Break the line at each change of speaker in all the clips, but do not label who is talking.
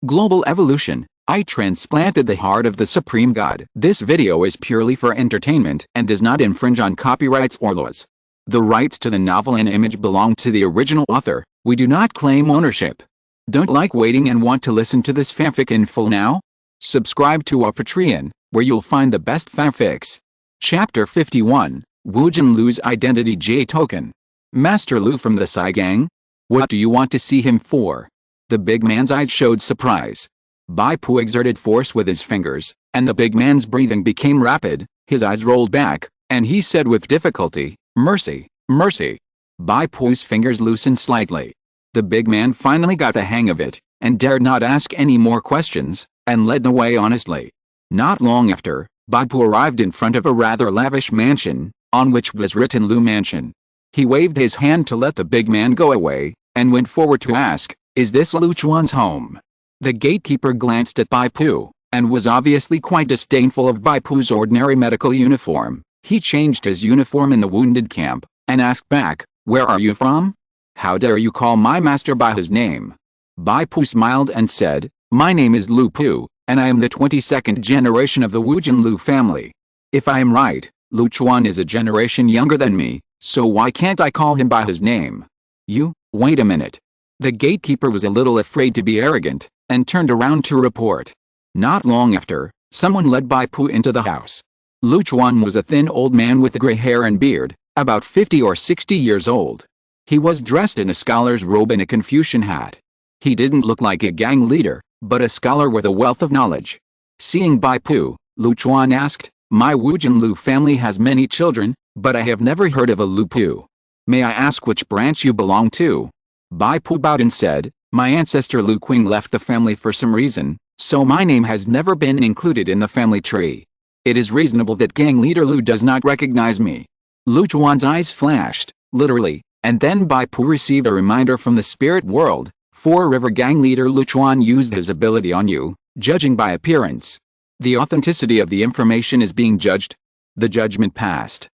Global evolution. I transplanted the heart of the Supreme God. This video is purely for entertainment and does not infringe on copyrights or laws. The rights to the novel and image belong to the original author. We do not claim ownership. Don't like waiting and want to listen to this fanfic in full now? Subscribe to our Patreon, where you'll find the best fanfics. Chapter 51, Wujin Lu's Identity J Token. Master Lu from the Psy Gang? What do you want to see him for? The big man's eyes showed surprise. Bai Pu exerted force with his fingers, and the big man's breathing became rapid, his eyes rolled back, and he said with difficulty, "Mercy, mercy." Bai Pu's fingers loosened slightly. The big man finally got the hang of it, and dared not ask any more questions, and led the way honestly. Not long after, Bai Pu arrived in front of a rather lavish mansion, on which was written Lu Mansion. He waved his hand to let the big man go away, and went forward to ask, "Is this Lu Chuan's home?" The gatekeeper glanced at Bai Pu, and was obviously quite disdainful of Bai Pu's ordinary medical uniform. He changed his uniform in the wounded camp, and asked back, "Where are you from? How dare you call my master by his name?" Bai Pu smiled and said, "My name is Lu Pu, and I am the 22nd generation of the Wujin Lu family. If I am right, Lu Chuan is a generation younger than me, so why can't I call him by his name?" Wait a minute. The gatekeeper was a little afraid to be arrogant, and turned around to report. Not long after, someone led Bai Pu into the house. Lu Chuan was a thin old man with gray hair and beard, about 50 or 60 years old. He was dressed in a scholar's robe and a Confucian hat. He didn't look like a gang leader, but a scholar with a wealth of knowledge. Seeing Bai Pu, Lu Chuan asked, "My Wujin Lu family has many children, but I have never heard of a Lu Pu. May I ask which branch you belong to?" Bai Pu bowed and said, "My ancestor Lu Qing left the family for some reason, so my name has never been included in the family tree. It is reasonable that gang leader Lu does not recognize me." Lu Chuan's eyes flashed, literally, and then Bai Pu received a reminder from the spirit world. Four River gang leader Lu Chuan used his ability on you, judging by appearance. The authenticity of the information is being judged. The judgment passed.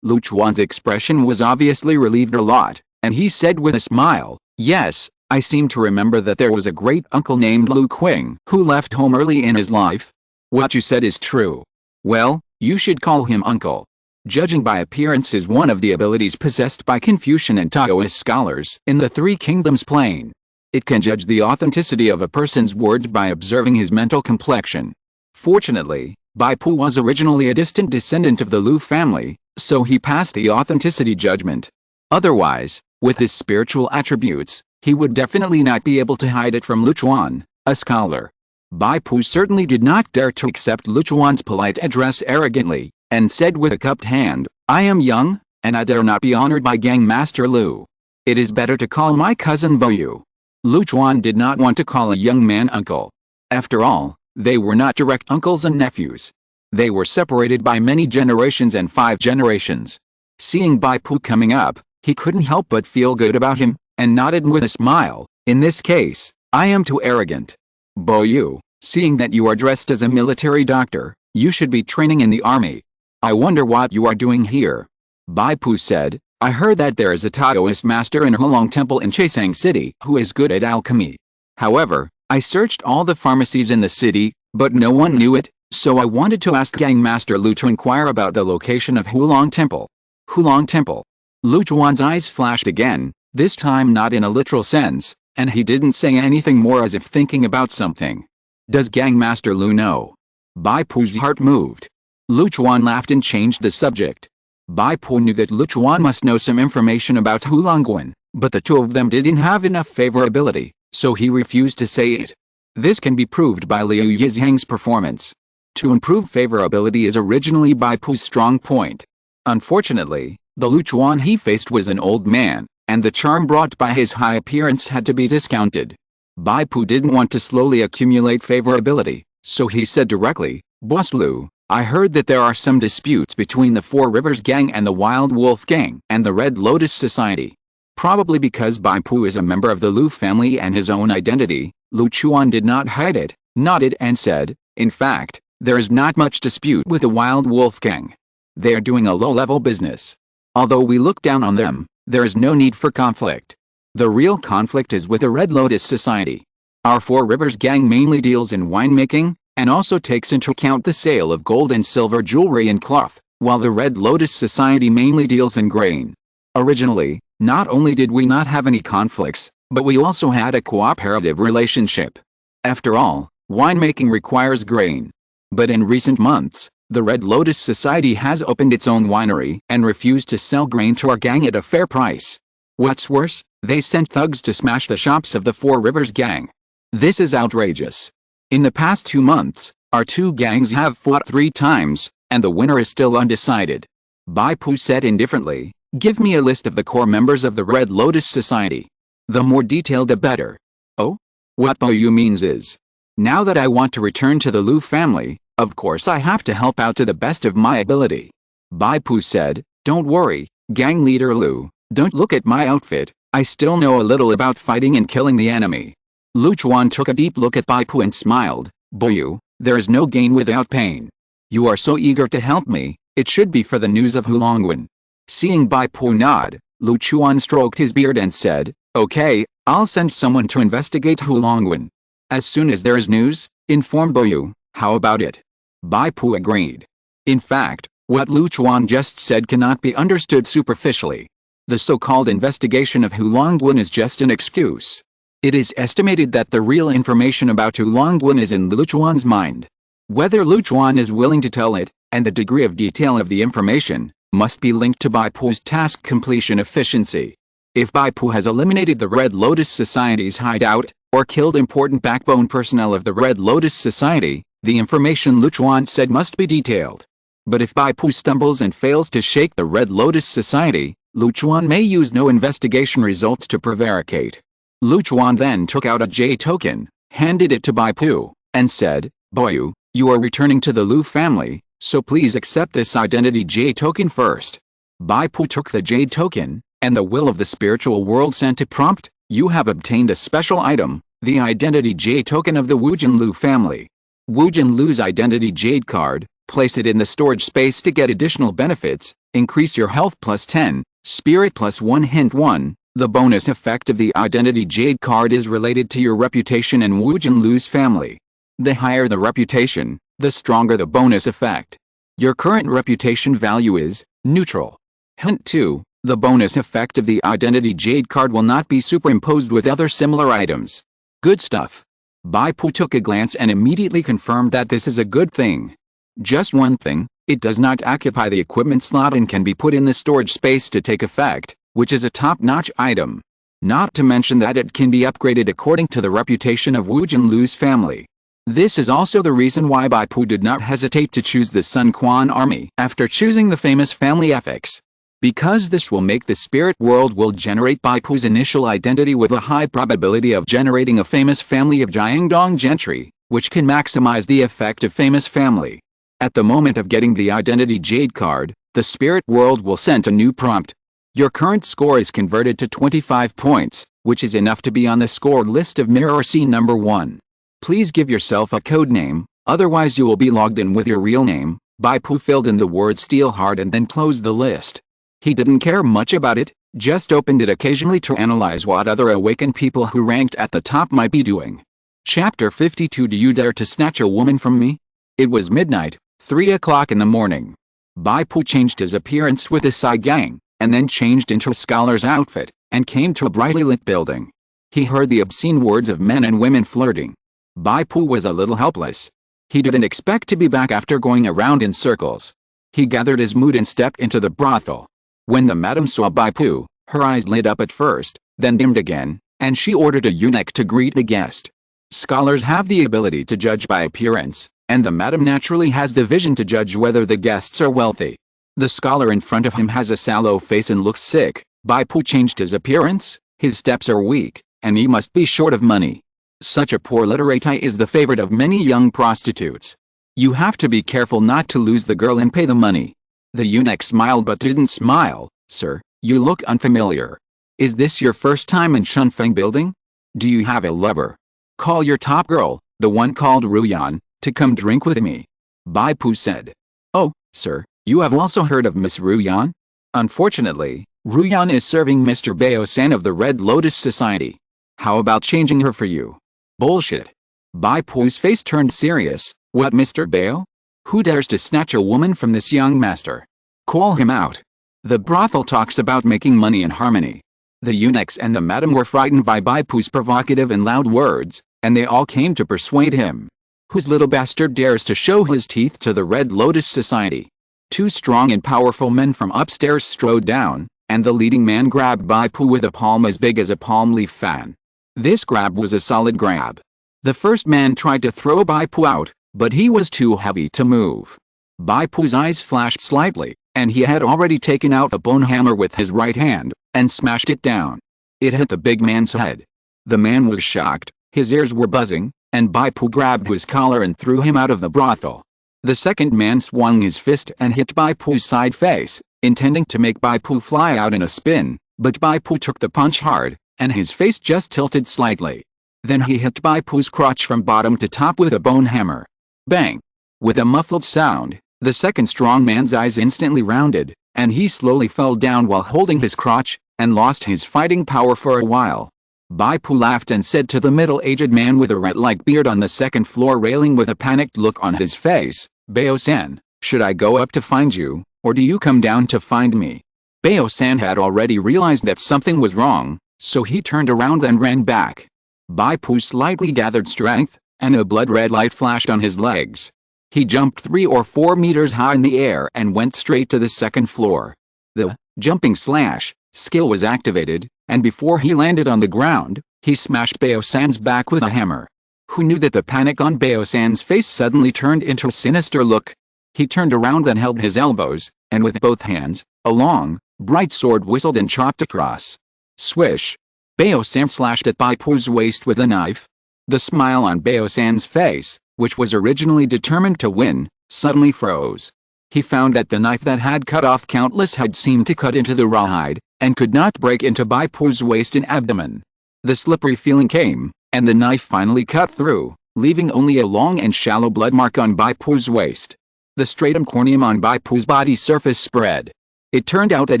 Lu Chuan's expression was obviously relieved a lot, and he said with a smile, "Yes, I seem to remember that there was a great uncle named Lu Qing who left home early in his life. What you said is true. Well, you should call him uncle." Judging by appearance is one of the abilities possessed by Confucian and Taoist scholars in the Three Kingdoms plane. It can judge the authenticity of a person's words by observing his mental complexion. Fortunately, Bai Pu was originally a distant descendant of the Lu family, so he passed the authenticity judgment. Otherwise, with his spiritual attributes, he would definitely not be able to hide it from Lu Chuan, a scholar. Bai Pu certainly did not dare to accept Lu Chuan's polite address arrogantly, and said with a cupped hand, "I am young, and I dare not be honored by Gang Master Lu. It is better to call my cousin Boyu." Lu Chuan did not want to call a young man uncle. After all, they were not direct uncles and nephews. They were separated by many generations and 5 generations. Seeing Bai Pu coming up, he couldn't help but feel good about him, and nodded with a smile. "In this case, I am too arrogant. Boyu, seeing that you are dressed as a military doctor, you should be training in the army. I wonder what you are doing here." Bai Pu said, "I heard that there is a Taoist master in Hulong Temple in Chaisang City who is good at alchemy. However, I searched all the pharmacies in the city, but no one knew it, so I wanted to ask Gang Master Lu to inquire about the location of Hulong Temple." Hulong Temple. Lu Chuan's eyes flashed again, this time not in a literal sense, and he didn't say anything more as if thinking about something. "Does Gang Master Lu know?" Bai Pu's heart moved. Lu Chuan laughed and changed the subject. Bai Pu knew that Lu Chuan must know some information about Hulongguan, but the two of them didn't have enough favorability, so he refused to say it. This can be proved by Liu Yizhang's performance. To improve favorability is originally Bai Pu's strong point. Unfortunately, the Lu Chuan he faced was an old man, and the charm brought by his high appearance had to be discounted. Bai Pu didn't want to slowly accumulate favorability, so he said directly, "Boss Lu, I heard that there are some disputes between the Four Rivers Gang and the Wild Wolf Gang and the Red Lotus Society." Probably because Bai Pu is a member of the Lu family and his own identity, Lu Chuan did not hide it, nodded and said, "In fact, there is not much dispute with the Wild Wolf Gang. They are doing a low-level business. Although we look down on them, there is no need for conflict. The real conflict is with the Red Lotus Society. Our Four Rivers gang mainly deals in winemaking, and also takes into account the sale of gold and silver jewelry and cloth, while the Red Lotus Society mainly deals in grain. Originally, not only did we not have any conflicts, but we also had a cooperative relationship. After all, winemaking requires grain. But in recent months, the Red Lotus Society has opened its own winery and refused to sell grain to our gang at a fair price. What's worse, they sent thugs to smash the shops of the Four Rivers gang. This is outrageous. In the past 2 months, our two gangs have fought 3 times, and the winner is still undecided. Bai Pu said indifferently, "Give me a list of the core members of the Red Lotus Society. The more detailed the better." Oh? What Bai Pu means is, now that I want to return to the Lu family, of course I have to help out to the best of my ability. Bai Pu said, "Don't worry, gang leader Lu, don't look at my outfit, I still know a little about fighting and killing the enemy." Lu Chuan took a deep look at Bai Pu and smiled. "Boyu, there is no gain without pain. You are so eager to help me, it should be for the news of Hulongwen." Seeing Bai Pu nod, Lu Chuan stroked his beard and said, "Okay, I'll send someone to investigate Hulongwen. As soon as there is news, inform Boyu, how about it?" Bai Pu agreed. In fact, what Lu Chuan just said cannot be understood superficially. The so-called investigation of Hulongwen is just an excuse. It is estimated that the real information about Hulongwen is in Lu Chuan's mind. Whether Lu Chuan is willing to tell it, and the degree of detail of the information, must be linked to Bai Pu's task completion efficiency. If Bai Pu has eliminated the Red Lotus Society's hideout, or killed important backbone personnel of the Red Lotus Society, the information Lu Chuan said must be detailed. But if Bai Pu stumbles and fails to shake the Red Lotus Society, Lu Chuan may use no investigation results to prevaricate. Lu Chuan then took out a jade token, handed it to Bai Pu, and said, "Boyu, you are returning to the Lu family, so please accept this identity jade token first." Bai Pu took the jade token, and the will of the spiritual world sent a prompt, "You have obtained a special item, the identity jade token of the Wujin Lu family. Wujin Lu's identity jade card, place it in the storage space to get additional benefits, increase your health plus 10, spirit plus 1 hint 1. The bonus effect of the identity jade card is related to your reputation in Wujin Lu's family. The higher the reputation, the stronger the bonus effect. Your current reputation value is neutral. Hint 2. The bonus effect of the identity jade card will not be superimposed with other similar items." Good stuff. Bai Pu took a glance and immediately confirmed that this is a good thing. Just one thing, it does not occupy the equipment slot and can be put in the storage space to take effect, which is a top-notch item. Not to mention that it can be upgraded according to the reputation of Wujin Lu's family. This is also the reason why Bai Pu did not hesitate to choose the Sun Quan army after choosing the famous family ethics. Because this will make the spirit world will generate Bai Pu's initial identity with a high probability of generating a famous family of Jiangdong gentry, which can maximize the effect of famous family. At the moment of getting the identity jade card, the spirit world will send a new prompt. Your current score is converted to 25 points, which is enough to be on the score list of mirror scene number 1. Please give yourself a code name, otherwise you will be logged in with your real name. Bai Pu filled in the word Steelheart and then closed the list. He didn't care much about it, just opened it occasionally to analyze what other awakened people who ranked at the top might be doing. Chapter 52. Do you dare to snatch a woman from me? It was midnight, 3 o'clock in the morning. Bai Pu changed his appearance with a Sai gang, and then changed into a scholar's outfit, and came to a brightly lit building. He heard the obscene words of men and women flirting. Bai Pu was a little helpless. He didn't expect to be back after going around in circles. He gathered his mood and stepped into the brothel. When the madam saw Bai Pu, her eyes lit up at first, then dimmed again, and she ordered a eunuch to greet the guest. Scholars have the ability to judge by appearance, and the madam naturally has the vision to judge whether the guests are wealthy. The scholar in front of him has a sallow face and looks sick. Bai Pu changed his appearance, his steps are weak, and he must be short of money. Such a poor literate is the favorite of many young prostitutes. You have to be careful not to lose the girl and pay the money. The eunuch smiled but didn't smile. Sir, you look unfamiliar. Is this your first time in Shunfeng building? Do you have a lover? Call your top girl, the one called Ruyan, to come drink with me. Bai Pu said. Oh, sir, you have also heard of Miss Ruyan? Unfortunately, Ruyan is serving Mr. Bao-san of the Red Lotus Society. How about changing her for you? Bullshit. Bai Pu's face turned serious. What, Mr. Bao? Who dares to snatch a woman from this young master? Call him out. The brothel talks about making money in harmony. The eunuchs and the madam were frightened by Bai Pu's provocative and loud words, and they all came to persuade him. Whose little bastard dares to show his teeth to the Red Lotus Society? Two strong and powerful men from upstairs strode down, and the leading man grabbed Bai Pu with a palm as big as a palm leaf fan. This grab was a solid grab. The first man tried to throw Bai Pu out, but he was too heavy to move. Bai Pu's eyes flashed slightly, and he had already taken out the bone hammer with his right hand, and smashed it down. It hit the big man's head. The man was shocked, his ears were buzzing, and Bai Pu grabbed his collar and threw him out of the brothel. The second man swung his fist and hit Bai Pu's side face, intending to make Bai Pu fly out in a spin, but Bai Pu took the punch hard, and his face just tilted slightly. Then he hit Bai Pu's crotch from bottom to top with a bone hammer. Bang! With a muffled sound, the second strong man's eyes instantly rounded, and he slowly fell down while holding his crotch, and lost his fighting power for a while. Bai Pu laughed and said to the middle-aged man with a rat-like beard on the second floor railing with a panicked look on his face, "Bao-san, should I go up to find you, or do you come down to find me?" Bao-san had already realized that something was wrong, so he turned around and ran back. Bai Pu slightly gathered strength, and a blood-red light flashed on his legs. He jumped 3 or 4 meters high in the air and went straight to the second floor. The jumping slash skill was activated, and before he landed on the ground, he smashed Bao-san's back with a hammer. Who knew that the panic on Bao-san's face suddenly turned into a sinister look? He turned around and held his elbows, and with both hands, a long, bright sword whistled and chopped across. Swish! Bao-san slashed at Bai Pu's waist with a knife. The smile on Bao-san's face, which was originally determined to win, suddenly froze. He found that the knife that had cut off countless heads seemed to cut into the rawhide, and could not break into Bai Pu's waist and abdomen. The slippery feeling came, and the knife finally cut through, leaving only a long and shallow blood mark on Bai Pu's waist. The stratum corneum on Bai Pu's body surface spread. It turned out that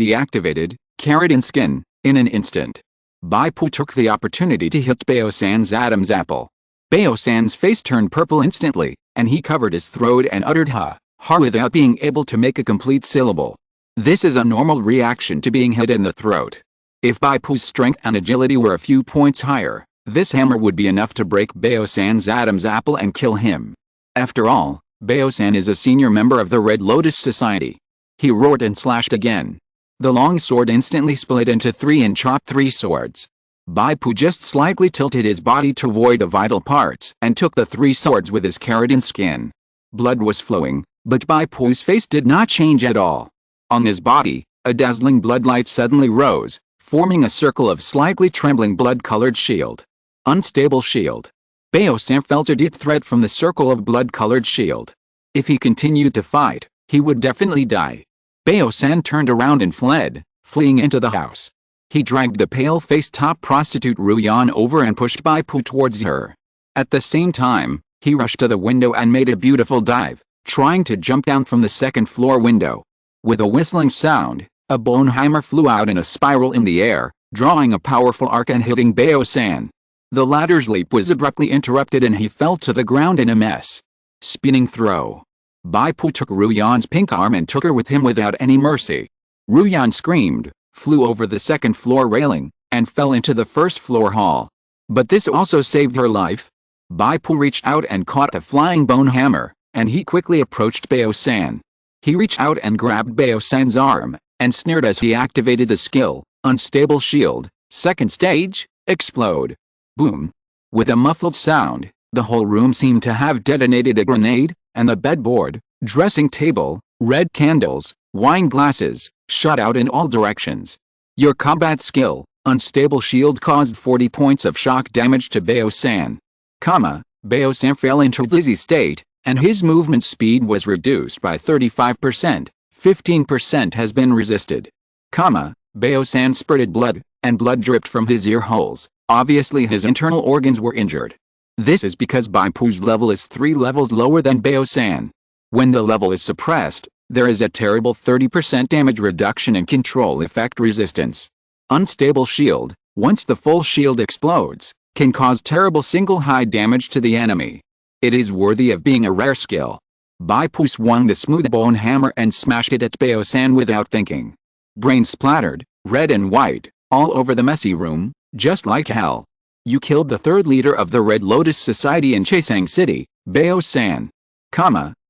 he activated keratin skin in an instant. Bai Pu took the opportunity to hit Bao-san's Adam's apple. Bao-san's face turned purple instantly, and he covered his throat and uttered ha without being able to make a complete syllable. This is a normal reaction to being hit in the throat. If Bai Pu's strength and agility were a few points higher, this hammer would be enough to break Bao-san's Adam's apple and kill him. After all, Bao-san is a senior member of the Red Lotus Society. He roared and slashed again. The long sword instantly split into 3 and chopped 3 swords. Bai Pu just slightly tilted his body to avoid the vital parts and took the 3 swords with his keratin skin. Blood was flowing, but Bai Pu's face did not change at all. On his body, a dazzling blood light suddenly rose, forming a circle of slightly trembling blood-colored shield. Unstable shield. Bao-san felt a deep threat from the circle of blood-colored shield. If he continued to fight, he would definitely die. Bao-san turned around and fled, fleeing into the house. He dragged the pale-faced top prostitute Ruyan over and pushed Bai Pu towards her. At the same time, he rushed to the window and made a beautiful dive, trying to jump down from the second-floor window. With a whistling sound, a bone hammer flew out in a spiral in the air, drawing a powerful arc and hitting Bao-san. The latter's leap was abruptly interrupted and he fell to the ground in a mess. Spinning throw. Bai Pu took Ruyan's pink arm and took her with him without any mercy. Ruyan screamed, flew over the second-floor railing, and fell into the first-floor hall. But this also saved her life. Bai Pu reached out and caught the flying bone hammer, and he quickly approached Bao-san. He reached out and grabbed Bao-san's arm, and sneered as he activated the skill, Unstable Shield, second stage, explode. Boom. With a muffled sound, the whole room seemed to have detonated a grenade, and the bedboard, dressing table, red candles, wine glasses, shot out in all directions. Your combat skill, Unstable Shield, caused 40 points of shock damage to Bao-san. Bao-san fell into a dizzy state, and his movement speed was reduced by 35%, 15% has been resisted. Bao-san spurted blood, and blood dripped from his ear holes. Obviously his internal organs were injured. This is because Bai Pu's level is 3 levels lower than Bao-san. When the level is suppressed, there is a terrible 30% damage reduction and control effect resistance. Unstable Shield. Once the full shield explodes, can cause terrible single high damage to the enemy. It is worthy of being a rare skill. Bai Pu swung the smooth bone hammer and smashed it at Bao-san without thinking. Brains splattered, red and white, all over the messy room, just like hell. You killed the third leader of the Red Lotus Society in Chaisang City, Bao-san.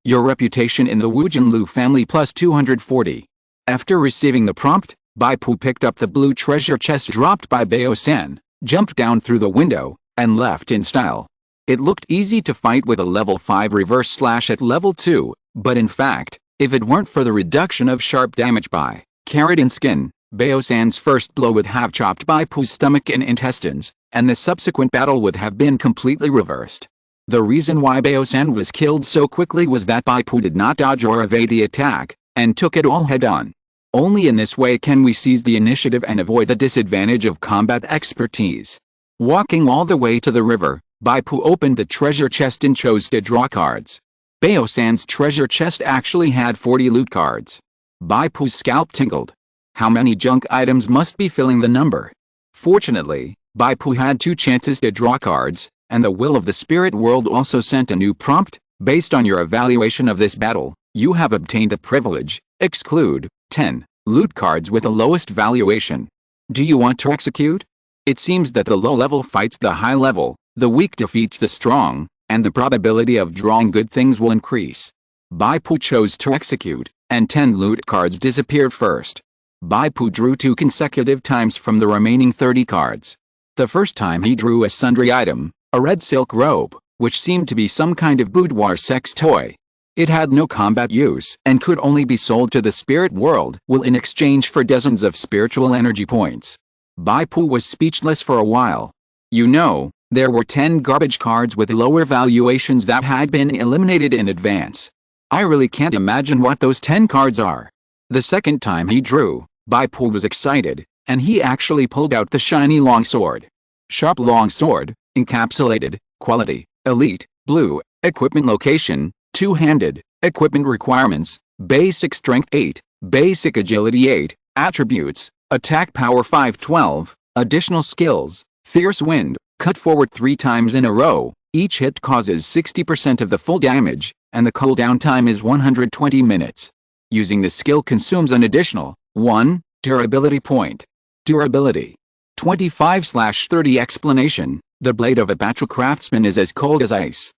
Your reputation in the Wujinlu family plus 240. After receiving the prompt, Bai Pu picked up the blue treasure chest dropped by Bao-san, jumped down through the window, and left in style. It looked easy to fight with a level 5 reverse slash at level 2, but in fact, if it weren't for the reduction of sharp damage by Keratin skin, Bao-san's first blow would have chopped Bai Pu's stomach and intestines, and the subsequent battle would have been completely reversed. The reason why Bao-san was killed so quickly was that Bai Pu did not dodge or evade the attack, and took it all head-on. Only in this way can we seize the initiative and avoid the disadvantage of combat expertise. Walking all the way to the river, Bai Pu opened the treasure chest and chose to draw cards. Bao-san's treasure chest actually had 40 loot cards. Bai Pu's scalp tingled. How many junk items must be filling the number? Fortunately, Bai Pu had 2 chances to draw cards, and the will of the spirit world also sent a new prompt. Based on your evaluation of this battle, you have obtained a privilege, exclude 10 loot cards with the lowest valuation. Do you want to execute? It seems that the low level fights the high level, the weak defeats the strong, and the probability of drawing good things will increase. Bai Pu chose to execute, and 10 loot cards disappeared first. Bai Pu drew 2 consecutive times from the remaining 30 cards. The first time he drew a sundry item, a red silk robe, which seemed to be some kind of boudoir sex toy. It had no combat use and could only be sold to the spirit world in exchange for dozens of spiritual energy points. Bai Pu was speechless for a while. There were 10 garbage cards with lower valuations that had been eliminated in advance. I really can't imagine what those 10 cards are. The second time he drew, Bai Pu was excited, and he actually pulled out the shiny longsword. Sharp longsword, encapsulated, quality, elite, blue, equipment location, two-handed, equipment requirements, basic strength 8, basic agility 8, attributes, attack power 512, additional skills, fierce wind, cut forward 3 times in a row, each hit causes 60% of the full damage, and the cooldown time is 120 minutes. Using the skill consumes an additional 1 durability point. Durability 25/30. Explanation: the blade of a Batra craftsman is as cold as ice.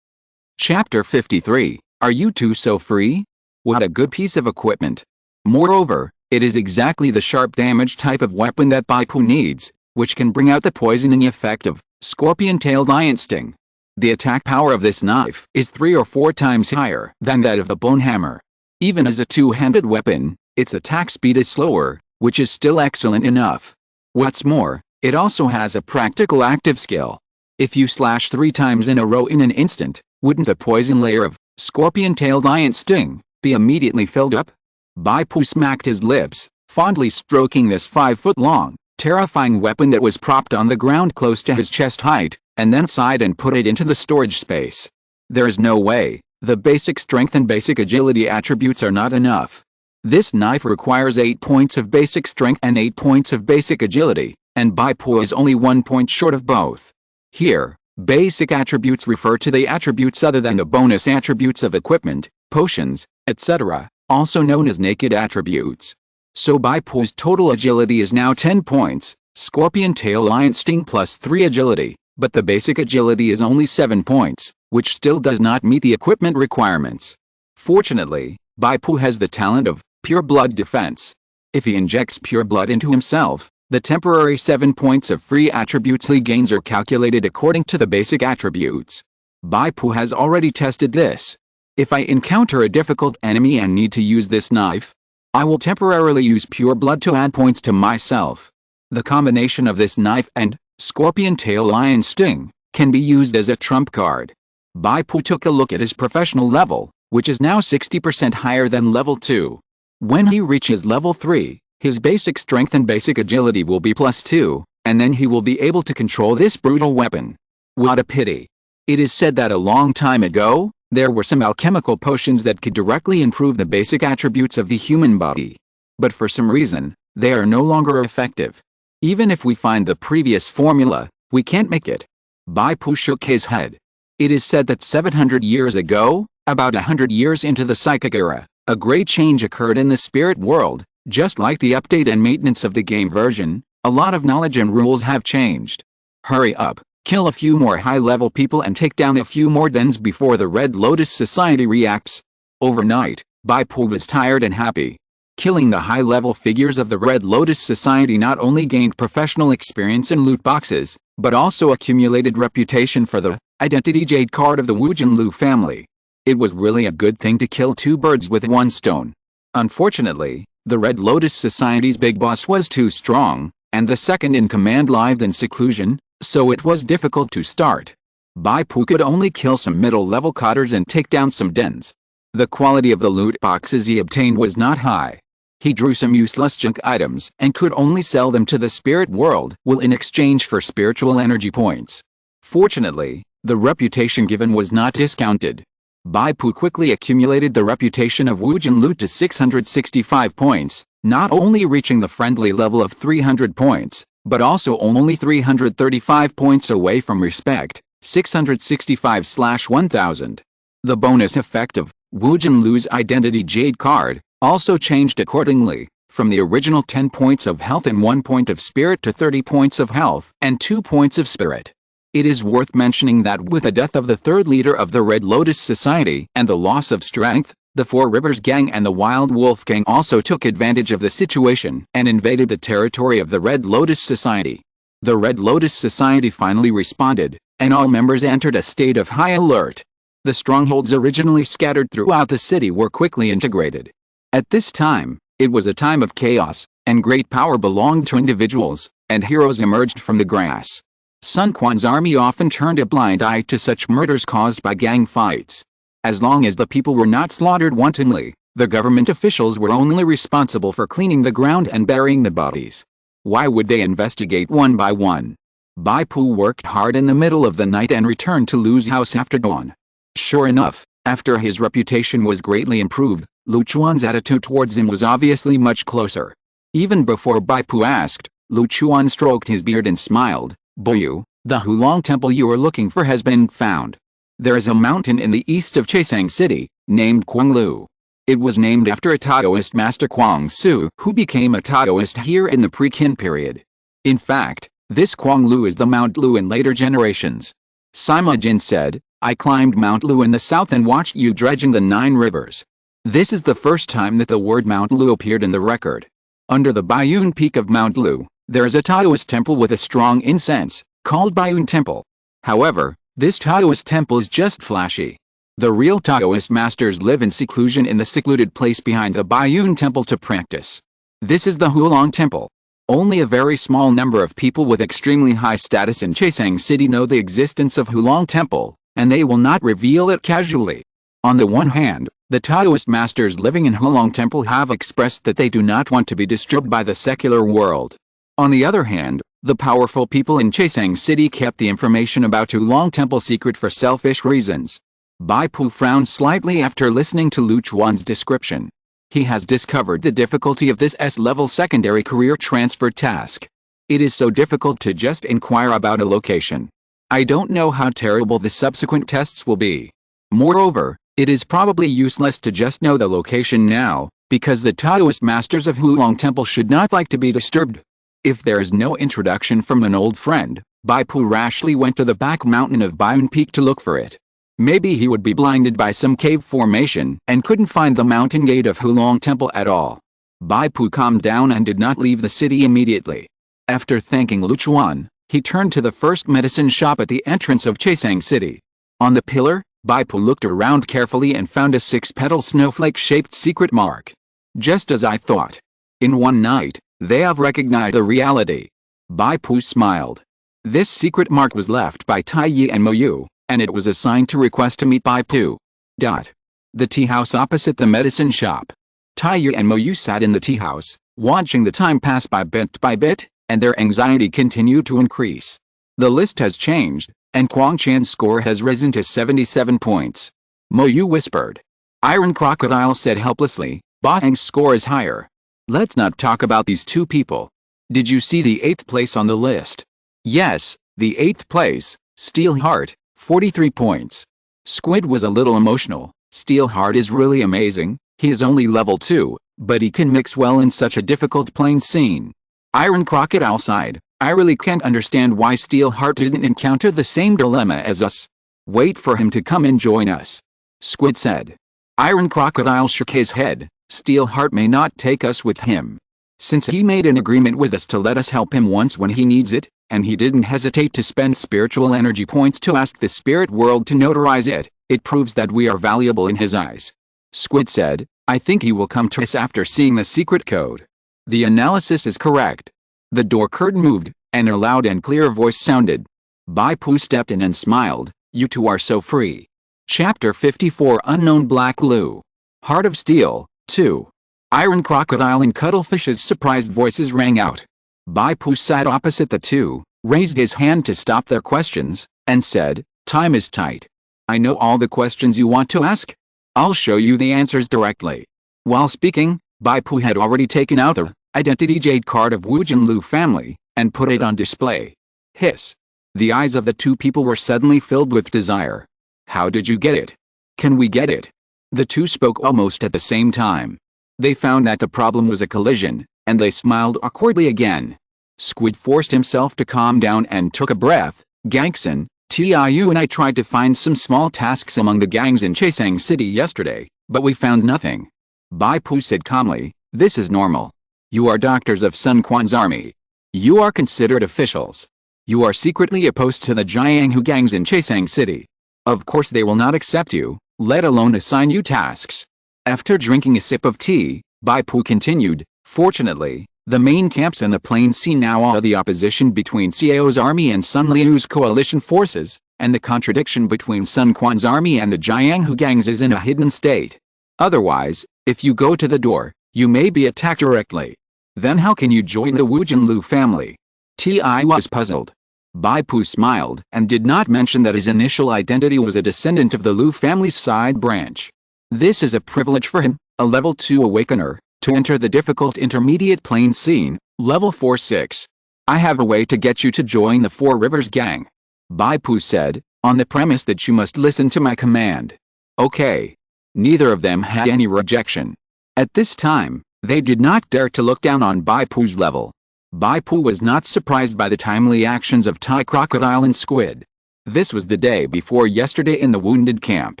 Chapter 53. Are you two so free? What a good piece of equipment. Moreover, it is exactly the sharp damage type of weapon that Bai Pu needs, which can bring out the poisoning effect of scorpion-tailed lion sting. The attack power of this knife is 3 or 4 times higher than that of the bone hammer. Even as a two-handed weapon, its attack speed is slower, which is still excellent enough. What's more, it also has a practical active skill. If you slash 3 times in a row in an instant, wouldn't a poison layer of scorpion-tailed lion sting be immediately filled up? Bai Pu smacked his lips, fondly stroking this 5-foot-long, terrifying weapon that was propped on the ground close to his chest height, and then sighed and put it into the storage space. There is no way. The basic strength and basic agility attributes are not enough. This knife requires 8 points of basic strength and 8 points of basic agility, and Bai Pu is only 1 point short of both. Here, basic attributes refer to the attributes other than the bonus attributes of equipment, potions, etc., also known as naked attributes. So Bai Pu's total agility is now 10 points, scorpion tail lion sting plus 3 agility, but the basic agility is only 7 points, which still does not meet the equipment requirements. Fortunately, Bai Pu has the talent of pure blood defense. If he injects pure blood into himself, the temporary 7 points of free attributes he gains are calculated according to the basic attributes. Bai Pu has already tested this. If I encounter a difficult enemy and need to use this knife, I will temporarily use pure blood to add points to myself. The combination of this knife and scorpion tail lion sting can be used as a trump card. Bai Pu took a look at his professional level, which is now 60% higher than level 2. When he reaches level 3, his basic strength and basic agility will be +2, and then he will be able to control this brutal weapon. What a pity. It is said that a long time ago, there were some alchemical potions that could directly improve the basic attributes of the human body. But for some reason, they are no longer effective. Even if we find the previous formula, we can't make it. Bai Pu shook his head. It is said that 700 years ago, about 100 years into the psychic era, a great change occurred in the spirit world. Just like the update and maintenance of the game version, a lot of knowledge and rules have changed. Hurry up, kill a few more high-level people and take down a few more dens before the Red Lotus Society reacts. Overnight, Bai Pu was tired and happy. Killing the high-level figures of the Red Lotus Society not only gained professional experience in loot boxes, but also accumulated reputation for the identity jade card of the Wu Jinlu family. It was really a good thing to kill two birds with one stone. Unfortunately, the Red Lotus Society's big boss was too strong, and the second in command lived in seclusion, so it was difficult to start. Bai Pu could only kill some middle-level cotters and take down some dens. The quality of the loot boxes he obtained was not high. He drew some useless junk items and could only sell them to the spirit world in exchange for spiritual energy points. Fortunately, the reputation given was not discounted. Bai Pu quickly accumulated the reputation of Wu Jinlu to 665 points, not only reaching the friendly level of 300 points, but also only 335 points away from respect, 665/1000. The bonus effect of Wu Jinlu's identity jade card also changed accordingly, from the original 10 points of health and 1 point of spirit to 30 points of health and 2 points of spirit. It is worth mentioning that with the death of the third leader of the Red Lotus Society and the loss of strength, the Four Rivers Gang and the Wild Wolf Gang also took advantage of the situation and invaded the territory of the Red Lotus Society. The Red Lotus Society finally responded, and all members entered a state of high alert. The strongholds originally scattered throughout the city were quickly integrated. At this time, it was a time of chaos, and great power belonged to individuals, and heroes emerged from the grass. Sun Quan's army often turned a blind eye to such murders caused by gang fights. As long as the people were not slaughtered wantonly, the government officials were only responsible for cleaning the ground and burying the bodies. Why would they investigate one by one? Bai Pu worked hard in the middle of the night and returned to Lu's house after dawn. Sure enough, after his reputation was greatly improved, Lu Chuan's attitude towards him was obviously much closer. Even before Bai Pu asked, Lu Chuan stroked his beard and smiled. "Boyu, the Hulong temple you are looking for has been found. There is a mountain in the east of Chaisang City, named Kuanglu. It was named after a Taoist master Kuang Su who became a Taoist here in the pre-Qin period. In fact, this Kuanglu is the Mount Lu in later generations." Sima Jin said, "I climbed Mount Lu in the south and watched you dredging the 9 rivers. This is the first time that the word Mount Lu appeared in the record. Under the Baiyun peak of Mount Lu, there is a Taoist temple with a strong incense, called Baiyun Temple. However, this Taoist temple is just flashy. The real Taoist masters live in seclusion in the secluded place behind the Baiyun Temple to practice. This is the Hulong Temple. Only a very small number of people with extremely high status in Chaisang City know the existence of Hulong Temple, and they will not reveal it casually. On the one hand, the Taoist masters living in Hulong Temple have expressed that they do not want to be disturbed by the secular world. On the other hand, the powerful people in Chaisang City kept the information about Hulong Temple secret for selfish reasons." Bai Pu frowned slightly after listening to Lu Chuan's description. He has discovered the difficulty of this S-level secondary career transfer task. It is so difficult to just inquire about a location. I don't know how terrible the subsequent tests will be. Moreover, it is probably useless to just know the location now, because the Taoist masters of Hulong Temple should not like to be disturbed. If there is no introduction from an old friend, Bai Pu rashly went to the back mountain of Baiyun Peak to look for it. Maybe he would be blinded by some cave formation and couldn't find the mountain gate of Hulong Temple at all. Bai Pu calmed down and did not leave the city immediately. After thanking Lu Chuan, he turned to the first medicine shop at the entrance of Chaisang City. On the pillar, Bai Pu looked around carefully and found a 6-petal snowflake-shaped secret mark. Just as I thought. In one night, they have recognized the reality. Bai Pu smiled. This secret mark was left by Tai Yi and Mo Yu, and it was assigned to request to meet Bai Pu. The tea house opposite the medicine shop. Tai Yi and Mo Yu sat in the tea house, watching the time pass by bit, and their anxiety continued to increase. The list has changed, and Quang Chan's score has risen to 77 points. Mo Yu whispered. Iron Crocodile said helplessly, Batang's score is higher. Let's not talk about these two people. Did you see the 8th place on the list? Yes, the 8th place, Steelheart, 43 points. Squid was a little emotional. Steelheart is really amazing. He is only level 2, but he can mix well in such a difficult plane scene. Iron Crocodile sighed, I really can't understand why Steelheart didn't encounter the same dilemma as us. Wait for him to come and join us. Squid said. Iron Crocodile shook his head, Steelheart may not take us with him. Since he made an agreement with us to let us help him once when he needs it, and he didn't hesitate to spend spiritual energy points to ask the spirit world to notarize it, it proves that we are valuable in his eyes. Squid said, I think he will come to us after seeing the secret code. The analysis is correct. The door curtain moved, and a loud and clear voice sounded. Bai Pu stepped in and smiled, you two are so free. Chapter 54 Unknown Black Glue. Heart of Steel, 2. Iron Crocodile and Cuttlefish's surprised voices rang out. Bai Pu sat opposite the two, raised his hand to stop their questions, and said, time is tight. I know all the questions you want to ask. I'll show you the answers directly. While speaking, Bai Pu had already taken out the identity jade card of Wu Jinlu family, and put it on display. Hiss. The eyes of the two people were suddenly filled with desire. How did you get it? Can we get it? The two spoke almost at the same time. They found that the problem was a collision, and they smiled awkwardly again. Squid forced himself to calm down and took a breath. Gangson, Tiu and I tried to find some small tasks among the gangs in Chasang City yesterday, but we found nothing. Bai Pu said calmly, this is normal. You are doctors of Sun Quan's army. You are considered officials. You are secretly opposed to the Jianghu gangs in Chasang City. Of course they will not accept you, let alone assign you tasks. After drinking a sip of tea, Bai Pu continued, fortunately, the main camps in the plain sea now are the opposition between Xiao's army and Sun Liu's coalition forces, and the contradiction between Sun Quan's army and the Jianghu gangs is in a hidden state. Otherwise, if you go to the door, you may be attacked directly. Then how can you join the Wu Jinlu family? Ti was puzzled. Bai Pu smiled and did not mention that his initial identity was a descendant of the Lu family's side branch. This is a privilege for him, a level 2 awakener, to enter the difficult intermediate plane scene, level 4-6. I have a way to get you to join the Four Rivers gang. Bai Pu said, on the premise that you must listen to my command. Okay. Neither of them had any rejection. At this time, they did not dare to look down on Bai Pu's level. Bai Pu was not surprised by the timely actions of Tai Crocodile and Squid. This was the day before yesterday in the wounded camp.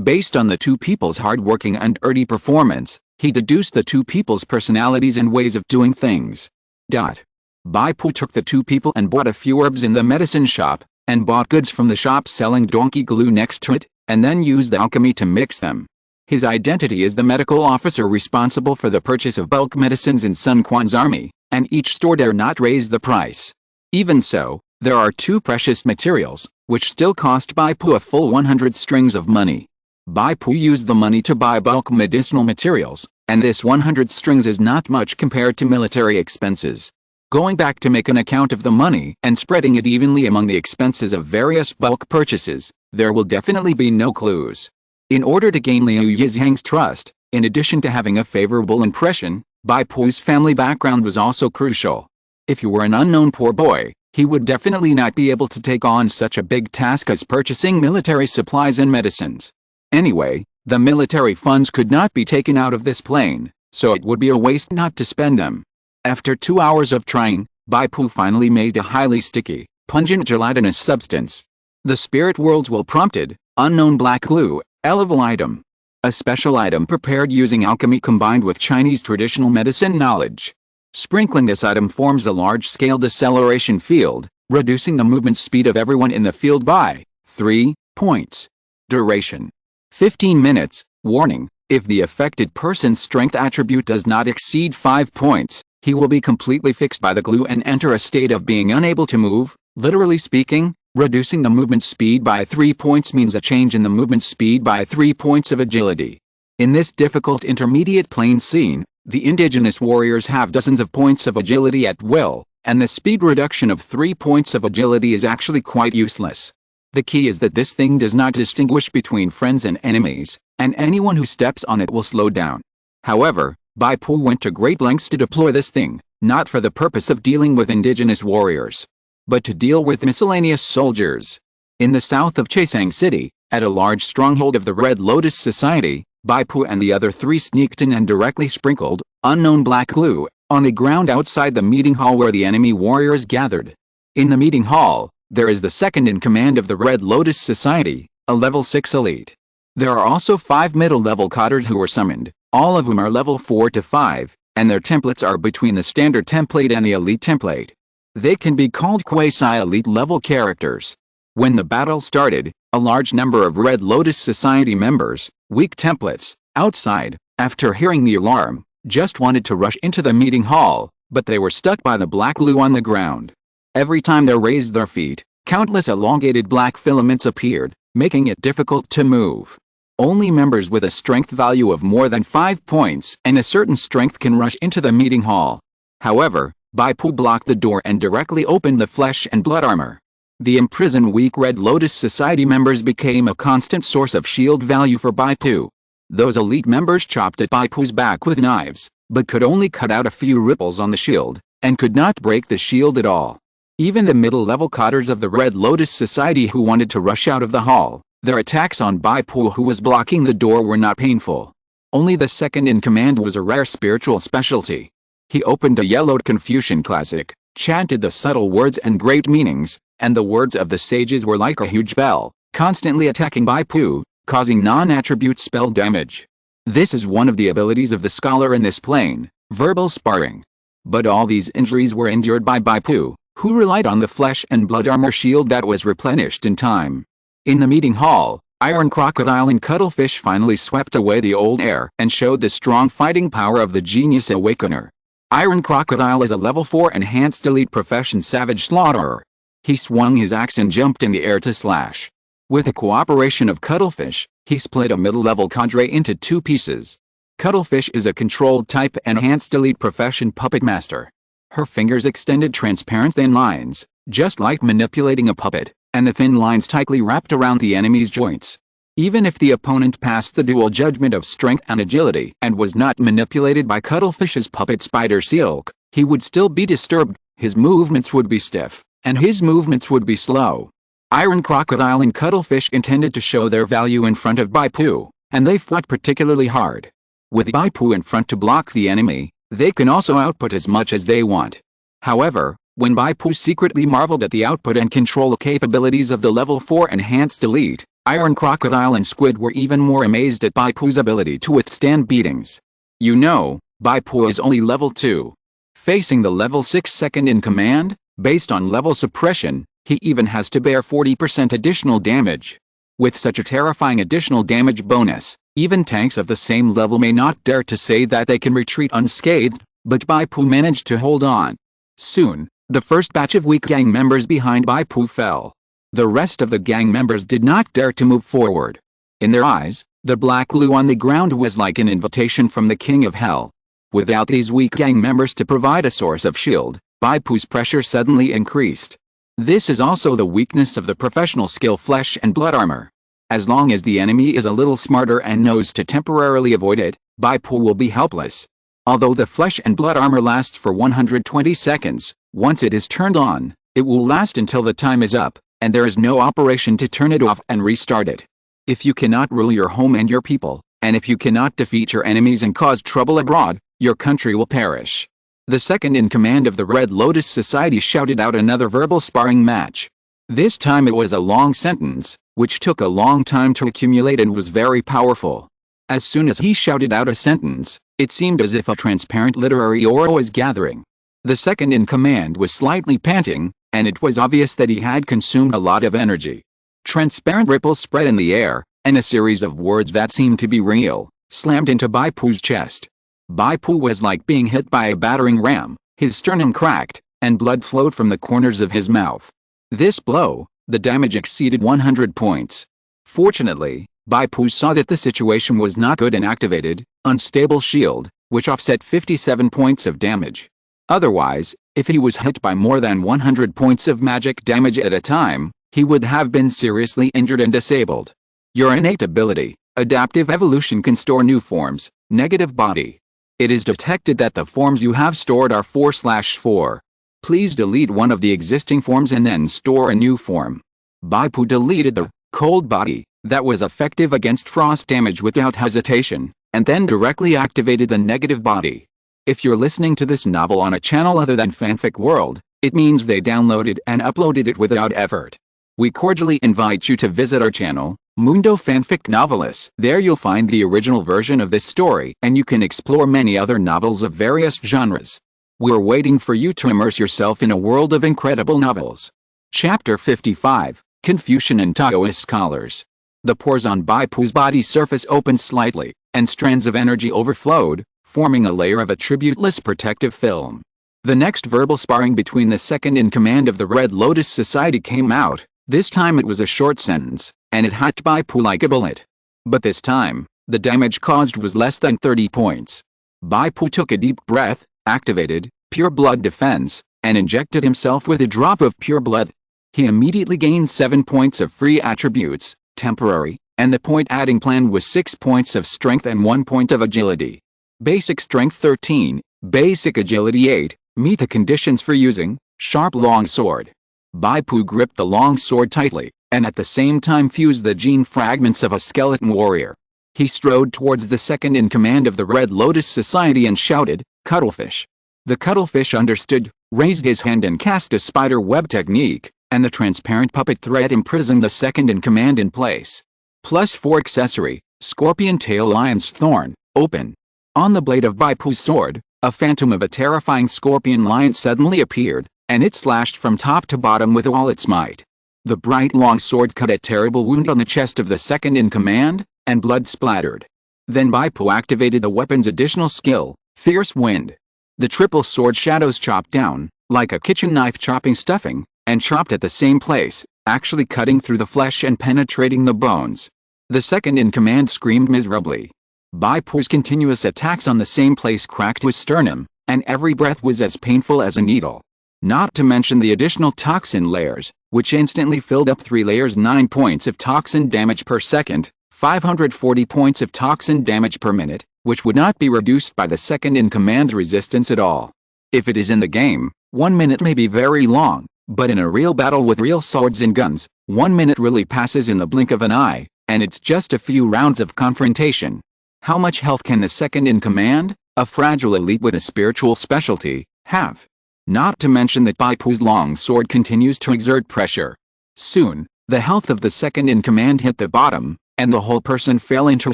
Based on the two people's hard-working and early performance, he deduced the two people's personalities and ways of doing things. Bai Pu took the two people and bought a few herbs in the medicine shop, and bought goods from the shop selling donkey glue next to it, and then used the alchemy to mix them. His identity is the medical officer responsible for the purchase of bulk medicines in Sun Quan's army, and each store dare not raise the price. Even so, there are two precious materials, which still cost Bai Pu a full 100 strings of money. Bai Pu used the money to buy bulk medicinal materials, and this 100 strings is not much compared to military expenses. Going back to make an account of the money and spreading it evenly among the expenses of various bulk purchases, there will definitely be no clues. In order to gain Liu Yizhang's trust, in addition to having a favorable impression, Bai Pu's family background was also crucial. If you were an unknown poor boy, he would definitely not be able to take on such a big task as purchasing military supplies and medicines. Anyway, the military funds could not be taken out of this plane, so it would be a waste not to spend them. After 2 hours of trying, Bai Pu finally made a highly sticky, pungent gelatinous substance. The spirit worlds will prompted, unknown black glue, level item. A special item prepared using alchemy combined with Chinese traditional medicine knowledge. Sprinkling this item forms a large-scale deceleration field, reducing the movement speed of everyone in the field by 3 points. Duration: 15 minutes. Warning: if the affected person's strength attribute does not exceed 5 points, he will be completely fixed by the glue and enter a state of being unable to move. Literally speaking, reducing the movement speed by 3 points means a change in the movement speed by 3 points of agility. In this difficult intermediate plane scene, the indigenous warriors have dozens of points of agility at will, and the speed reduction of 3 points of agility is actually quite useless. The key is that this thing does not distinguish between friends and enemies, and anyone who steps on it will slow down. However, Bai Pu went to great lengths to deploy this thing, not for the purpose of dealing with indigenous warriors, but to deal with miscellaneous soldiers. In the south of Chaisang City, at a large stronghold of the Red Lotus Society, Bai Pu and the other three sneaked in and directly sprinkled unknown black glue on the ground outside the meeting hall where the enemy warriors gathered. In the meeting hall, there is the second in command of the Red Lotus Society, a level 6 elite. There are also 5 middle-level cotters who were summoned, all of whom are level 4 to 5, and their templates are between the standard template and the elite template. They can be called quasi-elite level characters. When the battle started, a large number of Red Lotus Society members, weak templates, outside, after hearing the alarm, just wanted to rush into the meeting hall, but they were stuck by the black glue on the ground. Every time they raised their feet, countless elongated black filaments appeared, making it difficult to move. Only members with a strength value of more than 5 points and a certain strength can rush into the meeting hall. However, Bai Pu blocked the door and directly opened the flesh and blood armor. The imprisoned weak Red Lotus Society members became a constant source of shield value for Bai Pu. Those elite members chopped at Bai Pu's back with knives, but could only cut out a few ripples on the shield, and could not break the shield at all. Even the middle-level cotters of the Red Lotus Society who wanted to rush out of the hall, their attacks on Bai Pu who was blocking the door were not painful. Only the second in command was a rare spiritual specialty. He opened a yellowed Confucian classic, chanted the subtle words and great meanings, and the words of the sages were like a huge bell, constantly attacking Bai Pu, causing non-attribute spell damage. This is one of the abilities of the scholar in this plane, verbal sparring. But all these injuries were endured by Bai Pu, who relied on the flesh and blood armor shield that was replenished in time. In the meeting hall, Iron Crocodile and Cuttlefish finally swept away the old air and showed the strong fighting power of the genius awakener. Iron Crocodile is a level 4 enhanced elite profession savage slaughterer. He swung his axe and jumped in the air to slash. With the cooperation of Cuttlefish, he split a middle-level cadre into 2 pieces. Cuttlefish is a controlled type enhanced elite profession puppet master. Her fingers extended transparent thin lines, just like manipulating a puppet, and the thin lines tightly wrapped around the enemy's joints. Even if the opponent passed the dual judgment of strength and agility and was not manipulated by Cuttlefish's puppet spider silk, he would still be disturbed, his movements would be stiff, and his movements would be slow. Iron Crocodile and Cuttlefish intended to show their value in front of Bai Pu, and they fought particularly hard. With Bai Pu in front to block the enemy, they can also output as much as they want. However, when Bai Pu secretly marveled at the output and control capabilities of the level 4 enhanced elite, Iron Crocodile and Squid were even more amazed at Bai Pu's ability to withstand beatings. You know, Bai Pu is only level 2. Facing the level 6 second in command, based on level suppression, he even has to bear 40% additional damage. With such a terrifying additional damage bonus, even tanks of the same level may not dare to say that they can retreat unscathed, but Bai Pu managed to hold on. Soon, the first batch of weak gang members behind Bai Pu fell. The rest of the gang members did not dare to move forward. In their eyes, the black glue on the ground was like an invitation from the King of Hell. Without these weak gang members to provide a source of shield, Bai Pu's pressure suddenly increased. This is also the weakness of the professional skill flesh and blood armor. As long as the enemy is a little smarter and knows to temporarily avoid it, Bai Pu will be helpless. Although the flesh and blood armor lasts for 120 seconds, once it is turned on, it will last until the time is up, and there is no operation to turn it off and restart it. If you cannot rule your home and your people, and if you cannot defeat your enemies and cause trouble abroad, your country will perish. The second in command of the Red Lotus Society shouted out another verbal sparring match. This time it was a long sentence, which took a long time to accumulate and was very powerful. As soon as he shouted out a sentence, it seemed as if a transparent literary aura was gathering. The second in command was slightly panting, and it was obvious that he had consumed a lot of energy. Transparent ripples spread in the air, and a series of words that seemed to be real, slammed into Bai Pu's chest. Bai Pu was like being hit by a battering ram, his sternum cracked, and blood flowed from the corners of his mouth. This blow, the damage exceeded 100 points. Fortunately, Bai Pu saw that the situation was not good and activated Unstable Shield, which offset 57 points of damage. Otherwise, if he was hit by more than 100 points of magic damage at a time, he would have been seriously injured and disabled. Your innate ability, Adaptive Evolution, can store new forms, negative body. It is detected that the forms you have stored are 4/4. Please delete one of the existing forms and then store a new form. Bai Pu deleted the cold body that was effective against frost damage without hesitation, and then directly activated the negative body. If you're listening to this novel on a channel other than Fanfic World, it means they downloaded and uploaded it without effort. We cordially invite you to visit our channel, Mundo Fanfic Novelists. There you'll find the original version of this story, and you can explore many other novels of various genres. We're waiting for you to immerse yourself in a world of incredible novels. Chapter 55, Confucian and Taoist Scholars. The pores on Bai Pu's body surface opened slightly, and strands of energy overflowed, forming a layer of attributeless protective film. The next verbal sparring between the second-in-command of the Red Lotus Society came out. This time it was a short sentence, and it hacked Bai Pu like a bullet. But this time, the damage caused was less than 30 points. Bai Pu took a deep breath, activated Pure Blood Defense, and injected himself with a drop of pure blood. He immediately gained 7 points of free attributes, temporary, and the point-adding plan was 6 points of strength and 1 point of agility. Basic strength 13, basic agility 8, meet the conditions for using sharp long sword. Bai Pu gripped the long sword tightly, and at the same time fused the gene fragments of a skeleton warrior. He strode towards the second-in-command of the Red Lotus Society and shouted, "Cuttlefish." The cuttlefish understood, raised his hand and cast a spider web technique, and the transparent puppet thread imprisoned the second-in-command in place. +4 accessory, scorpion tail lion's thorn, open. On the blade of Bai Pu's sword, a phantom of a terrifying scorpion lion suddenly appeared, and it slashed from top to bottom with all its might. The bright long sword cut a terrible wound on the chest of the second-in-command, and blood splattered. Then Bai Pu activated the weapon's additional skill, Fierce Wind. The triple sword shadows chopped down, like a kitchen knife chopping stuffing, and chopped at the same place, actually cutting through the flesh and penetrating the bones. The second-in-command screamed miserably. Bai Pu's continuous attacks on the same place cracked his sternum, and every breath was as painful as a needle. Not to mention the additional toxin layers, which instantly filled up 3 layers. 9 points of toxin damage per second, 540 points of toxin damage per minute, which would not be reduced by the second-in-command's resistance at all. If it is in the game, 1 minute may be very long, but in a real battle with real swords and guns, 1 minute really passes in the blink of an eye, and it's just a few rounds of confrontation. How much health can the second-in-command, a fragile elite with a spiritual specialty, have? Not to mention that Bai Pu's long sword continues to exert pressure. Soon, the health of the second-in-command hit the bottom, and the whole person fell into a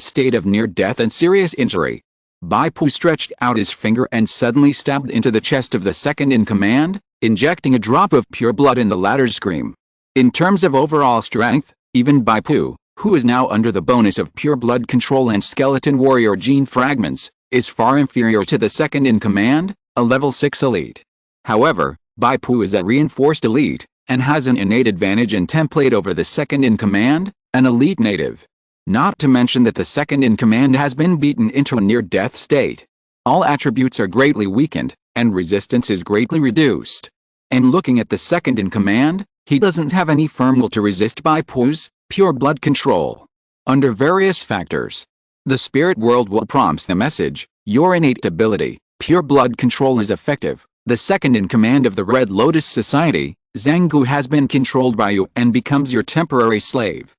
state of near death and serious injury. Bai Pu stretched out his finger and suddenly stabbed into the chest of the second-in-command, injecting a drop of pure blood in the latter's scream. In terms of overall strength, even Bai Pu, who is now under the bonus of pure blood control and skeleton warrior gene fragments, is far inferior to the second-in-command, a level 6 elite. However, Bai Pu is a reinforced elite, and has an innate advantage in template over the second-in-command, an elite native. Not to mention that the second-in-command has been beaten into a near-death state. All attributes are greatly weakened, and resistance is greatly reduced. And looking at the second-in-command, he doesn't have any firm will to resist Bai Pu's pure blood control. Under various factors, the spirit world will prompts the message, your innate ability, pure blood control is effective. The second-in-command of the Red Lotus Society, Zhang has been controlled by you and becomes your temporary slave.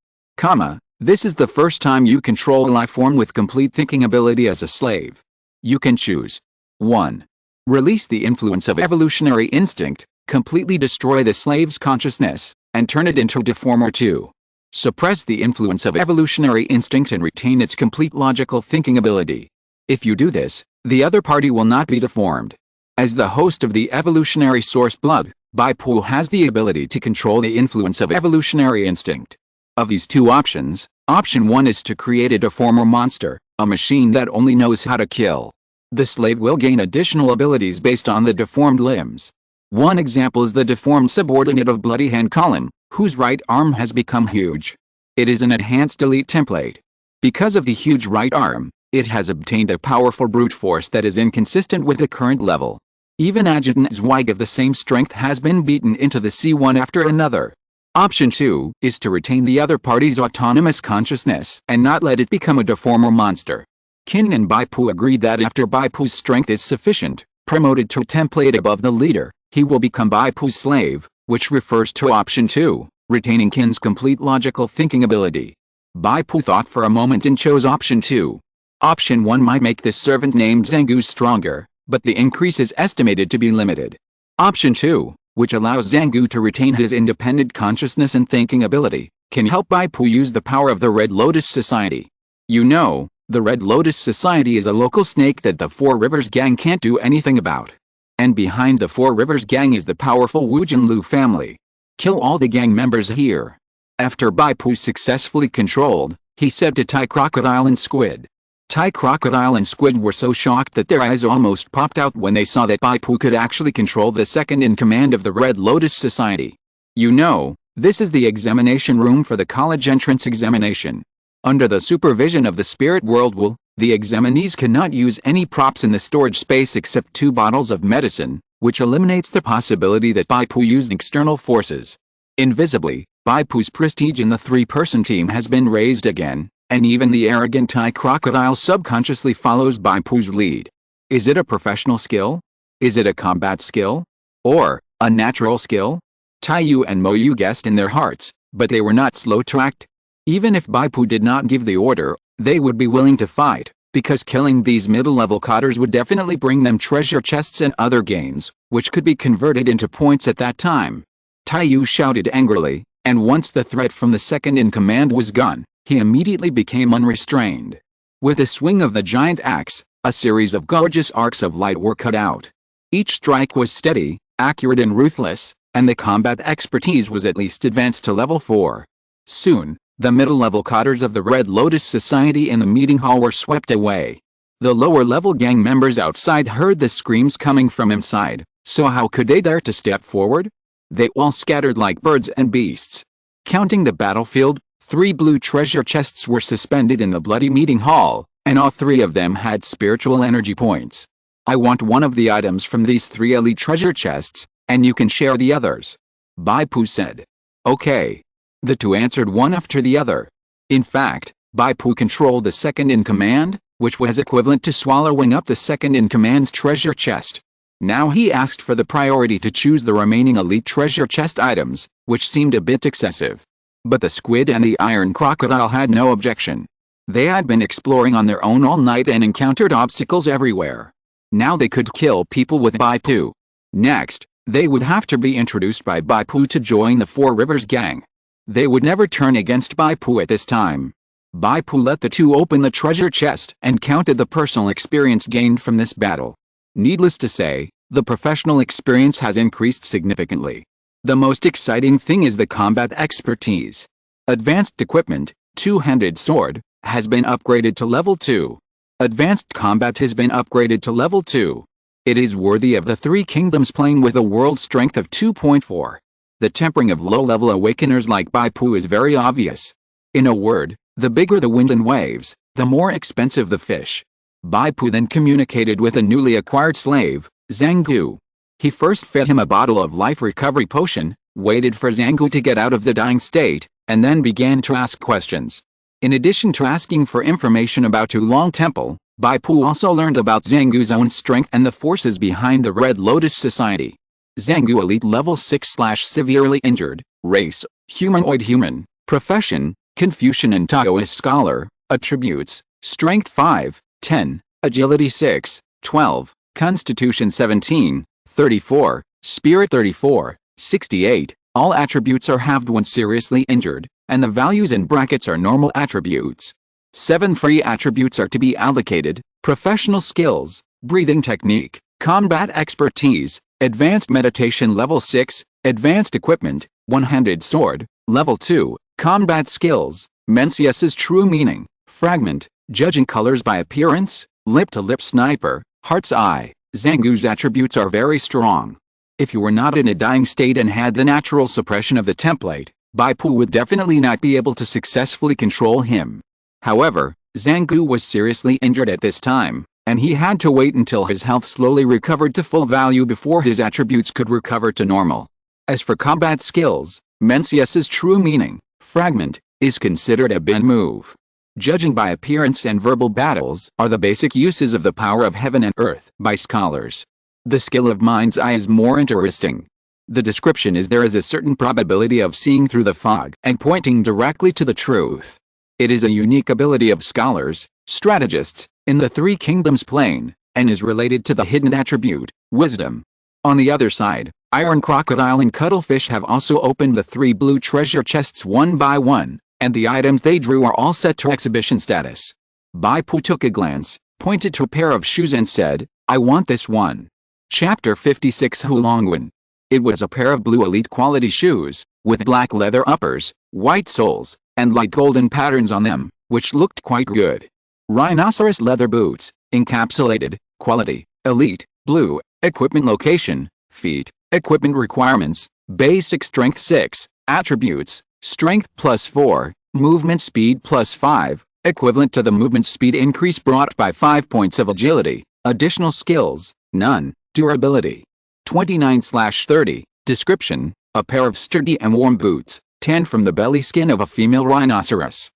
This is the first time you control a life form with complete thinking ability as a slave. You can choose 1. Release the influence of evolutionary instinct, completely destroy the slave's consciousness, and turn it into deformer. 2. Suppress the influence of evolutionary instinct and retain its complete logical thinking ability. If you do this, the other party will not be deformed. As the host of the evolutionary source blood, Bai Pu has the ability to control the influence of evolutionary instinct. Of these two options, option 1 is to create a deformer monster, a machine that only knows how to kill. The slave will gain additional abilities based on the deformed limbs. One example is the deformed subordinate of Bloody Hand Colin, whose right arm has become huge. It is an enhanced elite template. Because of the huge right arm, it has obtained a powerful brute force that is inconsistent with the current level. Even Adjutant Zweig of the same strength has been beaten into the sea one after another. Option 2 is to retain the other party's autonomous consciousness and not let it become a deformer monster. Qin and Bai Pu agreed that after Bai Pu's strength is sufficient, promoted to template above the leader, he will become Bai Pu's slave, which refers to option 2. retaining Qin's complete logical thinking ability. Bai Pu thought for a moment and chose option 2. Option 1 might make this servant named Zhanggu stronger, but the increase is estimated to be limited. Option 2, which allows Zhanggu to retain his independent consciousness and thinking ability, can help Bai Pu use the power of the Red Lotus Society. You know, the Red Lotus Society is a local snake that the Four Rivers Gang can't do anything about. And behind the Four Rivers Gang is the powerful Wu Jinlu family. Kill all the gang members here. After Bai Pu successfully controlled, he said to Tai Crocodile and Squid. Tai Crocodile and Squid were so shocked that their eyes almost popped out when they saw that Bai Pu could actually control the second in command of the Red Lotus Society. You know, this is the examination room for the college entrance examination. Under the supervision of the spirit world Will, the examinees cannot use any props in the storage space except 2 bottles of medicine, which eliminates the possibility that Bai Pu used external forces. Invisibly, Bai Pu's prestige in the 3-person team has been raised again, and even the arrogant Tai Crocodile subconsciously follows Bai Pu's lead. Is it a professional skill? Is it a combat skill? Or a natural skill? Tai Yu and Mo Yu guessed in their hearts, but they were not slow-tracked. Even if Bai Pu did not give the order, they would be willing to fight, because killing these middle-level cotters would definitely bring them treasure chests and other gains, which could be converted into points at that time. Tai Yu shouted angrily, and once the threat from the second in command was gone, he immediately became unrestrained. With a swing of the giant axe, a series of gorgeous arcs of light were cut out. Each strike was steady, accurate and ruthless, and the combat expertise was at least advanced to level 4. Soon, the middle-level cotters of the Red Lotus Society in the meeting hall were swept away. The lower-level gang members outside heard the screams coming from inside, so how could they dare to step forward? They all scattered like birds and beasts. Counting the battlefield, 3 blue treasure chests were suspended in the bloody meeting hall, and all 3 of them had spiritual energy points. I want one of the items from these 3 elite treasure chests, and you can share the others. Bai Pu said. Okay. The 2 answered one after the other. In fact, Bai Pu controlled the second in command, which was equivalent to swallowing up the second in command's treasure chest. Now he asked for the priority to choose the remaining elite treasure chest items, which seemed a bit excessive. But the Squid and the Iron Crocodile had no objection. They had been exploring on their own all night and encountered obstacles everywhere. Now they could kill people with Bai Pu. Next, they would have to be introduced by Bai Pu to join the Four Rivers Gang. They would never turn against Bai Pu at this time. Bai Pu let the 2 open the treasure chest and counted the personal experience gained from this battle. Needless to say, the professional experience has increased significantly. The most exciting thing is the combat expertise. Advanced equipment, 2-handed sword, has been upgraded to level 2. Advanced combat has been upgraded to level 2. It is worthy of the 3 kingdoms playing with a world strength of 2.4. The tempering of low-level awakeners like Bai Pu is very obvious. In a word, the bigger the wind and waves, the more expensive the fish. Bai Pu then communicated with a newly acquired slave, Zhanggu. He first fed him a bottle of life recovery potion, waited for Zhanggu to get out of the dying state, and then began to ask questions. In addition to asking for information about Tulong Temple, Bai Pu also learned about Zhanggu's own strength and the forces behind the Red Lotus Society. Zhanggu Elite Level 6/severely injured, race, humanoid human, profession, Confucian and Taoist scholar, attributes, strength 5, 10, agility 6, 12, constitution 17, 34, spirit 34, 68, all attributes are halved when seriously injured, and the values in brackets are normal attributes. 7 free attributes are to be allocated: professional skills, breathing technique, combat expertise, advanced meditation level 6, advanced equipment, one-handed sword, level 2, combat skills, Mencius's true meaning, fragment, judging colors by appearance, lip-to-lip sniper, heart's eye. Zhanggu's attributes are very strong. If you were not in a dying state and had the natural suppression of the template, Bai Pu would definitely not be able to successfully control him. However, Zhanggu was seriously injured at this time, and he had to wait until his health slowly recovered to full value before his attributes could recover to normal. As for combat skills, Mencius's true meaning, fragment, is considered a bin move. Judging by appearance and verbal battles are the basic uses of the power of heaven and earth by scholars. The skill of mind's eye is more interesting. The description is there is a certain probability of seeing through the fog and pointing directly to the truth. It is a unique ability of scholars, strategists, in the Three Kingdoms plane, and is related to the hidden attribute, wisdom. On the other side, Iron Crocodile and Cuttlefish have also opened the 3 blue treasure chests one by one, and the items they drew are all set to exhibition status. Bai Pu took a glance, pointed to a pair of shoes and said, "I want this one." Chapter 56 Hulongwen. It was a pair of blue elite quality shoes, with black leather uppers, white soles, and light golden patterns on them, which looked quite good. Rhinoceros leather boots, encapsulated, quality, elite, blue, equipment location, feet, equipment requirements, basic strength 6, attributes, strength +4, movement speed +5, equivalent to the movement speed increase brought by 5 points of agility, additional skills, none, durability. 29/30, description, a pair of sturdy and warm boots, tanned from the belly skin of a female rhinoceros.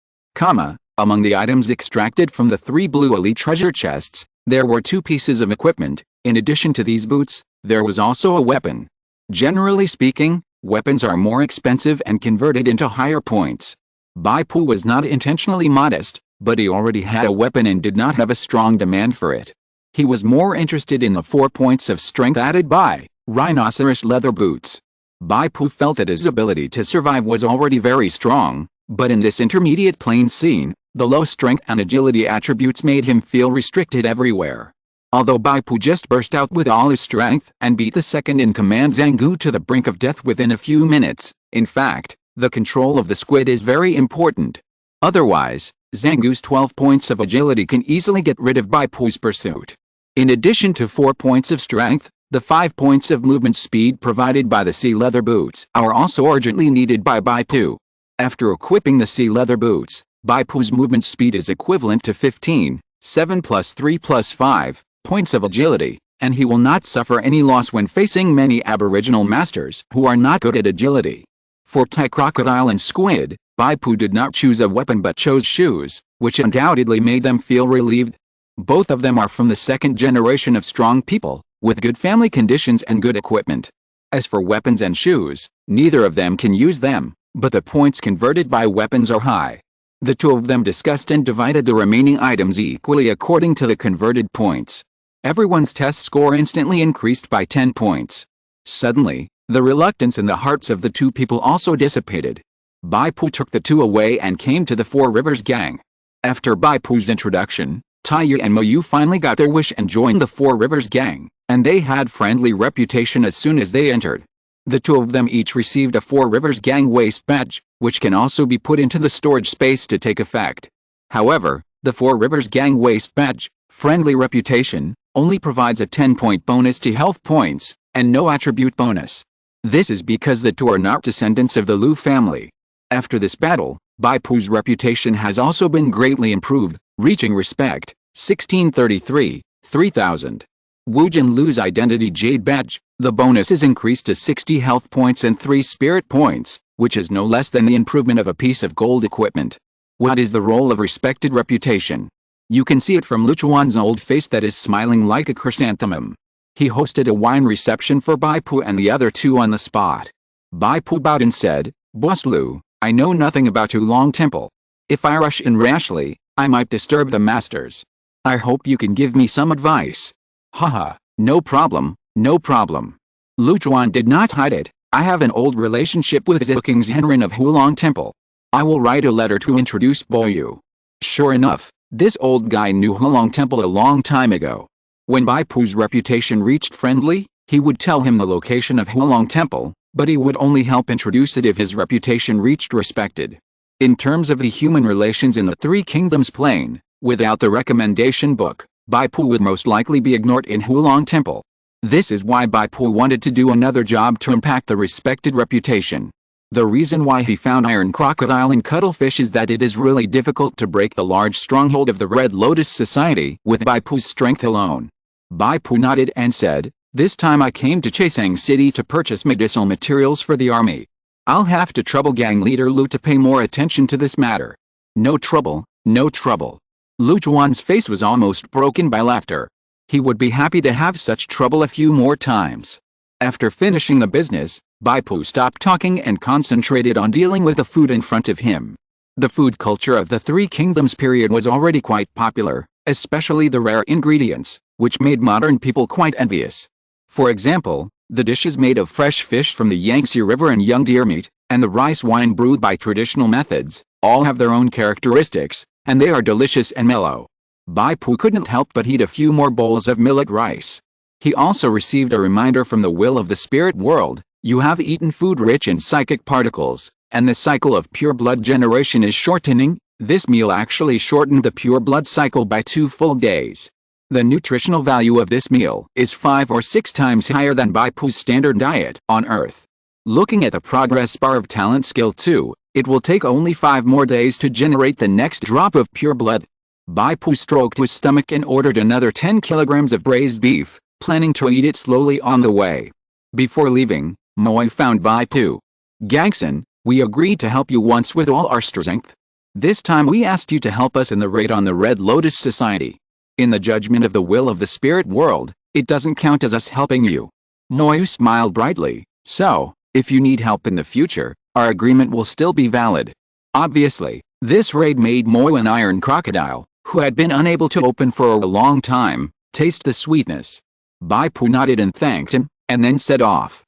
Among the items extracted from the 3 blue elite treasure chests, there were 2 pieces of equipment. In addition to these boots, there was also a weapon. Generally speaking, weapons are more expensive and converted into higher points. Bai Pu was not intentionally modest, but he already had a weapon and did not have a strong demand for it. He was more interested in the 4 points of strength added by rhinoceros leather boots. Bai Pu felt that his ability to survive was already very strong, but in this intermediate plane scene, the low strength and agility attributes made him feel restricted everywhere. Although Bai Pu just burst out with all his strength and beat the second-in-command Zangu to the brink of death within a few minutes, in fact, the control of the squid is very important. Otherwise, Zangu's 12 points of agility can easily get rid of Bai Pu's pursuit. In addition to 4 points of strength, the 5 points of movement speed provided by the sea leather boots are also urgently needed by Bai Pu. After equipping the sea leather boots, Bai Pu's movement speed is equivalent to 15, 7 + 3 + 5, points of agility, and he will not suffer any loss when facing many aboriginal masters who are not good at agility. For Tai Crocodile and Squid, Bai Pu did not choose a weapon but chose shoes, which undoubtedly made them feel relieved. Both of them are from the 2nd generation of strong people, with good family conditions and good equipment. As for weapons and shoes, neither of them can use them, but the points converted by weapons are high. The 2 of them discussed and divided the remaining items equally according to the converted points. Everyone's test score instantly increased by 10 points. Suddenly, the reluctance in the hearts of the 2 people also dissipated. Bai Pu took the 2 away and came to the 4 Rivers gang. After Bai Pu's introduction, Taiyu and Moyu finally got their wish and joined the 4 Rivers gang, and they had friendly reputation as soon as they entered. The 2 of them each received a 4 Rivers gang waist badge, which can also be put into the storage space to take effect. However, the 4 Rivers gang waist badge, friendly reputation, only provides a 10-point bonus to health points, and no attribute bonus. This is because the 2 are not descendants of the Lu family. After this battle, Bai Pu's reputation has also been greatly improved, reaching respect, 1633, 3000. Wu Jinlu's identity jade badge, the bonus is increased to 60 health points and 3 spirit points, which is no less than the improvement of a piece of gold equipment. What is the role of respected reputation? You can see it from Luchuan's old face that is smiling like a chrysanthemum. He hosted a wine reception for Bai Pu and the other 2 on the spot. Bai Pu bowed and said, "Boss Lu, I know nothing about Hulong Temple. If I rush in rashly, I might disturb the masters. I hope you can give me some advice." "Haha, no problem, no problem." Luchuan did not hide it. "I have an old relationship with the King Zhenren of Hulong Temple. I will write a letter to introduce Boyu." Sure enough, this old guy knew Hulong Temple a long time ago. When Bai Pu's reputation reached friendly, he would tell him the location of Hulong Temple, but he would only help introduce it if his reputation reached respected. In terms of the human relations in the Three Kingdoms plane, without the recommendation book, Bai Pu would most likely be ignored in Hulong Temple. This is why Bai Pu wanted to do another job to impact the respected reputation. The reason why he found Iron Crocodile and Cuttlefish is that it is really difficult to break the large stronghold of the Red Lotus Society with Bai Pu's strength alone. Bai Pu nodded and said, "This time I came to Chasang City to purchase medicinal materials for the army. I'll have to trouble gang leader Lu to pay more attention to this matter." "No trouble, no trouble." Lu Chuan's face was almost broken by laughter. He would be happy to have such trouble a few more times. After finishing the business, Bai Pu stopped talking and concentrated on dealing with the food in front of him. The food culture of the Three Kingdoms period was already quite popular, especially the rare ingredients, which made modern people quite envious. For example, the dishes made of fresh fish from the Yangtze River and young deer meat, and the rice wine brewed by traditional methods, all have their own characteristics, and they are delicious and mellow. Bai Pu couldn't help but eat a few more bowls of millet rice. He also received a reminder from the will of the spirit world: you have eaten food rich in psychic particles, and the cycle of pure blood generation is shortening. This meal actually shortened the pure blood cycle by 2 full days. The nutritional value of this meal is 5 or 6 times higher than Bai Pu's standard diet on Earth. Looking at the progress bar of talent skill 2, it will take only 5 more days to generate the next drop of pure blood. Bai Pu stroked his stomach and ordered another 10 kilograms of braised beef, planning to eat it slowly on the way. Before leaving, Moi found Bai Pu. "Gangson, we agreed to help you once with all our strength. This time we asked you to help us in the raid on the Red Lotus Society. In the judgment of the will of the spirit world, it doesn't count as us helping you." Moi smiled brightly. "So, if you need help in the future, our agreement will still be valid." Obviously, this raid made Moi an iron crocodile, who had been unable to open for a long time, taste the sweetness. Bai Pu nodded and thanked him, and then set off.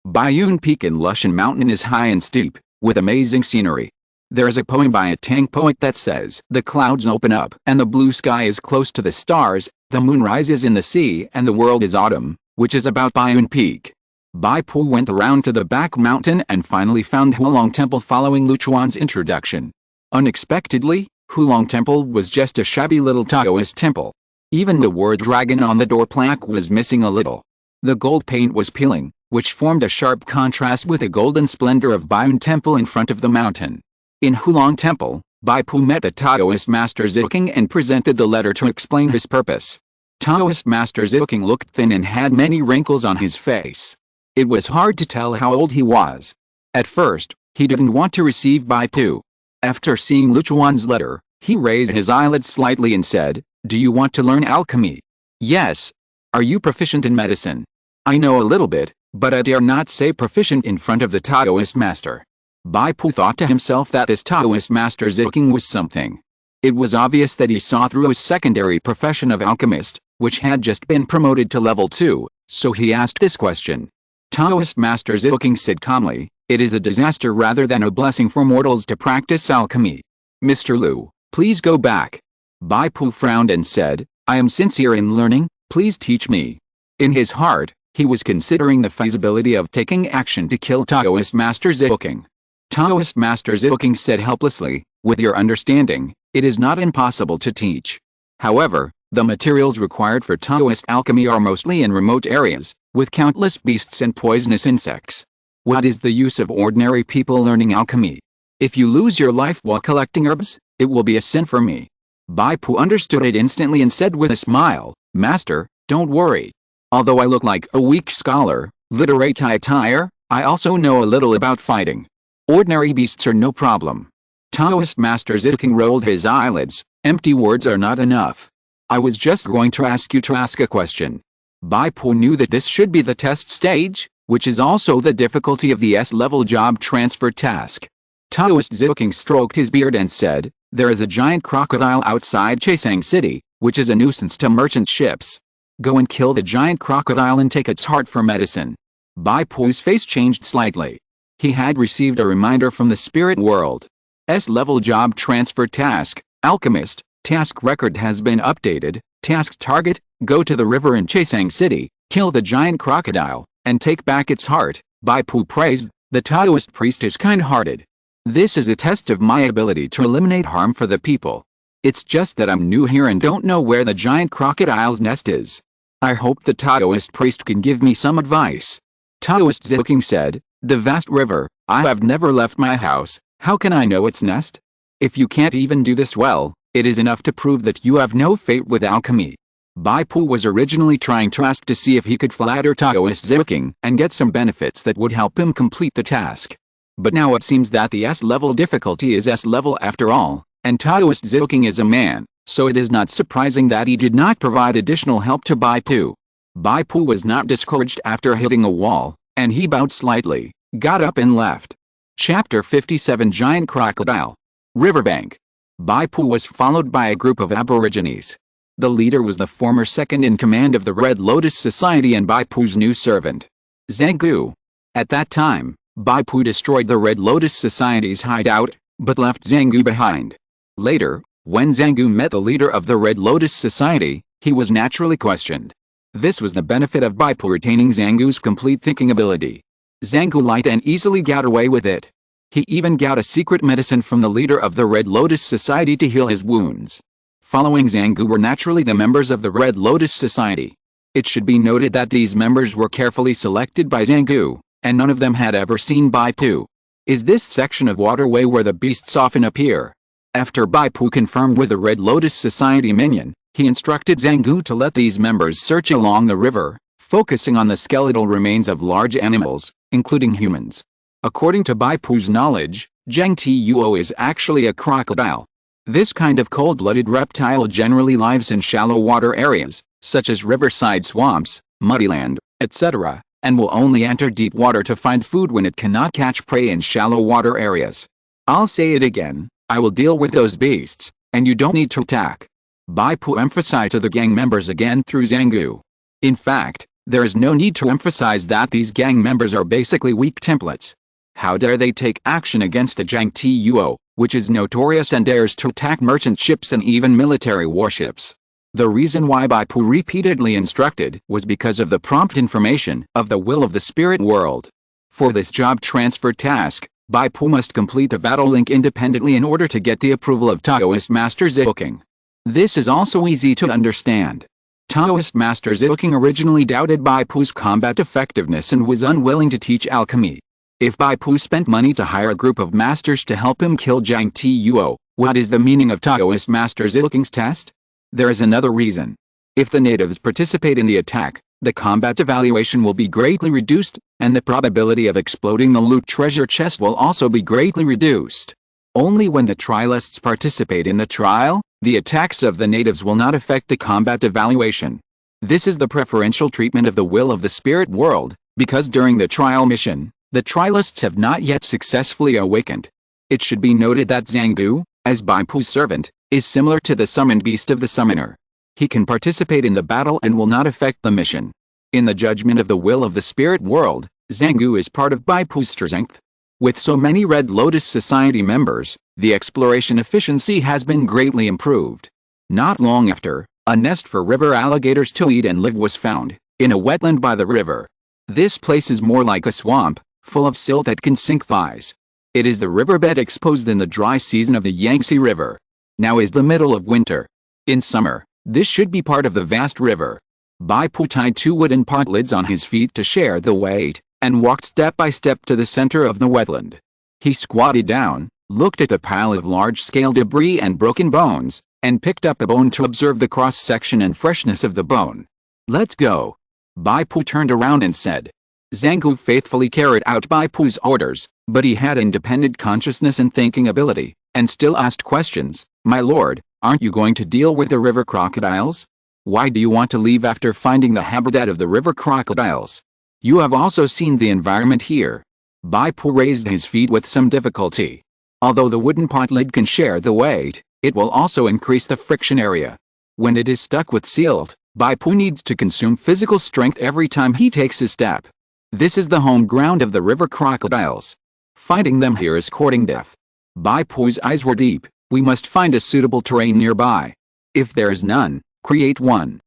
Baiyun Peak in Lushan Mountain is high and steep, with amazing scenery. There is a poem by a Tang poet that says, "The clouds open up and the blue sky is close to the stars, the moon rises in the sea and the world is autumn," which is about Baiyun Peak. Bai Pu went around to the back mountain and finally found Hulong Temple following Luchuan's introduction. Unexpectedly, Hulong Temple was just a shabby little Taoist temple. Even the word dragon on the door plaque was missing a little. The gold paint was peeling, which formed a sharp contrast with the golden splendor of Baiyun Temple in front of the mountain. In Hulong Temple, Bai Pu met the Taoist Master Zilking and presented the letter to explain his purpose. Taoist Master Zilking looked thin and had many wrinkles on his face. It was hard to tell how old he was. At first, he didn't want to receive Bai Pu. After seeing Luchuan's letter, he raised his eyelids slightly and said, "Do you want to learn alchemy?" "Yes." "Are you proficient in medicine?" "I know a little bit, but I dare not say proficient in front of the Taoist master." Bai Pu thought to himself that this Taoist master Zilking was something. It was obvious that he saw through his secondary profession of alchemist, which had just been promoted to level 2, so he asked this question. Taoist master Zilking said calmly, "It is a disaster rather than a blessing for mortals to practice alchemy. Mr. Liu, please go back." Bai Pu frowned and said, "I am sincere in learning, please teach me." In his heart, he was considering the feasibility of taking action to kill Taoist Master Zilking. Taoist Master Zilking said helplessly, "With your understanding, it is not impossible to teach. However, the materials required for Taoist alchemy are mostly in remote areas, with countless beasts and poisonous insects. What is the use of ordinary people learning alchemy? If you lose your life while collecting herbs, it will be a sin for me." Bai Pu understood it instantly and said with a smile, "Master, don't worry. Although I look like a weak scholar, literate attire, I also know a little about fighting. Ordinary beasts are no problem." Taoist Master Zilking rolled his eyelids. "Empty words are not enough. I was just going to ask you to ask a question." Bai Pu knew that this should be the test stage, which is also the difficulty of the S-level job transfer task. Taoist Zilking stroked his beard and said, "There is a giant crocodile outside Chasang City, which is a nuisance to merchant ships. Go and kill the giant crocodile and take its heart for medicine." Bai Pu's face changed slightly. He had received a reminder from the spirit world. S-level job transfer task, alchemist, task record has been updated, task target, go to the river in Chasang City, kill the giant crocodile, and take back its heart. Bai Pu praised, "The Taoist priest is kind-hearted. This is a test of my ability to eliminate harm for the people. It's just that I'm new here and don't know where the giant crocodile's nest is. I hope the Taoist priest can give me some advice." Taoist Zilking said, "The vast river, I have never left my house, how can I know its nest? If you can't even do this well, it is enough to prove that you have no fate with alchemy." Bai Pu was originally trying to ask to see if he could flatter Taoist Zilking and get some benefits that would help him complete the task. But now it seems that the S-level difficulty is S-level after all, and Taoist Zilking is a man, so it is not surprising that he did not provide additional help to Bai Pu. Bai Pu was not discouraged after hitting a wall, and he bowed slightly, got up and left. Chapter 57 Giant Crocodile. Riverbank. Bai Pu was followed by a group of aborigines. The leader was the former second-in-command of the Red Lotus Society and Bai Pu's new servant, Zhang. At that time, Bai Pu destroyed the Red Lotus Society's hideout, but left Zhang behind. Later, when Zhang met the leader of the Red Lotus Society, he was naturally questioned. This was the benefit of Bai Pu retaining Zhang's complete thinking ability. Zhang light and easily got away with it. He even got a secret medicine from the leader of the Red Lotus Society to heal his wounds. Following Zhang were naturally the members of the Red Lotus Society. It should be noted that these members were carefully selected by Zhang, and none of them had ever seen Bai Pu. Is this section of waterway where the beasts often appear? After Bai Pu confirmed with the Red Lotus Society minion, he instructed Zhang to let these members search along the river, focusing on the skeletal remains of large animals, including humans. According to Bai Pu's knowledge, Zhang Tuo is actually a crocodile. This kind of cold-blooded reptile generally lives in shallow water areas, such as riverside swamps, muddy land, etc., and will only enter deep water to find food when it cannot catch prey in shallow water areas. I'll say it again, I will deal with those beasts, and you don't need to attack. Bai Pu emphasized to the gang members again through Zhang. In fact, there is no need to emphasize that these gang members are basically weak templates. How dare they take action against a Zhang Tuo, which is notorious and dares to attack merchant ships and even military warships? The reason why Bai Pu repeatedly instructed was because of the prompt information of the will of the spirit world. For this job transfer task, Bai Pu must complete the battle link independently in order to get the approval of Taoist Master Zilking. This is also easy to understand. Taoist Master Zilking originally doubted Bai Pu's combat effectiveness and was unwilling to teach alchemy. If Bai Pu spent money to hire a group of masters to help him kill Zhang Tuo, what is the meaning of Taoist Master Zilking's test? There is another reason. If the natives participate in the attack, the combat evaluation will be greatly reduced, and the probability of exploding the loot treasure chest will also be greatly reduced. Only when the trialists participate in the trial, the attacks of the natives will not affect the combat evaluation. This is the preferential treatment of the will of the spirit world, because during the trial mission, the trialists have not yet successfully awakened. It should be noted that Zhang, as Bai Pu's servant, is similar to the summoned beast of the summoner. He can participate in the battle and will not affect the mission. In the judgment of the will of the spirit world, Zhang is part of Bai Pu's strength. With so many Red Lotus Society members, the exploration efficiency has been greatly improved. Not long after, a nest for river alligators to eat and live was found, in a wetland by the river. This place is more like a swamp, full of silt that can sink thighs. It is the riverbed exposed in the dry season of the Yangtze River. Now is the middle of winter. In summer, this should be part of the vast river. Bai Pu tied 2 wooden lids on his feet to share the weight, and walked step by step to the center of the wetland. He squatted down, looked at the pile of large-scale debris and broken bones, and picked up a bone to observe the cross-section and freshness of the bone. "Let's go." Bai Pu turned around and said. Zhang faithfully carried out Bai Pu's orders, but he had independent consciousness and thinking ability, and still asked questions. "My lord, aren't you going to deal with the river crocodiles? Why do you want to leave after finding the habitat of the river crocodiles? You have also seen the environment here." Bai Pu raised his feet with some difficulty. Although the wooden pot lid can share the weight, it will also increase the friction area. When it is stuck with silt, Bai Pu needs to consume physical strength every time he takes a step. This is the home ground of the river crocodiles. Finding them here is courting death. Bai Pu's eyes were deep. We must find a suitable terrain nearby. If there is none, create one.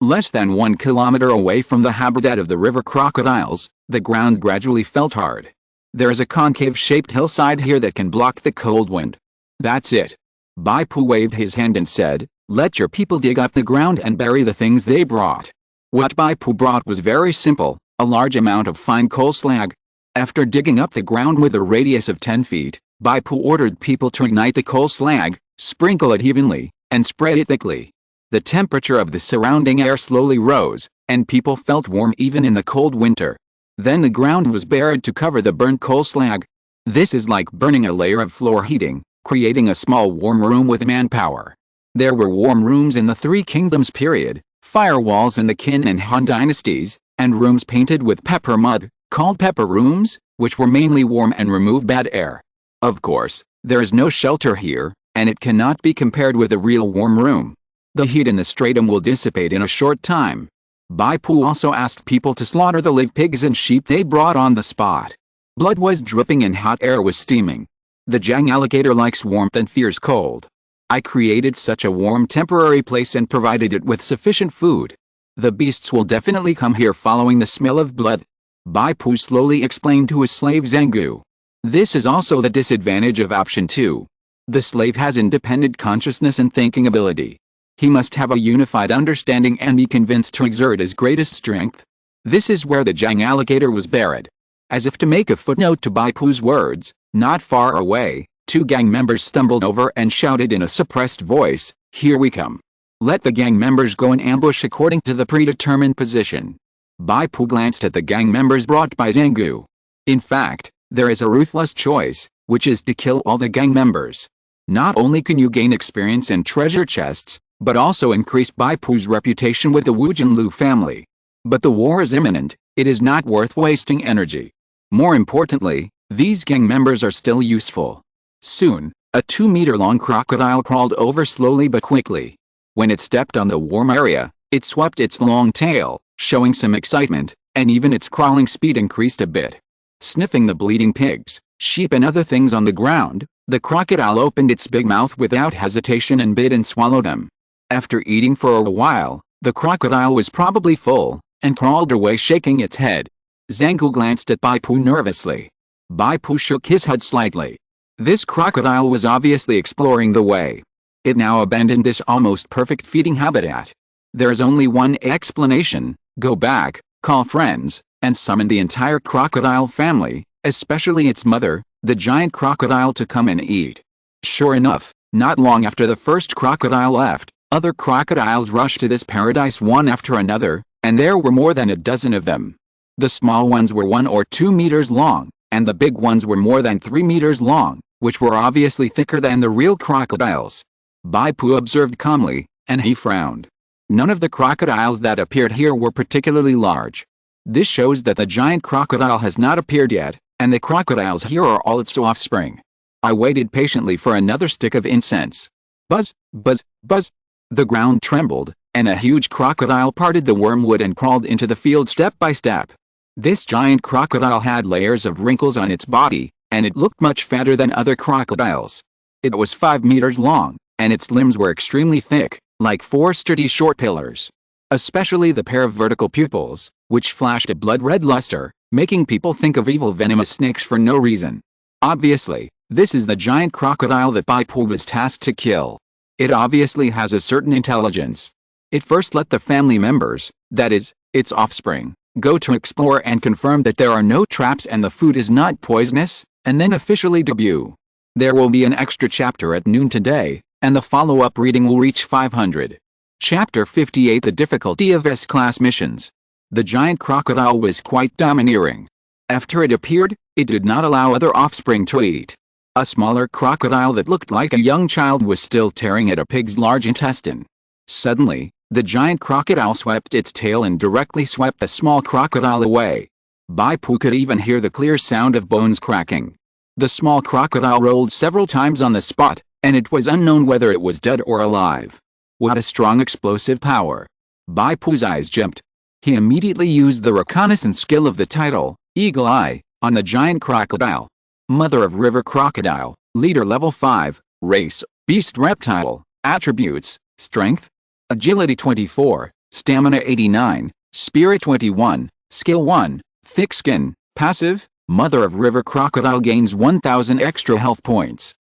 Less than 1 kilometer away from the habitat of the river crocodiles, the ground gradually felt hard. There is a concave-shaped hillside here that can block the cold wind. That's it. Bai Pu waved his hand and said, "Let your people dig up the ground and bury the things they brought." What Bai Pu brought was very simple, a large amount of fine coal slag. After digging up the ground with a radius of 10 feet, Bai Pu ordered people to ignite the coal slag, sprinkle it evenly, and spread it thickly. The temperature of the surrounding air slowly rose, and people felt warm even in the cold winter. Then the ground was bared to cover the burnt coal slag. This is like burning a layer of floor heating, creating a small warm room with manpower. There were warm rooms in the Three Kingdoms period, firewalls in the Qin and Han dynasties, and rooms painted with pepper mud, called pepper rooms, which were mainly warm and remove bad air. Of course, there is no shelter here, and it cannot be compared with a real warm room. The heat in the stratum will dissipate in a short time. Bai Pu also asked people to slaughter the live pigs and sheep they brought on the spot. Blood was dripping and hot air was steaming. The Jiang alligator likes warmth and fears cold. I created such a warm temporary place and provided it with sufficient food. The beasts will definitely come here following the smell of blood. Bai Pu slowly explained to his slave Zhenggu. This is also the disadvantage of option 2. The slave has independent consciousness and thinking ability. He must have a unified understanding and be convinced to exert his greatest strength. This is where the Jiang alligator was buried. As if to make a footnote to Bai Pu's words, not far away, 2 gang members stumbled over and shouted in a suppressed voice, "Here we come. Let the gang members go in ambush according to the predetermined position." Bai Pu glanced at the gang members brought by Zhenggu. In fact, there is a ruthless choice, which is to kill all the gang members. Not only can you gain experience and treasure chests, but also increase Bai Pu's reputation with the Wu Jinlu family. But the war is imminent, it is not worth wasting energy. More importantly, these gang members are still useful. Soon, a 2-meter-long crocodile crawled over slowly but quickly. When it stepped on the warm area, it swept its long tail, showing some excitement, and even its crawling speed increased a bit. Sniffing the bleeding pigs, sheep and other things on the ground, the crocodile opened its big mouth without hesitation and bit and swallowed them. After eating for a while, the crocodile was probably full, and crawled away shaking its head. Zhenggu glanced at Bai Pu nervously. Bai Pu shook his head slightly. This crocodile was obviously exploring the way. It now abandoned this almost perfect feeding habitat. There is only one explanation: go back, call friends, and summon the entire crocodile family, especially its mother, the giant crocodile, to come and eat. Sure enough, not long after the first crocodile left, other crocodiles rushed to this paradise one after another, and there were more than a dozen of them. The small ones were 1 or 2 meters long, and the big ones were more than 3 meters long, which were obviously thicker than the real crocodiles. Bai Pu observed calmly, and he frowned. None of the crocodiles that appeared here were particularly large. This shows that the giant crocodile has not appeared yet, and the crocodiles here are all its offspring. I waited patiently for another stick of incense. Buzz, buzz, buzz. The ground trembled, and a huge crocodile parted the wormwood and crawled into the field step by step. This giant crocodile had layers of wrinkles on its body, and it looked much fatter than other crocodiles. It was 5 meters long, and its limbs were extremely thick, like 4 sturdy short pillars. Especially the pair of vertical pupils, which flashed a blood-red luster, making people think of evil venomous snakes for no reason. Obviously, this is the giant crocodile that Bai Pu was tasked to kill. It obviously has a certain intelligence. It first let the family members, that is, its offspring, go to explore and confirm that there are no traps and the food is not poisonous, and then officially debut. There will be an extra chapter at noon today, and the follow-up reading will reach 500. Chapter 58: The difficulty of S-class missions. The giant crocodile was quite domineering. After it appeared, it did not allow other offspring to eat. A smaller crocodile that looked like a young child was still tearing at a pig's large intestine. Suddenly, the giant crocodile swept its tail and directly swept the small crocodile away. Bai Pu could even hear the clear sound of bones cracking. The small crocodile rolled several times on the spot, and it was unknown whether it was dead or alive. What a strong explosive power! Bai Pu's eyes jumped. He immediately used the reconnaissance skill of the title, Eagle Eye, on the giant crocodile. Mother of River Crocodile, Leader Level 5, Race, Beast Reptile, Attributes, Strength, Agility 24, Stamina 89, Spirit 21, Skill 1, Thick Skin, Passive, Mother of River Crocodile gains 1000 extra health points.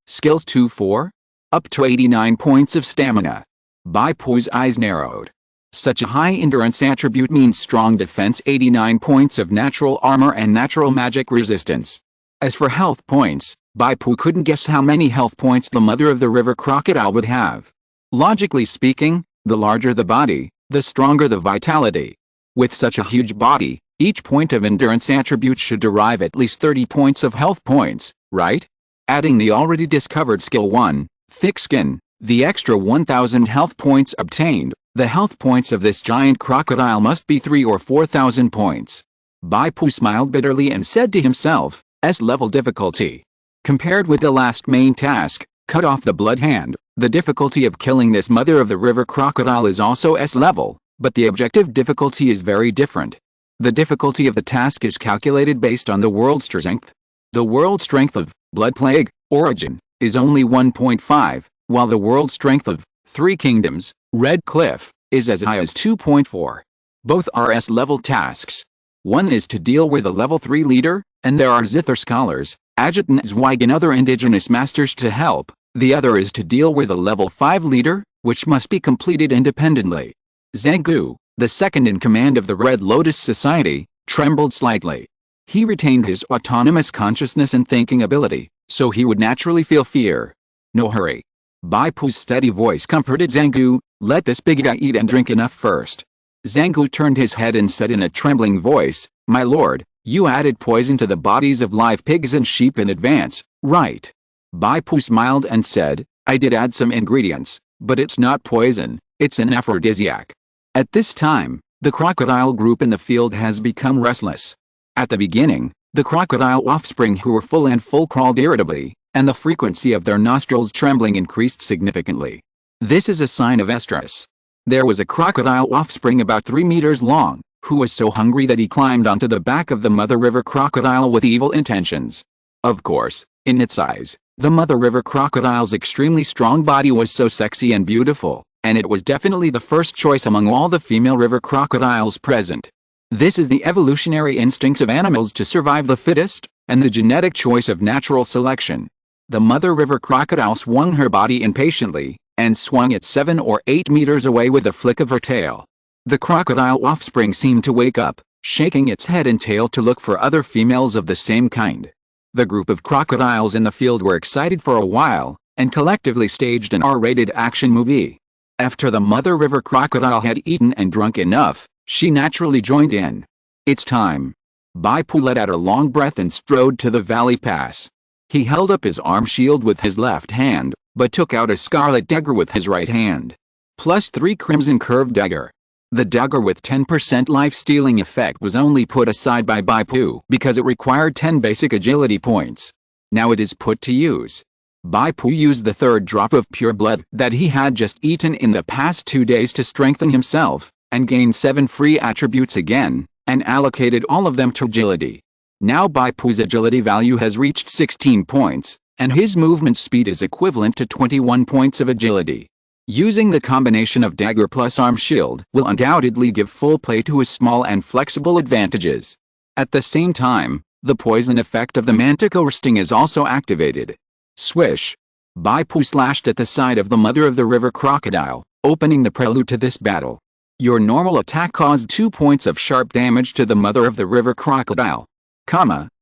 Skills 2-4? Up to 89 points of stamina. Bai Pu's eyes narrowed. Such a high endurance attribute means strong defense, 89 points of natural armor and natural magic resistance. As for health points, Bai Pu couldn't guess how many health points the Mother of the River Crocodile would have. Logically speaking, the larger the body, the stronger the vitality. With such a huge body, each point of endurance attribute should derive at least 30 points of health points, right? Adding the already discovered Skill 1, Thick Skin, the extra 1000 health points obtained, The health points of this giant crocodile must be 3 or 4,000 points. Bai Pu smiled bitterly and said to himself, S-level difficulty. Compared with the last main task, cut off the blood hand, the difficulty of killing this mother of the river crocodile is also S-level, but the objective difficulty is very different. The difficulty of the task is calculated based on the world strength. The world strength of Blood Plague, Origin, is only 1.5, while the world strength of Three Kingdoms, Red Cliff, is as high as 2.4. Both are S-level tasks. One is to deal with a level 3 leader, and there are Zither scholars, adjutant Zweig and other indigenous masters to help. The other is to deal with a level 5 leader, which must be completed independently. Zhang, the second in command of the Red Lotus Society, trembled slightly. He retained his autonomous consciousness and thinking ability, so he would naturally feel fear. No hurry. Bai Pu's steady voice comforted Zhang, let this big guy eat and drink enough first. Zhang turned his head and said in a trembling voice, my lord, you added poison to the bodies of live pigs and sheep in advance, right? Bai Pu smiled and said, I did add some ingredients, but it's not poison, it's an aphrodisiac. At this time, the crocodile group in the field has become restless. At the beginning, the crocodile offspring who were full crawled irritably, and the frequency of their nostrils trembling increased significantly. This is a sign of estrus. There was a crocodile offspring about 3 meters long, who was so hungry that he climbed onto the back of the mother river crocodile with evil intentions. Of course, in its eyes, the mother river crocodile's extremely strong body was so sexy and beautiful, and it was definitely the first choice among all the female river crocodiles present. This is the evolutionary instincts of animals to survive the fittest, and the genetic choice of natural selection. The mother river crocodile swung her body impatiently, and swung it 7 or 8 meters away with a flick of her tail. The crocodile offspring seemed to wake up, shaking its head and tail to look for other females of the same kind. The group of crocodiles in the field were excited for a while, and collectively staged an R-rated action movie. After the mother river crocodile had eaten and drunk enough, she naturally joined in. It's time. Bai Pu let out a long breath and strode to the valley pass. He held up his arm shield with his left hand, but took out a scarlet dagger with his right hand. +3 crimson curved dagger. The dagger with 10% life-stealing effect was only put aside by Bai Pu because it required 10 basic agility points. Now it is put to use. Bai Pu used the third drop of pure blood that he had just eaten in the past 2 days to strengthen himself, and gain 7 free attributes again, and allocated all of them to agility. Now Bai Pu's agility value has reached 16 points, and his movement speed is equivalent to 21 points of agility. Using the combination of dagger plus arm shield will undoubtedly give full play to his small and flexible advantages. At the same time, the poison effect of the manticore sting is also activated. Swish! Bai Pu slashed at the side of the mother of the river crocodile, opening the prelude to this battle. Your normal attack caused 2 points of sharp damage to the mother of the river crocodile.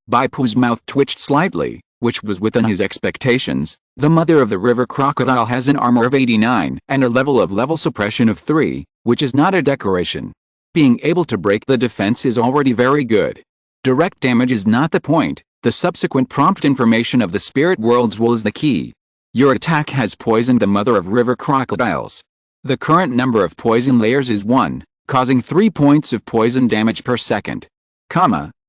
Bai Pu's mouth twitched slightly, which was within his expectations. The mother of the river crocodile has an armor of 89 and a level suppression of 3, which is not a decoration. Being able to break the defense is already very good. Direct damage is not the point, the subsequent prompt information of the spirit world's will is the key. Your attack has poisoned the mother of river crocodiles. The current number of poison layers is 1, causing 3 points of poison damage per second.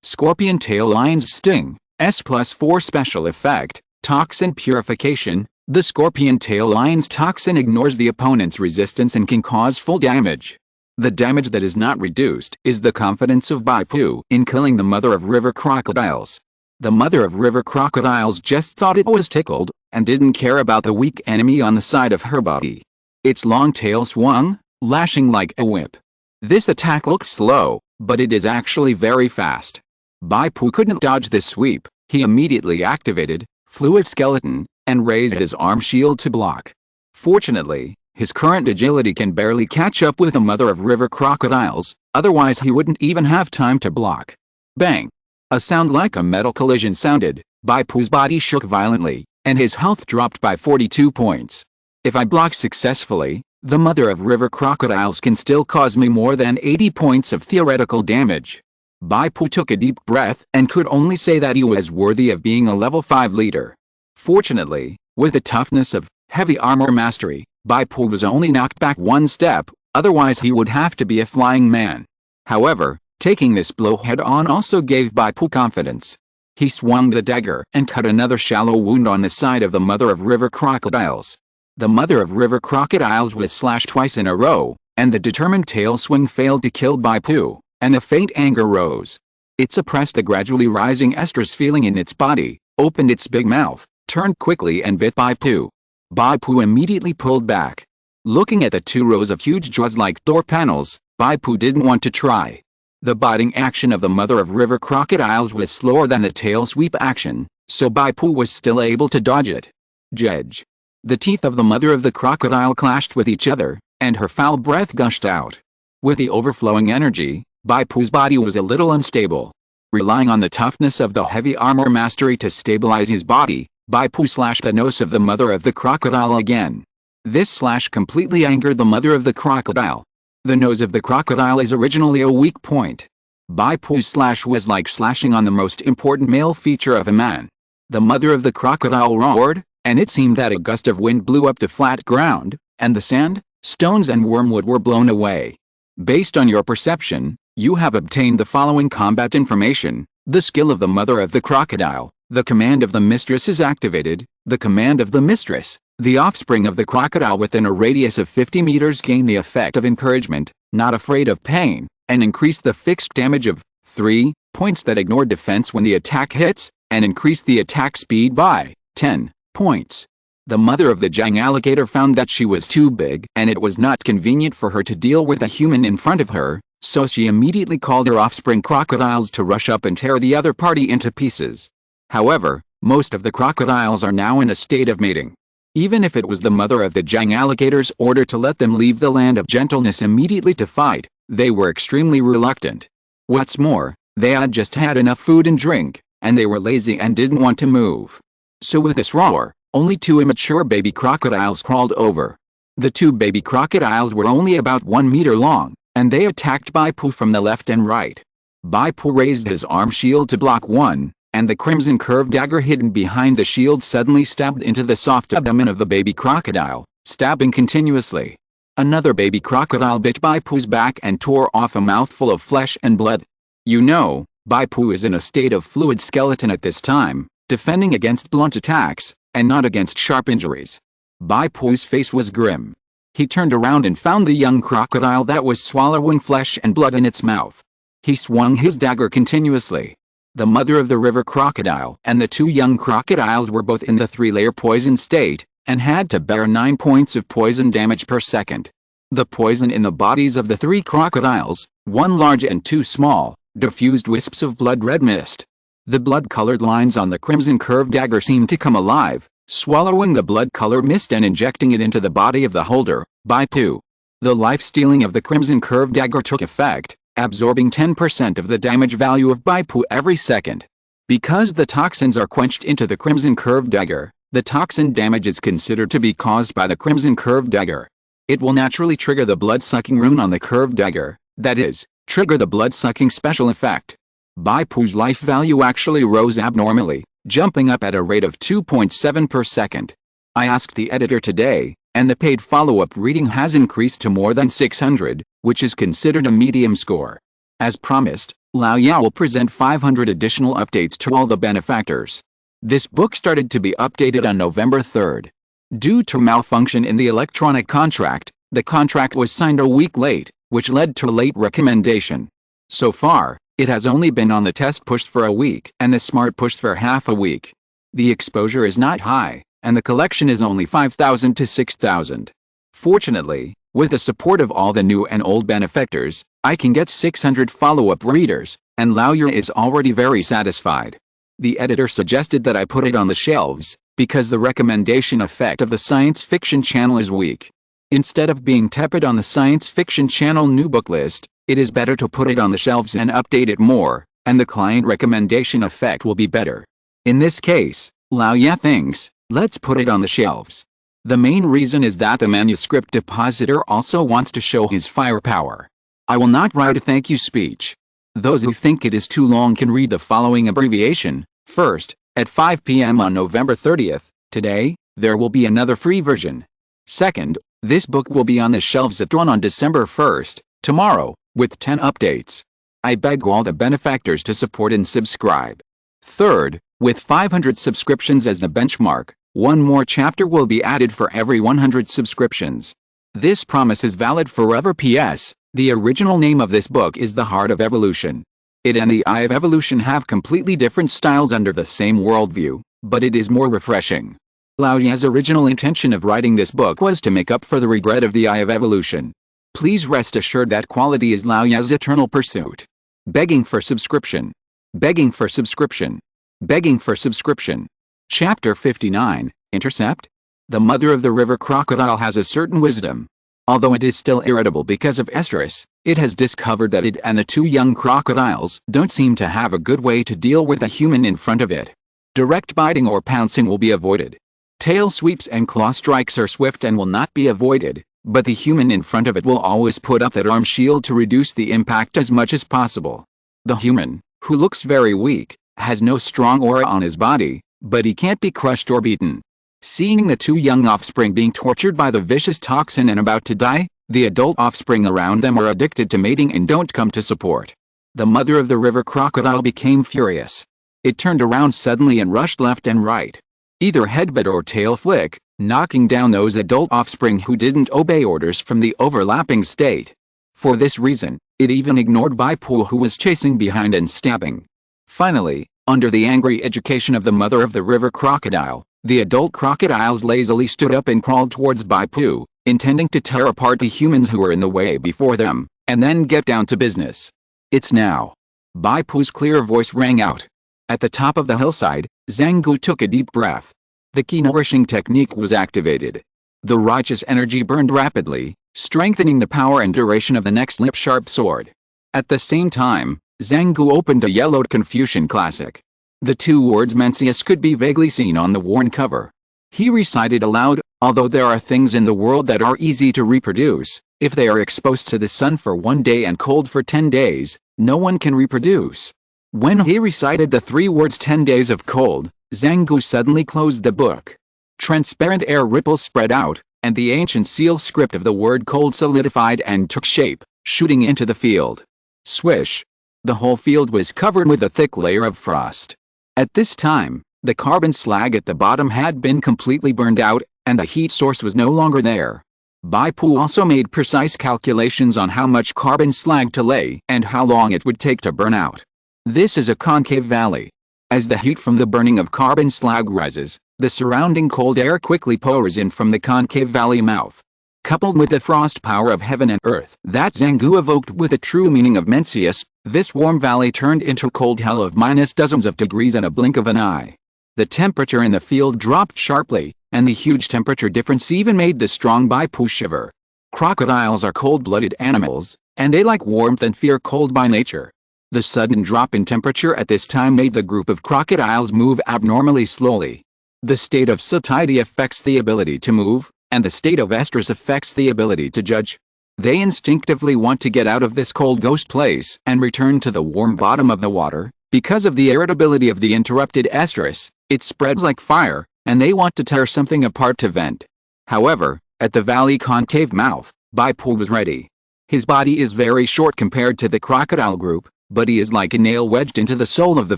Scorpion tail lion's sting, S+4 special effect, toxin purification. The scorpion tail lion's toxin ignores the opponent's resistance and can cause full damage. The damage that is not reduced is the confidence of Bai Pu in killing the mother of river crocodiles. The mother of river crocodiles just thought it was tickled, and didn't care about the weak enemy on the side of her body. Its long tail swung, lashing like a whip. This attack looks slow, but it is actually very fast. Bai Pu couldn't dodge this sweep. He immediately activated Fluid Skeleton and raised his arm shield to block. Fortunately, his current agility can barely catch up with the mother of river crocodiles, otherwise he wouldn't even have time to block. Bang! A sound like a metal collision sounded. Bai Pu's body shook violently, and his health dropped by 42 points. If I block successfully, the mother of river crocodiles can still cause me more than 80 points of theoretical damage. Bai Pu took a deep breath and could only say that he was worthy of being a level 5 leader. Fortunately, with the toughness of heavy armor mastery, Bai Pu was only knocked back 1 step, otherwise he would have to be a flying man. However, taking this blow head-on also gave Bai Pu confidence. He swung the dagger and cut another shallow wound on the side of the mother of river crocodiles. The mother of river crocodiles was slashed twice in a row, and the determined tail swing failed to kill Bai Pu, and a faint anger rose. It suppressed the gradually rising estrus feeling in its body, opened its big mouth, turned quickly and bit Bai Pu. Bai Pu immediately pulled back. Looking at the 2 rows of huge jaws-like door panels, Bai Pu didn't want to try. The biting action of the mother of river crocodiles was slower than the tail sweep action, so Bai Pu was still able to dodge it. Jedge. The teeth of the mother of the crocodile clashed with each other, and her foul breath gushed out. With the overflowing energy, Bai Pu's body was a little unstable. Relying on the toughness of the heavy armor mastery to stabilize his body, Bai Pu slashed the nose of the mother of the crocodile again. This slash completely angered the mother of the crocodile. The nose of the crocodile is originally a weak point. Bai Pu's slash was like slashing on the most important male feature of a man. The mother of the crocodile roared, and it seemed that a gust of wind blew up the flat ground, and the sand, stones and wormwood were blown away. Based on your perception, you have obtained the following combat information: the skill of the mother of the crocodile, the command of the mistress is activated, the command of the mistress, the offspring of the crocodile within a radius of 50 meters gain the effect of encouragement, not afraid of pain, and increase the fixed damage of 3 points that ignore defense when the attack hits, and increase the attack speed by 10 points. The mother of the giant alligator found that she was too big and it was not convenient for her to deal with a human in front of her, so she immediately called her offspring crocodiles to rush up and tear the other party into pieces. However, most of the crocodiles are now in a state of mating. Even if it was the mother of the giant alligator's order to let them leave the land of gentleness immediately to fight, they were extremely reluctant. What's more, they had just had enough food and drink, and they were lazy and didn't want to move. So with this roar, only 2 immature baby crocodiles crawled over. The 2 baby crocodiles were only about 1 meter long, and they attacked Bai Pu from the left and right. Bai Pu raised his arm shield to block one, and the crimson curved dagger hidden behind the shield suddenly stabbed into the soft abdomen of the baby crocodile, stabbing continuously. Another baby crocodile bit Bai Pu's back and tore off a mouthful of flesh and blood. You know, Bai Pu is in a state of fluid skeleton at this time, defending against blunt attacks, and not against sharp injuries. Bai Pu's face was grim. He turned around and found the young crocodile that was swallowing flesh and blood in its mouth. He swung his dagger continuously. The mother of the river crocodile and the 2 young crocodiles were both in the 3-layer poison state, and had to bear 9 points of poison damage per second. The poison in the bodies of the 3 crocodiles, 1 large and 2 small, diffused wisps of blood-red mist. The blood-colored lines on the crimson curved dagger seemed to come alive, swallowing the blood-colored mist and injecting it into the body of the holder, Bai Pu. The life-stealing of the crimson curved dagger took effect, absorbing 10% of the damage value of Bai Pu every second. Because the toxins are quenched into the crimson curved dagger, the toxin damage is considered to be caused by the crimson curved dagger. It will naturally trigger the blood-sucking rune on the curved dagger, that is, trigger the blood-sucking special effect. Bai Pu's life value actually rose abnormally, jumping up at a rate of 2.7 per second. I asked the editor today, and the paid follow-up reading has increased to more than 600, which is considered a medium score. As promised, Lao Yao will present 500 additional updates to all the benefactors. This book started to be updated on November 3rd. Due to malfunction in the electronic contract, the contract was signed a week late, which led to late recommendation. So far, it has only been on the test push for a week and the smart push for half a week. The exposure is not high, and the collection is only 5,000 to 6,000. Fortunately, with the support of all the new and old benefactors, I can get 600 follow-up readers, and Lao Yao is already very satisfied. The editor suggested that I put it on the shelves, because the recommendation effect of the science fiction channel is weak. Instead of being tepid on the science fiction channel new book list, it is better to put it on the shelves and update it more, and the client recommendation effect will be better. In this case, Lao Yao thinks, let's put it on the shelves. The main reason is that the manuscript depositor also wants to show his firepower. I will not write a thank you speech. Those who think it is too long can read the following abbreviation. First, at 5 p.m. on November 30th, today, there will be another free version. Second, This book will be on the shelves at dawn on December 1st, tomorrow, with 10 updates. I beg all the benefactors to support and subscribe. Third, with 500 subscriptions as the benchmark, one more chapter will be added for every 100 subscriptions. This promise is valid forever. P.S. The original name of this book is The Heart of Evolution. It and The Eye of Evolution have completely different styles under the same worldview, but it is more refreshing. Lao Ya's original intention of writing this book was to make up for the regret of The Eye of Evolution. Please rest assured that quality is Lao Ya's eternal pursuit. Begging for subscription. Begging for subscription. Begging for subscription. Chapter 59, Intercept. The mother of the river crocodile has a certain wisdom. Although it is still irritable because of estrus, it has discovered that it and the two young crocodiles don't seem to have a good way to deal with a human in front of it. Direct biting or pouncing will be avoided. Tail sweeps and claw strikes are swift and will not be avoided, but the human in front of it will always put up that arm shield to reduce the impact as much as possible. The human, who looks very weak, has no strong aura on his body, but he can't be crushed or beaten. Seeing the two young offspring being tortured by the vicious toxin and about to die, the adult offspring around them are addicted to mating and don't come to support. The mother of the river crocodile became furious. It turned around suddenly and rushed left and right. Either headbutt or tail flick, knocking down those adult offspring who didn't obey orders from the overlapping state. For this reason, it even ignored Bai Pu, who was chasing behind and stabbing. Finally, under the angry education of the mother of the river crocodile, the adult crocodiles lazily stood up and crawled towards Bai Pu, intending to tear apart the humans who were in the way before them, and then get down to business. It's now. Bai Pu's clear voice rang out. At the top of the hillside, Zhang Gu took a deep breath. The key nourishing technique was activated. The righteous energy burned rapidly, strengthening the power and duration of the next lip-sharp sword. At the same time, Zhang Gu opened a yellowed Confucian classic. The two words Mencius could be vaguely seen on the worn cover. He recited aloud, although there are things in the world that are easy to reproduce, if they are exposed to the sun for 1 day and cold for 10 days, no one can reproduce. When he recited the 3 words 10 days of cold, Zhang Gu suddenly closed the book. Transparent air ripples spread out, and the ancient seal script of the word cold solidified and took shape, shooting into the field. Swish! The whole field was covered with a thick layer of frost. At this time, the carbon slag at the bottom had been completely burned out, and the heat source was no longer there. Bai Pu also made precise calculations on how much carbon slag to lay and how long it would take to burn out. This is a concave valley. As the heat from the burning of carbon slag rises, the surrounding cold air quickly pours in from the concave valley mouth. Coupled with the frost power of heaven and earth that Zhang Gu evoked with the true meaning of Mencius, this warm valley turned into cold hell of minus dozens of degrees in a blink of an eye. The temperature in the field dropped sharply, and the huge temperature difference even made the strong Bai Pu shiver. Crocodiles are cold-blooded animals, and they like warmth and fear cold by nature. The sudden drop in temperature at this time made the group of crocodiles move abnormally slowly. The state of satiety affects the ability to move, and the state of estrus affects the ability to judge. They instinctively want to get out of this cold ghost place and return to the warm bottom of the water. Because of the irritability of the interrupted estrus, it spreads like fire, and they want to tear something apart to vent. However, at the valley concave mouth, Bai Pu was ready. His body is very short compared to the crocodile group, but he is like a nail wedged into the sole of the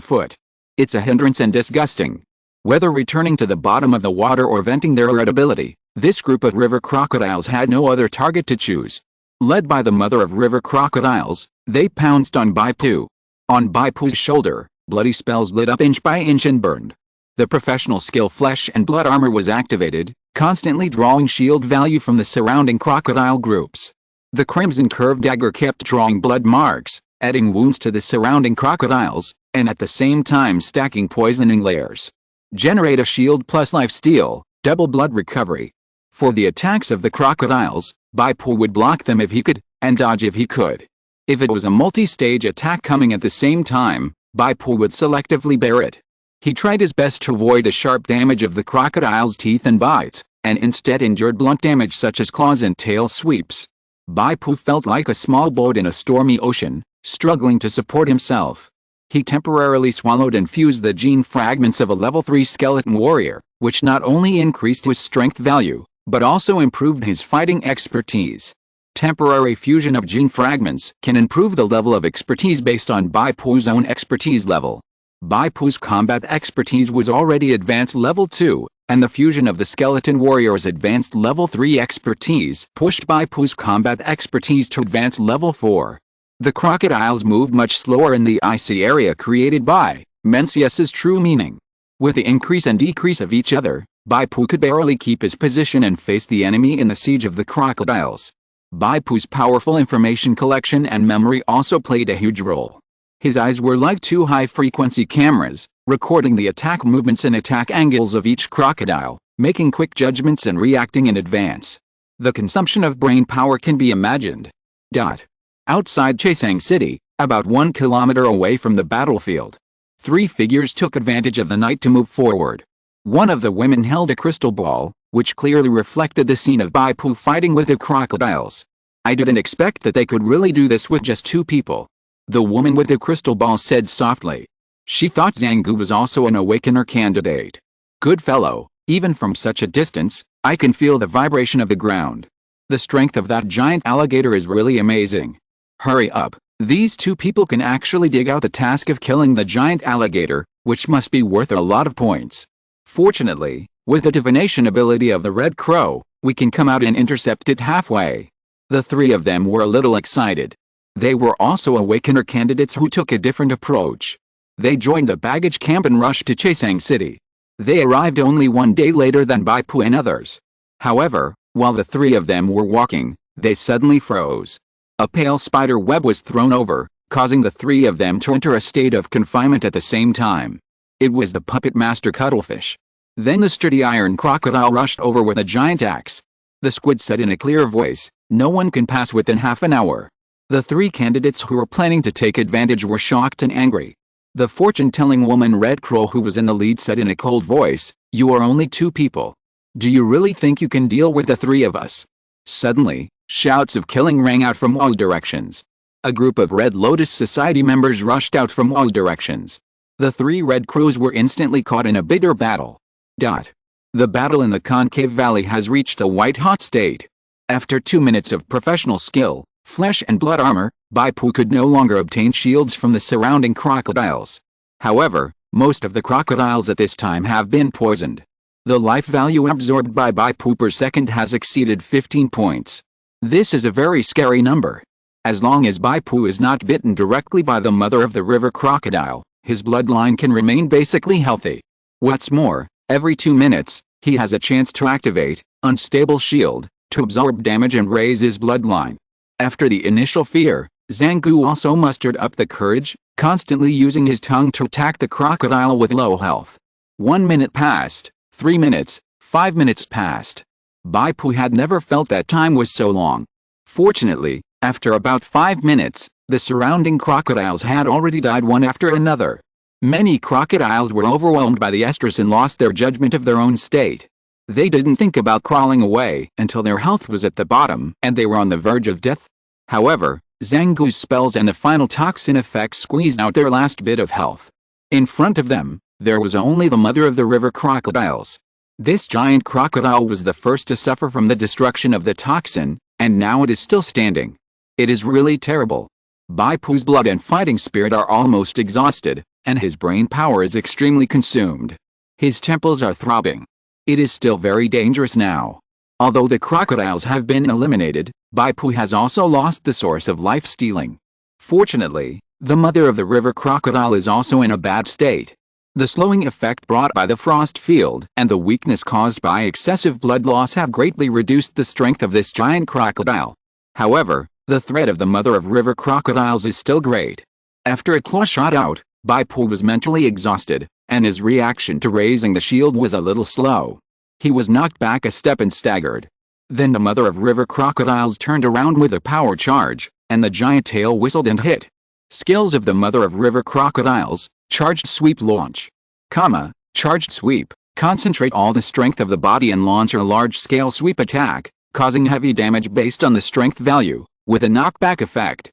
foot. It's a hindrance and disgusting. Whether returning to the bottom of the water or venting their irritability, this group of river crocodiles had no other target to choose. Led by the mother of river crocodiles, they pounced on Bai Pu. On Bai Pu's shoulder, bloody spells lit up inch by inch and burned. The professional skill flesh and blood armor was activated, constantly drawing shield value from the surrounding crocodile groups. The crimson curved dagger kept drawing blood marks, adding wounds to the surrounding crocodiles, and at the same time stacking poisoning layers. Generate a shield plus life steal, double blood recovery. For the attacks of the crocodiles, Bai Pu would block them if he could, and dodge if he could. If it was a multi-stage attack coming at the same time, Bai Pu would selectively bear it. He tried his best to avoid the sharp damage of the crocodile's teeth and bites, and instead endured blunt damage such as claws and tail sweeps. Bai Pu felt like a small boat in a stormy ocean, struggling to support himself. He temporarily swallowed and fused the gene fragments of a level 3 skeleton warrior, which not only increased his strength value, but also improved his fighting expertise. Temporary fusion of gene fragments can improve the level of expertise based on Bai Pu's own expertise level. Bai Pu's combat expertise was already advanced level 2, and the fusion of the skeleton warrior's advanced level 3 expertise pushed Bai Pu's combat expertise to advanced level 4. The crocodiles moved much slower in the icy area created by Mencius's true meaning. With the increase and decrease of each other, Bai Pu could barely keep his position and face the enemy in the siege of the crocodiles. Bai Pu's powerful information collection and memory also played a huge role. His eyes were like two high-frequency cameras, recording the attack movements and attack angles of each crocodile, making quick judgments and reacting in advance. The consumption of brain power can be imagined. Outside Chasang City, about 1 kilometer away from the battlefield, 3 figures took advantage of the night to move forward. One of the women held a crystal ball, which clearly reflected the scene of Bai Pu fighting with the crocodiles. I didn't expect that they could really do this with just 2 people. The woman with the crystal ball said softly. She thought Zhang Gu was also an awakener candidate. Good fellow, even from such a distance, I can feel the vibration of the ground. The strength of that giant alligator is really amazing. Hurry up, these 2 people can actually dig out the task of killing the giant alligator, which must be worth a lot of points. Fortunately, with the divination ability of the Red Crow, we can come out and intercept it halfway. The 3 of them were a little excited. They were also awakener candidates who took a different approach. They joined the baggage camp and rushed to Chasang City. They arrived only 1 day later than Bai Pu and others. However, while the 3 of them were walking, they suddenly froze. A pale spider web was thrown over, causing the 3 of them to enter a state of confinement at the same time. It was the puppet master cuttlefish. Then the sturdy iron crocodile rushed over with a giant axe. The squid said in a clear voice, "No one can pass within half an hour." The 3 candidates who were planning to take advantage were shocked and angry. The fortune-telling woman Red Crow who was in the lead said in a cold voice, "You are only 2 people. Do you really think you can deal with the 3 of us?" Suddenly, shouts of killing rang out from all directions. A group of Red Lotus Society members rushed out from all directions. The 3 Red Crows were instantly caught in a bitter battle. The battle in the concave valley has reached a white-hot state. After 2 minutes of professional skill, flesh and blood armor, Bai Pu could no longer obtain shields from the surrounding crocodiles. However, most of the crocodiles at this time have been poisoned. The life value absorbed by Bai Pu per second has exceeded 15 points. This is a very scary number. As long as Bai Pu is not bitten directly by the mother of the river crocodile, his bloodline can remain basically healthy. What's more, every 2 minutes, he has a chance to activate Unstable Shield, to absorb damage and raise his bloodline. After the initial fear, Zhang Gu also mustered up the courage, constantly using his tongue to attack the crocodile with low health. 1 minute passed, 3 minutes, 5 minutes passed. Bai Pu had never felt that time was so long. Fortunately, after about 5 minutes, the surrounding crocodiles had already died one after another. Many crocodiles were overwhelmed by the estrus and lost their judgment of their own state. They didn't think about crawling away until their health was at the bottom and they were on the verge of death. However, Zhang Gu's spells and the final toxin effect squeezed out their last bit of health. In front of them, there was only the mother of the river crocodiles. This giant crocodile was the first to suffer from the destruction of the toxin, and now it is still standing. It is really terrible. Bai Pu's blood and fighting spirit are almost exhausted, and his brain power is extremely consumed. His temples are throbbing. It is still very dangerous now. Although the crocodiles have been eliminated, Bai Pu has also lost the source of life stealing. Fortunately, the mother of the river crocodile is also in a bad state. The slowing effect brought by the frost field and the weakness caused by excessive blood loss have greatly reduced the strength of this giant crocodile. However, the threat of the mother of river crocodiles is still great. After a claw shot out, Bai Pu was mentally exhausted, and his reaction to raising the shield was a little slow. He was knocked back a step and staggered. Then the mother of river crocodiles turned around with a power charge, and the giant tail whistled and hit. Skills of the mother of river crocodiles: charged sweep launch. Charged sweep, concentrate all the strength of the body and launch a large-scale sweep attack, causing heavy damage based on the strength value, with a knockback effect.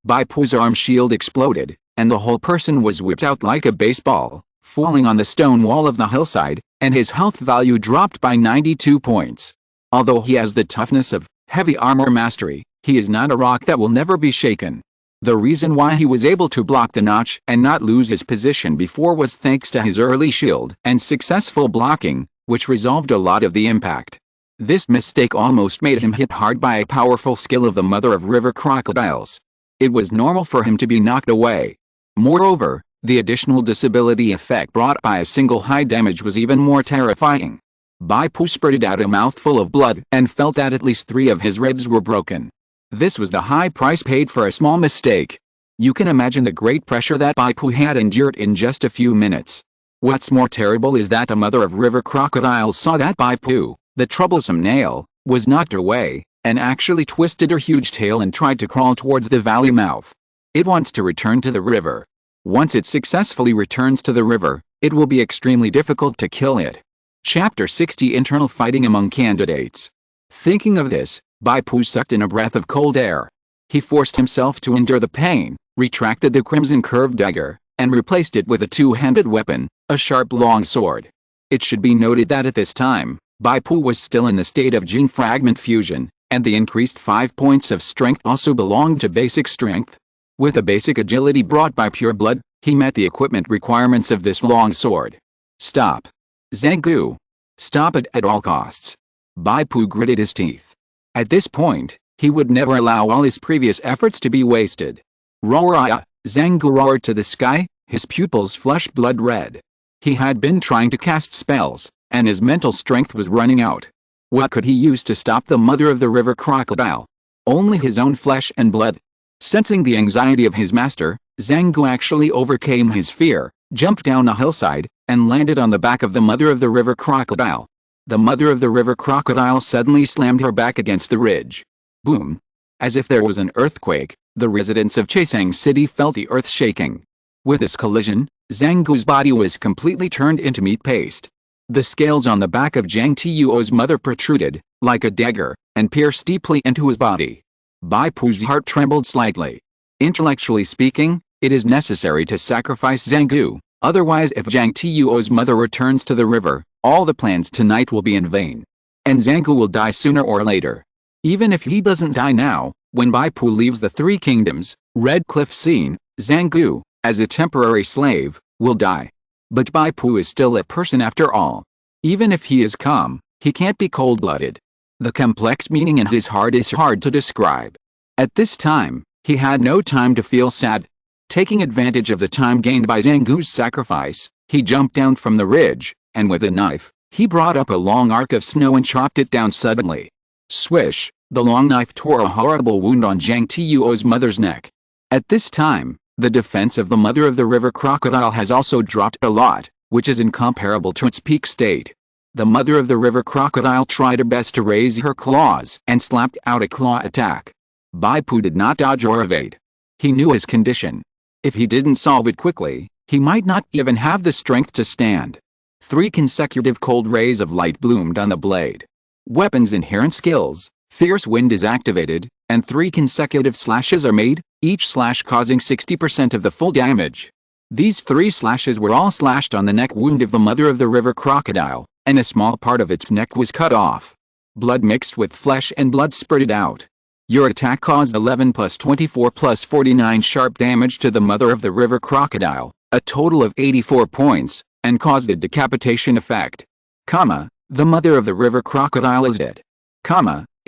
Bai Pu's arm shield exploded, and the whole person was whipped out like a baseball, falling on the stone wall of the hillside, and his health value dropped by 92 points. Although he has the toughness of heavy armor mastery, he is not a rock that will never be shaken. The reason why he was able to block the notch and not lose his position before was thanks to his early shield and successful blocking, which resolved a lot of the impact. This mistake almost made him hit hard by a powerful skill of the mother of river crocodiles. It was normal for him to be knocked away. Moreover, the additional disability effect brought by a single high damage was even more terrifying. Bai Pu spurted out a mouthful of blood and felt that at least 3 of his ribs were broken. This was the high price paid for a small mistake. You can imagine the great pressure that Bai Pu had endured in just a few minutes. What's more terrible is that the mother of river crocodiles saw that Bai Pu, the troublesome nail, was knocked away, and actually twisted her huge tail and tried to crawl towards the valley mouth. It wants to return to the river. Once it successfully returns to the river, it will be extremely difficult to kill it. Chapter 60 Internal Fighting Among Candidates. Thinking of this, Bai Pu sucked in a breath of cold air. He forced himself to endure the pain, retracted the crimson curved dagger, and replaced it with a two-handed weapon, a sharp long sword. It should be noted that at this time, Bai Pu was still in the state of gene fragment fusion, and the increased 5 points of strength also belonged to basic strength. With a basic agility brought by pure blood, he met the equipment requirements of this long sword. Stop. Zhang. Stop it at all costs. Bai Pu gritted his teeth. At this point, he would never allow all his previous efforts to be wasted. Roar! Zhang roared to the sky, his pupils flushed blood red. He had been trying to cast spells, and his mental strength was running out. What could he use to stop the mother of the river crocodile? Only his own flesh and blood. Sensing the anxiety of his master, Zhang actually overcame his fear, jumped down a hillside, and landed on the back of the mother of the river crocodile. The mother of the river crocodile suddenly slammed her back against the ridge. Boom! As if there was an earthquake, the residents of Chesang City felt the earth shaking. With this collision, Zhang's body was completely turned into meat paste. The scales on the back of Zhang Tuo's mother protruded, like a dagger, and pierced deeply into his body. Bai Pu's heart trembled slightly. Intellectually speaking, it is necessary to sacrifice Zhang. Otherwise, if Zhang Tuo's mother returns to the river, all the plans tonight will be in vain. And Zhang will die sooner or later. Even if he doesn't die now, when Bai Pu leaves the Three Kingdoms, Red Cliff scene, Zhang, as a temporary slave, will die. But Bai Pu is still a person after all. Even if he is calm, he can't be cold-blooded. The complex meaning in his heart is hard to describe. At this time, he had no time to feel sad. Taking advantage of the time gained by Zhang's sacrifice, he jumped down from the ridge, and with a knife, he brought up a long arc of snow and chopped it down suddenly. Swish! The long knife tore a horrible wound on Zhang Tuo's mother's neck. At this time, the defense of the mother of the river crocodile has also dropped a lot, which is incomparable to its peak state. The mother of the river crocodile tried her best to raise her claws and slapped out a claw attack. Bai Pu did not dodge or evade. He knew his condition. If he didn't solve it quickly, he might not even have the strength to stand. 3 consecutive cold rays of light bloomed on the blade. Weapon's inherent skills, Fierce Wind is activated, and 3 consecutive slashes are made, each slash causing 60% of the full damage. These 3 slashes were all slashed on the neck wound of the mother of the river crocodile, and a small part of its neck was cut off. Blood mixed with flesh and blood spurted out. Your attack caused 11 plus 24 plus 49 sharp damage to the mother of the river crocodile, a total of 84 points, and caused a decapitation effect. The mother of the river crocodile is dead.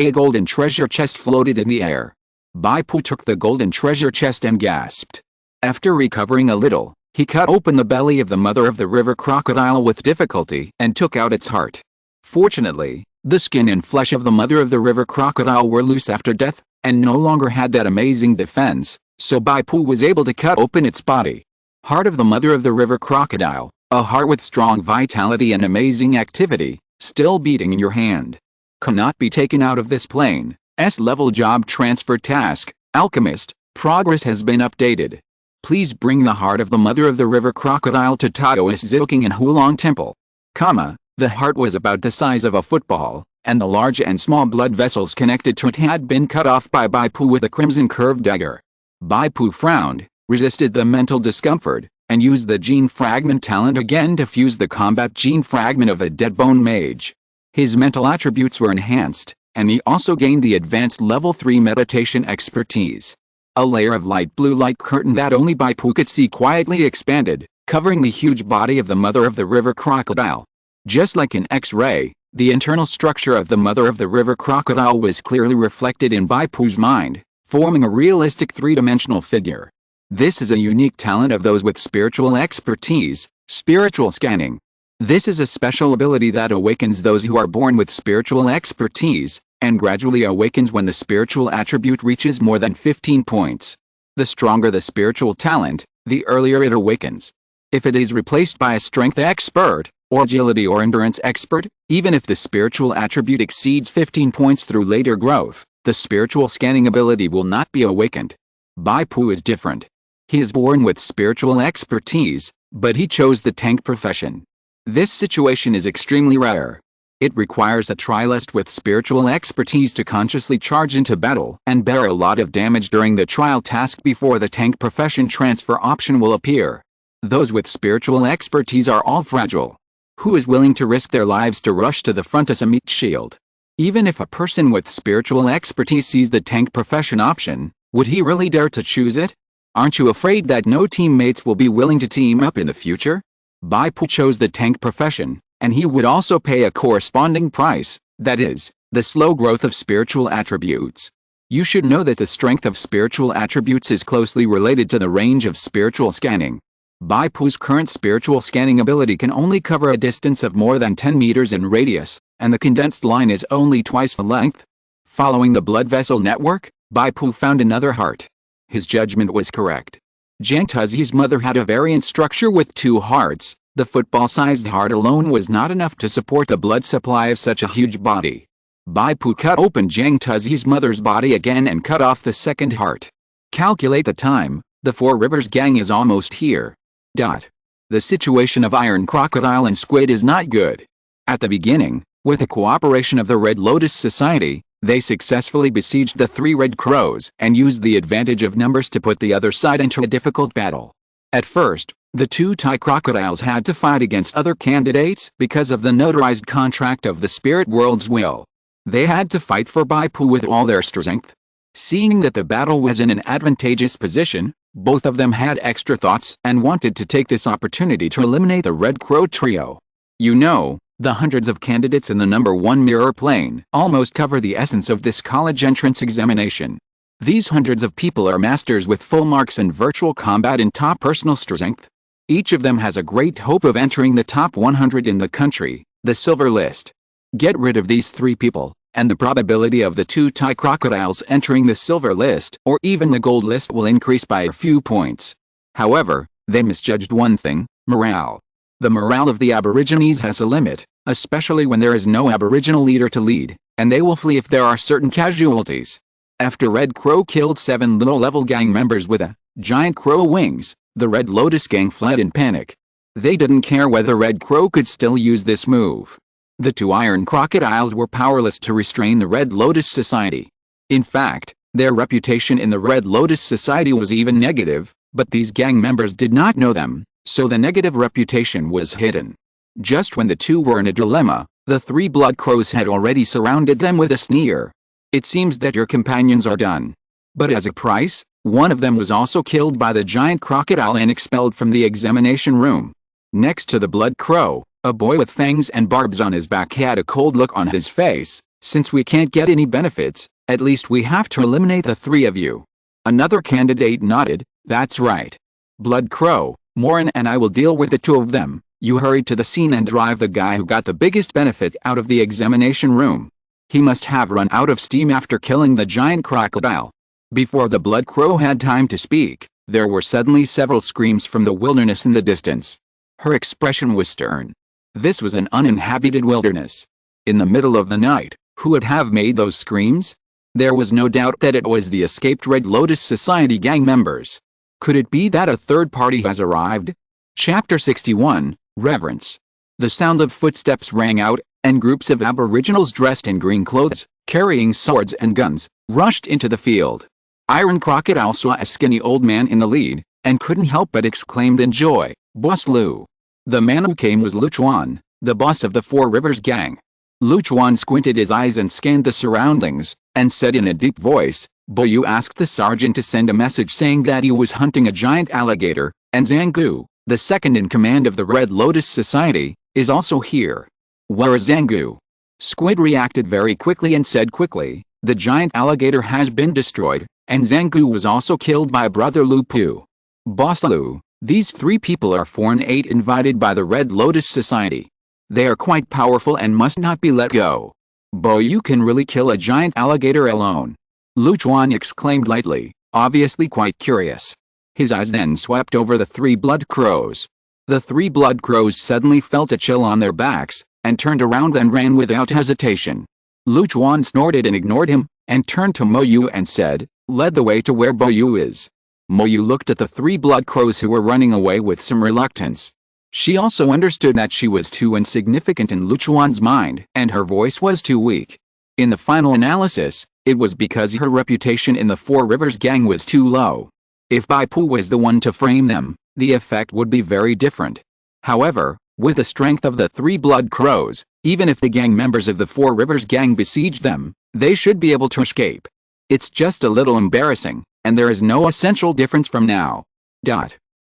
A golden treasure chest floated in the air. Bai Pu took the golden treasure chest and gasped. After recovering a little, he cut open the belly of the mother of the river crocodile with difficulty and took out its heart. Fortunately, the skin and flesh of the mother of the river crocodile were loose after death, and no longer had that amazing defense, so Bai Pu was able to cut open its body. Heart of the mother of the river crocodile, a heart with strong vitality and amazing activity, still beating in your hand. Cannot be taken out of this plane. S-level job transfer task, Alchemist, progress has been updated. Please bring the heart of the mother of the river crocodile to Taoist Zilking and Hulong Temple. The heart was about the size of a football, and the large and small blood vessels connected to it had been cut off by Bai Pu with a crimson curved dagger. Bai Pu frowned, resisted the mental discomfort, and used the gene fragment talent again to fuse the combat gene fragment of a dead bone mage. His mental attributes were enhanced, and he also gained the advanced level 3 meditation expertise. A layer of light blue light curtain that only Bai Pu could see quietly expanded, covering the huge body of the mother of the river crocodile. Just like an X-ray, the internal structure of the mother of the river crocodile was clearly reflected in Bai Pu's mind, forming a realistic three-dimensional figure. This is a unique talent of those with spiritual expertise, spiritual scanning. This is a special ability that awakens those who are born with spiritual expertise, and gradually awakens when the spiritual attribute reaches more than 15 points. The stronger the spiritual talent, the earlier it awakens. If it is replaced by a strength expert, or agility or endurance expert, even if the spiritual attribute exceeds 15 points through later growth, the spiritual scanning ability will not be awakened. Bai Pu is different. He is born with spiritual expertise, but he chose the tank profession. This situation is extremely rare. It requires a trialist with spiritual expertise to consciously charge into battle and bear a lot of damage during the trial task before the tank profession transfer option will appear. Those with spiritual expertise are all fragile. Who is willing to risk their lives to rush to the front as a meat shield? Even if a person with spiritual expertise sees the tank profession option, would he really dare to choose it? Aren't you afraid that no teammates will be willing to team up in the future? Bai Pu chose the tank profession, and he would also pay a corresponding price, that is, the slow growth of spiritual attributes. You should know that the strength of spiritual attributes is closely related to the range of spiritual scanning. Bai Pu's current spiritual scanning ability can only cover a distance of more than 10 meters in radius, and the condensed line is only twice the length. Following the blood vessel network, Bai Pu found another heart. His judgment was correct. Jiang Tuzi's mother had a variant structure with 2 hearts. The football-sized heart alone was not enough to support the blood supply of such a huge body. Bai Pu cut open Jiang Tuzi's mother's body again and cut off the second heart. Calculate the time, the Four Rivers gang is almost here. The situation of Iron Crocodile and Squid is not good. At the beginning, with the cooperation of the Red Lotus Society, they successfully besieged the 3 Red Crows and used the advantage of numbers to put the other side into a difficult battle. At first, the 2 Thai crocodiles had to fight against other candidates because of the notarized contract of the spirit world's will. They had to fight for Bai Pu with all their strength. Seeing that the battle was in an advantageous position, both of them had extra thoughts and wanted to take this opportunity to eliminate the Red Crow trio. You know, the hundreds of candidates in the number 1 mirror plane almost cover the essence of this college entrance examination. These hundreds of people are masters with full marks in virtual combat and top personal strength. Each of them has a great hope of entering the top 100 in the country, the silver list. Get rid of these 3 people, and the probability of the 2 Thai crocodiles entering the silver list or even the gold list will increase by a few points. However, they misjudged one thing: morale. The morale of the Aborigines has a limit, especially when there is no Aboriginal leader to lead, and they will flee if there are certain casualties. After Red Crow killed 7 low-level gang members with a giant crow wings, the Red Lotus gang fled in panic. They didn't care whether Red Crow could still use this move. The 2 Iron Crocodiles were powerless to restrain the Red Lotus Society. In fact, their reputation in the Red Lotus Society was even negative, but these gang members did not know them, so the negative reputation was hidden. Just when the 2 were in a dilemma, the 3 Blood Crows had already surrounded them with a sneer. It seems that your companions are done. But as a price, one of them was also killed by the giant crocodile and expelled from the examination room. Next to the Blood Crow, a boy with fangs and barbs on his back had a cold look on his face. Since we can't get any benefits, at least we have to eliminate the 3 of you. Another candidate nodded. That's right. Blood Crow, Morin and I will deal with the 2 of them. You hurry to the scene and drive the guy who got the biggest benefit out of the examination room. He must have run out of steam after killing the giant crocodile. Before the Blood Crow had time to speak, there were suddenly several screams from the wilderness in the distance. Her expression was stern. This was an uninhabited wilderness. In the middle of the night, who would have made those screams? There was no doubt that it was the escaped Red Lotus Society gang members. Could it be that a third party has arrived? Chapter 61, Reverence. The sound of footsteps rang out, and groups of Aboriginals dressed in green clothes, carrying swords and guns, rushed into the field. Iron Crocodile saw a skinny old man in the lead, and couldn't help but exclaimed in joy, "Boss Lu." The man who came was Lu Chuan, the boss of the Four Rivers gang. Lu Chuan squinted his eyes and scanned the surroundings, and said in a deep voice, "Bo Yu asked the sergeant to send a message saying that he was hunting a giant alligator, and Zhang Gu, the second in command of the Red Lotus Society, is also here." "Where is Zhang Gu?" Squid reacted very quickly and said quickly, "The giant alligator has been destroyed, and Zhang Gu was also killed by brother Lu Pu." "Boss Lu, these three people are foreign aid invited by the Red Lotus Society. They are quite powerful and must not be let go. Bo Yu can really kill a giant alligator alone." Lu Chuan exclaimed lightly, obviously quite curious. His eyes then swept over the three blood crows. The three blood crows suddenly felt a chill on their backs, and turned around and ran without hesitation. Lu Chuan snorted and ignored him, and turned to Mo Yu and said, "Lead the way to where Bo Yu is." Mo Yu looked at the three blood crows who were running away with some reluctance. She also understood that she was too insignificant in Lu Chuan's mind, and her voice was too weak. In the final analysis, it was because her reputation in the Four Rivers gang was too low. If Bai Pu was the one to frame them, the effect would be very different. However, with the strength of the three blood crows, even if the gang members of the Four Rivers gang besieged them, they should be able to escape. It's just a little embarrassing, and there is no essential difference from now.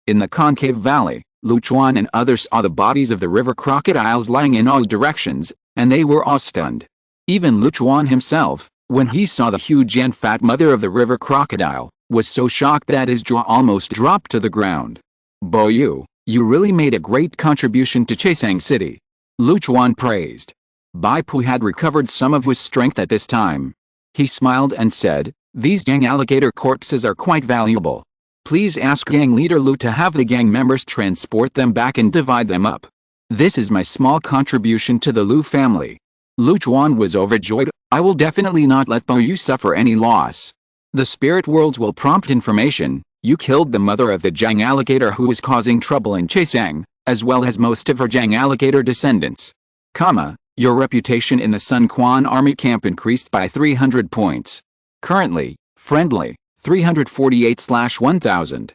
In the concave valley, Lu Chuan and others saw the bodies of the river crocodiles lying in all directions, and they were all stunned. Even Lu Chuan himself, when he saw the huge and fat mother of the river crocodile, was so shocked that his jaw almost dropped to the ground. "Bo Yu, you really made a great contribution to Chasang City," Lu Chuan praised. Bai Pu had recovered some of his strength at this time. He smiled and said, "These gang alligator corpses are quite valuable. Please ask gang leader Lu to have the gang members transport them back and divide them up. This is my small contribution to the Lu family." Lu Chuan was overjoyed. "I will definitely not let Bo Yu suffer any loss. The spirit worlds will prompt information. You killed the mother of the Jiang alligator who was causing trouble in Chasang, as well as most of her Jiang alligator descendants. Your reputation in the Sun Quan army camp increased by 300 points. Currently, friendly, 348/1000.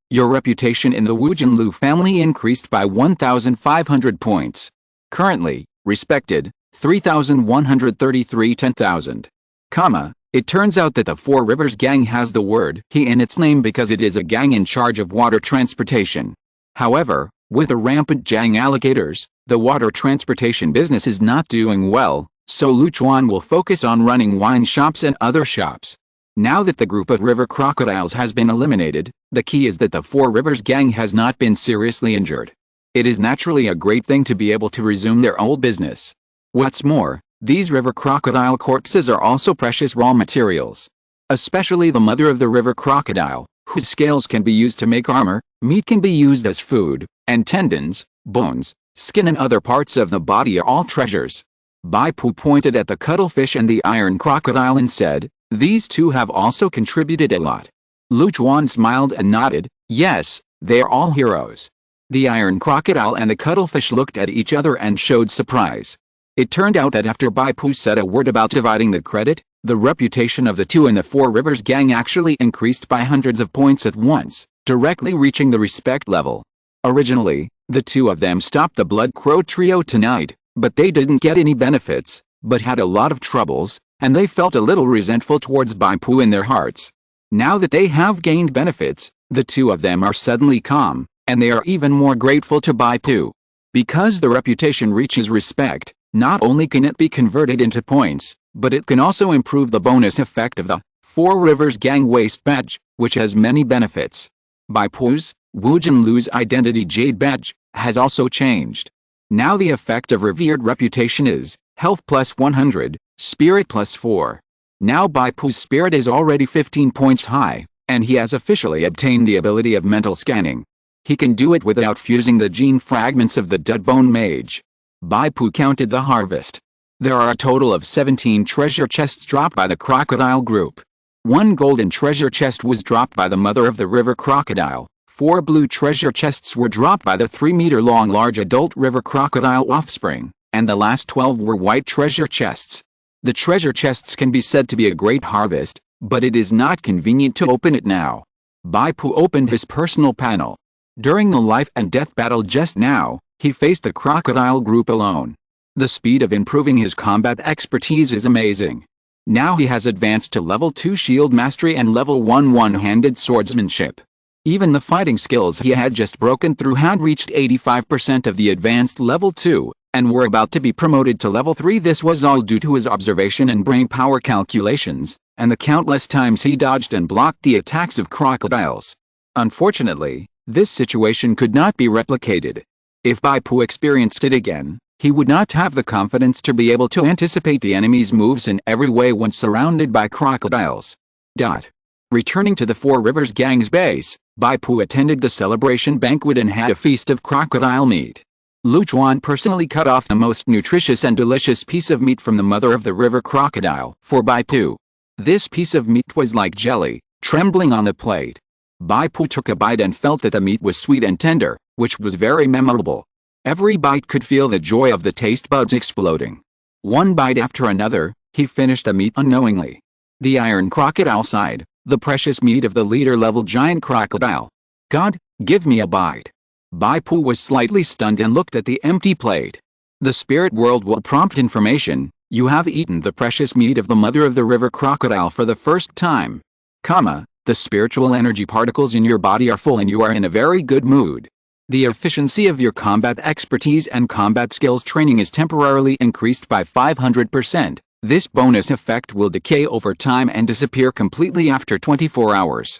Your reputation in the Wujin Lu family increased by 1,500 points. Currently, respected, 3,133/10,000. It turns out that the Four Rivers gang has the word "he" in its name because it is a gang in charge of water transportation. However, with the rampant Jiang alligators, the water transportation business is not doing well, so Lu Chuan will focus on running wine shops and other shops. Now that the group of river crocodiles has been eliminated, the key is that the Four Rivers gang has not been seriously injured. It is naturally a great thing to be able to resume their old business. What's more, these river crocodile corpses are also precious raw materials. Especially the mother of the river crocodile, whose scales can be used to make armor, meat can be used as food, and tendons, bones, skin and other parts of the body are all treasures. Bai Pu pointed at the cuttlefish and the iron crocodile and said, "These two have also contributed a lot." Lu Chuan smiled and nodded, "Yes, they are all heroes." The iron crocodile and the cuttlefish looked at each other and showed surprise. It turned out that after Bai Pu said a word about dividing the credit, the reputation of the two in the Four Rivers gang actually increased by hundreds of points at once, directly reaching the respect level. Originally, the two of them stopped the Blood Crow trio tonight, but they didn't get any benefits, but had a lot of troubles, and they felt a little resentful towards Bai Pu in their hearts. Now that they have gained benefits, the two of them are suddenly calm, and they are even more grateful to Bai Pu. Because the reputation reaches respect, not only can it be converted into points, but it can also improve the bonus effect of the Four Rivers Gang Waste Badge, which has many benefits. Bai Pu's, Wujin Lu's identity Jade Badge, has also changed. Now the effect of revered reputation is Health plus 100, Spirit plus 4. Now Bai Pu's spirit is already 15 points high, and he has officially obtained the ability of mental scanning. He can do it without fusing the gene fragments of the Deadbone Mage. Bai Pu counted the harvest. There are a total of 17 treasure chests dropped by the crocodile group. 1 golden treasure chest was dropped by the mother of the river crocodile. 4 blue treasure chests were dropped by the 3-meter-long large adult river crocodile offspring, and the last 12 were white treasure chests. The treasure chests can be said to be a great harvest, but it is not convenient to open it now. Bai Pu opened his personal panel. During the life and death battle just now, he faced the crocodile group alone. The speed of improving his combat expertise is amazing. Now he has advanced to level 2 shield mastery and level 1 one-handed swordsmanship. Even the fighting skills he had just broken through had reached 85% of the advanced level 2, and were about to be promoted to level 3. This was all due to his observation and brain power calculations, and the countless times he dodged and blocked the attacks of crocodiles. Unfortunately, this situation could not be replicated. If Bai Pu experienced it again, he would not have the confidence to be able to anticipate the enemy's moves in every way when surrounded by crocodiles. Returning to the Four Rivers Gang's base, Bai Pu attended the celebration banquet and had a feast of crocodile meat. Lu Chuan personally cut off the most nutritious and delicious piece of meat from the mother of the river crocodile for Bai Pu. This piece of meat was like jelly, trembling on the plate. Bai Pu took a bite and felt that the meat was sweet and tender, which was very memorable. Every bite could feel the joy of the taste buds exploding. One bite after another, he finished the meat unknowingly. The iron crocodile sighed, the precious meat of the leader-level giant crocodile. God, give me a bite. Bai Pu was slightly stunned and looked at the empty plate. The spirit world will prompt information. You have eaten the precious meat of the mother of the river crocodile for the first time. The spiritual energy particles in your body are full and you are in a very good mood. The efficiency of your combat expertise and combat skills training is temporarily increased by 500%. This bonus effect will decay over time and disappear completely after 24 hours.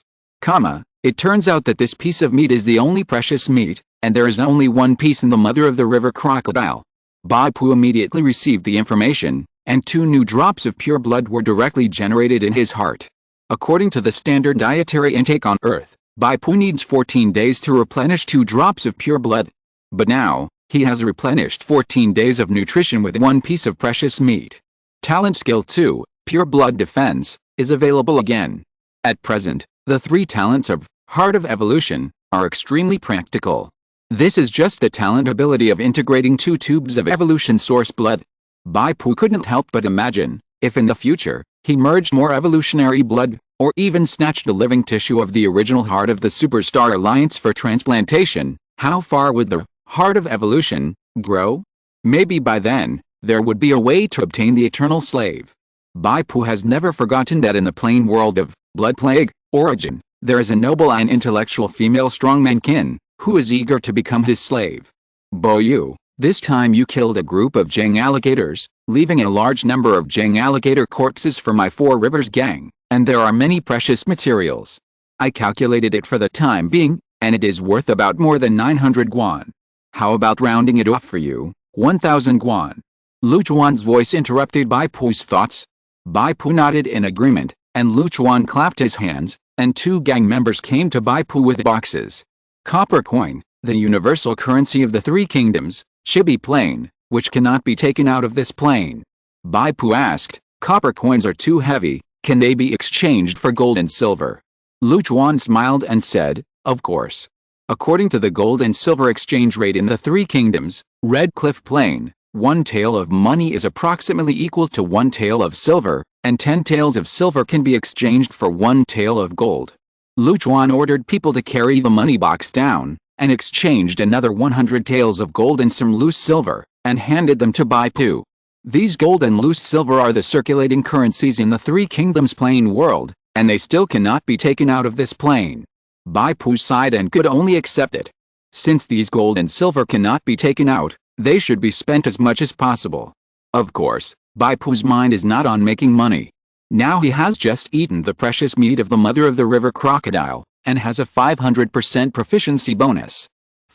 It turns out that this piece of meat is the only precious meat, and there is only one piece in the mother of the river crocodile. Bai Pu immediately received the information, and 2 new drops of pure blood were directly generated in his heart. According to the standard dietary intake on Earth, Bai Pu needs 14 days to replenish 2 drops of pure blood. But now, he has replenished 14 days of nutrition with 1 piece of precious meat. Talent Skill 2, Pure Blood Defense, is available again. At present, the 3 talents of Heart of Evolution are extremely practical. This is just the talent ability of integrating 2 tubes of evolution source blood. Bai Pu couldn't help but imagine, if in the future, he merged more evolutionary blood, or even snatched the living tissue of the original heart of the Superstar Alliance for transplantation, how far would the Heart of Evolution grow? Maybe by then, there would be a way to obtain the Eternal Slave. Bai Pu has never forgotten that in the plain world of Blood Plague Origin, there is a noble and intellectual female strongmankin, who is eager to become his slave. Bo Yu, this time you killed a group of Zhang alligators, leaving a large number of Zhang alligator corpses for my Four Rivers gang, and there are many precious materials. I calculated it for the time being, and it is worth about more than 900 guan. How about rounding it off for you, 1,000 guan? Lu Chuan's voice interrupted Bai Pu's thoughts. Bai Pu nodded in agreement, and Lu Chuan clapped his hands, and 2 gang members came to Bai Pu with boxes. Copper coin, the universal currency of the 3 kingdoms, Chibi plane, which cannot be taken out of this plane. Bai Pu asked, copper coins are too heavy, can they be exchanged for gold and silver? Lu Chuan smiled and said, of course. According to the gold and silver exchange rate in the 3 kingdoms, Red Cliff Plain, 1 tael of money is approximately equal to 1 tael of silver, and 10 taels of silver can be exchanged for 1 tael of gold. Lu Chuan ordered people to carry the money box down, and exchanged another 100 taels of gold and some loose silver, and handed them to Bai Pu. These gold and loose silver are the circulating currencies in the 3 kingdoms plane world, and they still cannot be taken out of this plane. Bai Pu sighed and could only accept it. Since these gold and silver cannot be taken out, they should be spent as much as possible. Of course, Bai Pu's mind is not on making money. Now he has just eaten the precious meat of the mother of the river crocodile, and has a 500% proficiency bonus.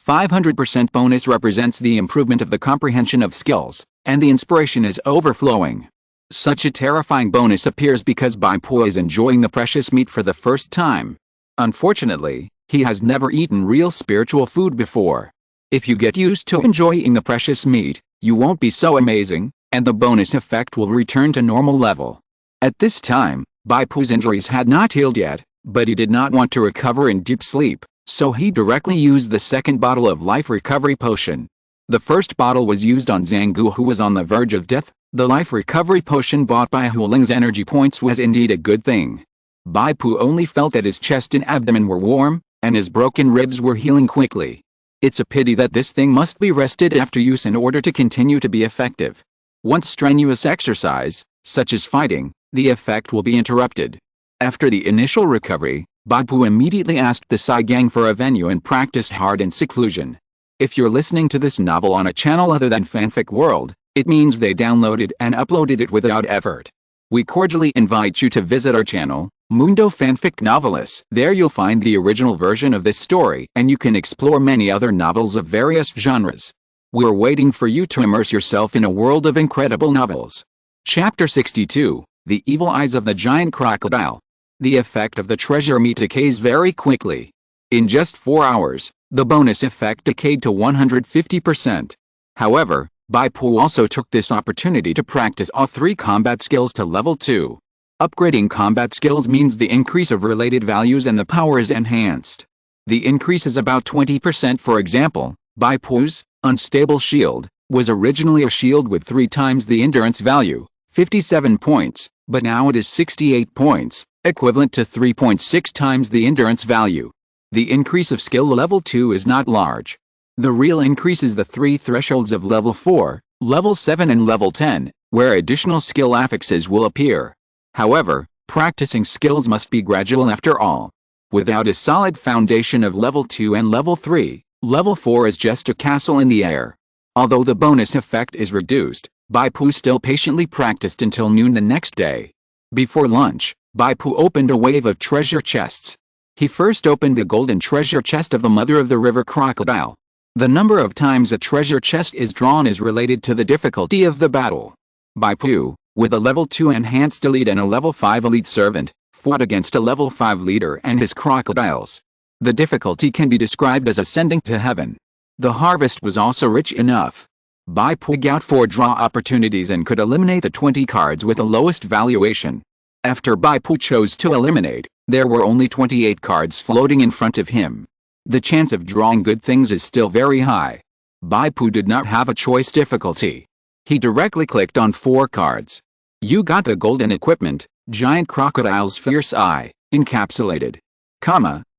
500% bonus represents the improvement of the comprehension of skills, and the inspiration is overflowing. Such a terrifying bonus appears because Bai Pu is enjoying the precious meat for the first time. Unfortunately, he has never eaten real spiritual food before. If you get used to enjoying the precious meat, you won't be so amazing, and the bonus effect will return to normal level. At this time, Bai Pu's injuries had not healed yet, but he did not want to recover in deep sleep, so he directly used the second bottle of life recovery potion. The first bottle was used on Zhang, who was on the verge of death. The life recovery potion bought by Hu Ling's energy points was indeed a good thing. Bai Pu only felt that his chest and abdomen were warm, and his broken ribs were healing quickly. It's a pity that this thing must be rested after use in order to continue to be effective. Once strenuous exercise, such as fighting, the effect will be interrupted. After the initial recovery, Bai Pu immediately asked the Sai Gang for a venue and practiced hard in seclusion. If you're listening to this novel on a channel other than Fanfic World, it means they downloaded and uploaded it without effort. We cordially invite you to visit our channel, Mundo Fanfic Novelis. There you'll find the original version of this story and you can explore many other novels of various genres. We're waiting for you to immerse yourself in a world of incredible novels. Chapter 62, The Evil Eyes of the Giant Crocodile. The effect of the treasure meat decays very quickly. In just 4 hours, the bonus effect decayed to 150%. However, Bai Pu also took this opportunity to practice all 3 combat skills to level 2. Upgrading combat skills means the increase of related values and the power is enhanced. The increase is about 20%. For example, Bai Pu's unstable shield was originally a shield with 3 times the endurance value, 57 points, but now it is 68 points, equivalent to 3.6 times the endurance value. The increase of skill level 2 is not large. The real increase is the 3 thresholds of level 4, level 7 and level 10, where additional skill affixes will appear. However, practicing skills must be gradual after all. Without a solid foundation of level 2 and level 3, level 4 is just a castle in the air. Although the bonus effect is reduced, Bai Pu still patiently practiced until noon the next day. Before lunch, Bai Pu opened a wave of treasure chests. He first opened the golden treasure chest of the mother of the river crocodile. The number of times a treasure chest is drawn is related to the difficulty of the battle. Bai Pu, with a level 2 enhanced elite and a level 5 elite servant, fought against a level 5 leader and his crocodiles. The difficulty can be described as ascending to heaven. The harvest was also rich enough. Bai Pu got 4 draw opportunities and could eliminate the 20 cards with the lowest valuation. After Bai Pu chose to eliminate, there were only 28 cards floating in front of him. The chance of drawing good things is still very high. Bai Pu did not have a choice difficulty. He directly clicked on 4 cards. You got the golden equipment, Giant Crocodile's Fierce Eye, encapsulated.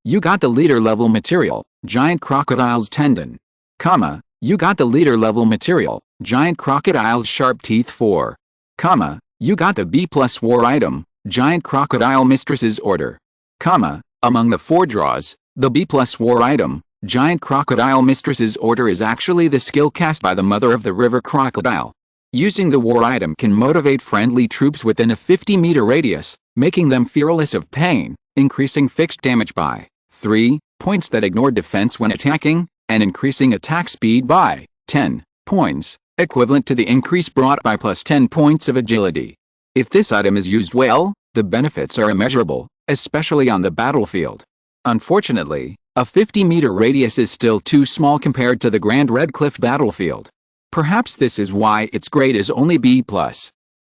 You got the leader level material, Giant Crocodile's Tendon. You got the leader level material, Giant Crocodile's Sharp Teeth 4. You got the B+ war item, Giant Crocodile Mistress's Order. Among the 4 draws, the B+ war item, Giant Crocodile Mistress's Order is actually the skill cast by the mother of the river crocodile. Using the war item can motivate friendly troops within a 50-meter radius, making them fearless of pain, increasing fixed damage by 3 points that ignore defense when attacking, and increasing attack speed by 10 points, equivalent to the increase brought by plus 10 points of agility. If this item is used well, the benefits are immeasurable, especially on the battlefield. Unfortunately, a 50-meter radius is still too small compared to the Grand Red Cliff battlefield. Perhaps this is why its grade is only B+.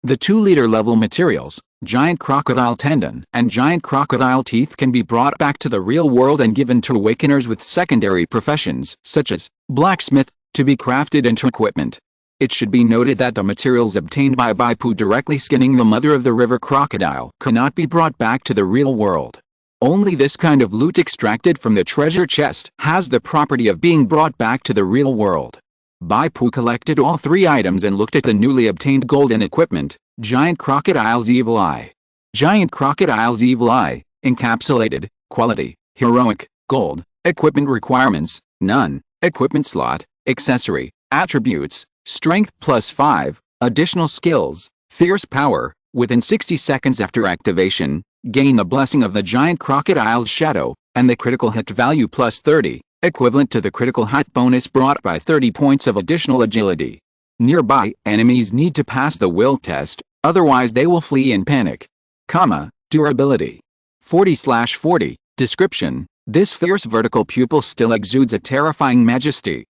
The 2 leader level materials, Giant Crocodile Tendon and Giant Crocodile Teeth, can be brought back to the real world and given to awakeners with secondary professions, such as blacksmith, to be crafted into equipment. It should be noted that the materials obtained by Bai Pu directly skinning the mother of the river crocodile cannot be brought back to the real world. Only this kind of loot extracted from the treasure chest has the property of being brought back to the real world. Bai Pu collected all 3 items and looked at the newly obtained golden equipment, Giant Crocodile's Evil Eye. Giant Crocodile's Evil Eye, encapsulated, quality, heroic, gold, equipment requirements, none, equipment slot, accessory, attributes, strength +5, additional skills, fierce power, within 60 seconds after activation, gain the blessing of the Giant Crocodile's Shadow, and the critical hit value +30. Equivalent to the critical hit bonus brought by 30 points of additional agility. Nearby enemies need to pass the will test, otherwise they will flee in panic. Durability 40/40. Description: this fierce vertical pupil still exudes a terrifying majesty.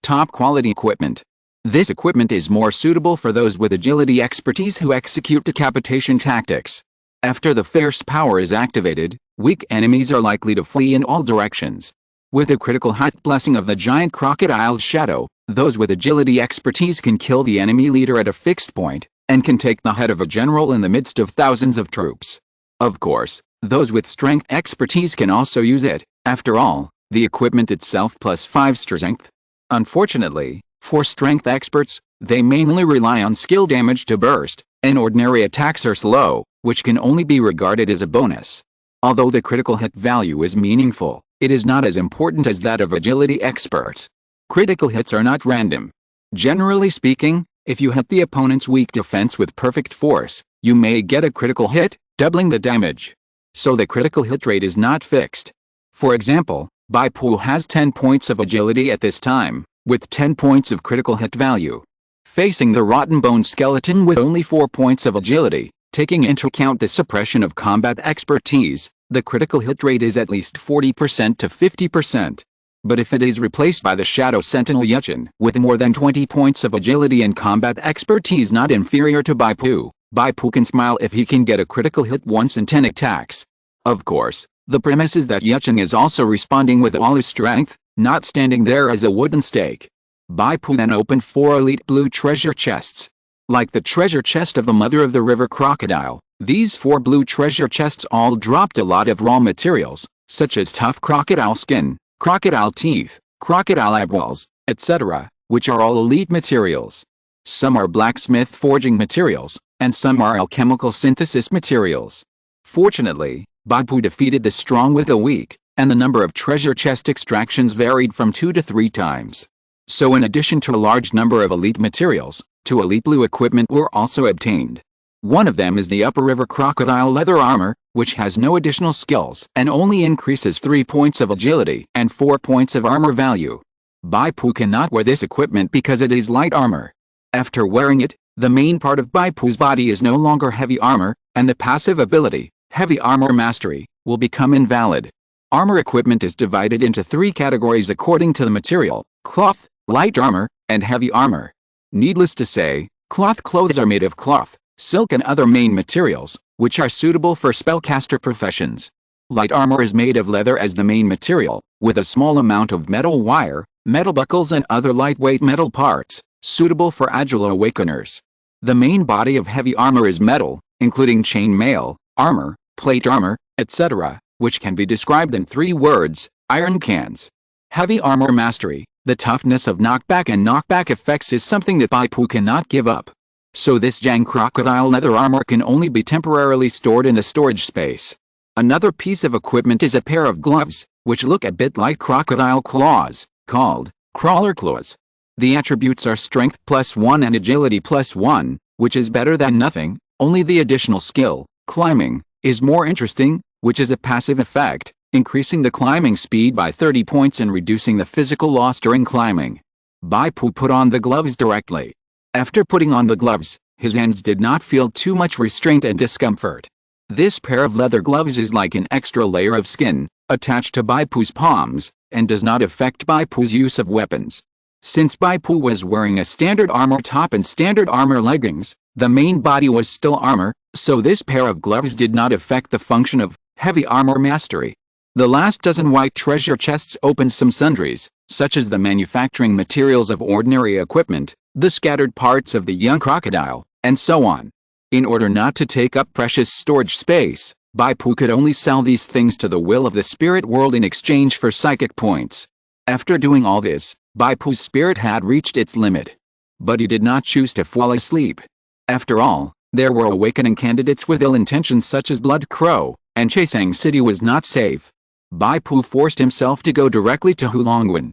Top quality equipment. This equipment is more suitable for those with agility expertise who execute decapitation tactics. After the fierce power is activated, weak enemies are likely to flee in all directions. With the critical hit blessing of the Giant Crocodile's Shadow, those with agility expertise can kill the enemy leader at a fixed point, and can take the head of a general in the midst of thousands of troops. Of course, those with strength expertise can also use it, after all, the equipment itself plus 5 strength. Unfortunately, for strength experts, they mainly rely on skill damage to burst, and ordinary attacks are slow, which can only be regarded as a bonus. Although the critical hit value is meaningful, it is not as important as that of agility experts. Critical hits are not random. Generally speaking, if you hit the opponent's weak defense with perfect force, you may get a critical hit, doubling the damage. So the critical hit rate is not fixed. For example, Bai Pu has 10 points of agility at this time, with 10 points of critical hit value. Facing the rotten bone skeleton with only 4 points of agility, taking into account the suppression of combat expertise, the critical hit rate is at least 40% to 50%. But if it is replaced by the Shadow Sentinel Yuchen with more than 20 points of agility and combat expertise not inferior to Bai Pu can smile if he can get a critical hit once in 10 attacks. Of course, the premise is that Yuchen is also responding with all his strength, not standing there as a wooden stake. Bai Pu then opened 4 elite blue treasure chests. Like the treasure chest of the mother of the river crocodile, these 4 blue treasure chests all dropped a lot of raw materials, such as tough crocodile skin, crocodile teeth, crocodile eyeballs, etc., which are all elite materials. Some are blacksmith forging materials, and some are alchemical synthesis materials. Fortunately, Bai Pu defeated the strong with the weak, and the number of treasure chest extractions varied from 2 to 3 times. So in addition to a large number of elite materials, 2 elite blue equipment were also obtained. One of them is the Upper River Crocodile leather armor, which has no additional skills and only increases 3 points of agility and 4 points of armor value. Bai Pu cannot wear this equipment because it is light armor. After wearing it, the main part of Bai Pu's body is no longer heavy armor, and the passive ability, Heavy Armor Mastery, will become invalid. Armor equipment is divided into 3 categories according to the material: cloth, light armor, and heavy armor. Needless to say, cloth clothes are made of cloth, silk and other main materials, which are suitable for spellcaster professions. Light armor is made of leather as the main material, with a small amount of metal wire, metal buckles and other lightweight metal parts, suitable for agile awakeners. The main body of heavy armor is metal, including chain mail, armor, plate armor, etc., which can be described in 3 words: iron cans. Heavy Armor Mastery. The toughness of knockback and knockback effects is something that Bai Pu cannot give up. So this Jang crocodile leather armor can only be temporarily stored in the storage space. Another piece of equipment is a pair of gloves, which look a bit like crocodile claws, called crawler claws. The attributes are strength +1 and agility +1, which is better than nothing. Only the additional skill, climbing, is more interesting, which is a passive effect, increasing the climbing speed by 30 points and reducing the physical loss during climbing. Bai Pu put on the gloves directly. After putting on the gloves, his hands did not feel too much restraint and discomfort. This pair of leather gloves is like an extra layer of skin, attached to Bai Pu's palms, and does not affect Bai Pu's use of weapons. Since Bai Pu was wearing a standard armor top and standard armor leggings, the main body was still armor, so this pair of gloves did not affect the function of Heavy Armor Mastery. The last dozen white treasure chests opened some sundries, such as the manufacturing materials of ordinary equipment, the scattered parts of the young crocodile, and so on. In order not to take up precious storage space, Bai Pu could only sell these things to the will of the spirit world in exchange for psychic points. After doing all this, Bai Pu's spirit had reached its limit. But he did not choose to fall asleep. After all, there were awakening candidates with ill intentions such as Blood Crow, and Chasang City was not safe. Bai Pu forced himself to go directly to Hulongguan.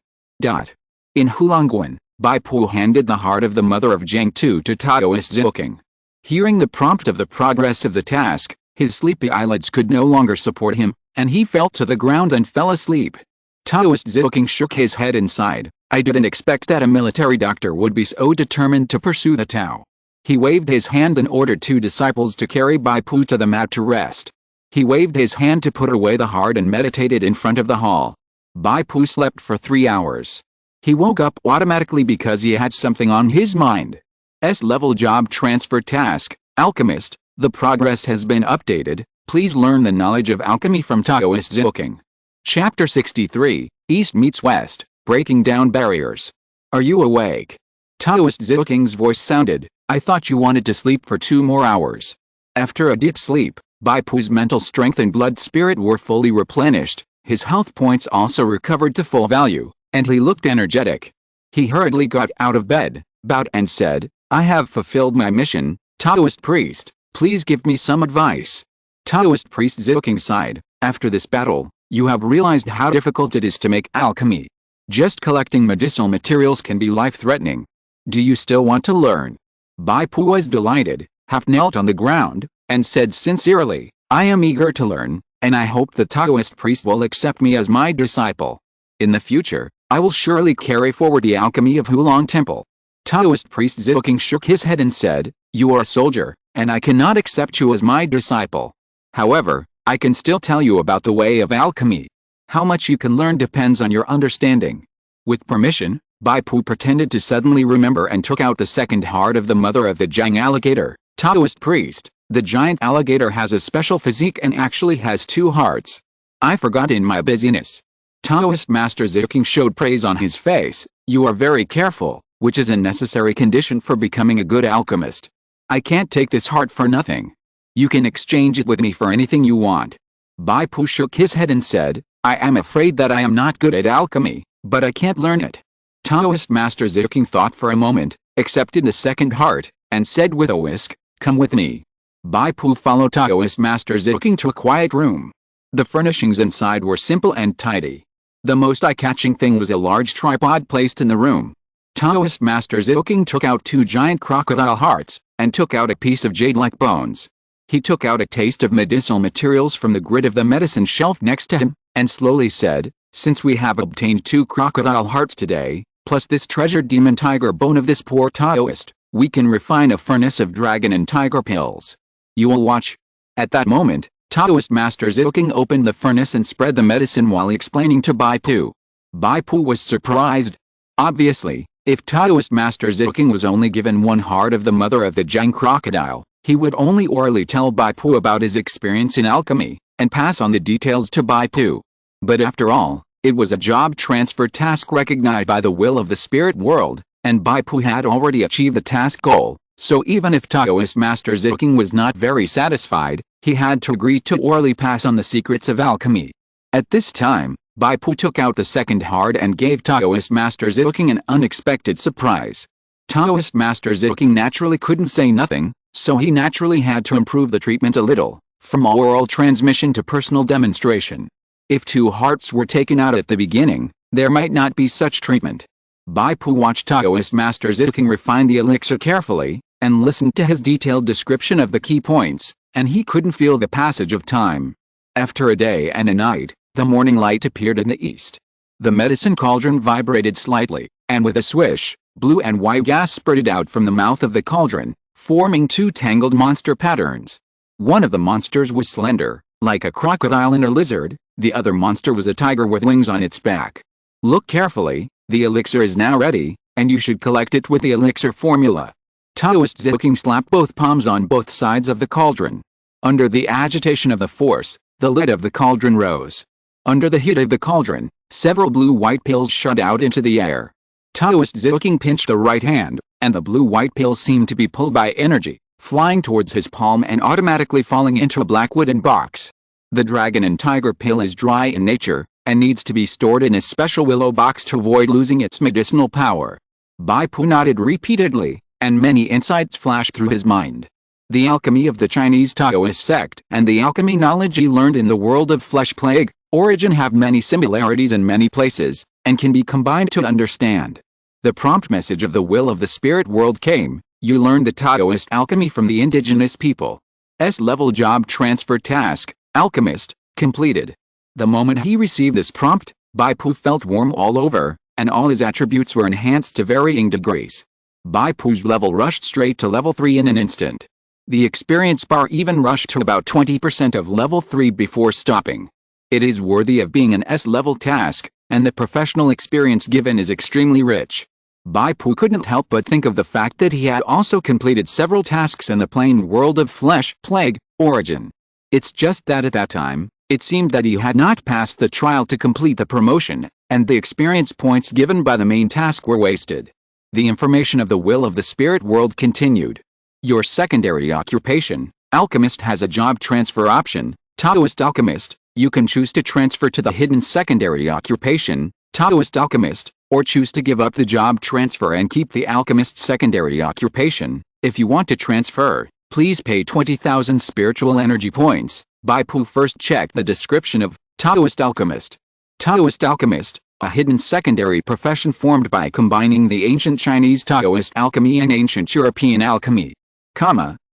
In Hulongguan, Bai Pu handed the heart of the mother of Jiangtu to Taoist Zilking. Hearing the prompt of the progress of the task, his sleepy eyelids could no longer support him, and he fell to the ground and fell asleep. Taoist Zilking shook his head and sighed. I didn't expect that a military doctor would be so determined to pursue the Tao. He waved his hand and ordered 2 disciples to carry Bai Pu to the mat to rest. He waved his hand to put away the heart and meditated in front of the hall. Bai Pu slept for 3 hours. He woke up automatically because he had something on his mind. S-level job transfer task, Alchemist. The progress has been updated. Please learn the knowledge of alchemy from Taoist Zilking. Chapter 63, East meets West, Breaking Down Barriers. Are you awake? Taoist Zilking's voice sounded. I thought you wanted to sleep for 2 more hours. After a deep sleep, Bai Pu's mental strength and blood spirit were fully replenished, his health points also recovered to full value, and he looked energetic. He hurriedly got out of bed, bowed and said, "I have fulfilled my mission, Taoist priest, please give me some advice." Taoist priest Zilking sighed, "After this battle, you have realized how difficult it is to make alchemy. Just collecting medicinal materials can be life-threatening. Do you still want to learn?" Bai Pu was delighted, half knelt on the ground, and said sincerely, "I am eager to learn, and I hope the Taoist priest will accept me as my disciple. In the future, I will surely carry forward the alchemy of Hulong Temple." Taoist priest Zilking shook his head and said, "You are a soldier, and I cannot accept you as my disciple. However, I can still tell you about the way of alchemy. How much you can learn depends on your understanding." With permission, Bai Pu pretended to suddenly remember and took out the second heart of the mother of the giant alligator. "Taoist priest, the giant alligator has a special physique and actually has 2 hearts. I forgot in my busyness." Taoist master Zilking showed praise on his face. "You are very careful, which is a necessary condition for becoming a good alchemist. I can't take this heart for nothing. You can exchange it with me for anything you want." Bai Pu shook his head and said, "I am afraid that I am not good at alchemy, but I can't learn it." Taoist master Zilking thought for a moment, accepted the second heart, and said with a whisk, "Come with me." Bai Pu followed Taoist master Zilking to a quiet room. The furnishings inside were simple and tidy. The most eye-catching thing was a large tripod placed in the room. Taoist master Zilking took out 2 giant crocodile hearts, and took out a piece of jade-like bones. He took out a taste of medicinal materials from the grid of the medicine shelf next to him, and slowly said, "Since we have obtained 2 crocodile hearts today, plus this treasured demon tiger bone of this poor Taoist, we can refine a furnace of dragon and tiger pills. You will watch." At that moment, Taoist master Zilking opened the furnace and spread the medicine while explaining to Bai Pu. Bai Pu was surprised. Obviously, if Taoist master Zilking was only given 1 heart of the mother of the giant crocodile, he would only orally tell Bai Pu about his experience in alchemy, and pass on the details to Bai Pu. But after all, it was a job transfer task recognized by the will of the spirit world, and Bai Pu had already achieved the task goal, so even if Taoist master Zilking was not very satisfied, he had to agree to orally pass on the secrets of alchemy. At this time, Bai Pu took out the second heart and gave Taoist master Zilking an unexpected surprise. Taoist master Zilking naturally couldn't say nothing, so he naturally had to improve the treatment a little, from oral transmission to personal demonstration. If 2 hearts were taken out at the beginning, there might not be such treatment. Bai Pu watched Taoist master Zilking refine the elixir carefully, and listened to his detailed description of the key points, and he couldn't feel the passage of time. After a day and a night, the morning light appeared in the east. The medicine cauldron vibrated slightly, and with a swish, blue and white gas spurted out from the mouth of the cauldron, forming 2 tangled monster patterns. One of the monsters was slender, like a crocodile and a lizard, the other monster was a tiger with wings on its back. "Look carefully, the elixir is now ready, and you should collect it with the elixir formula." Taoist Zilking slapped both palms on both sides of the cauldron. Under the agitation of the force, the lid of the cauldron rose. Under the heat of the cauldron, several blue-white pills shot out into the air. Taoist Zilking pinched the right hand, and the blue-white pills seemed to be pulled by energy, flying towards his palm and automatically falling into a black wooden box. The dragon and tiger pill is dry in nature, and needs to be stored in a special willow box to avoid losing its medicinal power. Bai Pu nodded repeatedly, and many insights flashed through his mind. The alchemy of the Chinese Taoist sect and the alchemy knowledge he learned in the world of flesh plague origin have many similarities in many places, and can be combined to understand. The prompt message of the will of the spirit world came: you learned the Taoist alchemy from the indigenous people. S-level job transfer task, alchemist, completed. The moment he received this prompt, Bai Pu felt warm all over, and all his attributes were enhanced to varying degrees. Bai Pu's level rushed straight to level 3 in an instant. The experience bar even rushed to about 20% of level 3 before stopping. It is worthy of being an S-level task, and the professional experience given is extremely rich. Bai Pu couldn't help but think of the fact that he had also completed several tasks in the plain world of flesh plague origin. It's just that at that time, it seemed that he had not passed the trial to complete the promotion, and the experience points given by the main task were wasted. The information of the will of the spirit world continued. Your secondary occupation, Alchemist has a job transfer option. Taoist Alchemist, you can choose to transfer to the hidden secondary occupation, Taoist Alchemist, or choose to give up the job transfer and keep the Alchemist secondary occupation. If you want to transfer, please pay 20,000 spiritual energy points. Bai Pu first checked the description of Taoist Alchemist. Taoist Alchemist, a hidden secondary profession formed by combining the ancient Chinese Taoist alchemy and ancient European alchemy.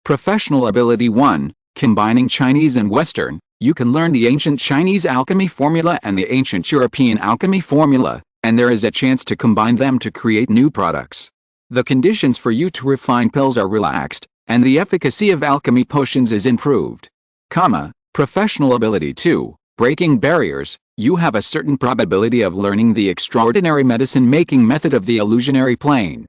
Professional ability 1, combining Chinese and Western. You can learn the ancient Chinese alchemy formula and the ancient European alchemy formula, and there is a chance to combine them to create new products. The conditions for you to refine pills are relaxed, and the efficacy of alchemy potions is improved. Professional ability 2, breaking barriers. You have a certain probability of learning the extraordinary medicine-making method of the illusionary plane.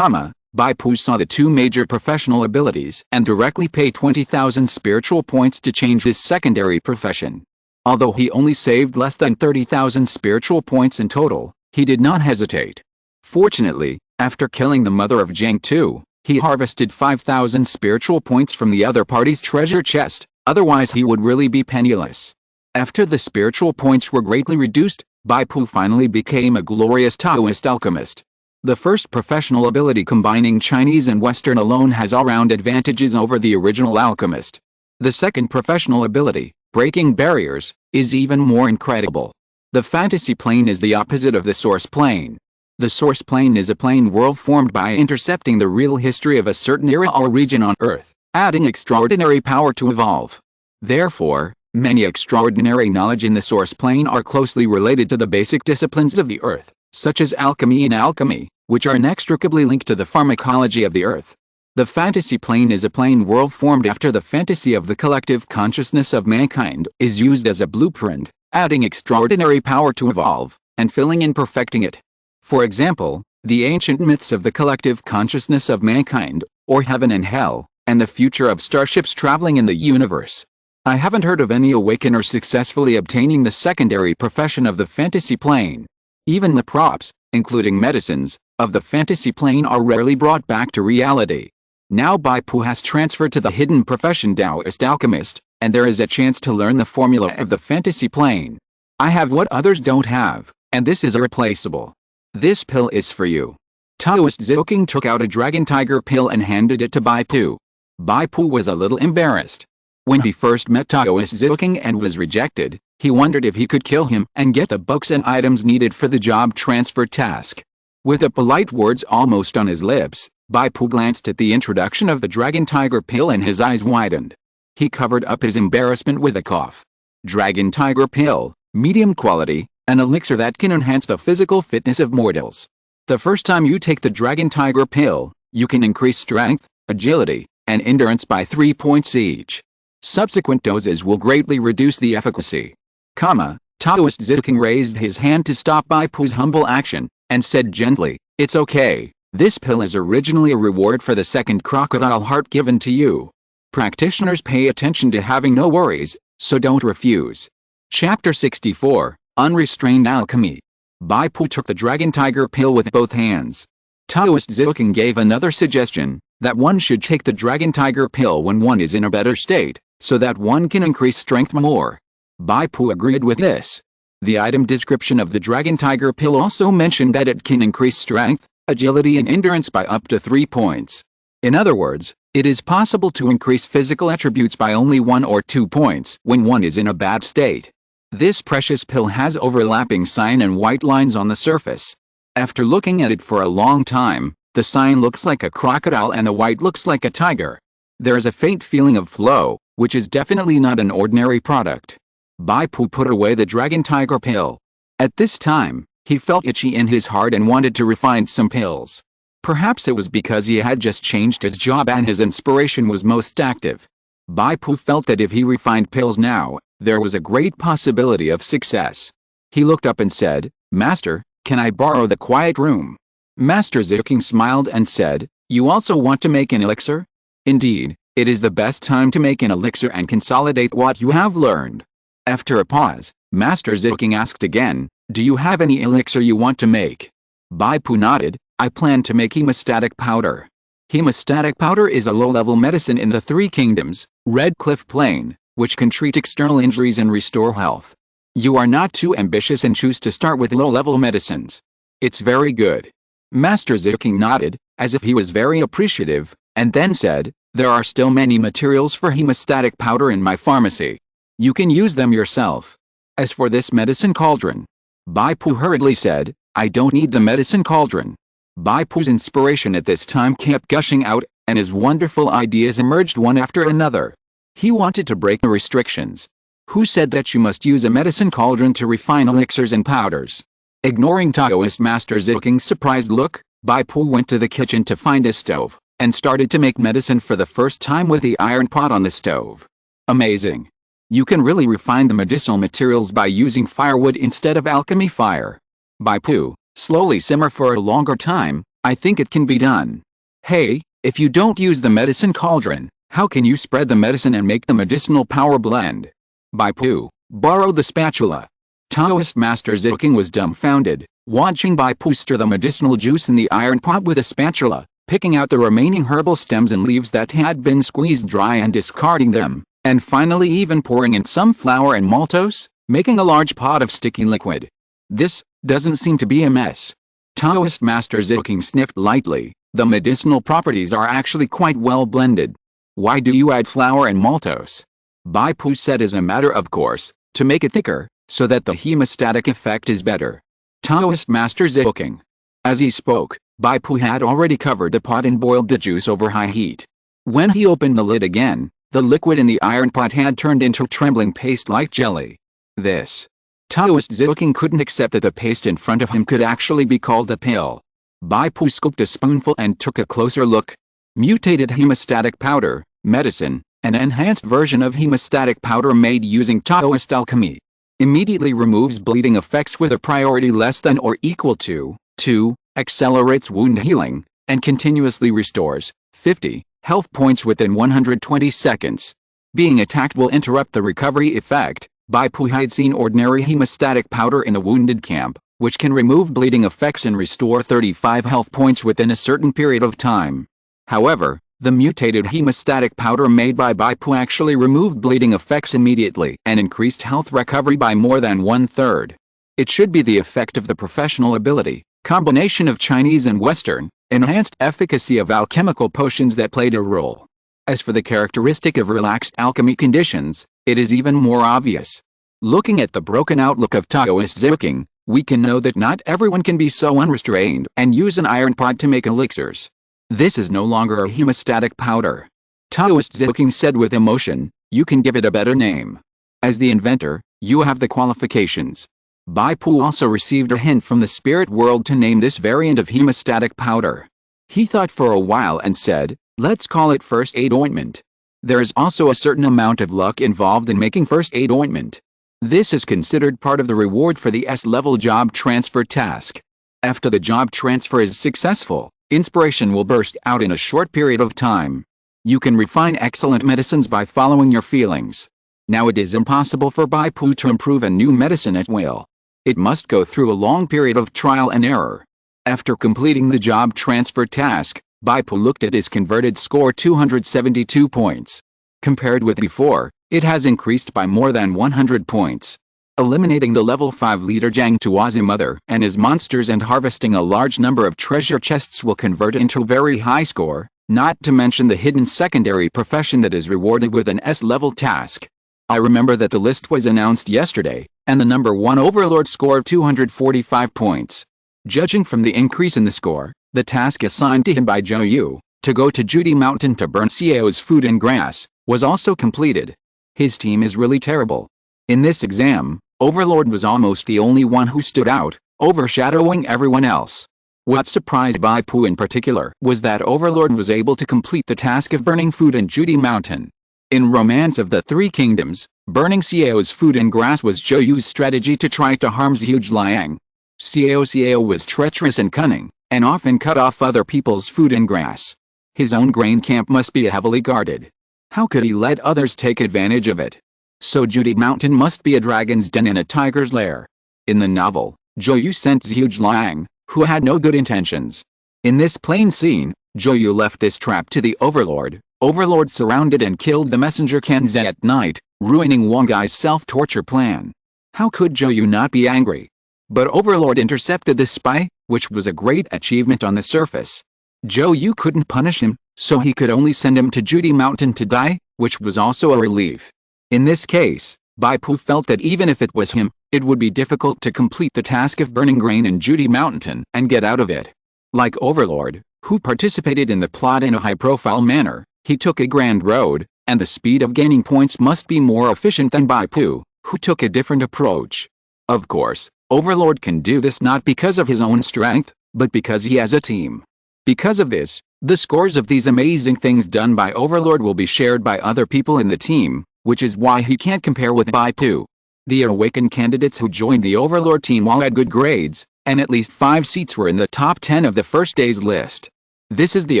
Bai Pu saw the two major professional abilities and directly paid 20,000 spiritual points to change his secondary profession. Although he only saved less than 30,000 spiritual points in total, he did not hesitate. Fortunately, after killing the mother of Jiang Tu, he harvested 5,000 spiritual points from the other party's treasure chest, otherwise he would really be penniless. After the spiritual points were greatly reduced, Bai Pu finally became a glorious Taoist alchemist. The first professional ability combining Chinese and Western alone has all-round advantages over the original alchemist. The second professional ability, breaking barriers, is even more incredible. The fantasy plane is the opposite of the source plane. The source plane is a plane world formed by intercepting the real history of a certain era or region on Earth, adding extraordinary power to evolve. Therefore, many extraordinary knowledge in the source plane are closely related to the basic disciplines of the Earth, such as alchemy and alchemy, which are inextricably linked to the pharmacology of the Earth. The fantasy plane is a plane world formed after the fantasy of the collective consciousness of mankind is used as a blueprint, adding extraordinary power to evolve, and filling and perfecting it. For example, the ancient myths of the collective consciousness of mankind, or heaven and hell, and the future of starships traveling in the universe. I haven't heard of any awakener successfully obtaining the secondary profession of the fantasy plane. Even the props, including medicines, of the fantasy plane are rarely brought back to reality. Now Bai Pu has transferred to the hidden profession Taoist alchemist, and there is a chance to learn the formula of the fantasy plane. I have what others don't have, and this is irreplaceable. This pill is for you. Taoist Zilking took out a dragon tiger pill and handed it to Bai Pu. Bai Pu was a little embarrassed. When he first met Taoist Zilking and was rejected, he wondered if he could kill him and get the books and items needed for the job transfer task. With the polite words almost on his lips, Bai Pu glanced at the introduction of the dragon tiger pill and his eyes widened. He covered up his embarrassment with a cough. Dragon tiger pill, medium quality, an elixir that can enhance the physical fitness of mortals. The first time you take the dragon tiger pill, you can increase strength, agility, and endurance by 3 points each. Subsequent doses will greatly reduce the efficacy. Taoist Zilking raised his hand to stop Bai Pu's humble action, and said gently, "It's okay, this pill is originally a reward for the second crocodile heart given to you. Practitioners pay attention to having no worries, so don't refuse." Chapter 64, Unrestrained Alchemy. Bai Pu took the dragon tiger pill with both hands. Taoist Zilking gave another suggestion, that one should take the dragon tiger pill when one is in a better state, so that one can increase strength more. Bai Pu agreed with this. The item description of the dragon tiger pill also mentioned that it can increase strength, agility and endurance by up to 3 points. In other words, it is possible to increase physical attributes by only 1 or 2 points when one is in a bad state. This precious pill has overlapping sign and white lines on the surface. After looking at it for a long time, the sign looks like a crocodile and the white looks like a tiger. There is a faint feeling of flow, which is definitely not an ordinary product. Bai Pu put away the dragon tiger pill. At this time, he felt itchy in his heart and wanted to refine some pills. Perhaps it was because he had just changed his job and his inspiration was most active. Bai Pu felt that if he refined pills now, there was a great possibility of success. He looked up and said, "Master, can I borrow the quiet room?" Master Zilking smiled and said, "You also want to make an elixir? Indeed, it is the best time to make an elixir and consolidate what you have learned." After a pause, Master Zilking asked again, "Do you have any elixir you want to make?" Bai Pu nodded, "I plan to make hemostatic powder." Hemostatic powder is a low-level medicine in the Three Kingdoms, Red Cliff Plain, which can treat external injuries and restore health. You are not too ambitious and choose to start with low-level medicines. It's very good. Master Zilking nodded, as if he was very appreciative, and then said, there are still many materials for hemostatic powder in my pharmacy. You can use them yourself. As for this medicine cauldron, Bai Pu hurriedly said, I don't need the medicine cauldron. Bai Pu's inspiration at this time kept gushing out, and his wonderful ideas emerged one after another. He wanted to break the restrictions. Who said that you must use a medicine cauldron to refine elixirs and powders? Ignoring Taoist Master Zilking's surprised look, Bai Pu went to the kitchen to find a stove, and started to make medicine for the first time with the iron pot on the stove. Amazing. You can really refine the medicinal materials by using firewood instead of alchemy fire. Bai Pu, slowly simmer for a longer time, I think it can be done. Hey, if you don't use the medicine cauldron, how can you spread the medicine and make the medicinal power blend? Bai Pu, borrow the spatula. Taoist Master Zilking was dumbfounded, watching Bai Pu stir the medicinal juice in the iron pot with a spatula, picking out the remaining herbal stems and leaves that had been squeezed dry and discarding them, and finally even pouring in some flour and maltose, making a large pot of sticky liquid. This doesn't seem to be a mess. Taoist Master Zilking sniffed lightly. The medicinal properties are actually quite well blended. Why do you add flour and maltose? Bai Pu said as a matter of course, to make it thicker, so that the hemostatic effect is better. Taoist Master Zilking. As he spoke, Bai Pu had already covered the pot and boiled the juice over high heat. When he opened the lid again, the liquid in the iron pot had turned into trembling paste like jelly. This. Taoist Zilking couldn't accept that the paste in front of him could actually be called a pill. Bai Pu scooped a spoonful and took a closer look. Mutated hemostatic powder, medicine, an enhanced version of hemostatic powder made using Taoist alchemy. Immediately removes bleeding effects with a priority less than or equal to 2, accelerates wound healing, and continuously restores 50 health points within 120 seconds. Being attacked will interrupt the recovery effect. Bai Pu had seen ordinary hemostatic powder in the wounded camp, which can remove bleeding effects and restore 35 health points within a certain period of time. However, the mutated hemostatic powder made by Bai Pu actually removed bleeding effects immediately and increased health recovery by more than 1/3. It should be the effect of the professional ability, combination of Chinese and Western, enhanced efficacy of alchemical potions that played a role. As for the characteristic of relaxed alchemy conditions, it is even more obvious. Looking at the broken outlook of Taoist Zilking, we can know that not everyone can be so unrestrained and use an iron pot to make elixirs. This is no longer a hemostatic powder. Taoist Zilking said with emotion, you can give it a better name. As the inventor, you have the qualifications. Bai Pu also received a hint from the spirit world to name this variant of hemostatic powder. He thought for a while and said, let's call it first aid ointment. There is also a certain amount of luck involved in making first aid ointment. This is considered part of the reward for the S-level job transfer task. After the job transfer is successful, inspiration will burst out in a short period of time. You can refine excellent medicines by following your feelings. Now it is impossible for Bai Pu to improve a new medicine at will. It must go through a long period of trial and error. After completing the job transfer task, Bai Pu looked at his converted score 272 points. Compared with before, it has increased by more than 100 points. Eliminating the level 5 leader Jiang Tuozi mother and his monsters and harvesting a large number of treasure chests will convert into a very high score, not to mention the hidden secondary profession that is rewarded with an S-level task. I remember that the list was announced yesterday, and the number 1 overlord scored 245 points. Judging from the increase in the score, the task assigned to him by Zhou Yu, to go to Judy Mountain to burn Xiao's food and grass, was also completed. His team is really terrible. In this exam, Overlord was almost the only one who stood out, overshadowing everyone else. What surprised Bai Pu in particular was that Overlord was able to complete the task of burning food in Judy Mountain. In Romance of the Three Kingdoms, burning Xiao's food and grass was Zhou Yu's strategy to try to harm Zhuge Liang. Xiao was treacherous and cunning, and often cut off other people's food and grass. His own grain camp must be heavily guarded. How could he let others take advantage of it? So Judy Mountain must be a dragon's den and a tiger's lair. In the novel, Zhou Yu sent Zhuge Liang, who had no good intentions. In this plain scene, Joyu left this trap to the Overlord. Overlord surrounded and killed the messenger Kenze at night, ruining one guy's self-torture plan. How could Joyu not be angry? But Overlord intercepted the spy, which was a great achievement on the surface. Joyu couldn't punish him, so he could only send him to Judy Mountain to die, which was also a relief. In this case, Bai Pu felt that even if it was him, it would be difficult to complete the task of burning grain in Judy Mountain and get out of it. Like Overlord, who participated in the plot in a high-profile manner, he took a grand road, and the speed of gaining points must be more efficient than Bai Pu, who took a different approach. Of course, Overlord can do this not because of his own strength, but because he has a team. Because of this, the scores of these amazing things done by Overlord will be shared by other people in the team, which is why he can't compare with Bai Pu. The awakened candidates who joined the Overlord team all had good grades, and at least 5 seats were in the top 10 of the first day's list. This is the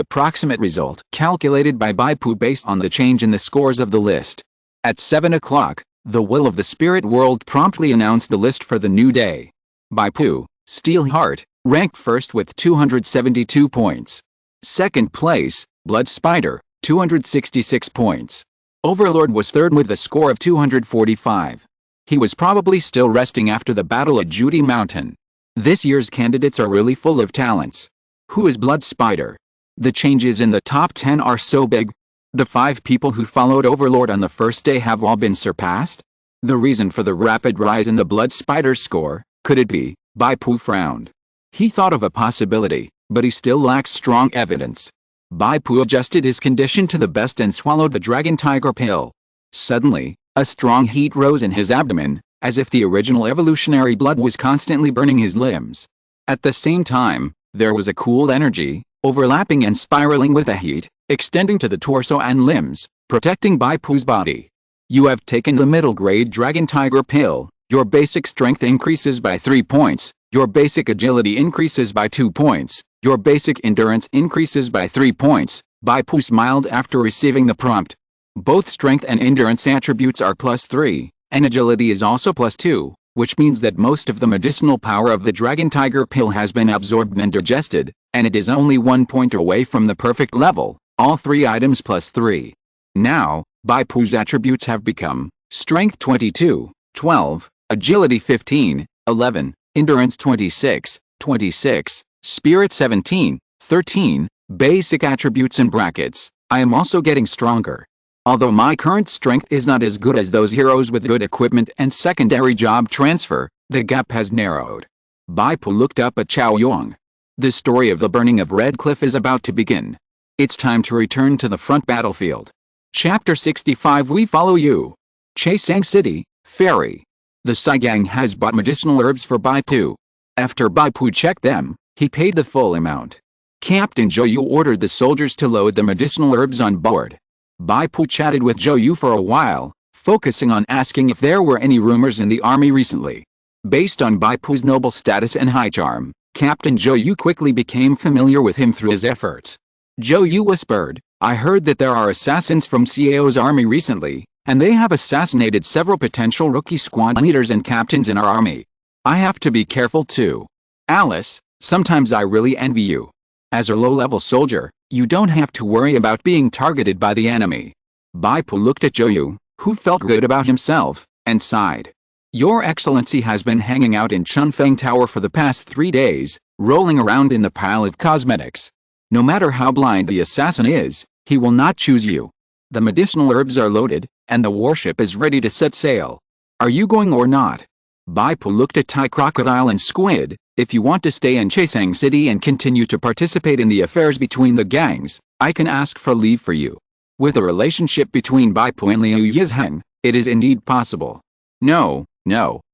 approximate result calculated by Bai Pu based on the change in the scores of the list. At 7 o'clock, the Will of the Spirit World promptly announced the list for the new day. Bai Pu, Steelheart, ranked first with 272 points. Second place, Blood Spider, 266 points. Overlord was third with a score of 245. He was probably still resting after the battle at Judy Mountain. This year's candidates are really full of talents. Who is Blood Spider? The changes in the top 10 are so big. The 5 people who followed Overlord on the first day have all been surpassed? The reason for the rapid rise in the Blood Spider score, could it be? Bai Pu frowned. He thought of a possibility, but he still lacks strong evidence. Bai Pu adjusted his condition to the best and swallowed the Dragon Tiger pill. Suddenly, a strong heat rose in his abdomen, as if the original evolutionary blood was constantly burning his limbs. At the same time, there was a cool energy, overlapping and spiraling with the heat, extending to the torso and limbs, protecting Bai Pu's body. You have taken the middle-grade Dragon Tiger pill. Your basic strength increases by 3 points, your basic agility increases by 2 points, your basic endurance increases by 3 points, Bai Pu smiled after receiving the prompt. Both strength and endurance attributes are +3, and agility is also +2. Which means that most of the medicinal power of the Dragon Tiger pill has been absorbed and digested, and it is only 1 point away from the perfect level, all 3 items +3. Now, Bai Pu's attributes have become Strength 22, 12, Agility 15, 11, Endurance 26, 26, Spirit 17, 13, Basic attributes in brackets. I am also getting stronger. Although my current strength is not as good as those heroes with good equipment and secondary job transfer, the gap has narrowed. Bai Pu looked up at Chao Yong. The story of the burning of Red Cliff is about to begin. It's time to return to the front battlefield. Chapter 65. We follow you. Chaisang City, Ferry. The Saigang has bought medicinal herbs for Bai Pu. After Bai Pu checked them, he paid the full amount. Captain Joyu ordered the soldiers to load the medicinal herbs on board. Bai Pu chatted with Joyu for a while, focusing on asking if there were any rumors in the army recently. Based on Bai Pu's noble status and high charm, Captain Joyu quickly became familiar with him through his efforts. Joyu whispered, I heard that there are assassins from Cao's army recently, and they have assassinated several potential rookie squad leaders and captains in our army. I have to be careful too. Alice, sometimes I really envy you. As a low-level soldier, you don't have to worry about being targeted by the enemy. Bai Pu looked at Joyu, who felt good about himself, and sighed. Your Excellency has been hanging out in Chunfeng Tower for the past 3 days, rolling around in the pile of cosmetics. No matter how blind the assassin is, he will not choose you. The medicinal herbs are loaded, and the warship is ready to set sail. Are you going or not? Bai Pu looked at Tai Crocodile and Squid. If you want to stay in Chaisang City and continue to participate in the affairs between the gangs, I can ask for leave for you. With a relationship between Bai Pu and Liu Yizheng, it is indeed possible. No,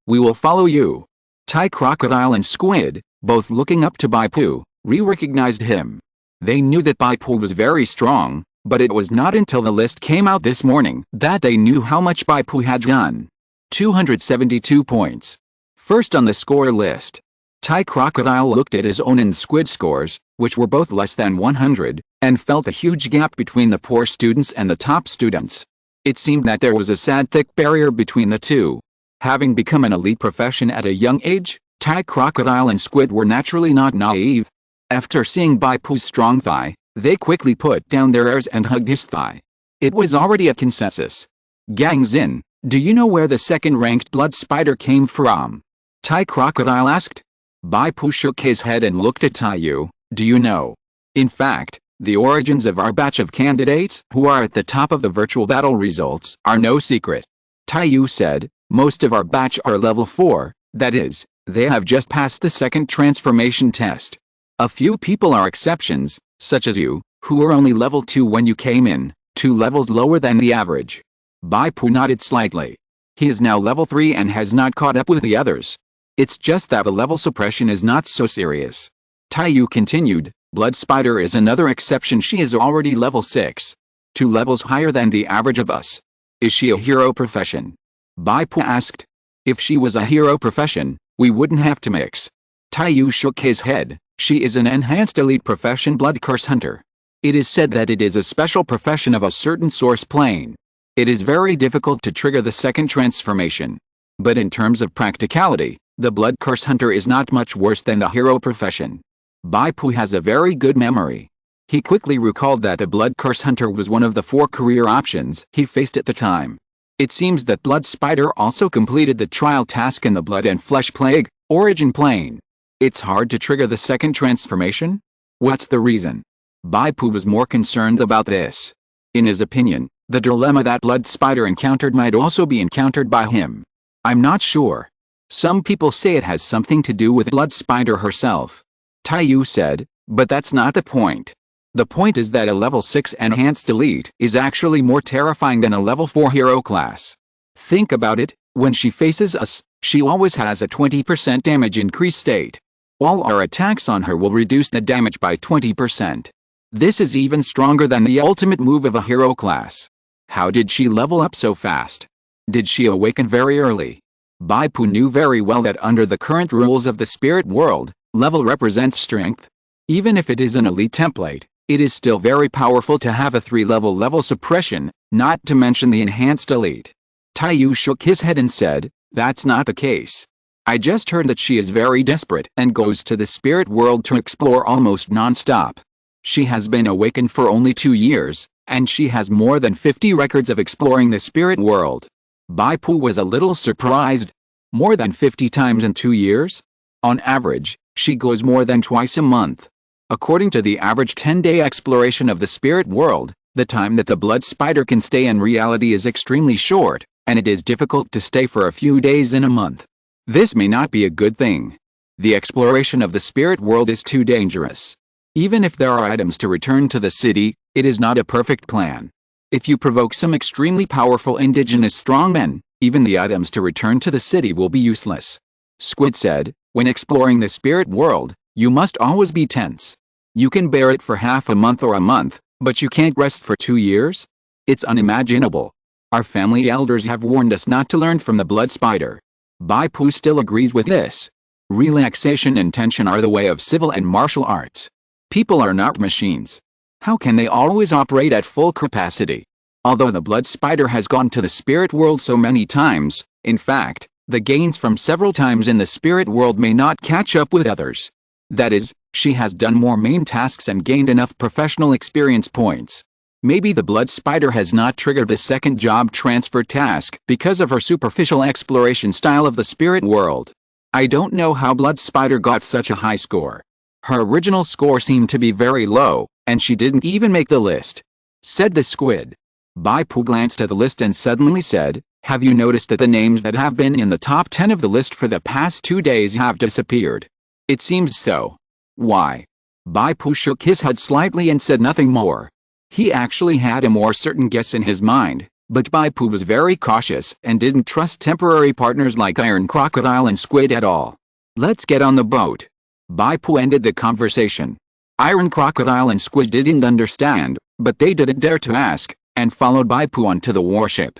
we will follow you. Tai Crocodile and Squid, both looking up to Bai Pu, recognized him. They knew that Bai Pu was very strong, but it was not until the list came out this morning that they knew how much Bai Pu had done. 272 points. First on the score list. Tai Crocodile looked at his own and Squid scores, which were both less than 100, and felt a huge gap between the poor students and the top students. It seemed that there was a sad thick barrier between the two. Having become an elite profession at a young age, Tai Crocodile and Squid were naturally not naive. After seeing Bai Pu's strong thigh, They quickly put down their airs and hugged his thigh. It was already a consensus. Gang Xin, do you know where the second-ranked blood spider came from? Tai Crocodile asked. Bai Pu shook his head and looked at Tai Yu. Do you know? In fact, the origins of our batch of candidates who are at the top of the virtual battle results are no secret. Tai Yu said, most of our batch are level 4, that is, they have just passed the second transformation test. A few people are exceptions, such as you, who were only level 2 when you came in, 2 levels lower than the average. Bai Pu nodded slightly. He is now level 3 and has not caught up with the others. It's just that the level suppression is not so serious. Tai Yu continued, Blood Spider is another exception. She is already level 6. 2 levels higher than the average of us. Is she a hero profession? Bai Pu asked. If she was a hero profession, we wouldn't have to mix. Tai Yu shook his head. She is an enhanced elite profession blood curse hunter. It is said that it is a special profession of a certain source plane. It is very difficult to trigger the second transformation. But in terms of practicality, the blood curse hunter is not much worse than the hero profession. Bai Pu has a very good memory. He quickly recalled that a blood curse hunter was one of the 4 career options he faced at the time. It seems that Blood Spider also completed the trial task in the Blood and Flesh Plague, Origin Plane. It's hard to trigger the second transformation? What's the reason? Bai Pu was more concerned about this. In his opinion, the dilemma that Blood Spider encountered might also be encountered by him. I'm not sure. Some people say it has something to do with Blood Spider herself. Tai Yu said, but that's not the point. The point is that a level 6 enhanced elite is actually more terrifying than a level 4 hero class. Think about it, when she faces us, she always has a 20% damage increase state. All our attacks on her will reduce the damage by 20%. This is even stronger than the ultimate move of a hero class. How did she level up so fast? Did she awaken very early? Bai Pu knew very well that under the current rules of the spirit world, level represents strength. Even if it is an elite template, it is still very powerful to have a 3-level level suppression, not to mention the enhanced elite. Tai Yu shook his head and said, that's not the case. I just heard that she is very desperate and goes to the spirit world to explore almost non-stop. She has been awakened for only 2 years, and she has more than 50 records of exploring the spirit world. Bai Pu was a little surprised. More than 50 times in 2 years? On average, she goes more than twice a month. According to the average 10-day exploration of the spirit world, the time that the blood spider can stay in reality is extremely short, and it is difficult to stay for a few days in a month. This may not be a good thing. The exploration of the spirit world is too dangerous. Even if there are items to return to the city, it is not a perfect plan. If you provoke some extremely powerful indigenous strongmen, even the items to return to the city will be useless. Squid said, when exploring the spirit world, you must always be tense. You can bear it for half a month or a month, but you can't rest for 2 years? It's unimaginable. Our family elders have warned us not to learn from the blood spider. Bai Pu still agrees with this. Relaxation and tension are the way of civil and martial arts. People are not machines. How can they always operate at full capacity? Although the blood spider has gone to the spirit world so many times, in fact, the gains from several times in the spirit world may not catch up with others. That is, she has done more main tasks and gained enough professional experience points. Maybe the blood spider has not triggered the second job transfer task because of her superficial exploration style of the spirit world. I don't know how blood spider got such a high score. Her original score seemed to be very low, and she didn't even make the list, said the squid. Bai Pu glanced at the list and suddenly said, have you noticed that the names that have been in the top 10 of the list for the past 2 days have disappeared? It seems so. Why? Bai Pu shook his head slightly and said nothing more. He actually had a more certain guess in his mind, but Bai Pu was very cautious and didn't trust temporary partners like Iron Crocodile and Squid at all. Let's get on the boat. Bai Pu ended the conversation. Iron Crocodile and Squid didn't understand, but they didn't dare to ask, and followed Bai Pu onto the warship.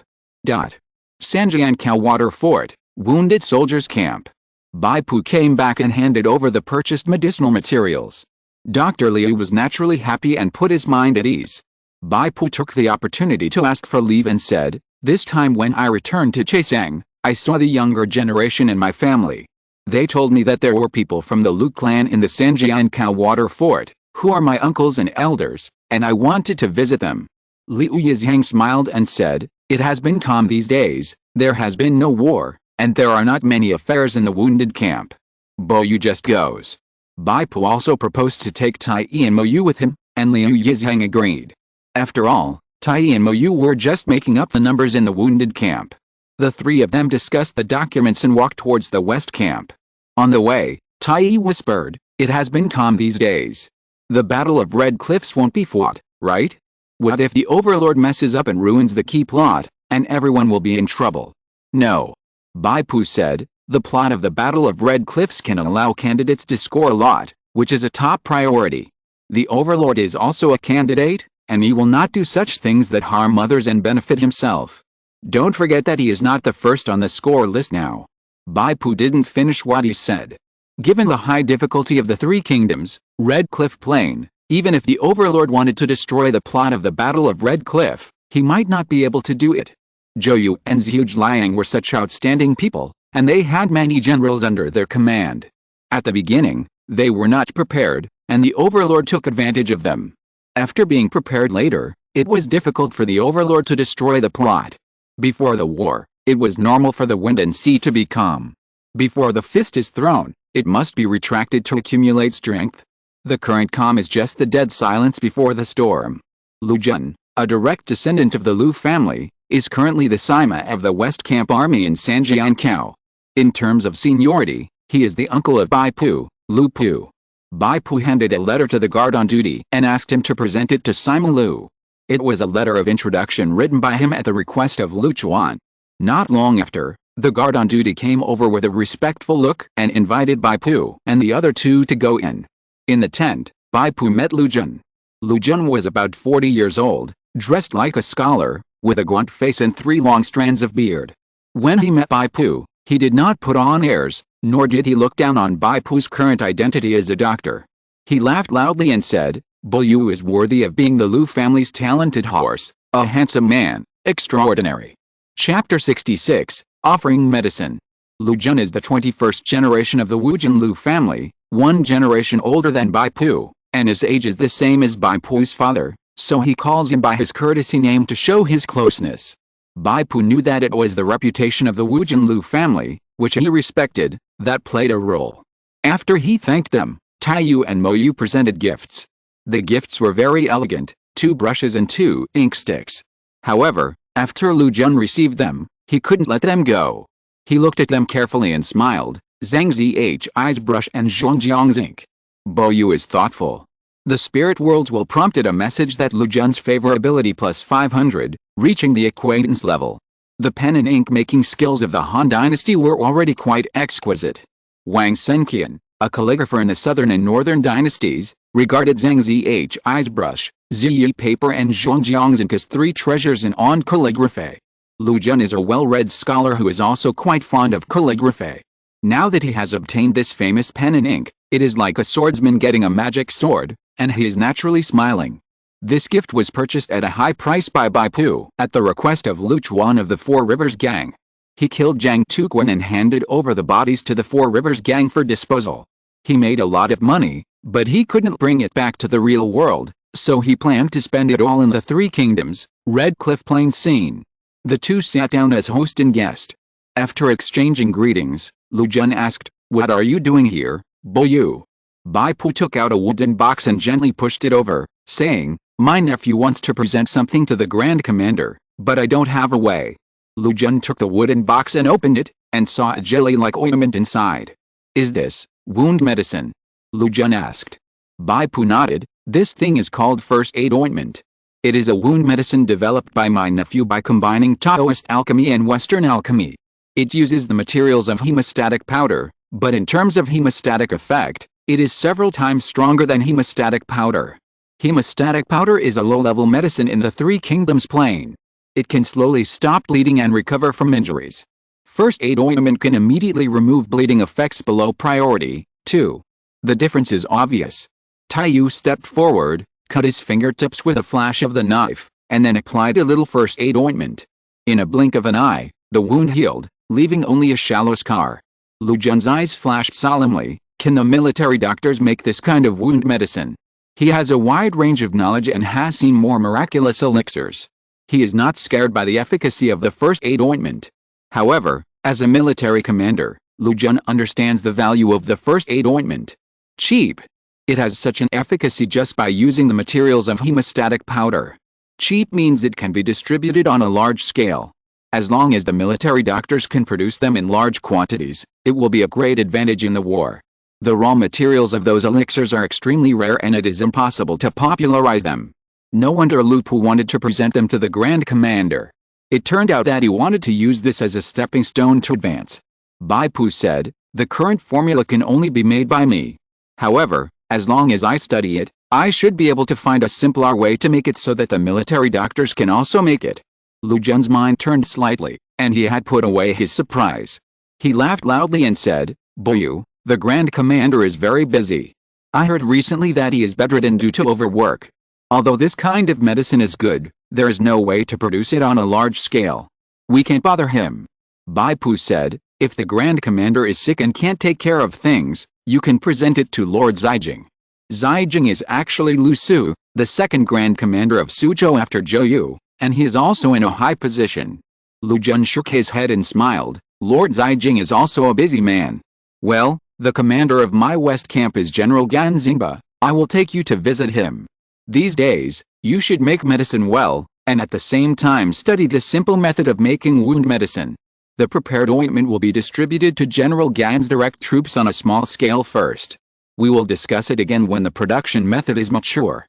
Sanjiankao Water Fort, Wounded Soldiers Camp. Bai Pu came back and handed over the purchased medicinal materials. Dr. Liu was naturally happy and put his mind at ease. Bai Pu took the opportunity to ask for leave and said, this time when I returned to Chaisang, I saw the younger generation in my family. They told me that there were people from the Lu clan in the Sanjiankao Water Fort, who are my uncles and elders, and I wanted to visit them. Liu Yizhang smiled and said, "It has been calm these days, there has been no war, and there are not many affairs in the wounded camp. Bo Yu just goes." Bai Pu also proposed to take Tai Yi and Mo Yu with him, and Liu Yizhang agreed. After all, Tai Yi and Mo Yu were just making up the numbers in the wounded camp. The three of them discussed the documents and walked towards the west camp. On the way, Tai Yi whispered, "It has been calm these days. The Battle of Red Cliffs won't be fought, right? What if the Overlord messes up and ruins the key plot, and everyone will be in trouble?" "No," Bai Pu said, "the plot of the Battle of Red Cliffs can allow candidates to score a lot, which is a top priority. The Overlord is also a candidate, and he will not do such things that harm others and benefit himself. Don't forget that he is not the first on the score list now." Bai Pu didn't finish what he said. Given the high difficulty of the Three Kingdoms, Red Cliff Plain, even if the Overlord wanted to destroy the plot of the Battle of Red Cliff, he might not be able to do it. Zhou Yu and Zhu Liang were such outstanding people, and they had many generals under their command. At the beginning, they were not prepared, and the Overlord took advantage of them. After being prepared later, it was difficult for the Overlord to destroy the plot. Before the war, it was normal for the wind and sea to be calm. Before the fist is thrown, it must be retracted to accumulate strength. The current calm is just the dead silence before the storm. Lu Jun, a direct descendant of the Lu family, is currently the Sima of the West Camp Army in Sanjiankao. In terms of seniority, he is the uncle of Bai Pu, Lu Pu. Bai Pu handed a letter to the guard on duty and asked him to present it to Sima Lu. It was a letter of introduction written by him at the request of Lu Chuan. Not long after, the guard on duty came over with a respectful look and invited Bai Pu and the other two to go in. In the tent, Bai Pu met Lu Jun. Lu Jun was about 40 years old, dressed like a scholar, with a gaunt face and 3 long strands of beard. When he met Bai Pu, he did not put on airs, nor did he look down on Bai Pu's current identity as a doctor. He laughed loudly and said, "Bo Yu is worthy of being the Lu family's talented horse, a handsome man, extraordinary." Chapter 66, Offering Medicine. Lu Jun is the 21st generation of the Wujin Lu family, 1 generation older than Bai Pu, and his age is the same as Bai Pu's father, so he calls him by his courtesy name to show his closeness. Bai Pu knew that it was the reputation of the Wujin Lu family, which he respected, that played a role. After he thanked them, Tai Yu and Mo Yu presented gifts. The gifts were very elegant, 2 brushes and 2 ink sticks. However, after Lu Jun received them, he couldn't let them go. He looked at them carefully and smiled, Zhang Zi's brush and Zhongjiang's ink. Bo Yu is thoughtful. The spirit worlds will prompted a message that Lu Jun's favorability plus 500, reaching the acquaintance level. The pen and ink making skills of the Han dynasty were already quite exquisite. Wang Senqian, a calligrapher in the southern and northern dynasties, regarded Zhang Zi's brush, Ziyi paper and Zhongjiang's ink as 3 treasures in on calligraphy. Lu Jun is a well-read scholar who is also quite fond of calligraphy. Now that he has obtained this famous pen and ink, it is like a swordsman getting a magic sword, and he is naturally smiling. This gift was purchased at a high price by Bai Pu at the request of Lu Chuan of the 4 Rivers Gang. He killed Jiang Tuquan and handed over the bodies to the 4 Rivers Gang for disposal. He made a lot of money, but he couldn't bring it back to the real world, so he planned to spend it all in the 3 Kingdoms, Red Cliff Plain scene. The two sat down as host and guest. After exchanging greetings, Lu Jun asked, "What are you doing here, Bo Yu?" Bai Pu took out a wooden box and gently pushed it over, saying, "My nephew wants to present something to the Grand Commander, but I don't have a way." Lu Jun took the wooden box and opened it, and saw a jelly-like ointment inside. "Is this wound medicine?" Lu Jun asked. Bai Pu nodded. "This thing is called first aid ointment. It is a wound medicine developed by my nephew by combining Taoist alchemy and Western alchemy. It uses the materials of hemostatic powder, but in terms of hemostatic effect, it is several times stronger than hemostatic powder. Hemostatic powder is a low-level medicine in the 3 Kingdoms plane. It can slowly stop bleeding and recover from injuries. First aid ointment can immediately remove bleeding effects below priority 2. The difference is obvious." Tai Yu stepped forward, cut his fingertips with a flash of the knife, and then applied a little first aid ointment. In a blink of an eye, the wound healed, leaving only a shallow scar. Lu Jun's eyes flashed solemnly. "Can the military doctors make this kind of wound medicine?" He has a wide range of knowledge and has seen more miraculous elixirs. He is not scared by the efficacy of the first aid ointment. However, as a military commander, Lu Jun understands the value of the first aid ointment. Cheap. It has such an efficacy just by using the materials of hemostatic powder. Cheap means it can be distributed on a large scale. As long as the military doctors can produce them in large quantities, it will be a great advantage in the war. The raw materials of those elixirs are extremely rare and it is impossible to popularize them. No wonder Lu Pu wanted to present them to the Grand Commander. It turned out that he wanted to use this as a stepping stone to advance. Bai Pu said, "The current formula can only be made by me. However, as long as I study it, I should be able to find a simpler way to make it so that the military doctors can also make it." Lu Jun's mind turned slightly, and he had put away his surprise. He laughed loudly and said, "Boyu, the Grand Commander is very busy. I heard recently that he is bedridden due to overwork. Although this kind of medicine is good, there is no way to produce it on a large scale. We can't bother him." Bai Pu said, "If the Grand Commander is sick and can't take care of things, you can present it to Lord Zijing. Zijing is actually Lu Su, the second Grand Commander of Suzhou after Zhou Yu, and he is also in a high position." Lu Jun shook his head and smiled. "Lord Zijing is also a busy man. Well, the commander of my west camp is General Gan Xingba. I will take you to visit him. These days, you should make medicine well, and at the same time study the simple method of making wound medicine. The prepared ointment will be distributed to General Gan's direct troops on a small scale first. We will discuss it again when the production method is mature."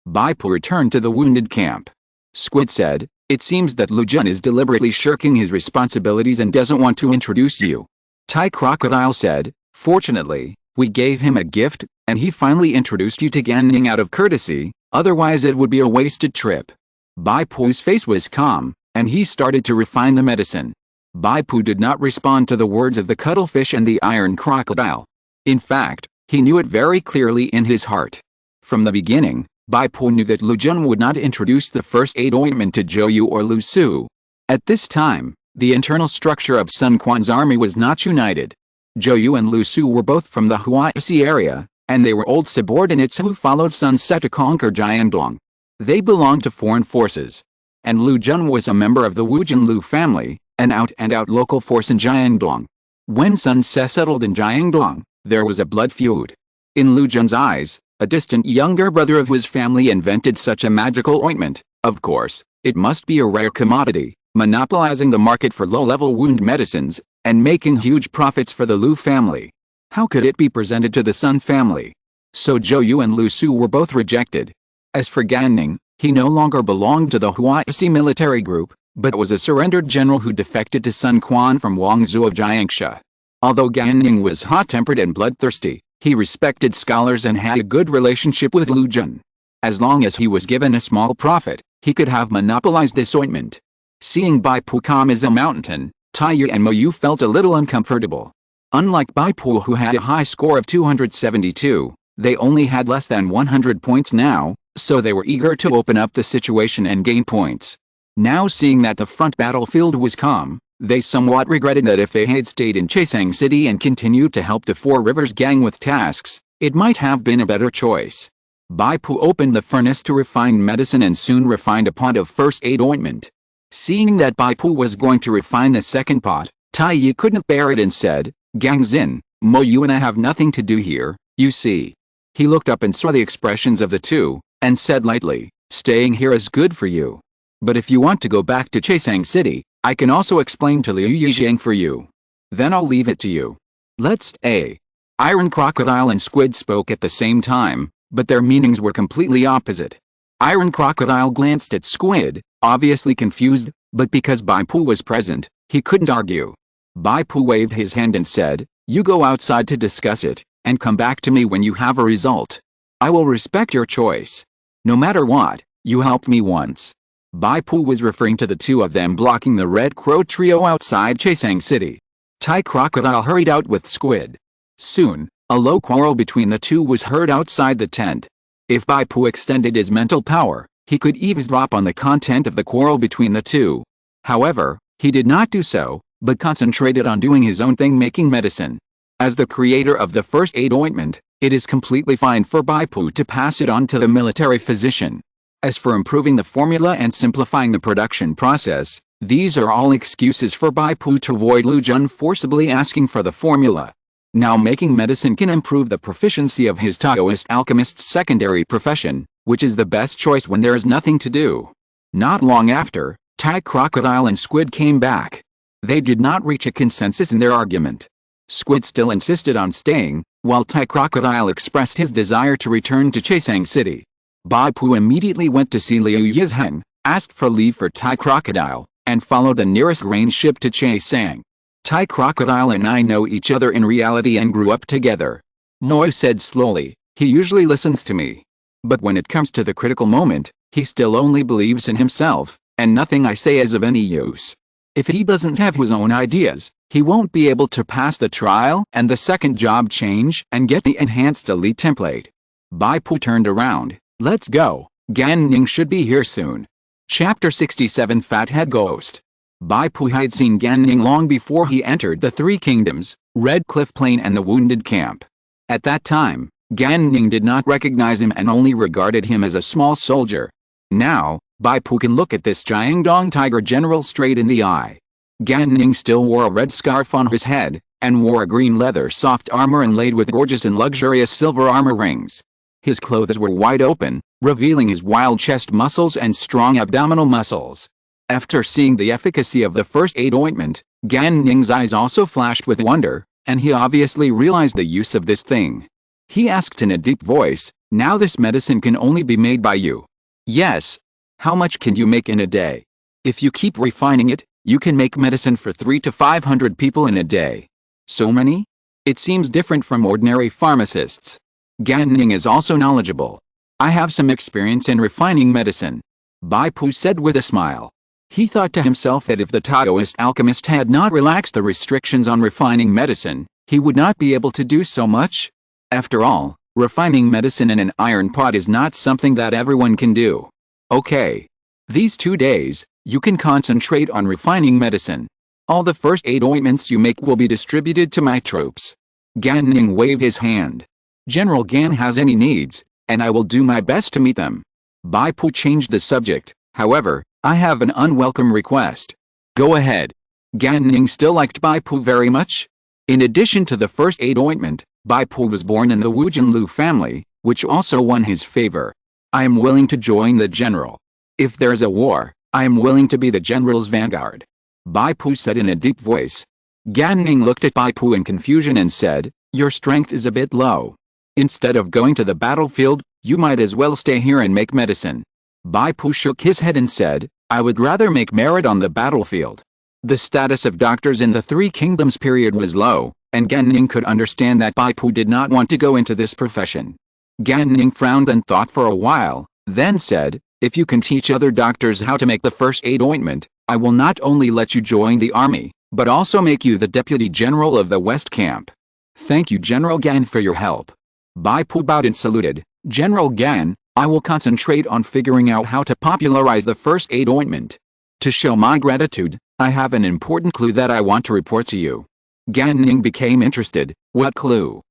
Bai Pu returned to the wounded camp. Squid said, "It seems that Lu Jun is deliberately shirking his responsibilities and doesn't want to introduce you." Tai Crocodile said, "Fortunately, we gave him a gift, and he finally introduced you to Gan Ning out of courtesy, otherwise it would be a wasted trip." Bai Pu's face was calm, and he started to refine the medicine. Bai Pu did not respond to the words of the cuttlefish and the iron crocodile. In fact, he knew it very clearly in his heart. From the beginning, Bai Pu knew that Lu Jun would not introduce the first aid ointment to Zhou Yu or Lu Su. At this time, the internal structure of Sun Quan's army was not united. Zhou Yu and Lu Su were both from the Huaixi area, and they were old subordinates who followed Sun Ce to conquer Jiangdong. They belonged to foreign forces. And Lu Jun was a member of the Wujin Lu family, an out-and-out local force in Jiangdong. When Sun Ce settled in Jiangdong, there was a blood feud. In Lu Jun's eyes, a distant younger brother of his family invented such a magical ointment. Of course, it must be a rare commodity, monopolizing the market for low-level wound medicines, and making huge profits for the Lu family. How could it be presented to the Sun family? So Zhou Yu and Lu Su were both rejected. As for Gan Ning, he no longer belonged to the Huaixi military group, but was a surrendered general who defected to Sun Quan from Wangzhou of Jiangxia. Although Gan Ning was hot-tempered and bloodthirsty, he respected scholars and had a good relationship with Lu Jun. As long as he was given a small profit, he could have monopolized this ointment. Seeing Bai Pu calm as a mountain, Tai Yu and Mo Yu felt a little uncomfortable. Unlike Bai Pu, who had a high score of 272, they only had less than 100 points now, so they were eager to open up the situation and gain points. Now seeing that the front battlefield was calm, they somewhat regretted that if they had stayed in Chasang City and continued to help the Four Rivers gang with tasks, it might have been a better choice. Bai Pu opened the furnace to refine medicine and soon refined a pot of first aid ointment. Seeing that Bai Pu was going to refine the second pot, Tai Yi couldn't bear it and said, "Gang Xin, Mo Yu and I have nothing to do here, you see." He looked up and saw the expressions of the two, and said lightly, "Staying here is good for you. But if you want to go back to Chasang City, I can also explain to Liu Yijiang for you. Then I'll leave it to you." Let's A. Iron Crocodile and Squid spoke at the same time, but their meanings were completely opposite. Iron Crocodile glanced at Squid, obviously confused, but because Bai Pu was present, he couldn't argue. Bai Pu waved his hand and said, "You go outside to discuss it, and come back to me when you have a result. I will respect your choice. No matter what, you helped me once." Bai Pu was referring to the two of them blocking the Red Crow trio outside Chasang City. Tai Crocodile hurried out with Squid. Soon, a low quarrel between the two was heard outside the tent. If Bai Pu extended his mental power, he could eavesdrop on the content of the quarrel between the two. However, he did not do so, but concentrated on doing his own thing, making medicine. As the creator of the first aid ointment, It is completely fine for Bai Pu to pass it on to the military physician. As for improving the formula and simplifying the production process, these are all excuses for Bai Pu to avoid Lu Jun forcibly asking for the formula. Now making medicine can improve the proficiency of his Taoist alchemist's secondary profession, which is the best choice when there is nothing to do. Not long after, Tai Crocodile and Squid came back. They did not reach a consensus in their argument. Squid still insisted on staying, while Tai Crocodile expressed his desire to return to Chaisang City. Bai Pu immediately went to see Liu Yizheng, asked for leave for Tai Crocodile, and followed the nearest grain ship to Chaisang. Tai Crocodile and I know each other in reality and grew up together. Moi said slowly, he usually listens to me. But when it comes to the critical moment, he still only believes in himself, and nothing I say is of any use. If he doesn't have his own ideas, he won't be able to pass the trial and the second job change and get the enhanced elite template. Bai Pu turned around. Let's go. Gan Ning should be here soon. Chapter 67 Fathead Ghost. Bai Pu had seen Gan Ning long before he entered the Three Kingdoms, Red Cliff Plain and the Wounded Camp. At that time, Gan Ning did not recognize him and only regarded him as a small soldier. Now, Bai Pu can look at this Jiangdong Tiger general straight in the eye. Gan Ning still wore a red scarf on his head, and wore a green leather soft armor inlaid with gorgeous and luxurious silver armor rings. His clothes were wide open, revealing his wild chest muscles and strong abdominal muscles. After seeing the efficacy of the first aid ointment, Gan Ning's eyes also flashed with wonder, and he obviously realized the use of this thing. He asked in a deep voice, "Now this medicine can only be made by you?" "Yes." "How much can you make in a day?" "If you keep refining it, you can make medicine for 300 to 500 people in a day." "So many?" "It seems different from ordinary pharmacists." Gan Ning is also knowledgeable. "I have some experience in refining medicine," Bai Pu said with a smile. He thought to himself that if the Taoist alchemist had not relaxed the restrictions on refining medicine, he would not be able to do so much. After all, refining medicine in an iron pot is not something that everyone can do. "Okay. These 2 days, you can concentrate on refining medicine. All the first aid ointments you make will be distributed to my troops." Gan Ning waved his hand. "General Gan has any needs, and I will do my best to meet them." Bai Pu changed the subject. "However, I have an unwelcome request." "Go ahead." Gan Ning still liked Bai Pu very much. In addition to the first aid ointment, Bai Pu was born in the Wu Jinlu family, which also won his favor. "I am willing to join the general. If there's a war, I am willing to be the general's vanguard," Bai Pu said in a deep voice. Gan Ning looked at Bai Pu in confusion and said, "Your strength is a bit low. Instead of going to the battlefield, you might as well stay here and make medicine." Bai Pu shook his head and said, "I would rather make merit on the battlefield." The status of doctors in the Three Kingdoms period was low, and Gan Ning could understand that Bai Pu did not want to go into this profession. Gan Ning frowned and thought for a while, then said, "If you can teach other doctors how to make the first aid ointment, I will not only let you join the army, but also make you the deputy general of the West Camp." "Thank you, General Gan, for your help." Bai Pu bowed and saluted. "General Gan, I will concentrate on figuring out how to popularize the first aid ointment. To show my gratitude, I have an important clue that I want to report to you." Gan Ning became interested. "What clue?"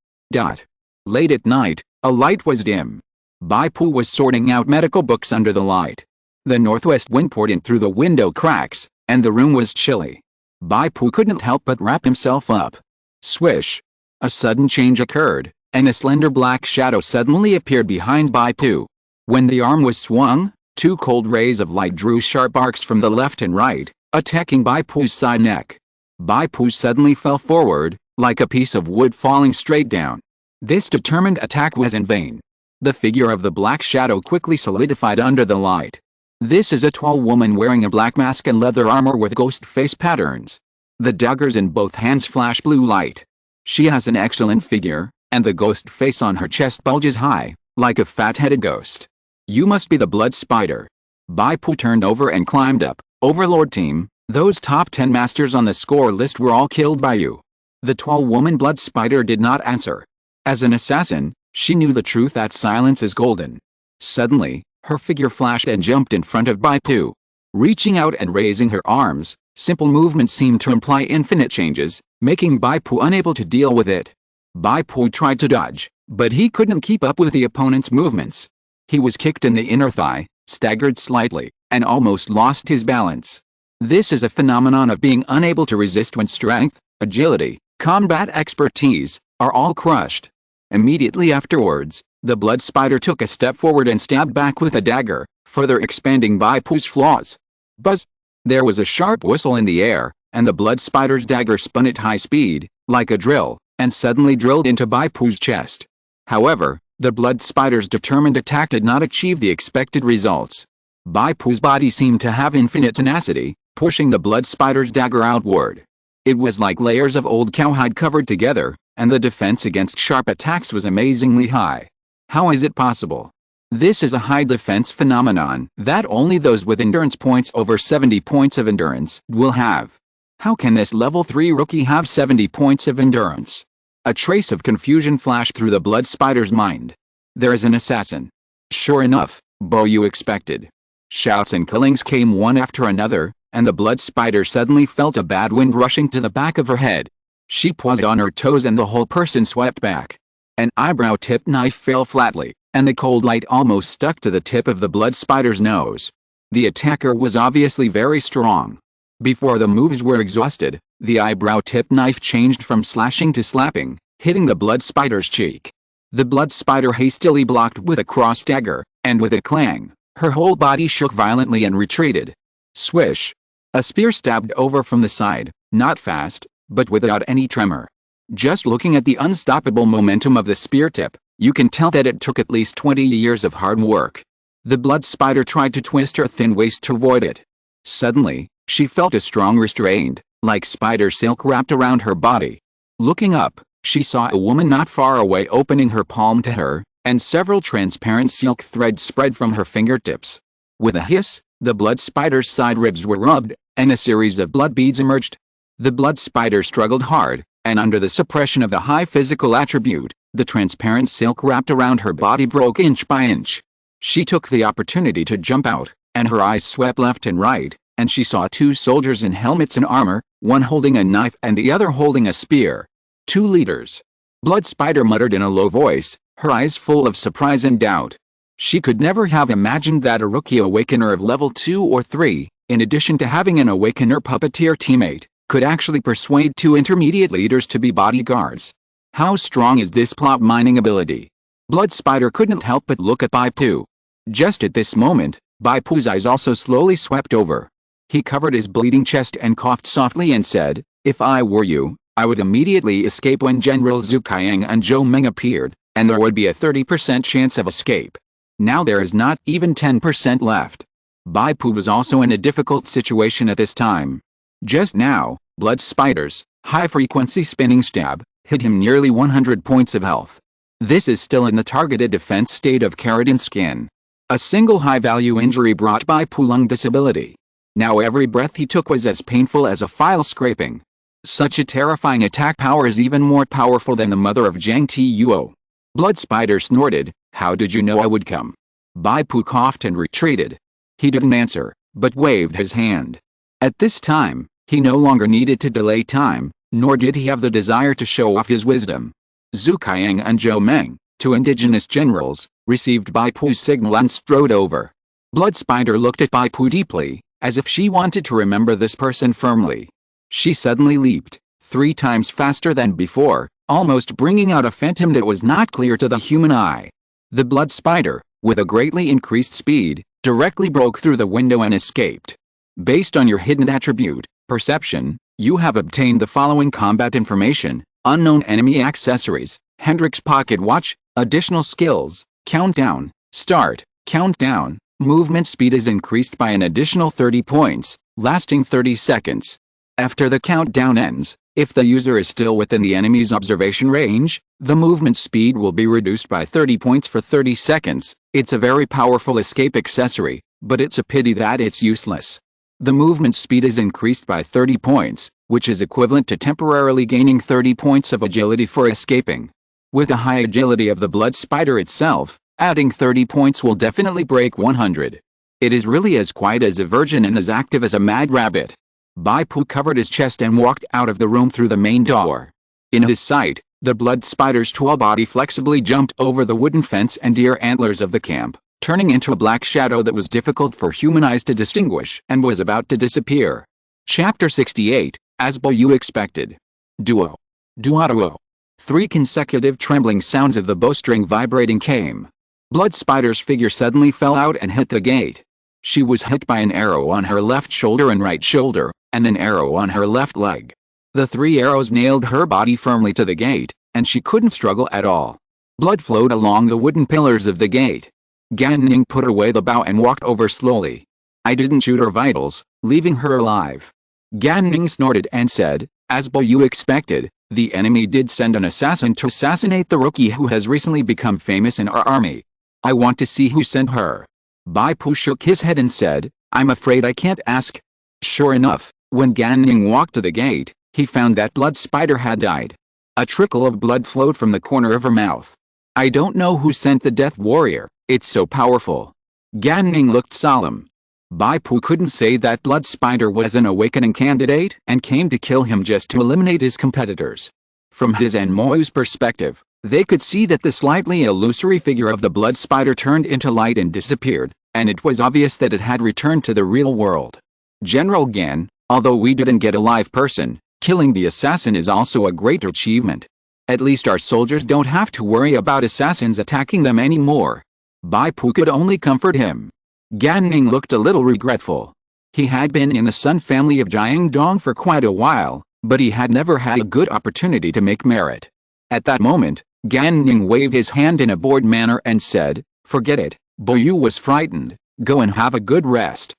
Late at night, a light was dim. Bai Pu was sorting out medical books under the light. The northwest wind poured in through the window cracks, and the room was chilly. Bai Pu couldn't help but wrap himself up. Swish! A sudden change occurred, and a slender black shadow suddenly appeared behind Bai Pu. When the arm was swung, 2 cold rays of light drew sharp arcs from the left and right, attacking Bai Pu's side neck. Bai Pu suddenly fell forward, like a piece of wood falling straight down. This determined attack was in vain. The figure of the black shadow quickly solidified under the light. This is a tall woman wearing a black mask and leather armor with ghost face patterns. The daggers in both hands flash blue light. She has an excellent figure, and the ghost face on her chest bulges high, like a fat-headed ghost. "You must be the blood spider." Bai Pu turned over and climbed up. "Overlord team, those top 10 masters on the score list were all killed by you." The tall woman blood spider did not answer. As an assassin, she knew the truth that silence is golden. Suddenly, her figure flashed and jumped in front of Bai Pu. Reaching out and raising her arms, simple movements seemed to imply infinite changes, making Bai Pu unable to deal with it. Bai Pu tried to dodge, But he couldn't keep up with the opponent's movements. He was kicked in the inner thigh, staggered slightly, and almost lost his balance. This is a phenomenon of being unable to resist when strength, agility, combat expertise are all crushed. Immediately afterwards, the blood spider took a step forward and stabbed back with a dagger, further expanding Bai Pu's flaws. Buzz! There was a sharp whistle in the air, and the blood spider's dagger spun at high speed, like a drill, and suddenly drilled into Bai Pu's chest. However, the blood spider's determined attack did not achieve the expected results. Bai Pu's body seemed to have infinite tenacity, pushing the blood spider's dagger outward. It was like layers of old cowhide covered together, and the defense against sharp attacks was amazingly high. How is it possible? This is a high defense phenomenon that only those with endurance points over 70 points of endurance will have. How can this level 3 rookie have 70 points of endurance? A trace of confusion flashed through the blood spider's mind. There is an assassin. Sure enough, Bo, you expected. Shouts and killings came one after another, and the blood spider suddenly felt a bad wind rushing to the back of her head. She paused on her toes and the whole person swept back. An eyebrow-tipped knife fell flatly, and the cold light almost stuck to the tip of the blood spider's nose. The attacker was obviously very strong. Before the moves were exhausted, the eyebrow-tipped knife changed from slashing to slapping, hitting the blood spider's cheek. The blood spider hastily blocked with a cross dagger, and with a clang, her whole body shook violently and retreated. Swish! A spear stabbed over from the side, not fast, but without any tremor. Just looking at the unstoppable momentum of the spear tip, you can tell that it took at least 20 years of hard work. The blood spider tried to twist her thin waist to avoid it. Suddenly, she felt a strong restraint, like spider silk wrapped around her body. Looking up, she saw a woman not far away opening her palm to her, and several transparent silk threads spread from her fingertips. With a hiss, the blood spider's side ribs were rubbed, and a series of blood beads emerged. The blood spider struggled hard, and under the suppression of the high physical attribute, the transparent silk wrapped around her body broke inch by inch. She took the opportunity to jump out, and her eyes swept left and right, and she saw two soldiers in helmets and armor, one holding a knife and the other holding a spear. 2 leaders. Blood spider muttered in a low voice, her eyes full of surprise and doubt. She could never have imagined that a rookie awakener of level 2 or 3, in addition to having an awakener puppeteer teammate, could actually persuade 2 intermediate leaders to be bodyguards. How strong is this plot mining ability? Blood spider couldn't help but look at Bai Pu. Just at this moment, Bai Pu's eyes also slowly swept over. He covered his bleeding chest and coughed softly and said, "If I were you, I would immediately escape when Generals Zhu Kaiang and Zhou Meng appeared, and there would be a 30% chance of escape. Now there is not even 10% left." Bai Pu was also in a difficult situation at this time. Just now, blood spider's high-frequency spinning stab hit him nearly 100 points of health. This is still in the targeted defense state of keratin skin. A single high-value injury brought Bai Pu lung disability. Now every breath he took was as painful as a file scraping. Such a terrifying attack power is even more powerful than the mother of Zhang Tuo. Blood spider snorted, "How did you know I would come?" Bai Pu coughed and retreated. He didn't answer, but waved his hand. At this time, he no longer needed to delay time, nor did he have the desire to show off his wisdom. Zhu Kaiang and Zhou Meng, 2 indigenous generals, received Bai Pu's signal and strode over. Blood spider looked at Bai Pu deeply, as if she wanted to remember this person firmly. She suddenly leaped, 3 times faster than before, almost bringing out a phantom that was not clear to the human eye. The blood spider, with a greatly increased speed, directly broke through the window and escaped. Based on your hidden attribute, perception, you have obtained the following combat information: unknown enemy accessories, Hendrix pocket watch, additional skills, countdown, start, countdown, movement speed is increased by an additional 30 points, lasting 30 seconds. After the countdown ends, if the user is still within the enemy's observation range, the movement speed will be reduced by 30 points for 30 seconds. It's a very powerful escape accessory, but it's a pity that it's useless. The movement speed is increased by 30 points, which is equivalent to temporarily gaining 30 points of agility for escaping. With the high agility of the blood spider itself, adding 30 points will definitely break 100. It is really as quiet as a virgin and as active as a mad rabbit. Bai Pu covered his chest and walked out of the room through the main door. In his sight, The blood spider's tall body flexibly jumped over the wooden fence and deer antlers of the camp, turning into a black shadow that was difficult for human eyes to distinguish and was about to disappear. Chapter 68, As you expected. Duo. Duo. 3 consecutive trembling sounds of the bowstring vibrating came. Blood spider's figure suddenly fell out and hit the gate. She was hit by an arrow on her left shoulder and right shoulder, and an arrow on her left leg. The 3 arrows nailed her body firmly to the gate, and she couldn't struggle at all. Blood flowed along the wooden pillars of the gate. Gan Ning put away the bow and walked over slowly. I didn't shoot her vitals, leaving her alive. Gan Ning snorted and said, as you expected, the enemy did send an assassin to assassinate the rookie who has recently become famous in our army. I want to see who sent her. Bai Pu shook his head and said, I'm afraid I can't ask. Sure enough, when Gan Ning walked to the gate, he found that blood spider had died. A trickle of blood flowed from the corner of her mouth. I don't know who sent the death warrior, it's so powerful. Gan Ning looked solemn. Bai Pu couldn't say that blood spider was an awakening candidate and came to kill him just to eliminate his competitors. From his and Moyu's perspective, they could see that the slightly illusory figure of the blood spider turned into light and disappeared, and it was obvious that it had returned to the real world. General Gan, although we didn't get a live person, killing the assassin is also a great achievement. At least our soldiers don't have to worry about assassins attacking them anymore. Bai Pu could only comfort him. Gan Ning looked a little regretful. He had been in the Sun family of Jiangdong for quite a while, but he had never had a good opportunity to make merit. At that moment, Gan Ning waved his hand in a bored manner and said, forget it, Boyu was frightened, go and have a good rest.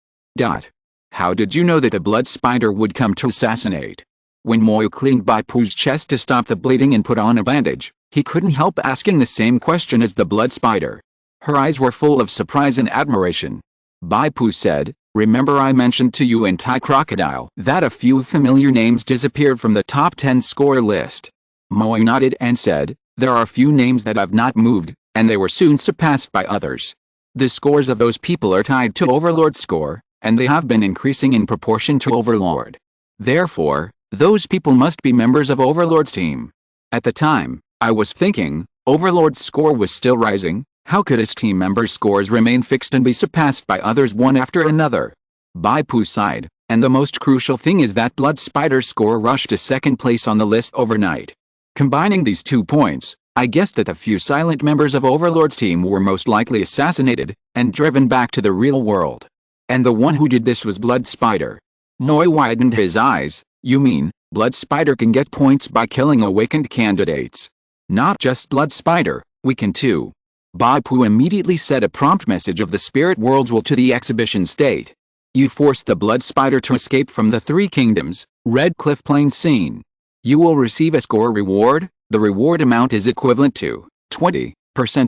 How did you know that a blood spider would come to assassinate? When Moyu cleaned Bai Pu's chest to stop the bleeding and put on a bandage, he couldn't help asking the same question as the blood spider. Her eyes were full of surprise and admiration. Bai Pu said, remember I mentioned to you in Thai Crocodile that a few familiar names disappeared from the top 10 score list. Moyu nodded and said, there are a few names that have not moved, and they were soon surpassed by others. The scores of those people are tied to Overlord's score, and they have been increasing in proportion to Overlord. Therefore, those people must be members of Overlord's team. At the time, I was thinking, Overlord's score was still rising, how could his team members' scores remain fixed and be surpassed by others one after another? Bai Pu sighed, and the most crucial thing is that blood spider's score rushed to second place on the list overnight. Combining these 2 points, I guessed that a few silent members of Overlord's team were most likely assassinated, and driven back to the real world. And the one who did this was blood spider. Moy widened his eyes. You mean, blood spider can get points by killing awakened candidates? Not just blood spider, we can too. Bai Pu immediately sent a prompt message of the spirit world's will to the exhibition state. You forced the blood spider to escape from the 3 kingdoms, Red Cliff Plain scene. You will receive a score reward. The reward amount is equivalent to 20%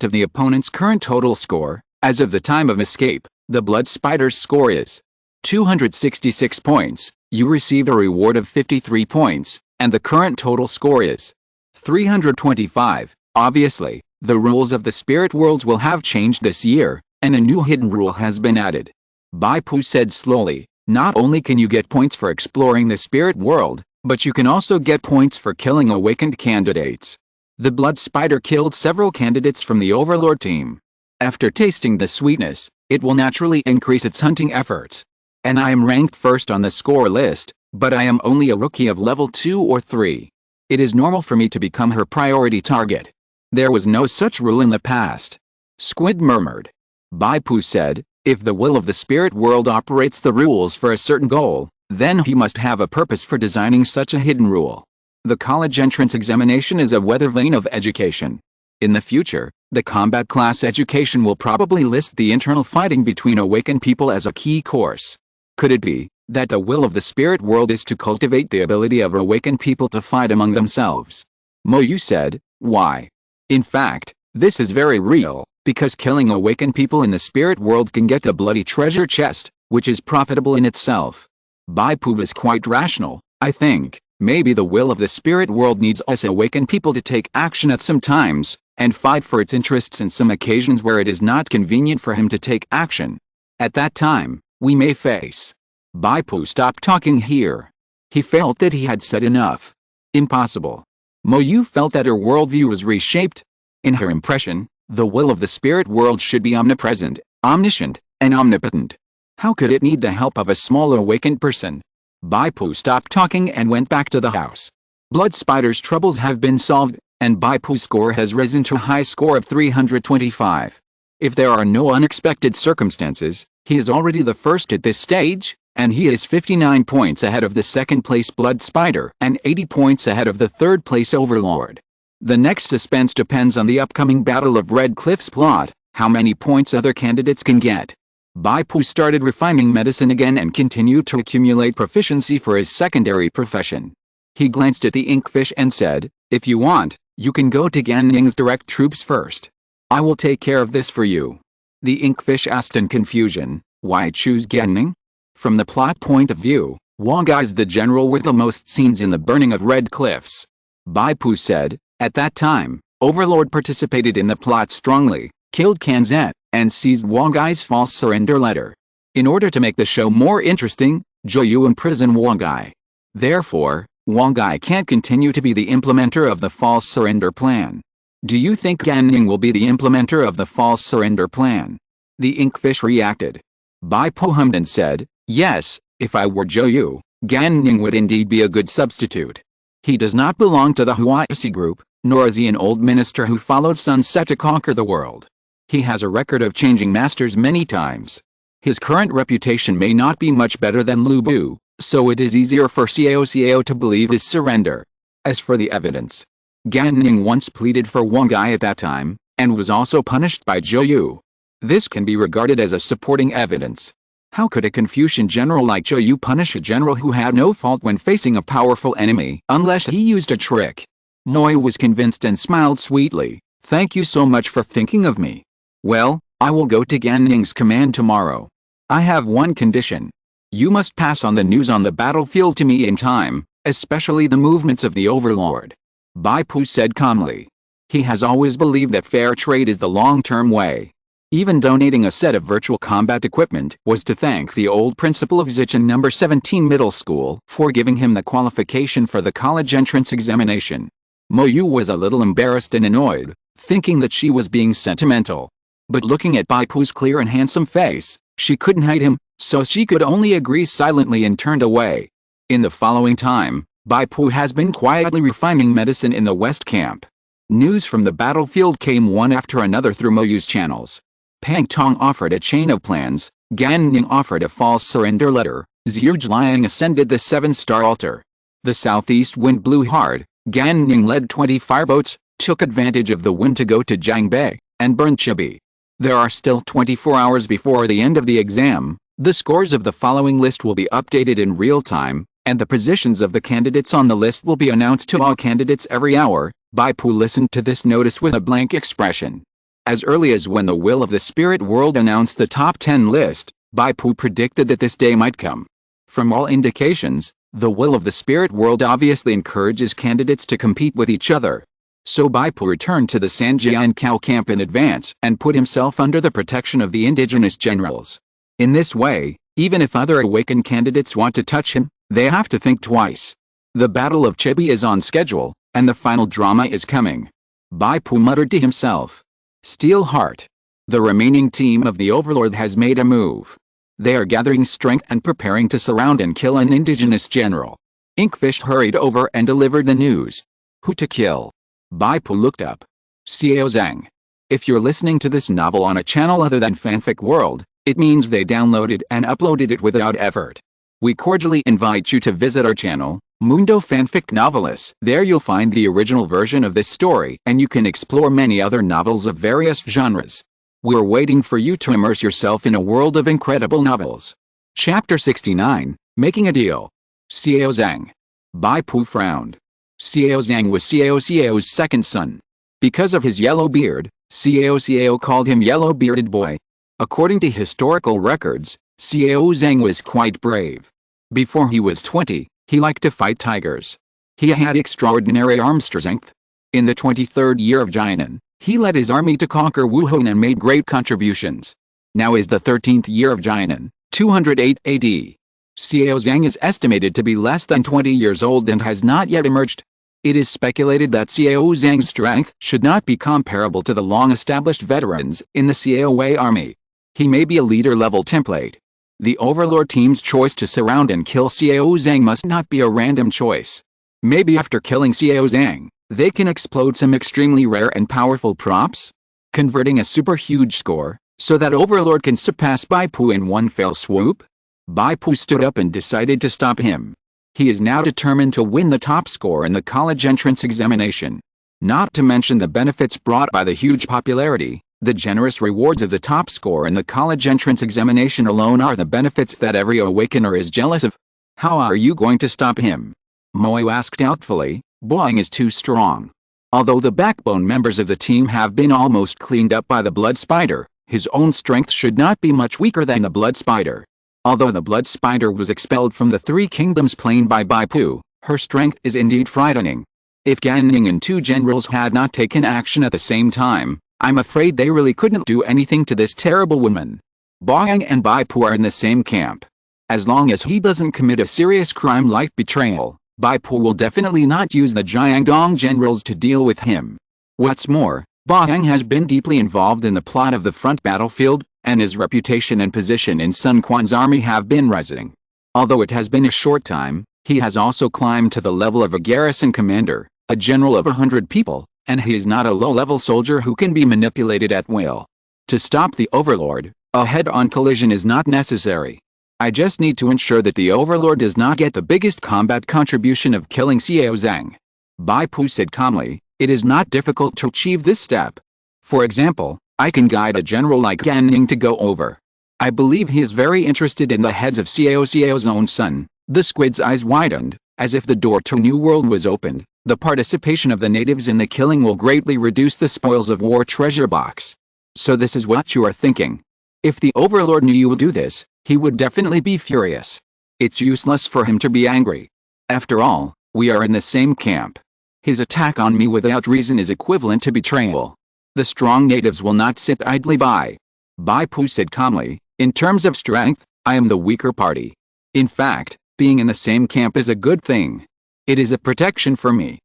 of the opponent's current total score. As of the time of escape, the blood spider's score is 266 points. You received a reward of 53 points, and the current total score is 325. Obviously, the rules of the spirit worlds will have changed this year, and a new hidden rule has been added. Bai Pu said slowly, not only can you get points for exploring the spirit world, but you can also get points for killing awakened candidates. The blood spider killed several candidates from the Overlord team. After tasting the sweetness, it will naturally increase its hunting efforts. And I am ranked first on the score list, but I am only a rookie of level 2 or 3. It is normal for me to become her priority target. There was no such rule in the past. Squid murmured. Bai Pu said, if the will of the spirit world operates the rules for a certain goal, then he must have a purpose for designing such a hidden rule. The college entrance examination is a weather vane of education. In the future, the combat class education will probably list the internal fighting between awakened people as a key course. Could it be that the will of the spirit world is to cultivate the ability of awakened people to fight among themselves? Moyu said, why? In fact, this is very real, because killing awakened people in the spirit world can get the bloody treasure chest, which is profitable in itself. Bai Pu was quite rational. I think, maybe the will of the spirit world needs us awakened people to take action at some times, and fight for its interests in some occasions where it is not convenient for him to take action. At that time, we may face. Bai Pu stopped talking here. He felt that he had said enough. Impossible. Mo Yu felt that her worldview was reshaped. In her impression, the will of the spirit world should be omnipresent, omniscient, and omnipotent. How could it need the help of a small awakened person? Bai Pu stopped talking and went back to the house. Blood Spider's troubles have been solved, and Bai Pu's score has risen to a high score of 325. If there are no unexpected circumstances, he is already the first at this stage, and he is 59 points ahead of the second-place Blood Spider and 80 points ahead of the third-place Overlord. The next suspense depends on the upcoming Battle of Red Cliff's plot, how many points other candidates can get. Bai Pu started refining medicine again and continued to accumulate proficiency for his secondary profession. He glanced at the Inkfish and said, "If you want, you can go to Gan Ning's direct troops first. I will take care of this for you." The Inkfish asked in confusion, "Why choose Gan Ning?" From the plot point of view, Wang Ai is the general with the most scenes in the burning of Red Cliffs. Bai Pu said, "At that time, Overlord participated in the plot strongly, killed Kanzet, and seized Wang Ai's false surrender letter. In order to make the show more interesting, Zhou imprisoned Wang Ai. Therefore, Wang Ai can't continue to be the implementer of the false surrender plan. Do you think Gan Ning will be the implementer of the false surrender plan?" The Inkfish reacted. Bai Pu hummed and said, "Yes, if I were Zhou, Gan Ning would indeed be a good substitute. He does not belong to the Huaisi group, nor is he an old minister who followed Sunset to conquer the world. He has a record of changing masters many times. His current reputation may not be much better than Lu Bu, so it is easier for Cao to believe his surrender. As for the evidence, Gan Ning once pleaded for Wang Ai at that time, and was also punished by Zhou. This can be regarded as a supporting evidence. How could a Confucian general like Zhou punish a general who had no fault when facing a powerful enemy unless he used a trick? Noi was convinced and smiled sweetly. "Thank you so much for thinking of me. Well, I will go to Gan Ning's command tomorrow. I have one condition. You must pass on the news on the battlefield to me in time, especially the movements of the Overlord." Bai Pu said calmly. He has always believed that fair trade is the long-term way. Even donating a set of virtual combat equipment was to thank the old principal of Zichen No. 17 Middle School for giving him the qualification for the college entrance examination. Mo Yu was a little embarrassed and annoyed, thinking that she was being sentimental. But looking at Bai Pu's clear and handsome face, she couldn't hide him, so she could only agree silently and turned away. In the following time, Bai Pu has been quietly refining medicine in the West Camp. News from the battlefield came one after another through Mo Yu's channels. Pang Tong offered a chain of plans, Gan Ning offered a false surrender letter, Zhirjliang ascended the 7-star altar. The southeast wind blew hard, Gan Ning led 20 fireboats, took advantage of the wind to go to Jiangbei, and burned Chibi. There are still 24 hours before the end of the exam. The scores of the following list will be updated in real time, and the positions of the candidates on the list will be announced to all candidates every hour. Bai Pu listened to this notice with a blank expression. As early as when the Will of the Spirit World announced the top 10 list, Bai Pu predicted that this day might come. From all indications, the Will of the Spirit World obviously encourages candidates to compete with each other. So Bai Pu returned to the Sanjian Cow camp in advance and put himself under the protection of the indigenous generals. In this way, even if other awakened candidates want to touch him, they have to think twice. The Battle of Chibi is on schedule, and the final drama is coming. Bai Pu muttered to himself. Steel Heart. The remaining team of the Overlord has made a move. They are gathering strength and preparing to surround and kill an indigenous general. Inkfish hurried over and delivered the news. Who to kill? Bai Pu looked up. Xiao Zhang. If you're listening to this novel on a channel other than Fanfic World, it means they downloaded and uploaded it without effort. We cordially invite you to visit our channel, Mundo Fanfic Novelists. There you'll find the original version of this story and you can explore many other novels of various genres. We're waiting for you to immerse yourself in a world of incredible novels. Chapter 69, Making a Deal. Xiao Zhang. Bai Pu frowned. Xiao Zhang was Xiao's second son. Because of his yellow beard, Xiao called him Yellow-Bearded Boy. According to historical records, Xiao Zhang was quite brave. Before he was 20, he liked to fight tigers. He had extraordinary arm strength. In the 23rd year of Jianan, he led his army to conquer Wuhan and made great contributions. Now is the 13th year of Jianan, 208 AD. Xiao Zhang is estimated to be less than 20 years old and has not yet emerged. It is speculated that Xiao Zhang's strength should not be comparable to the long-established veterans in the Xiao army. He may be a leader-level template. The Overlord team's choice to surround and kill Xiao Zhang must not be a random choice. Maybe after killing Xiao Zhang, they can explode some extremely rare and powerful props, converting a super huge score, so that Overlord can surpass Bai Pu in one fell swoop. Bai Pu stood up and decided to stop him. He is now determined to win the top score in the college entrance examination. Not to mention the benefits brought by the huge popularity, the generous rewards of the top score in the college entrance examination alone are the benefits that every awakener is jealous of. How are you going to stop him? Moe asked doubtfully. Boing is too strong. Although the backbone members of the team have been almost cleaned up by the blood spider, his own strength should not be much weaker than the blood spider. Although the blood spider was expelled from the Three Kingdoms plane by Bai Pu, her strength is indeed frightening. If Gan Ning and two generals had not taken action at the same time, I'm afraid they really couldn't do anything to this terrible woman. Boing and Bai Pu are in the same camp. As long as he doesn't commit a serious crime like betrayal, Bai Pu will definitely not use the Jiangdong generals to deal with him. What's more, Boing has been deeply involved in the plot of the front battlefield, and his reputation and position in Sun Quan's army have been rising. Although it has been a short time, he has also climbed to the level of a garrison commander, a general of 100 people, and he is not a low-level soldier who can be manipulated at will. To stop the Overlord, a head-on collision is not necessary. I just need to ensure that the Overlord does not get the biggest combat contribution of killing Xiao Zhang. Bai Pu said calmly, it is not difficult to achieve this step. For example, I can guide a general like Gan Ning to go over. I believe he is very interested in the heads of Xiao's own son. The squid's eyes widened, as if the door to a new world was opened. The participation of the natives in the killing will greatly reduce the spoils of war treasure box. So this is what you are thinking. If the Overlord knew you would do this, he would definitely be furious. It's useless for him to be angry. After all, we are in the same camp. His attack on me without reason is equivalent to betrayal. The strong natives will not sit idly by. Bai Pu said calmly, in terms of strength, I am the weaker party. In fact, being in the same camp is a good thing. It is a protection for me.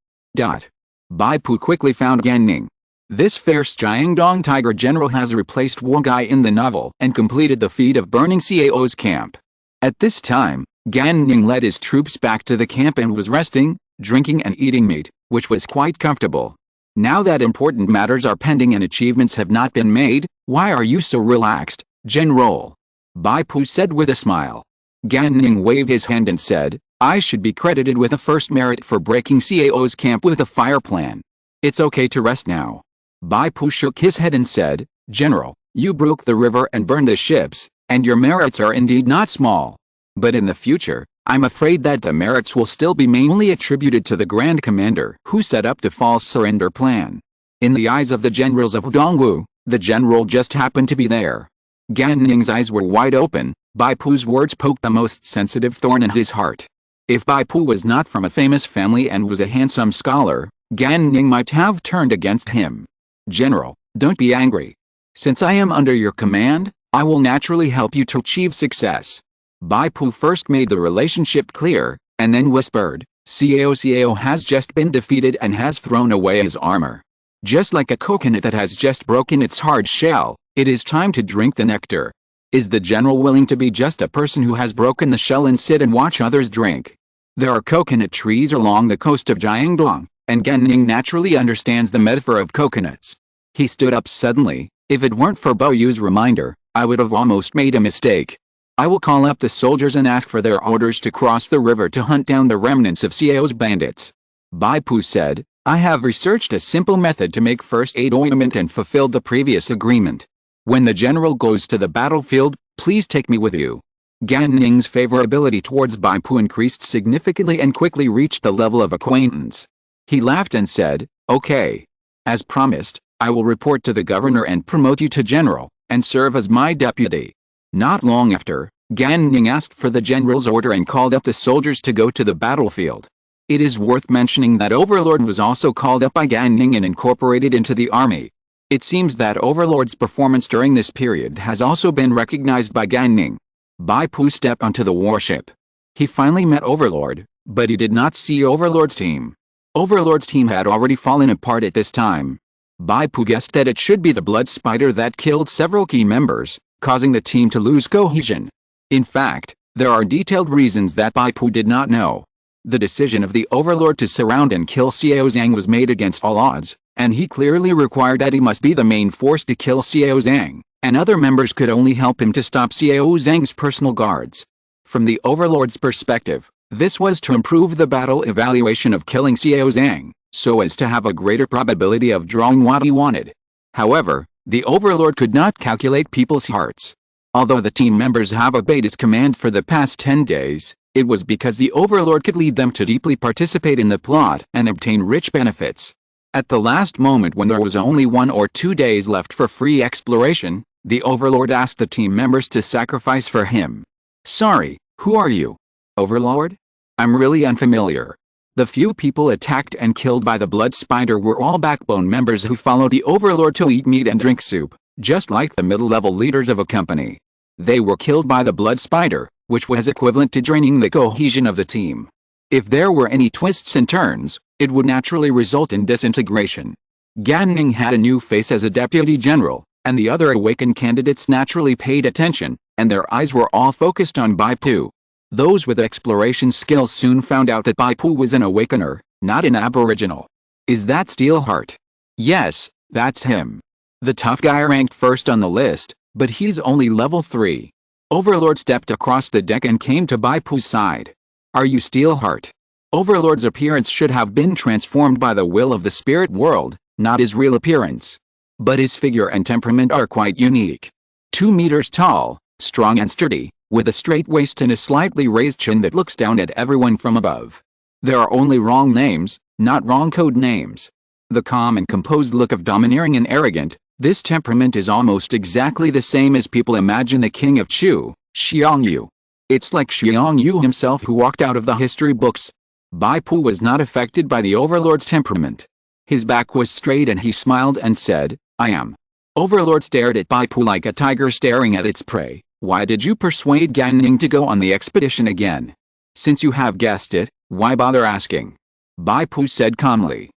Bai Pu quickly found Gan Ning. This fierce Jiangdong tiger general has replaced Wu Gai in the novel and completed the feat of burning Xiao's camp. At this time, Gan Ning led his troops back to the camp and was resting, drinking and eating meat, which was quite comfortable. Now that important matters are pending and achievements have not been made, why are you so relaxed, General? Bai Pu said with a smile. Gan Ning waved his hand and said, I should be credited with the first merit for breaking Xiao's camp with a fire plan. It's okay to rest now. Bai Pu shook his head and said, General, you broke the river and burned the ships, and your merits are indeed not small. But in the future, I'm afraid that the merits will still be mainly attributed to the Grand Commander who set up the false surrender plan. In the eyes of the generals of Dongwu, the general just happened to be there. Gan Ning's eyes were wide open. Bai Pu's words poked the most sensitive thorn in his heart. If Bai Pu was not from a famous family and was a handsome scholar, Gan Ning might have turned against him. General, don't be angry. Since I am under your command, I will naturally help you to achieve success. Bai Pu first made the relationship clear, and then whispered, Xiao has just been defeated and has thrown away his armor. Just like a coconut that has just broken its hard shell, it is time to drink the nectar. Is the general willing to be just a person who has broken the shell and sit and watch others drink? There are coconut trees along the coast of Jiangdong, and Gan Ning naturally understands the metaphor of coconuts. He stood up suddenly. If it weren't for Bo Yu's reminder, I would have almost made a mistake. I will call up the soldiers and ask for their orders to cross the river to hunt down the remnants of Xiao's bandits. Bai Pu said, I have researched a simple method to make first aid ointment and fulfilled the previous agreement. When the general goes to the battlefield, please take me with you. Gan Ning's favorability towards Bai Pu increased significantly and quickly reached the level of acquaintance. He laughed and said, okay. As promised, I will report to the governor and promote you to general, and serve as my deputy. Not long after, Gan Ning asked for the general's order and called up the soldiers to go to the battlefield. It is worth mentioning that Overlord was also called up by Gan Ning and incorporated into the army. It seems that Overlord's performance during this period has also been recognized by Gan Ning. Bai Pu stepped onto the warship. He finally met Overlord, but he did not see Overlord's team. Overlord's team had already fallen apart at this time. Bai Pu guessed that it should be the blood spider that killed several key members, causing the team to lose cohesion. In fact, there are detailed reasons that Bai Pu did not know. The decision of the Overlord to surround and kill Xiao Zhang was made against all odds, and he clearly required that he must be the main force to kill Xiao Zhang, and other members could only help him to stop Xiao Zhang's personal guards. From the Overlord's perspective, this was to improve the battle evaluation of killing Xiao Zhang, so as to have a greater probability of drawing what he wanted. However, the Overlord could not calculate people's hearts. Although the team members have obeyed his command for the past 10 days, it was because the Overlord could lead them to deeply participate in the plot and obtain rich benefits. At the last moment when there was only 1 or 2 days left for free exploration, the Overlord asked the team members to sacrifice for him. "Sorry, who are you? Overlord? I'm really unfamiliar." The few people attacked and killed by the blood spider were all backbone members who followed the Overlord to eat meat and drink soup, just like the middle-level leaders of a company. They were killed by the blood spider, which was equivalent to draining the cohesion of the team. If there were any twists and turns, it would naturally result in disintegration. Gan Ning had a new face as a deputy general, and the other awakened candidates naturally paid attention, and their eyes were all focused on Bai Pu. Those with exploration skills soon found out that Bai Pu was an awakener, not an aboriginal. Is that Steelheart? Yes, that's him. The tough guy ranked first on the list, but he's only level 3. Overlord stepped across the deck and came to Bai Pu's side. Are you Steelheart? Overlord's appearance should have been transformed by the will of the spirit world, not his real appearance. But his figure and temperament are quite unique. 2 meters tall, strong and sturdy, with a straight waist and a slightly raised chin that looks down at everyone from above. There are only wrong names, not wrong code names. The calm and composed look of domineering and arrogant, this temperament is almost exactly the same as people imagine the king of Chu, Xiang Yu. It's like Xiang Yu himself who walked out of the history books. Bai Pu was not affected by the Overlord's temperament. His back was straight and he smiled and said, "I am." Overlord stared at Bai Pu like a tiger staring at its prey. "Why did you persuade Gan Ning to go on the expedition again? Since you have guessed it, why bother asking?" Bai Pu said calmly.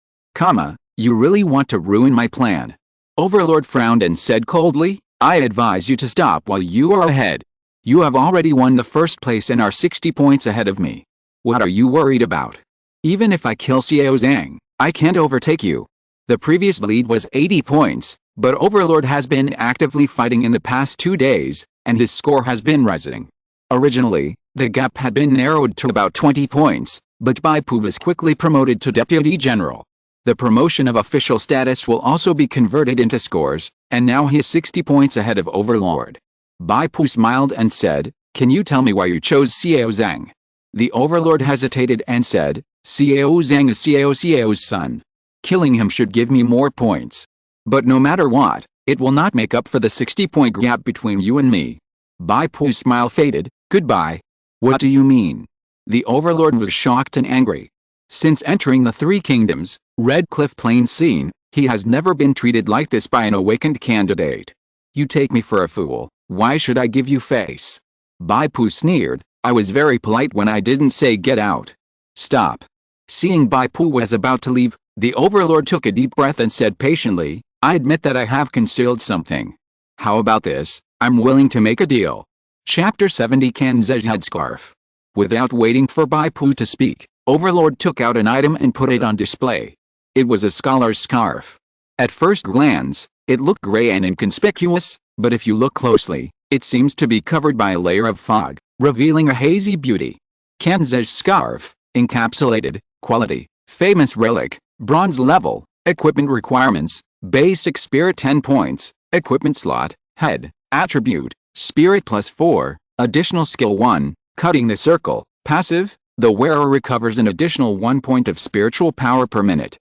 You really want to ruin my plan." Overlord frowned and said coldly, "I advise you to stop while you are ahead. You have already won the first place and are 60 points ahead of me. What are you worried about? Even if I kill Xiao Zhang, I can't overtake you." The previous lead was 80 points, but Overlord has been actively fighting in the past 2 days, and his score has been rising. Originally, the gap had been narrowed to about 20 points, but Bai Pu was quickly promoted to Deputy General. The promotion of official status will also be converted into scores, and now he is 60 points ahead of Overlord. Bai Pu smiled and said, "Can you tell me why you chose Xiao Zhang?" The Overlord hesitated and said, "Xiao Zhang is Xiao's son. Killing him should give me more points. But no matter what, it will not make up for the 60-point gap between you and me." Bai Pu's smile faded. "Goodbye." "What do you mean?" The Overlord was shocked and angry. Since entering the 3 kingdoms, Red Cliff Plains scene, he has never been treated like this by an awakened candidate. "You take me for a fool, why should I give you face?" Bai Pu sneered, "I was very polite when I didn't say get out." "Stop." Seeing Bai Pu was about to leave, the Overlord took a deep breath and said patiently, "I admit that I have concealed something. How about this? I'm willing to make a deal." Chapter 70 Kanzei's Headscarf. Without waiting for Bai Pu to speak, Overlord took out an item and put it on display. It was a scholar's scarf. At first glance, it looked gray and inconspicuous, but if you look closely, it seems to be covered by a layer of fog, revealing a hazy beauty. Kanzei's scarf, encapsulated, quality, famous relic, bronze level, equipment requirements, basic spirit 10 points, equipment slot, head, attribute, spirit +4, additional skill 1, cutting the circle, passive, the wearer recovers an additional 1 point of spiritual power per minute.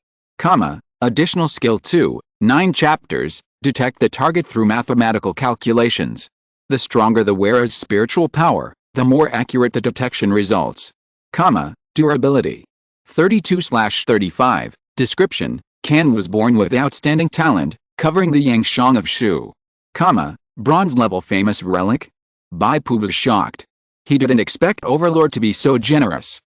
Additional skill 2, 9 chapters, detect the target through mathematical calculations. The stronger the wearer's spiritual power, the more accurate the detection results. Durability. 32/35, description, Kan was born with outstanding talent, covering the Yangshang of Shu. Bronze level famous relic? Bai Pu was shocked. He didn't expect Overlord to be so generous.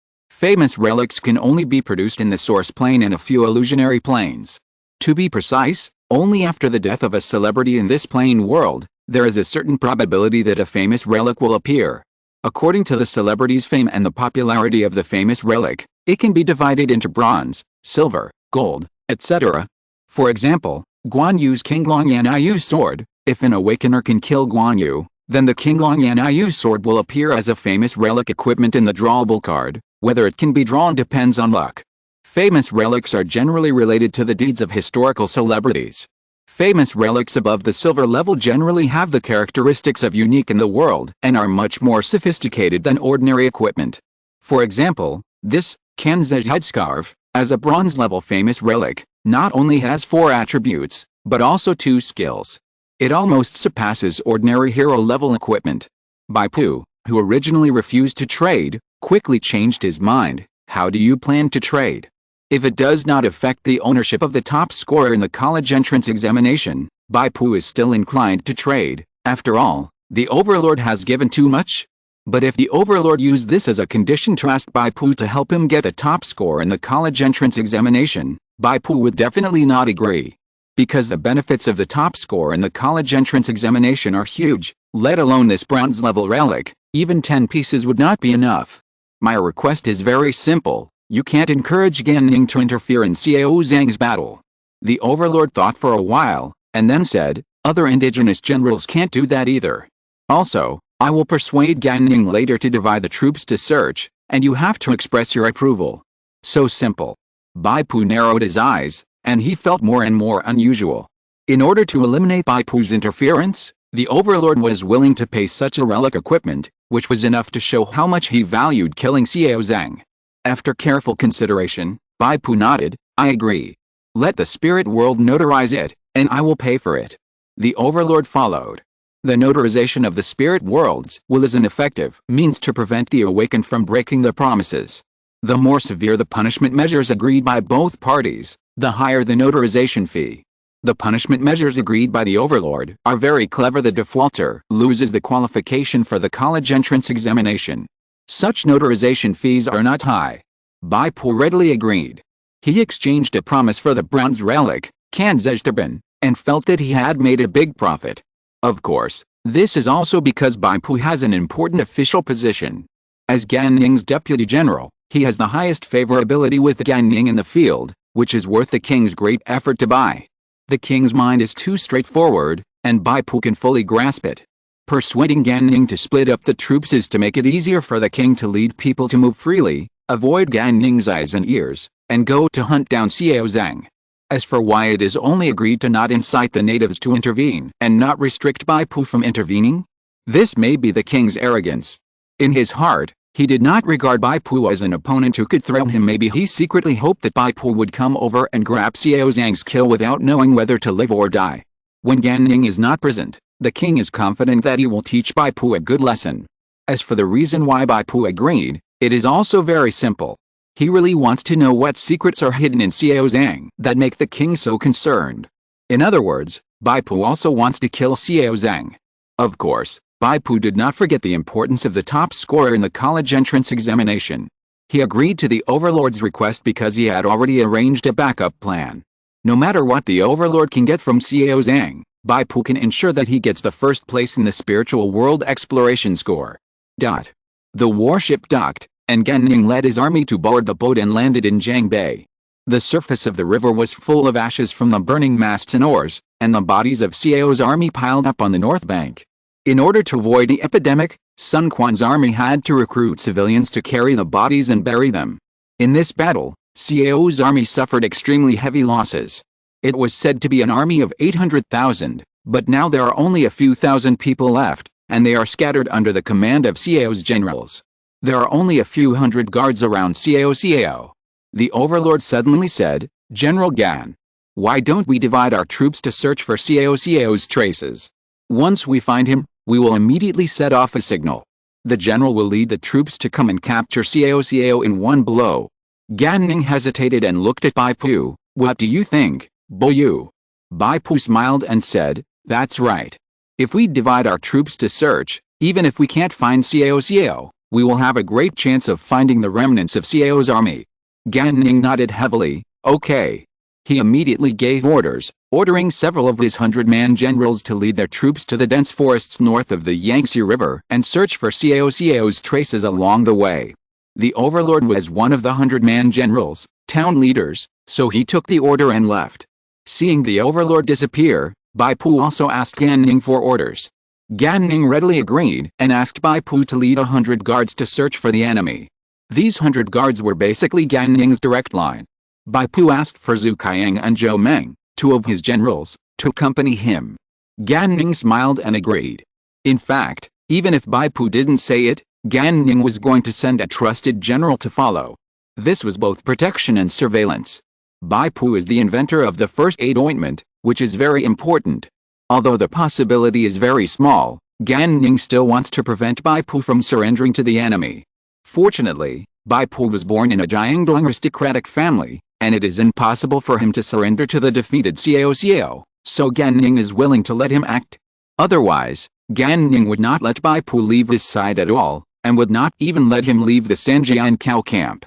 Famous relics can only be produced in the source plane and a few illusionary planes. To be precise, only after the death of a celebrity in this plane world, there is a certain probability that a famous relic will appear. According to the celebrity's fame and the popularity of the famous relic, it can be divided into bronze, silver, gold, etc. For example, Guan Yu's King Long Yan Yu sword. If an awakener can kill Guan Yu, then the King Long Yan Yu sword will appear as a famous relic equipment in the drawable card. Whether it can be drawn depends on luck. Famous relics are generally related to the deeds of historical celebrities. Famous relics above the silver level generally have the characteristics of unique in the world and are much more sophisticated than ordinary equipment. For example, this Kanzej headscarf, as a bronze level famous relic, not only has 4 attributes, but also 2 skills. It almost surpasses ordinary hero-level equipment. Bai Pu, who originally refused to trade, quickly changed his mind. How do you plan to trade? If it does not affect the ownership of the top scorer in the college entrance examination, Bai Pu is still inclined to trade. After all, the Overlord has given too much. But if the Overlord used this as a condition to ask Bai Pu to help him get the top score in the college entrance examination, Bai Pu would definitely not agree. Because the benefits of the top score in the college entrance examination are huge, let alone this bronze level relic, even 10 pieces would not be enough. My request is very simple. You can't encourage Gan Ning to interfere in Xiao Zhang's battle. The Overlord thought for a while, and then said, other indigenous generals can't do that either. Also, I will persuade Gan Ning later to divide the troops to search, and you have to express your approval. So simple. Bai Pu narrowed his eyes, and he felt more and more unusual. In order to eliminate Bai Pu's interference, the Overlord was willing to pay such a relic equipment, which was enough to show how much he valued killing Xiao Zhang. After careful consideration, Bai Pu nodded, I agree. Let the spirit world notarize it, and I will pay for it. The Overlord followed. The notarization of the spirit world's will is an effective means to prevent the awakened from breaking their promises. The more severe the punishment measures agreed by both parties, the higher the notarization fee. The punishment measures agreed by the Overlord are very clever. The defaulter loses the qualification for the college entrance examination. Such notarization fees are not high. Bai Pu readily agreed. He exchanged a promise for the bronze relic, Kanzej turban, and felt that he had made a big profit. Of course, this is also because Bai Pu has an important official position. As Gan Ning's deputy general, he has the highest favorability with Gan Ning in the field, which is worth the king's great effort to buy. The king's mind is too straightforward, and Bai Pu can fully grasp it. Persuading Gan Ning to split up the troops is to make it easier for the king to lead people to move freely, avoid Gan Ning's eyes and ears, and go to hunt down Xiao Zhang. As for why it is only agreed to not incite the natives to intervene and not restrict Bai Pu from intervening, this may be the king's arrogance. In his heart, he did not regard Bai Pu as an opponent who could threaten him. Maybe he secretly hoped that Bai Pu would come over and grab Xiao Zhang's kill without knowing whether to live or die. When Gan Ning is not present, the king is confident that he will teach Bai Pu a good lesson. As for the reason why Bai Pu agreed, it is also very simple. He really wants to know what secrets are hidden in Xiao Zhang that make the king so concerned. In other words, Bai Pu also wants to kill Xiao Zhang. Of course, Bai Pu did not forget the importance of the top scorer in the college entrance examination. He agreed to the Overlord's request because he had already arranged a backup plan. No matter what the Overlord can get from Xiao Zhang, Bai Pu can ensure that he gets the first place in the spiritual world exploration score. The warship docked, and Gan Ning led his army to board the boat and landed in Jiang Bay. The surface of the river was full of ashes from the burning masts and oars, and the bodies of Xiao's army piled up on the north bank. In order to avoid the epidemic, Sun Quan's army had to recruit civilians to carry the bodies and bury them. In this battle, Xiao's army suffered extremely heavy losses. It was said to be an army of 800,000, but now there are only a few thousand people left, and they are scattered under the command of Xiao's generals. There are only a few hundred guards around Xiao. The Overlord suddenly said, General Gan, why don't we divide our troops to search for Xiao's traces? Once we find him, we will immediately set off a signal. The general will lead the troops to come and capture Xiao in one blow. Gan Ning hesitated and looked at Bai Pu. What do you think, Bo Yu? Bai Pu smiled and said, that's right. If we divide our troops to search, even if we can't find Xiao, we will have a great chance of finding the remnants of Xiao's army. Gan Ning nodded heavily. Okay. He immediately gave orders, ordering several of his 100-man generals to lead their troops to the dense forests north of the Yangtze River and search for Xiao's traces along the way. The overlord was one of the 100-man generals, town leaders, so he took the order and left. Seeing the overlord disappear, Bai Pu also asked Gan Ning for orders. Gan Ning readily agreed and asked Bai Pu to lead 100 guards to search for the enemy. These 100 guards were basically Gan Ning's direct line. Bai Pu asked for Zhu Qiang and Zhou Meng, two of his generals, to accompany him. Gan Ning smiled and agreed. In fact, even if Bai Pu didn't say it, Gan Ning was going to send a trusted general to follow. This was both protection and surveillance. Bai Pu is the inventor of the first aid ointment, which is very important. Although the possibility is very small, Gan Ning still wants to prevent Bai Pu from surrendering to the enemy. Fortunately, Bai Pu was born in a Jiangdong aristocratic family, and it is impossible for him to surrender to the defeated Xiao, so Gan Ning is willing to let him act. Otherwise, Gan Ning would not let Bai Pu leave his side at all, and would not even let him leave the Sanjian cow camp.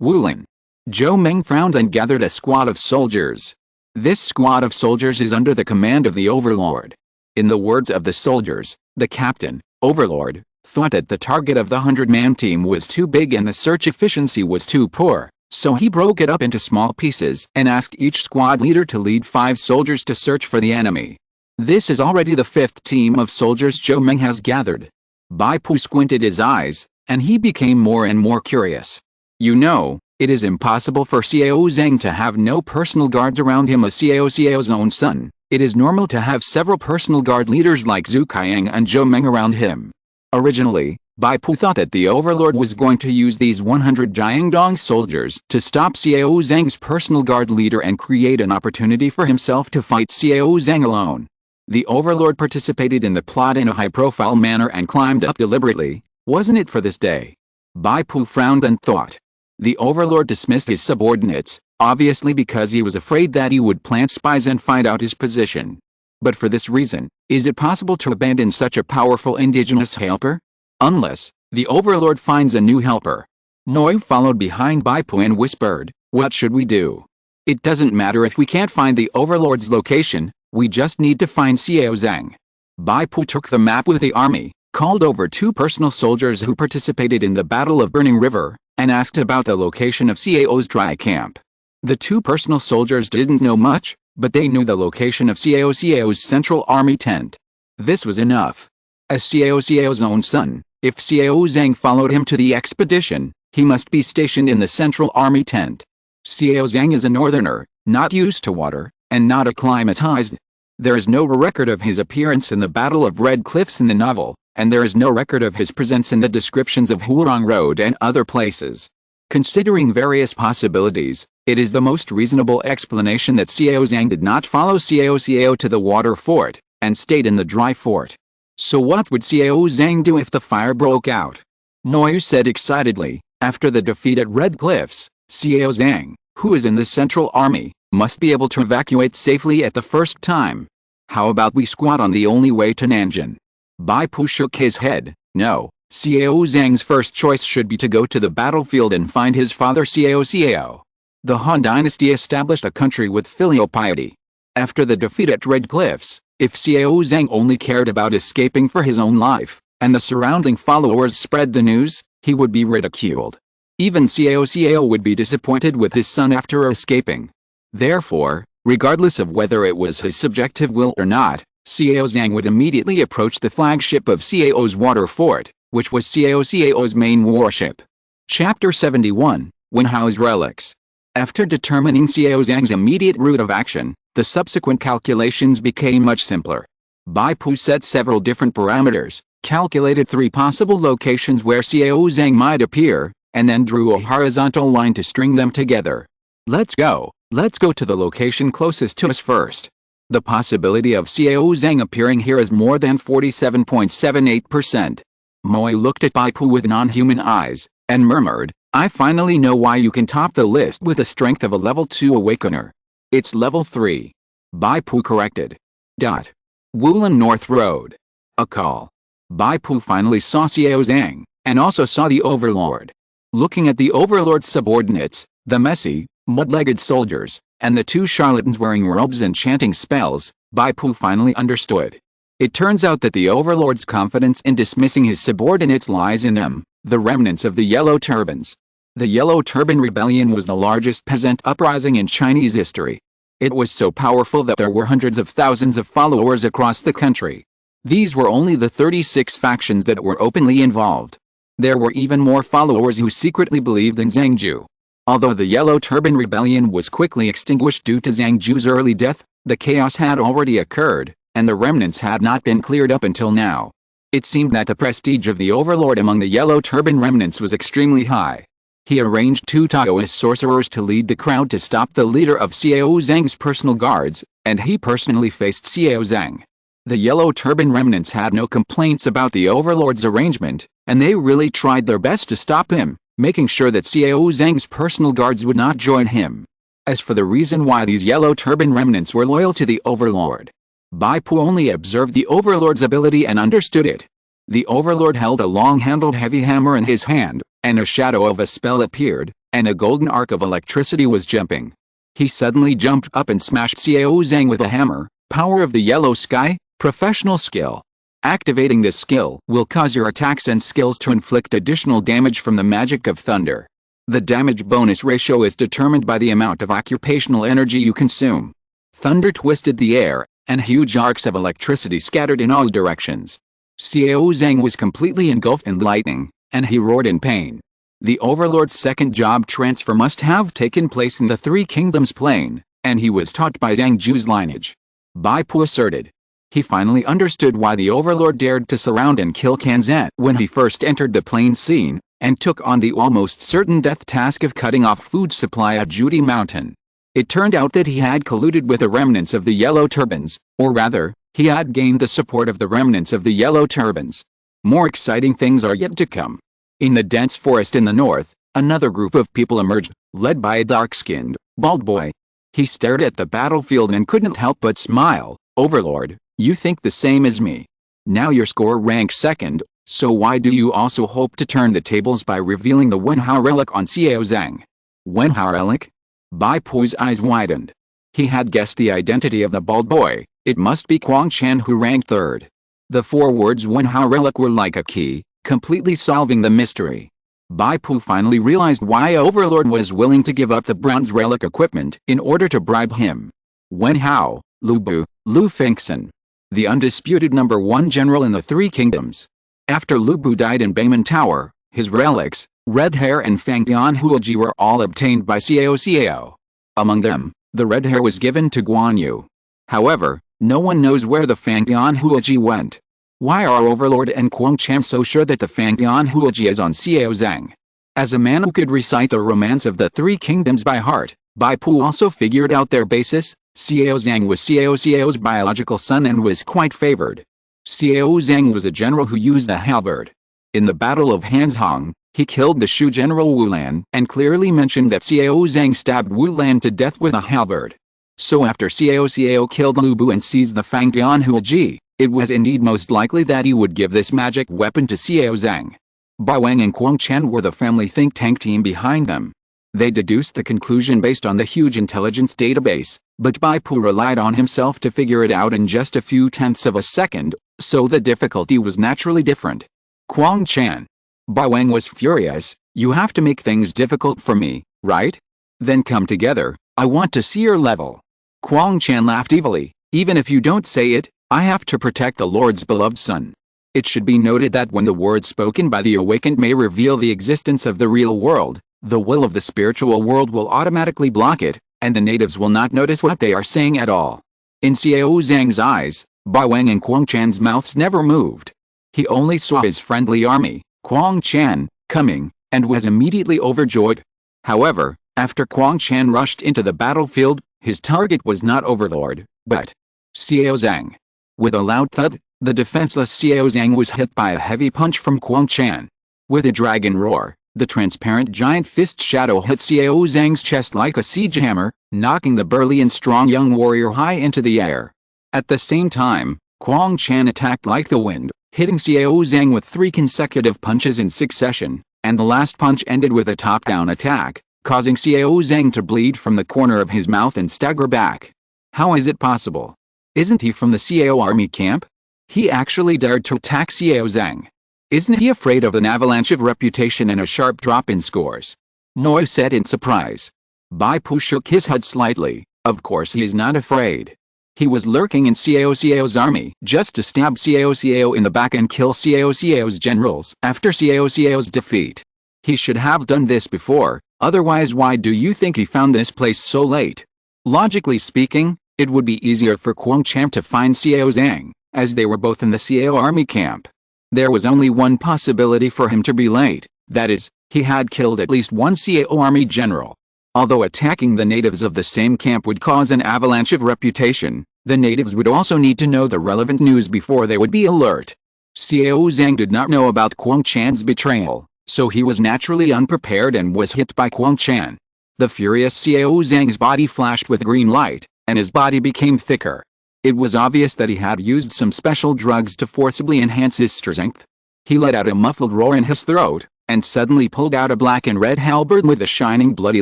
Wulin. Zhou Meng frowned and gathered a squad of soldiers. This squad of soldiers is under the command of the overlord. In the words of the soldiers, the captain, overlord, thought that the target of the 100-man team was too big and the search efficiency was too poor, so he broke it up into small pieces and asked each squad leader to lead 5 soldiers to search for the enemy. This is already the 5th team of soldiers Zhou Meng has gathered. Bai Pu squinted his eyes, and he became more and more curious. You know, it is impossible for Xiao Zhang to have no personal guards around him as Xiao's own son. It is normal to have several personal guard leaders like Zhu Qiang and Zhou Meng around him. Originally, Bai Pu thought that the overlord was going to use these 100 Jiangdong soldiers to stop Xiao Zhang's personal guard leader and create an opportunity for himself to fight Xiao Zhang alone. The overlord participated in the plot in a high-profile manner and climbed up deliberately, wasn't it for this day? Bai Pu frowned and thought. The overlord dismissed his subordinates, obviously because he was afraid that he would plant spies and find out his position. But for this reason, is it possible to abandon such a powerful indigenous helper? Unless, the overlord finds a new helper. Moi followed behind Bai Pu and whispered, what should we do? It doesn't matter if we can't find the overlord's location, we just need to find Xiao Zhang. Bai Pu took the map with the army, called over 2 personal soldiers who participated in the Battle of Burning River, and asked about the location of Xiao's dry camp. The 2 personal soldiers didn't know much, but they knew the location of Xiao's central army tent. This was enough. As Xiao's own son, if Xiao Zhang followed him to the expedition, he must be stationed in the central army tent. Xiao Zhang is a northerner, not used to water, and not acclimatized. There is no record of his appearance in the Battle of Red Cliffs in the novel, and there is no record of his presence in the descriptions of Hurong Road and other places. Considering various possibilities, it is the most reasonable explanation that Xiao Zhang did not follow Xiao to the water fort, and stayed in the dry fort. So what would Xiao Zhang do if the fire broke out? Moi said excitedly, after the defeat at Red Cliffs, Xiao Zhang, who is in the central army, must be able to evacuate safely at the first time. How about we squat on the only way to Nanjing? Bai Pu shook his head. No, Xiao Zhang's first choice should be to go to the battlefield and find his father Xiao. The Han dynasty established a country with filial piety. After the defeat at Red Cliffs, if Xiao Zhang only cared about escaping for his own life, and the surrounding followers spread the news, he would be ridiculed. Even Xiao would be disappointed with his son after escaping. Therefore, regardless of whether it was his subjective will or not, Xiao Zhang would immediately approach the flagship of Xiao's water fort, which was Xiao's main warship. Chapter 71, Wenhao's Relics. After determining Xiao Zhang's immediate route of action, the subsequent calculations became much simpler. Bai Pu set several different parameters, calculated 3 possible locations where Xiao Zhang might appear, and then drew a horizontal line to string them together. Let's go to the location closest to us first. The possibility of Xiao Zhang appearing here is more than 47.78%. Moi looked at Bai Pu with non-human eyes, and murmured, I finally know why you can top the list with the strength of a level 2 awakener. It's level 3. Bai Pu corrected. Wulin North Road. A call. Bai Pu finally saw Xiao Zhang, and also saw the Overlord. Looking at the Overlord's subordinates, the messy, mud-legged soldiers, and the two charlatans wearing robes and chanting spells, Bai Pu finally understood. It turns out that the Overlord's confidence in dismissing his subordinates lies in them, the remnants of the Yellow Turbans. The Yellow Turban Rebellion was the largest peasant uprising in Chinese history. It was so powerful that there were hundreds of thousands of followers across the country. These were only the 36 factions that were openly involved. There were even more followers who secretly believed in Zhang Ju. Although the Yellow Turban Rebellion was quickly extinguished due to Zhang Ju's early death, the chaos had already occurred, and the remnants had not been cleared up until now. It seemed that the prestige of the Overlord among the Yellow Turban remnants was extremely high. He arranged two Taoist sorcerers to lead the crowd to stop the leader of Xiao Zhang's personal guards, and he personally faced Xiao Zhang. The Yellow Turban remnants had no complaints about the Overlord's arrangement, and they really tried their best to stop him, making sure that Xiao Zhang's personal guards would not join him. As for the reason why these Yellow Turban remnants were loyal to the Overlord, Bai Pu only observed the Overlord's ability and understood it. The Overlord held a long-handled heavy hammer in his hand, and a shadow of a spell appeared, and a golden arc of electricity was jumping. He suddenly jumped up and smashed Xiao Zhang with a hammer. Power of the yellow sky, professional skill. Activating this skill will cause your attacks and skills to inflict additional damage from the magic of thunder. The damage bonus ratio is determined by the amount of occupational energy you consume. Thunder twisted the air, and huge arcs of electricity scattered in all directions. Xiao Zhang was completely engulfed in lightning, and he roared in pain. The Overlord's second job transfer must have taken place in the Three Kingdoms plane, and he was taught by Zhang Ju's lineage. Bai Pu asserted. He finally understood why the Overlord dared to surround and kill Kanzan when he first entered the plane scene, and took on the almost certain death task of cutting off food supply at Judy Mountain. It turned out that he had colluded with the remnants of the Yellow Turbans, or rather, he had gained the support of the remnants of the Yellow Turbans. More exciting things are yet to come. In the dense forest in the north, another group of people emerged, led by a dark-skinned, bald boy. He stared at the battlefield and couldn't help but smile. Overlord, you think the same as me. Now your score ranks second, so why do you also hope to turn the tables by revealing the Wenhao relic on Xiao Zhang? Wenhao relic? Bai Pu's eyes widened. He had guessed the identity of the bald boy. It must be Quang Chan who ranked third. The four words Wenhao relic were like a key, completely solving the mystery. Bai Pu finally realized why Overlord was willing to give up the bronze relic equipment in order to bribe him. Wenhao, Lu Bu, Lu Fengxin. The undisputed #1 general in the Three Kingdoms. After Lu Bu died in Beiman Tower, his relics, Red Hair and Fangyan Huoji were all obtained by Xiao. Among them, the red hair was given to Guan Yu. However, no one knows where the Fangyan Huoji went. Why are Overlord and Quang Chan so sure that the Fangyan Huoji is on Xiao Zhang? As a man who could recite the romance of the Three Kingdoms by heart, Bai Pu also figured out their basis. Xiao Zhang was Xiao's biological son and was quite favored. Xiao Zhang was a general who used the halberd. In the Battle of Hanzhong, he killed the Shu general Wu Lan and clearly mentioned that Xiao Zhang stabbed Wu Lan to death with a halberd. So after Xiao killed Lu Bu and seized the Fangyan Huoji, it was indeed most likely that he would give this magic weapon to Xiao Zhang. Bai Wang and Quang Chan were the family think tank team behind them. They deduced the conclusion based on the huge intelligence database, but Bai Pu relied on himself to figure it out in just a few tenths of a second, so the difficulty was naturally different. Quang Chan. Bai Wang was furious. You have to make things difficult for me, right? Then come together, I want to see your level. Quang Chan laughed evilly. Even if you don't say it, I have to protect the Lord's beloved son. It should be noted that when the words spoken by the awakened may reveal the existence of the real world, the will of the spiritual world will automatically block it, and the natives will not notice what they are saying at all. In Xiao Zhang's eyes, Bai Wang and Quang Chan's mouths never moved. He only saw his friendly army, Quang Chan, coming, and was immediately overjoyed. However, after Quang Chan rushed into the battlefield, his target was not Overlord, but Xiao Zhang. With a loud thud, the defenseless Xiao Zhang was hit by a heavy punch from Quang Chan. With a dragon roar, the transparent giant fist shadow hit Xiao Zhang's chest like a siege hammer, knocking the burly and strong young warrior high into the air. At the same time, Quang Chan attacked like the wind, hitting Xiao Zhang with 3 consecutive punches in succession, and the last punch ended with a top-down attack, causing Xiao Zhang to bleed from the corner of his mouth and stagger back. How is it possible? Isn't he from the Xiao army camp? He actually dared to attack Xiao Zhang. Isn't he afraid of an avalanche of reputation and a sharp drop in scores? Moi said in surprise. Bai Pu shook his head slightly. Of course he is not afraid. He was lurking in Xiao's army just to stab Xiao in the back and kill Xiao's generals after Xiao's defeat. He should have done this before, otherwise why do you think he found this place so late? Logically speaking, it would be easier for Quang Chan to find Xiao Zhang, as they were both in the Xiao army camp. There was only one possibility for him to be late, that is, he had killed at least one Xiao army general. Although attacking the natives of the same camp would cause an avalanche of reputation, the natives would also need to know the relevant news before they would be alert. Xiao Zhang did not know about Quang Chan's betrayal, so he was naturally unprepared and was hit by Quang Chan. The furious Xiao Zhang's body flashed with green light, and his body became thicker. It was obvious that he had used some special drugs to forcibly enhance his strength. He let out a muffled roar in his throat, and suddenly pulled out a black and red halberd with a shining bloody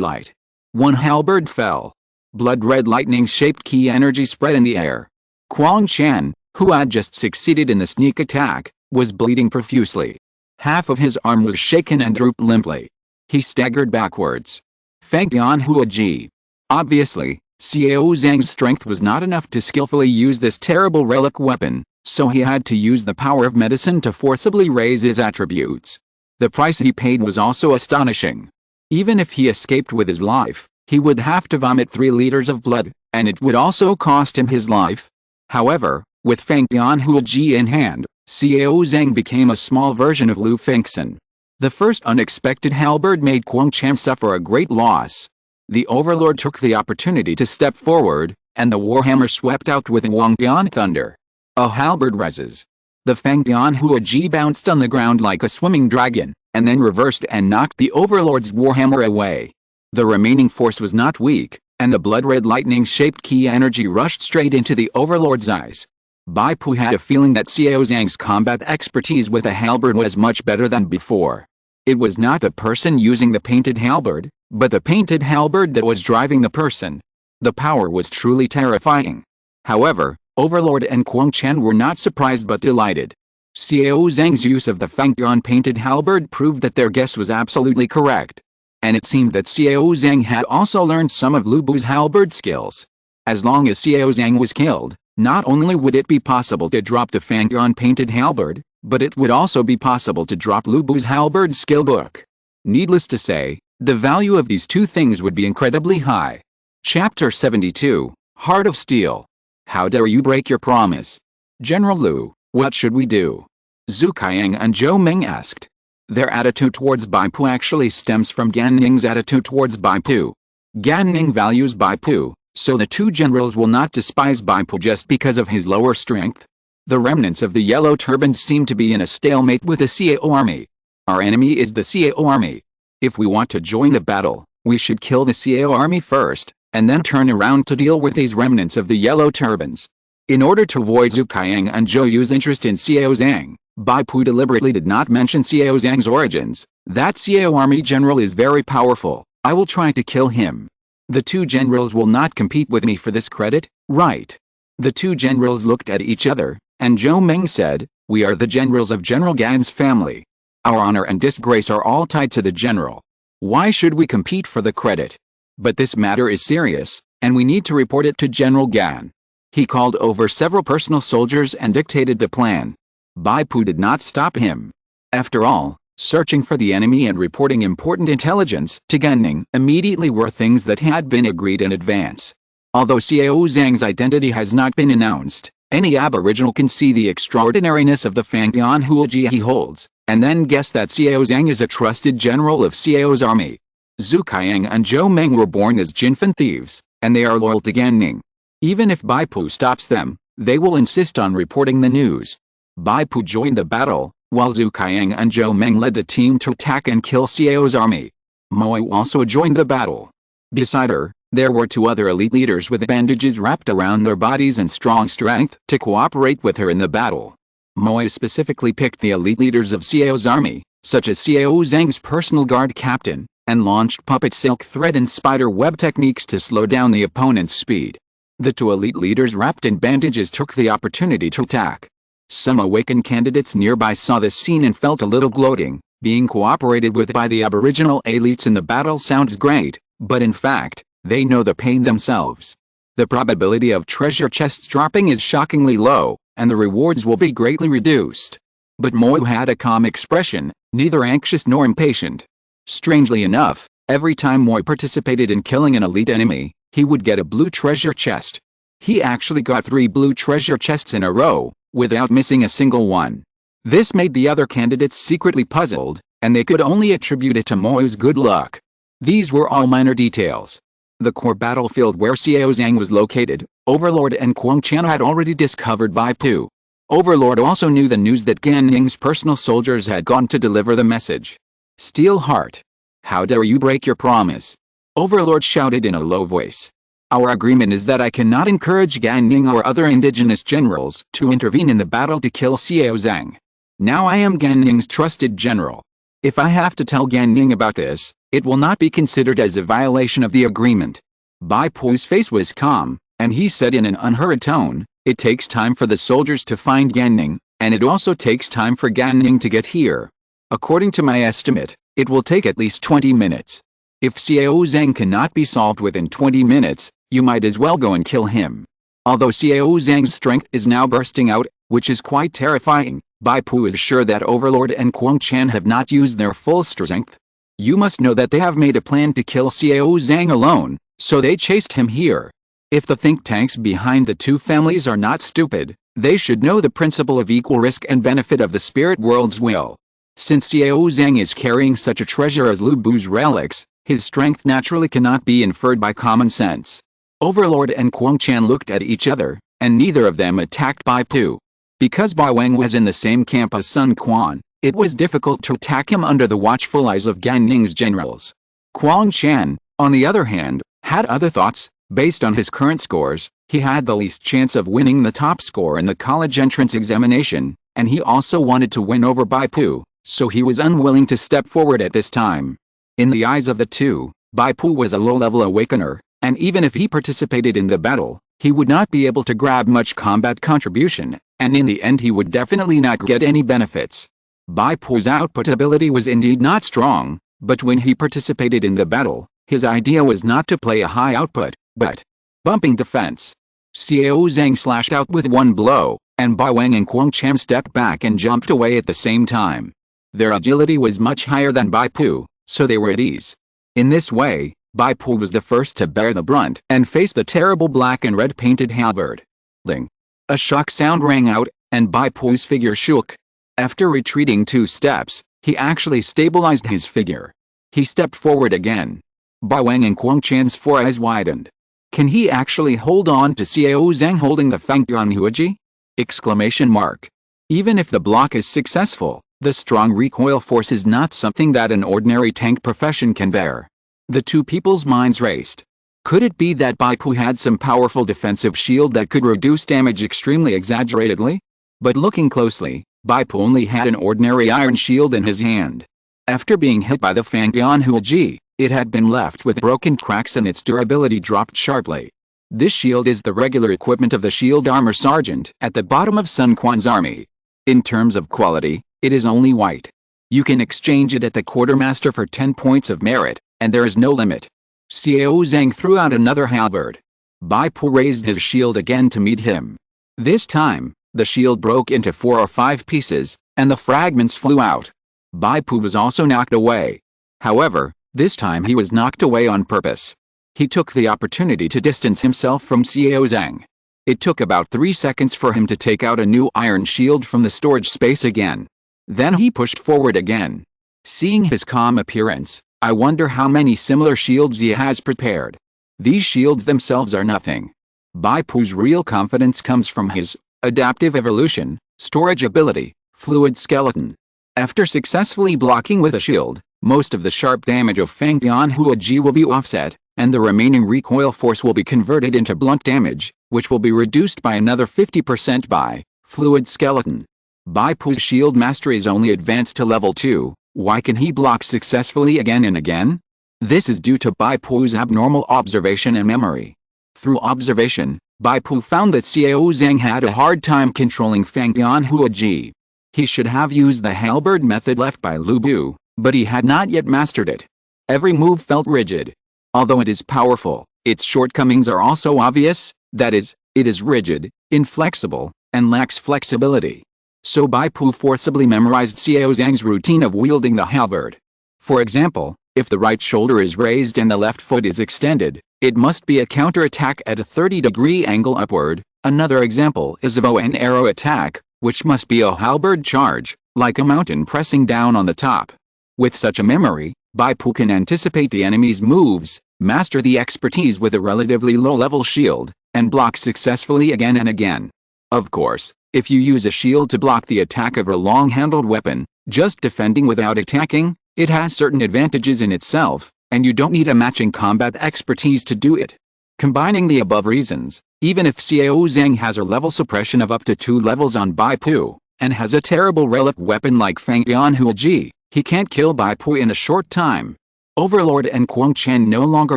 light. One halberd fell. Blood-red lightning-shaped key energy spread in the air. Quang Chan, who had just succeeded in the sneak attack, was bleeding profusely. Half of his arm was shaken and drooped limply. He staggered backwards. Feng Dianhua Ji. Obviously, Xiao Zhang's strength was not enough to skillfully use this terrible relic weapon, so he had to use the power of medicine to forcibly raise his attributes. The price he paid was also astonishing. Even if he escaped with his life, he would have to vomit 3 liters of blood, and it would also cost him his life. However, with Feng Dianhua Ji in hand, Xiao Zhang became a small version of Lu Fengxian. The first unexpected halberd made Quang Chan suffer a great loss. The overlord took the opportunity to step forward, and the warhammer swept out with a Wangdian thunder. A halberd rises. The Feng Dianhua Ji bounced on the ground like a swimming dragon, and then reversed and knocked the overlord's warhammer away. The remaining force was not weak, and the blood-red lightning-shaped key energy rushed straight into the overlord's eyes. Bai Pu had a feeling that Xiao Zhang's combat expertise with a halberd was much better than before. It was not a person using the painted halberd, but the painted halberd that was driving the person. The power was truly terrifying. However, Overlord and Quang Chan were not surprised but delighted. Xiao Zhang's use of the Fengdian painted halberd proved that their guess was absolutely correct. And it seemed that Xiao Zhang had also learned some of Lu Bu's halberd skills. As long as Xiao Zhang was killed, not only would it be possible to drop the Fengdian painted halberd, but it would also be possible to drop Lu Bu's halberd skill book. Needless to say, the value of these two things would be incredibly high. Chapter 72, Heart of Steel. How dare you break your promise? General Lu, what should we do? Zhu Qiang and Zhou Meng asked. Their attitude towards Bai Pu actually stems from Gan Ning's attitude towards Bai Pu. Gan Ning values Bai Pu, so the two generals will not despise Bai Pu just because of his lower strength. The remnants of the Yellow Turbans seem to be in a stalemate with the Xiao army. Our enemy is the Xiao army. If we want to join the battle, we should kill the Xiao army first, and then turn around to deal with these remnants of the Yellow Turbans. In order to avoid Zhu Qiang and Zhou Yu's interest in Xiao Zhang, Bai Pu deliberately did not mention Xiao Zhang's origins. That Xiao army general is very powerful. I will try to kill him. The two generals will not compete with me for this credit, right? The two generals looked at each other, and Zhou Meng said, we are the generals of General Gan's family. Our honor and disgrace are all tied to the general. Why should we compete for the credit? But this matter is serious, and we need to report it to General Gan. He called over several personal soldiers and dictated the plan. Bai Pu did not stop him. After all, searching for the enemy and reporting important intelligence to Gan Ning immediately were things that had been agreed in advance. Although Xiao Zhang's identity has not been announced, any aboriginal can see the extraordinariness of the Fengdian Huaji he holds, and then guess that Xiao Zhang is a trusted general of Xiao's army. Zhu Qiang and Zhou Meng were born as Jinfen thieves, and they are loyal to Gan Ning. Even if Bai Pu stops them, they will insist on reporting the news. Bai Pu joined the battle, while Zhu Qiang and Zhou Meng led the team to attack and kill Xiao's army. Moi also joined the battle. Beside her, there were two other elite leaders with bandages wrapped around their bodies and strong strength to cooperate with her in the battle. Moy specifically picked the elite leaders of Xiao's army, such as Xiao Zhang's personal guard captain, and launched puppet silk thread and spider web techniques to slow down the opponent's speed. The two elite leaders wrapped in bandages took the opportunity to attack. Some awakened candidates nearby saw this scene and felt a little gloating. Being cooperated with by the aboriginal elites in the battle sounds great, but in fact, they know the pain themselves. The probability of treasure chests dropping is shockingly low, and the rewards will be greatly reduced. But Moy had a calm expression, neither anxious nor impatient. Strangely enough, every time Moy participated in killing an elite enemy, he would get a blue treasure chest. He actually got 3 blue treasure chests in a row, without missing a single one. This made the other candidates secretly puzzled, and they could only attribute it to Moy's good luck. These were all minor details. The core battlefield where Xiao Zhang was located, Overlord and Quang Qian had already discovered Bai Pu. Overlord also knew the news that Gan Ning's personal soldiers had gone to deliver the message. Steel Heart. How dare you break your promise? Overlord shouted in a low voice. Our agreement is that I cannot encourage Gan Ning or other indigenous generals to intervene in the battle to kill Xiao Zhang. Now I am Gan Ning's trusted general. If I have to tell Gan Ning about this, it will not be considered as a violation of the agreement. Bai Pu's face was calm, and he said in an unhurried tone, it takes time for the soldiers to find Gan Ning, and it also takes time for Gan Ning to get here. According to my estimate, it will take at least 20 minutes. If Xiao Zhang cannot be solved within 20 minutes, you might as well go and kill him. Although Xiao Zhang's strength is now bursting out, which is quite terrifying, Bai Pu is sure that Overlord and Quang Qian have not used their full strength. You must know that they have made a plan to kill Xiao Zhang alone, so they chased him here. If the think tanks behind the two families are not stupid, they should know the principle of equal risk and benefit of the spirit world's will. Since Xiao Zhang is carrying such a treasure as Lu Bu's relics, his strength naturally cannot be inferred by common sense. Overlord and Quang Qian looked at each other, and neither of them attacked Bai Pu. Because Bai Wang was in the same camp as Sun Quan, it was difficult to attack him under the watchful eyes of Gan Ning's generals. Quang Qian, on the other hand, had other thoughts. Based on his current scores, he had the least chance of winning the top score in the college entrance examination, and he also wanted to win over Bai Pu, so he was unwilling to step forward at this time. In the eyes of the two, Bai Pu was a low-level awakener, and even if he participated in the battle, he would not be able to grab much combat contribution, and in the end he would definitely not get any benefits. Bai Pu's output ability was indeed not strong, but when he participated in the battle, his idea was not to play a high output, but bumping defense. Xiao Zhang slashed out with one blow, and Bai Wang and Quang Qian stepped back and jumped away at the same time. Their agility was much higher than Bai Pu, so they were at ease. In this way, Bai Pu was the first to bear the brunt and face the terrible black and red painted halberd. Ling. A shock sound rang out, and Bai Pu's figure shook. After retreating 2 steps, he actually stabilized his figure. He stepped forward again. Bai Wang and Quang Qian's 4 eyes widened. Can he actually hold on to Xiao Zhang holding the Fangtian Huaji? Exclamation mark. Even if the block is successful, the strong recoil force is not something that an ordinary tank profession can bear. The two people's minds raced. Could it be that Bai Pu had some powerful defensive shield that could reduce damage extremely exaggeratedly? But looking closely, Bai Pu only had an ordinary iron shield in his hand. After being hit by the Fangtian Huaji, it had been left with broken cracks and its durability dropped sharply. This shield is the regular equipment of the shield armor sergeant at the bottom of Sun Quan's army. In terms of quality, it is only white. You can exchange it at the quartermaster for 10 points of merit, and there is no limit. Xiao Zhang threw out another halberd. Bai Pu raised his shield again to meet him. This time, the shield broke into 4 or 5 pieces, and the fragments flew out. Bai Pu was also knocked away. However, this time he was knocked away on purpose. He took the opportunity to distance himself from Xiao Zhang. It took about 3 seconds for him to take out a new iron shield from the storage space again. Then he pushed forward again. Seeing his calm appearance, I wonder how many similar shields he has prepared. These shields themselves are nothing. Bai Pu's real confidence comes from his adaptive evolution, storage ability, fluid skeleton. After successfully blocking with a shield, most of the sharp damage of Fangtian Huaji will be offset, and the remaining recoil force will be converted into blunt damage, which will be reduced by another 50% by fluid skeleton. Bai Pu's shield mastery is only advanced to level 2, why can he block successfully again and again? This is due to Bai Pu's abnormal observation and memory. Through observation, Bai Pu found that Xiao Zhang had a hard time controlling Fang Bianhua Ji. He should have used the halberd method left by Lu Bu, but he had not yet mastered it. Every move felt rigid. Although it is powerful, its shortcomings are also obvious, that is, it is rigid, inflexible, and lacks flexibility. So Bai Pu forcibly memorized Xiao Zhang's routine of wielding the halberd. For example, if the right shoulder is raised and the left foot is extended, it must be a counterattack at a 30-degree angle upward. Another example is a bow and arrow attack, which must be a halberd charge, like a mountain pressing down on the top. With such a memory, Bai Pu can anticipate the enemy's moves, master the expertise with a relatively low-level shield, and block successfully again and again. Of course, if you use a shield to block the attack of a long-handled weapon, just defending without attacking, it has certain advantages in itself, and you don't need a matching combat expertise to do it. Combining the above reasons, even if Xiao Zhang has a level suppression of up to 2 levels on Bai Pu, and has a terrible relic weapon like Fang Bianhua Ji, he can't kill Bai Pu in a short time. Overlord and Quang Chen no longer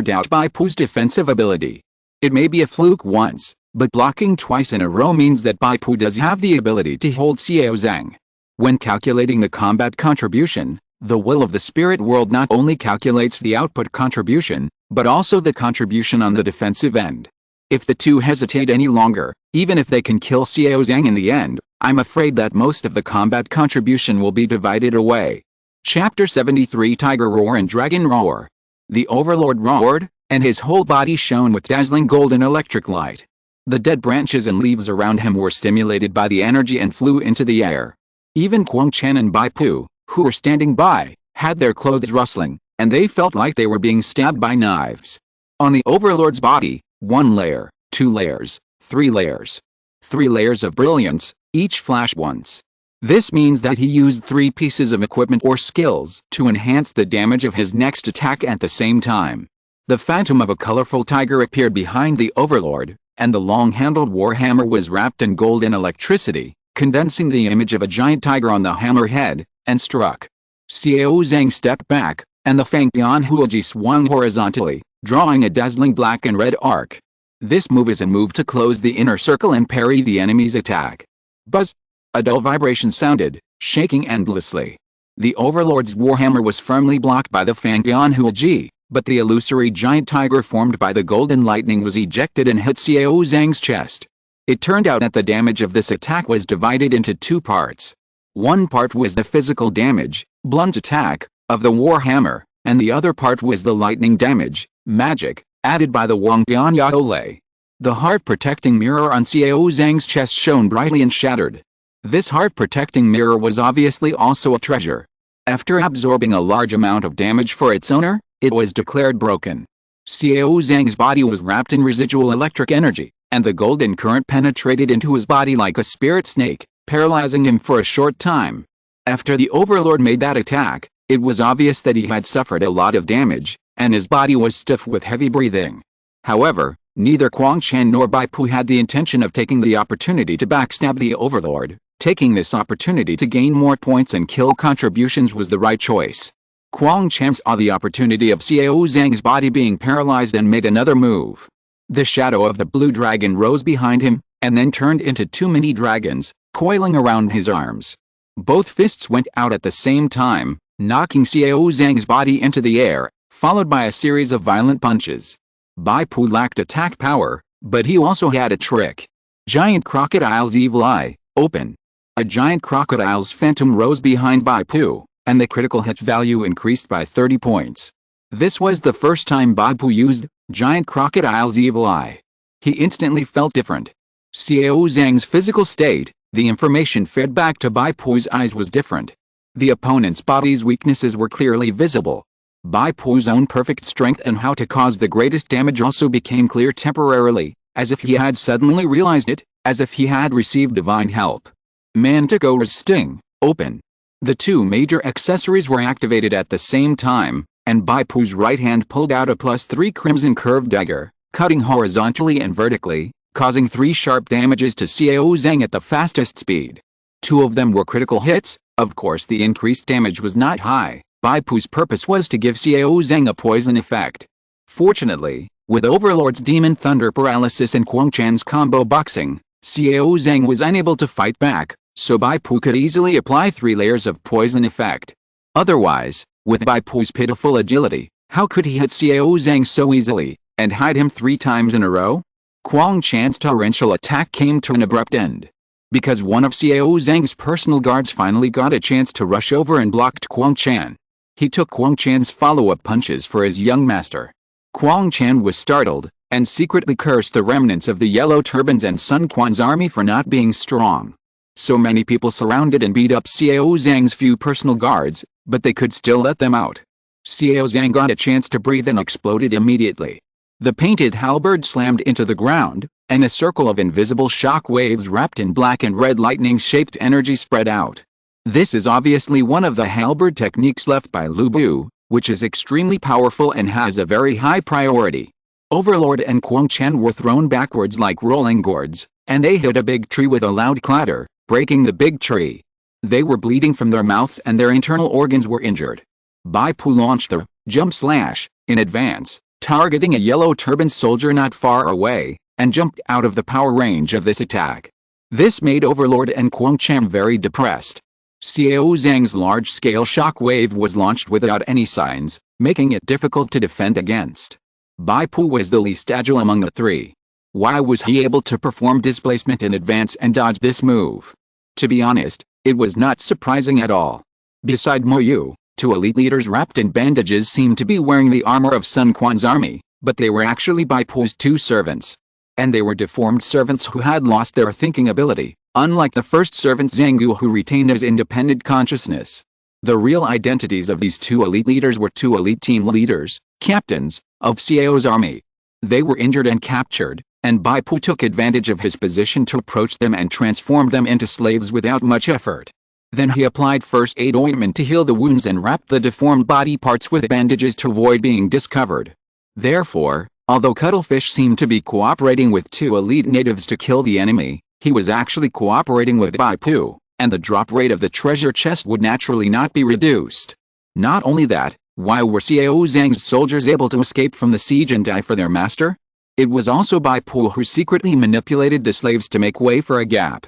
doubt Bai Pu's defensive ability. It may be a fluke once, but blocking twice in a row means that Bai Pu does have the ability to hold Xiao Zhang. When calculating the combat contribution, the will of the spirit world not only calculates the output contribution, but also the contribution on the defensive end. If the two hesitate any longer, even if they can kill Xiao Zhang in the end, I'm afraid that most of the combat contribution will be divided away. Chapter 73 Tiger Roar and Dragon Roar. The Overlord roared, and his whole body shone with dazzling golden electric light. The dead branches and leaves around him were stimulated by the energy and flew into the air. Even Quang Chen and Bai Pu, who were standing by, had their clothes rustling, and they felt like they were being stabbed by knives. On the Overlord's body, 1 layer, 2 layers, 3 layers. 3 layers of brilliance, each flash once. This means that he used 3 pieces of equipment or skills to enhance the damage of his next attack at the same time. The phantom of a colorful tiger appeared behind the Overlord, and the long-handled warhammer was wrapped in golden electricity, condensing the image of a giant tiger on the hammerhead, and struck. Xiao Zhang stepped back, and the Fang Bianhua Ji swung horizontally, drawing a dazzling black and red arc. This move is a move to close the inner circle and parry the enemy's attack. Buzz! A dull vibration sounded, shaking endlessly. The Overlord's warhammer was firmly blocked by the Fang Bianhua Ji, but the illusory giant tiger formed by the golden lightning was ejected and hit Xiao Zhang's chest. It turned out that the damage of this attack was divided into 2 parts. One part was the physical damage, blunt attack, of the warhammer, and the other part was the lightning damage, magic, added by the Wangbian Yaole. The heart-protecting mirror on Xiao Zhang's chest shone brightly and shattered. This heart-protecting mirror was obviously also a treasure. After absorbing a large amount of damage for its owner, it was declared broken. Xiao Zhang's body was wrapped in residual electric energy, and the golden current penetrated into his body like a spirit snake, paralyzing him for a short time. After the Overlord made that attack, it was obvious that he had suffered a lot of damage, and his body was stiff with heavy breathing. However, neither Quang Chen nor Bai Pu had the intention of taking the opportunity to backstab the Overlord. Taking this opportunity to gain more points and kill contributions was the right choice. Quang Chen saw the opportunity of Xiao Zhang's body being paralyzed and made another move. The shadow of the blue dragon rose behind him, and then turned into 2 mini dragons, coiling around his arms. Both fists went out at the same time, knocking Xiao Zhang's body into the air, followed by a series of violent punches. Bai Pu lacked attack power, but he also had a trick. Giant crocodile's evil eye, open. A giant crocodile's phantom rose behind Bai Pu, and the critical hit value increased by 30 points. This was the first time Bai Pu used giant crocodile's evil eye. He instantly felt different. Xiao Zhang's physical state, the information fed back to Bai Pu's eyes was different. The opponent's body's weaknesses were clearly visible. Bai Pu's own perfect strength and how to cause the greatest damage also became clear temporarily, as if he had suddenly realized it, as if he had received divine help. Manticore's sting, open. The 2 major accessories were activated at the same time, and Bai Pu's right hand pulled out a +3 crimson curved dagger, cutting horizontally and vertically, causing 3 sharp damages to Xiao Zhang at the fastest speed. Two of them were critical hits. Of course the increased damage was not high. Bai Pu's purpose was to give Xiao Zhang a poison effect. Fortunately, with Overlord's Demon Thunder Paralysis and Quang Chan's combo boxing, Xiao Zhang was unable to fight back, so Bai Pu could easily apply 3 layers of poison effect. Otherwise, with Bai Pu's pitiful agility, how could he hit Xiao Zhang so easily, and hide him 3 times in a row? Quang Chan's torrential attack came to an abrupt end. Because one of Xiao Zhang's personal guards finally got a chance to rush over and blocked Quang Chan. He took Quang Chan's follow-up punches for his young master. Quang Chan was startled, and secretly cursed the remnants of the Yellow Turbans and Sun Quan's army for not being strong. So many people surrounded and beat up Xiao Zhang's few personal guards, but they could still let them out. Xiao Zhang got a chance to breathe and exploded immediately. The painted halberd slammed into the ground, and a circle of invisible shock waves wrapped in black and red lightning-shaped energy spread out. This is obviously one of the halberd techniques left by Lu Bu, which is extremely powerful and has a very high priority. Overlord and Quang Chen were thrown backwards like rolling gourds, and they hit a big tree with a loud clatter, breaking the big tree. They were bleeding from their mouths and their internal organs were injured. Bai Pu launched the jump slash in advance, targeting a yellow turban soldier not far away, and jumped out of the power range of this attack. This made Overlord and Quang Chen very depressed. Xiao Zhang's large-scale shock wave was launched without any signs, making it difficult to defend against. Bai Pu was the least agile among the 3. Why was he able to perform displacement in advance and dodge this move? To be honest, it was not surprising at all. Beside Mo Yu, 2 elite leaders wrapped in bandages seemed to be wearing the armor of Sun Quan's army, but they were actually Bai Pu's 2 servants. And they were deformed servants who had lost their thinking ability, unlike the first servant Zhang Yu who retained his independent consciousness. The real identities of these 2 elite leaders were 2 elite team leaders, captains, of Xiao's army. They were injured and captured, and Bai Pu took advantage of his position to approach them and transform them into slaves without much effort. Then he applied first aid ointment to heal the wounds and wrapped the deformed body parts with bandages to avoid being discovered. Therefore, although Cuttlefish seemed to be cooperating with 2 elite natives to kill the enemy, he was actually cooperating with Bai Pu, and the drop rate of the treasure chest would naturally not be reduced. Not only that, why were Xiao Zhang's soldiers able to escape from the siege and die for their master? It was also Bai Pu who secretly manipulated the slaves to make way for a gap.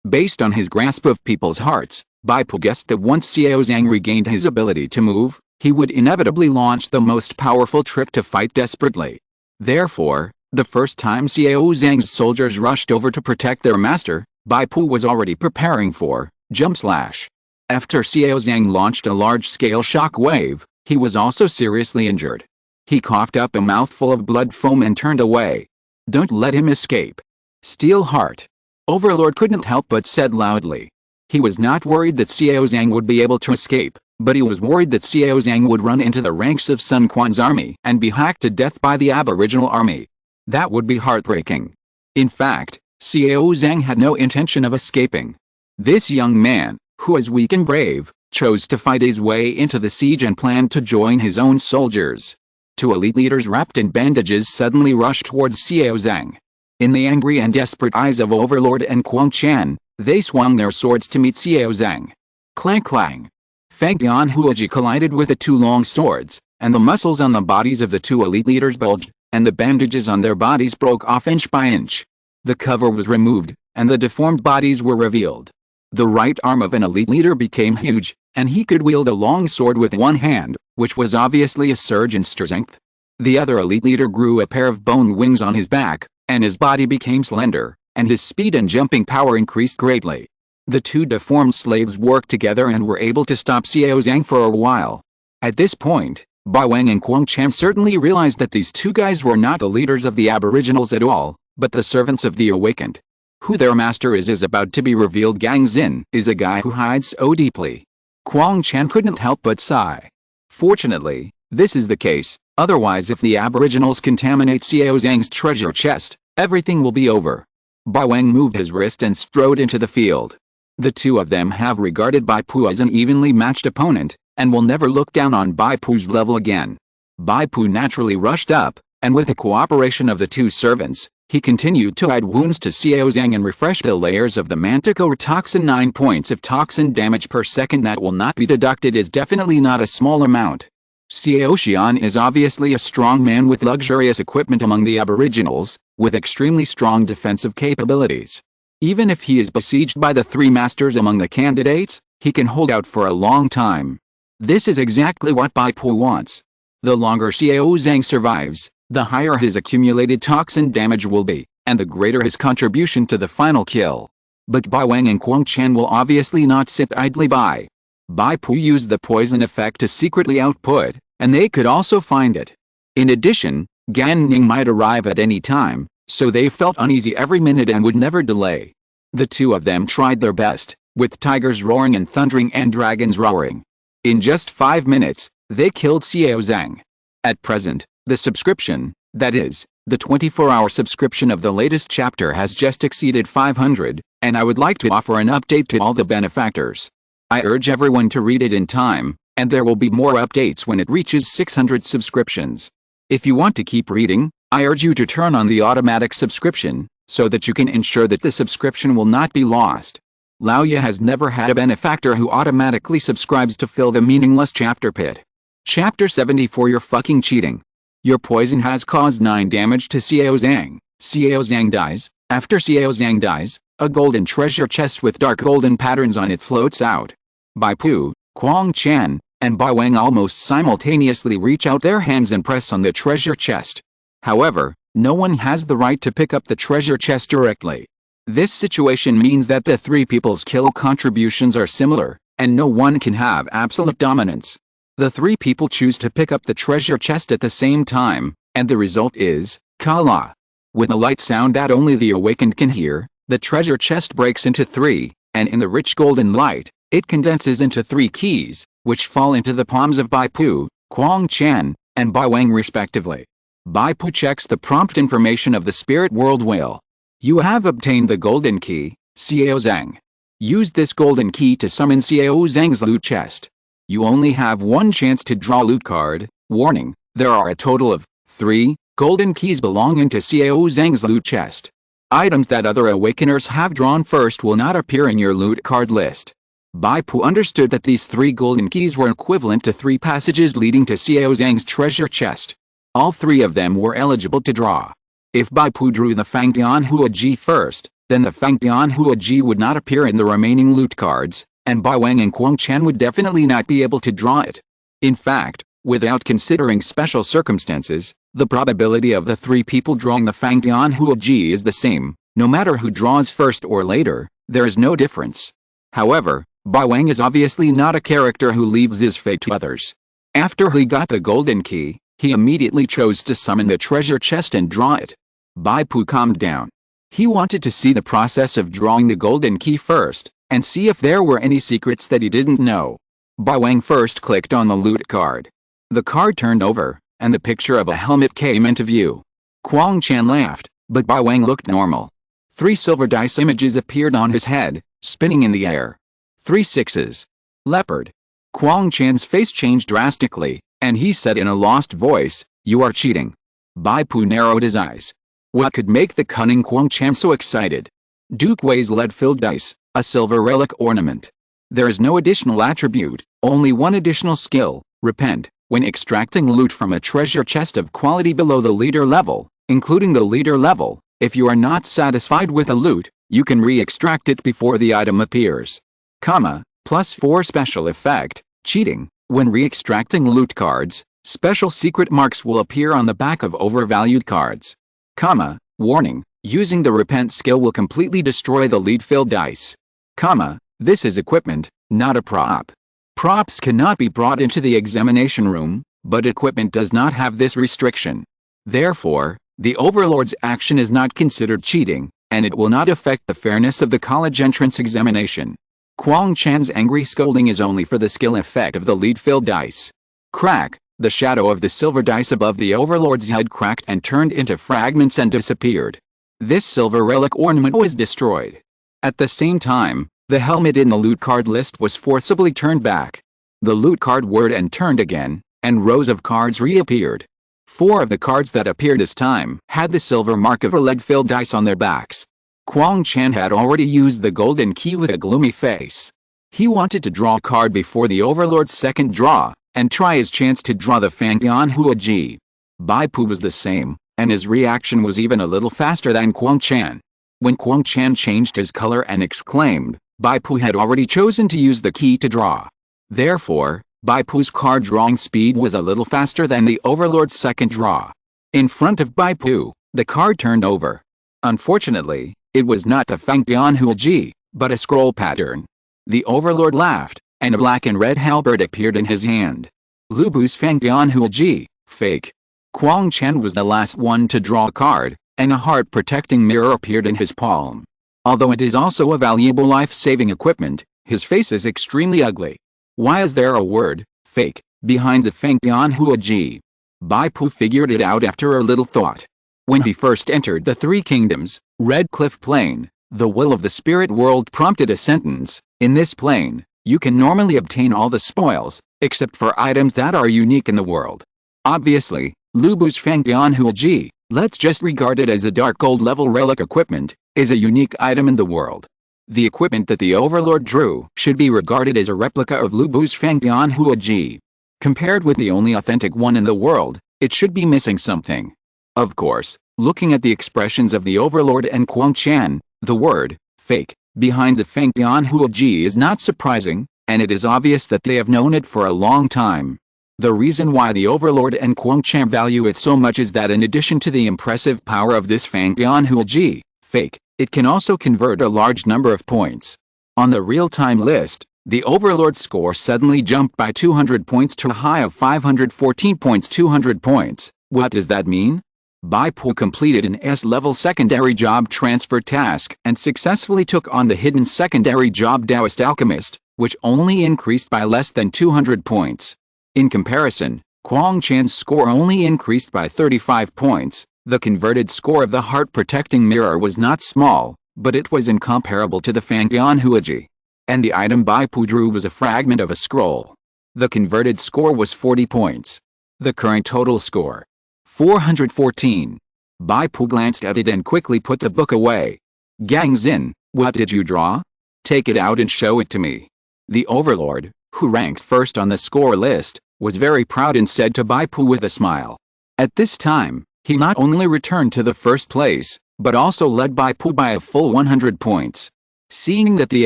Based on his grasp of people's hearts, Bai Pu guessed that once Xiao Zhang regained his ability to move, he would inevitably launch the most powerful trick to fight desperately. Therefore, the first time Xiao Zhang's soldiers rushed over to protect their master, Bai Pu was already preparing for jump slash. After Xiao Zhang launched a large-scale shock wave, he was also seriously injured. He coughed up a mouthful of blood foam and turned away. Don't let him escape. Steel Heart. Overlord couldn't help but said loudly. He was not worried that Xiao Zhang would be able to escape, but he was worried that Xiao Zhang would run into the ranks of Sun Quan's army and be hacked to death by the Aboriginal army. That would be heartbreaking. In fact, Xiao Zhang had no intention of escaping. This young man, who was weak and brave, chose to fight his way into the siege and planned to join his own soldiers. 2 elite leaders wrapped in bandages suddenly rushed towards Xiao Zhang. In the angry and desperate eyes of Overlord and Quang Chen, they swung their swords to meet Xiao Zhang. Clang clang. Feng Dian Huaji collided with the 2 long swords, and the muscles on the bodies of the 2 elite leaders bulged, and the bandages on their bodies broke off inch by inch. The cover was removed, and the deformed bodies were revealed. The right arm of an elite leader became huge, and he could wield a long sword with one hand, which was obviously a surge in strength. The other elite leader grew a pair of bone wings on his back, and his body became slender, and his speed and jumping power increased greatly. The 2 deformed slaves worked together and were able to stop Xiao Zhang for a while. At this point, Bai Wang and Quang Chen certainly realized that these 2 guys were not the leaders of the Aboriginals at all, but the servants of the awakened. Who their master is about to be revealed. Gang Xin is a guy who hides so deeply. Quang Chen couldn't help but sigh. Fortunately, this is the case, otherwise if the Aboriginals contaminate Xiao Zhang's treasure chest, everything will be over. Bai Wang moved his wrist and strode into the field. The 2 of them have regarded Bai Pu as an evenly matched opponent, and will never look down on Bai Pu's level again. Bai Pu naturally rushed up, and with the cooperation of the 2 servants, He continued to add wounds to Xiao Zhang and refresh the layers of the manticore toxin. 9 points of toxin damage per second that will not be deducted is definitely not a small amount. Xiao Xian is obviously a strong man with luxurious equipment among the aboriginals, with extremely strong defensive capabilities. Even if he is besieged by the 3 masters among the candidates, he can hold out for a long time. This is exactly what Bai Pu wants. The longer Xiao Zhang survives, the higher his accumulated toxin damage will be, and the greater his contribution to the final kill. But Bai Wang and Quang Chen will obviously not sit idly by. Bai Pu used the poison effect to secretly output, and they could also find it. In addition, Gan Ning might arrive at any time, so they felt uneasy every minute and would never delay. The 2 of them tried their best, with tigers roaring and thundering and dragons roaring. In just 5 minutes, they killed Xiao Zhang. At present, the subscription, that is, the 24-hour subscription of the latest chapter has just exceeded 500, and I would like to offer an update to all the benefactors. I urge everyone to read it in time, and there will be more updates when it reaches 600 subscriptions. If you want to keep reading, I urge you to turn on the automatic subscription, so that you can ensure that the subscription will not be lost. Laoya has never had a benefactor who automatically subscribes to fill the meaningless chapter pit. Chapter 74. You're fucking cheating. Your poison has caused 9 damage to Xiao Zhang. Xiao Zhang dies. After Xiao Zhang dies, a golden treasure chest with dark golden patterns on it floats out. Bai Pu, Quang Chen, and Bai Wang almost simultaneously reach out their hands and press on the treasure chest. However, no one has the right to pick up the treasure chest directly. This situation means that the 3 people's kill contributions are similar, and no one can have absolute dominance. The 3 people choose to pick up the treasure chest at the same time, and the result is, Kala. With a light sound that only the awakened can hear, the treasure chest breaks into 3, and in the rich golden light, it condenses into 3 keys, which fall into the palms of Bai Pu, Quang Chen, and Bai Wang respectively. Bai Pu checks the prompt information of the spirit world whale. You have obtained the golden key, Xiao Zhang. Use this golden key to summon Xiao Zhang's loot chest. You only have 1 chance to draw loot card. Warning, there are a total of 3 golden keys belonging to Xiao Zhang's loot chest. Items that other awakeners have drawn first will not appear in your loot card list. Bai Pu understood that these 3 golden keys were equivalent to 3 passages leading to Xiao Zhang's treasure chest. All 3 of them were eligible to draw. If Bai Pu drew the Fangtian Hua Ji first, then the Fangtian Hua Ji would not appear in the remaining loot cards, and Bai Wang and Quang Chen would definitely not be able to draw it. In fact, without considering special circumstances, the probability of the 3 people drawing the Fangtian Hua Ji is the same. No matter who draws first or later, there is no difference. However, Bai Wang is obviously not a character who leaves his fate to others. After he got the golden key, he immediately chose to summon the treasure chest and draw it. Bai Pu calmed down. He wanted to see the process of drawing the golden key first, and see if there were any secrets that he didn't know. Bai Wang first clicked on the loot card. The card turned over, and the picture of a helmet came into view. Quang Chen laughed, but Bai Wang looked normal. 3 silver dice images appeared on his head, spinning in the air. 3 sixes. Leopard. Quang Chen's face changed drastically, and he said in a lost voice, "You are cheating." Bai Pu narrowed his eyes. What could make the cunning Quang Chen so excited? Duke Wei's lead-filled dice, a silver relic ornament. There is no additional attribute, only 1 additional skill, repent. When extracting loot from a treasure chest of quality below the leader level, including the leader level, if you are not satisfied with a loot, you can re-extract it before the item appears. Comma, +4 special effect, cheating. When re-extracting loot cards, special secret marks will appear on the back of overvalued cards. Comma, warning, using the repent skill will completely destroy the lead-filled dice. Comma, this is equipment, not a prop. Props cannot be brought into the examination room, but equipment does not have this restriction. Therefore, the Overlord's action is not considered cheating, and it will not affect the fairness of the college entrance examination. Quang Chan's angry scolding is only for the skill effect of the lead-filled dice. Crack, the shadow of the silver dice above the Overlord's head cracked and turned into fragments and disappeared. This silver relic ornament was destroyed. At the same time, the helmet in the loot card list was forcibly turned back. The loot card whirred and turned again, and rows of cards reappeared. 4 of the cards that appeared this time had the silver mark of a lead-filled dice on their backs. Quang Chan had already used the golden key with a gloomy face. He wanted to draw a card before the Overlord's second draw, and try his chance to draw the Fangyan Huaji. Bai Pu was the same, and his reaction was even a little faster than Quang Chan. When Quang Chan changed his color and exclaimed, Bai Pu had already chosen to use the key to draw. Therefore, Bai Pu's card drawing speed was a little faster than the Overlord's second draw. In front of Bai Pu, the card turned over. Unfortunately, it was not the Fangyan Huaji, but a scroll pattern. The Overlord laughed, and a black and red halberd appeared in his hand. Lu Bu's Fangyan Huaji, fake. Quang Chan was the last one to draw a card, and a heart-protecting mirror appeared in his palm. Although it is also a valuable life-saving equipment, his face is extremely ugly. Why is there a word, fake, behind the Fangyan Huaji? Bai Pu figured it out after a little thought. When he first entered the Three Kingdoms, Red Cliff Plain, the will of the spirit world prompted a sentence. In this plane, you can normally obtain all the spoils, except for items that are unique in the world. Obviously, Lu Bu's Fangyan Huaji, let's just regard it as a dark gold level relic equipment, is a unique item in the world. The equipment that the Overlord drew should be regarded as a replica of Lu Bu's Fangyan Huaji. Compared with the only authentic one in the world, it should be missing something. Of course, looking at the expressions of the Overlord and Quang Chan, the word, fake, behind the Fangyan Huaji is not surprising, and it is obvious that they have known it for a long time. The reason why the Overlord and Quang Chan value it so much is that in addition to the impressive power of this Fangyan Huaji, fake, it can also convert a large number of points. On the real-time list, the Overlord's score suddenly jumped by 200 points to a high of 514 points. 200 points, what does that mean? Bai Pu completed an S-level secondary job transfer task and successfully took on the hidden secondary job Taoist Alchemist, which only increased by less than 200 points. In comparison, Quang Chan's score only increased by 35 points. The converted score of the heart-protecting mirror was not small, but it was incomparable to the Fangyan Huaji. And the item Bai Pu drew was a fragment of a scroll. The converted score was 40 points. The current total score, 414. Bai Pu glanced at it and quickly put the book away. Gang Xin, what did you draw? Take it out and show it to me. The Overlord, who ranked first on the score list, was very proud and said to Bai Pu with a smile. At this time, he not only returned to the first place, but also led Bai Pu by a full 100 points. Seeing that the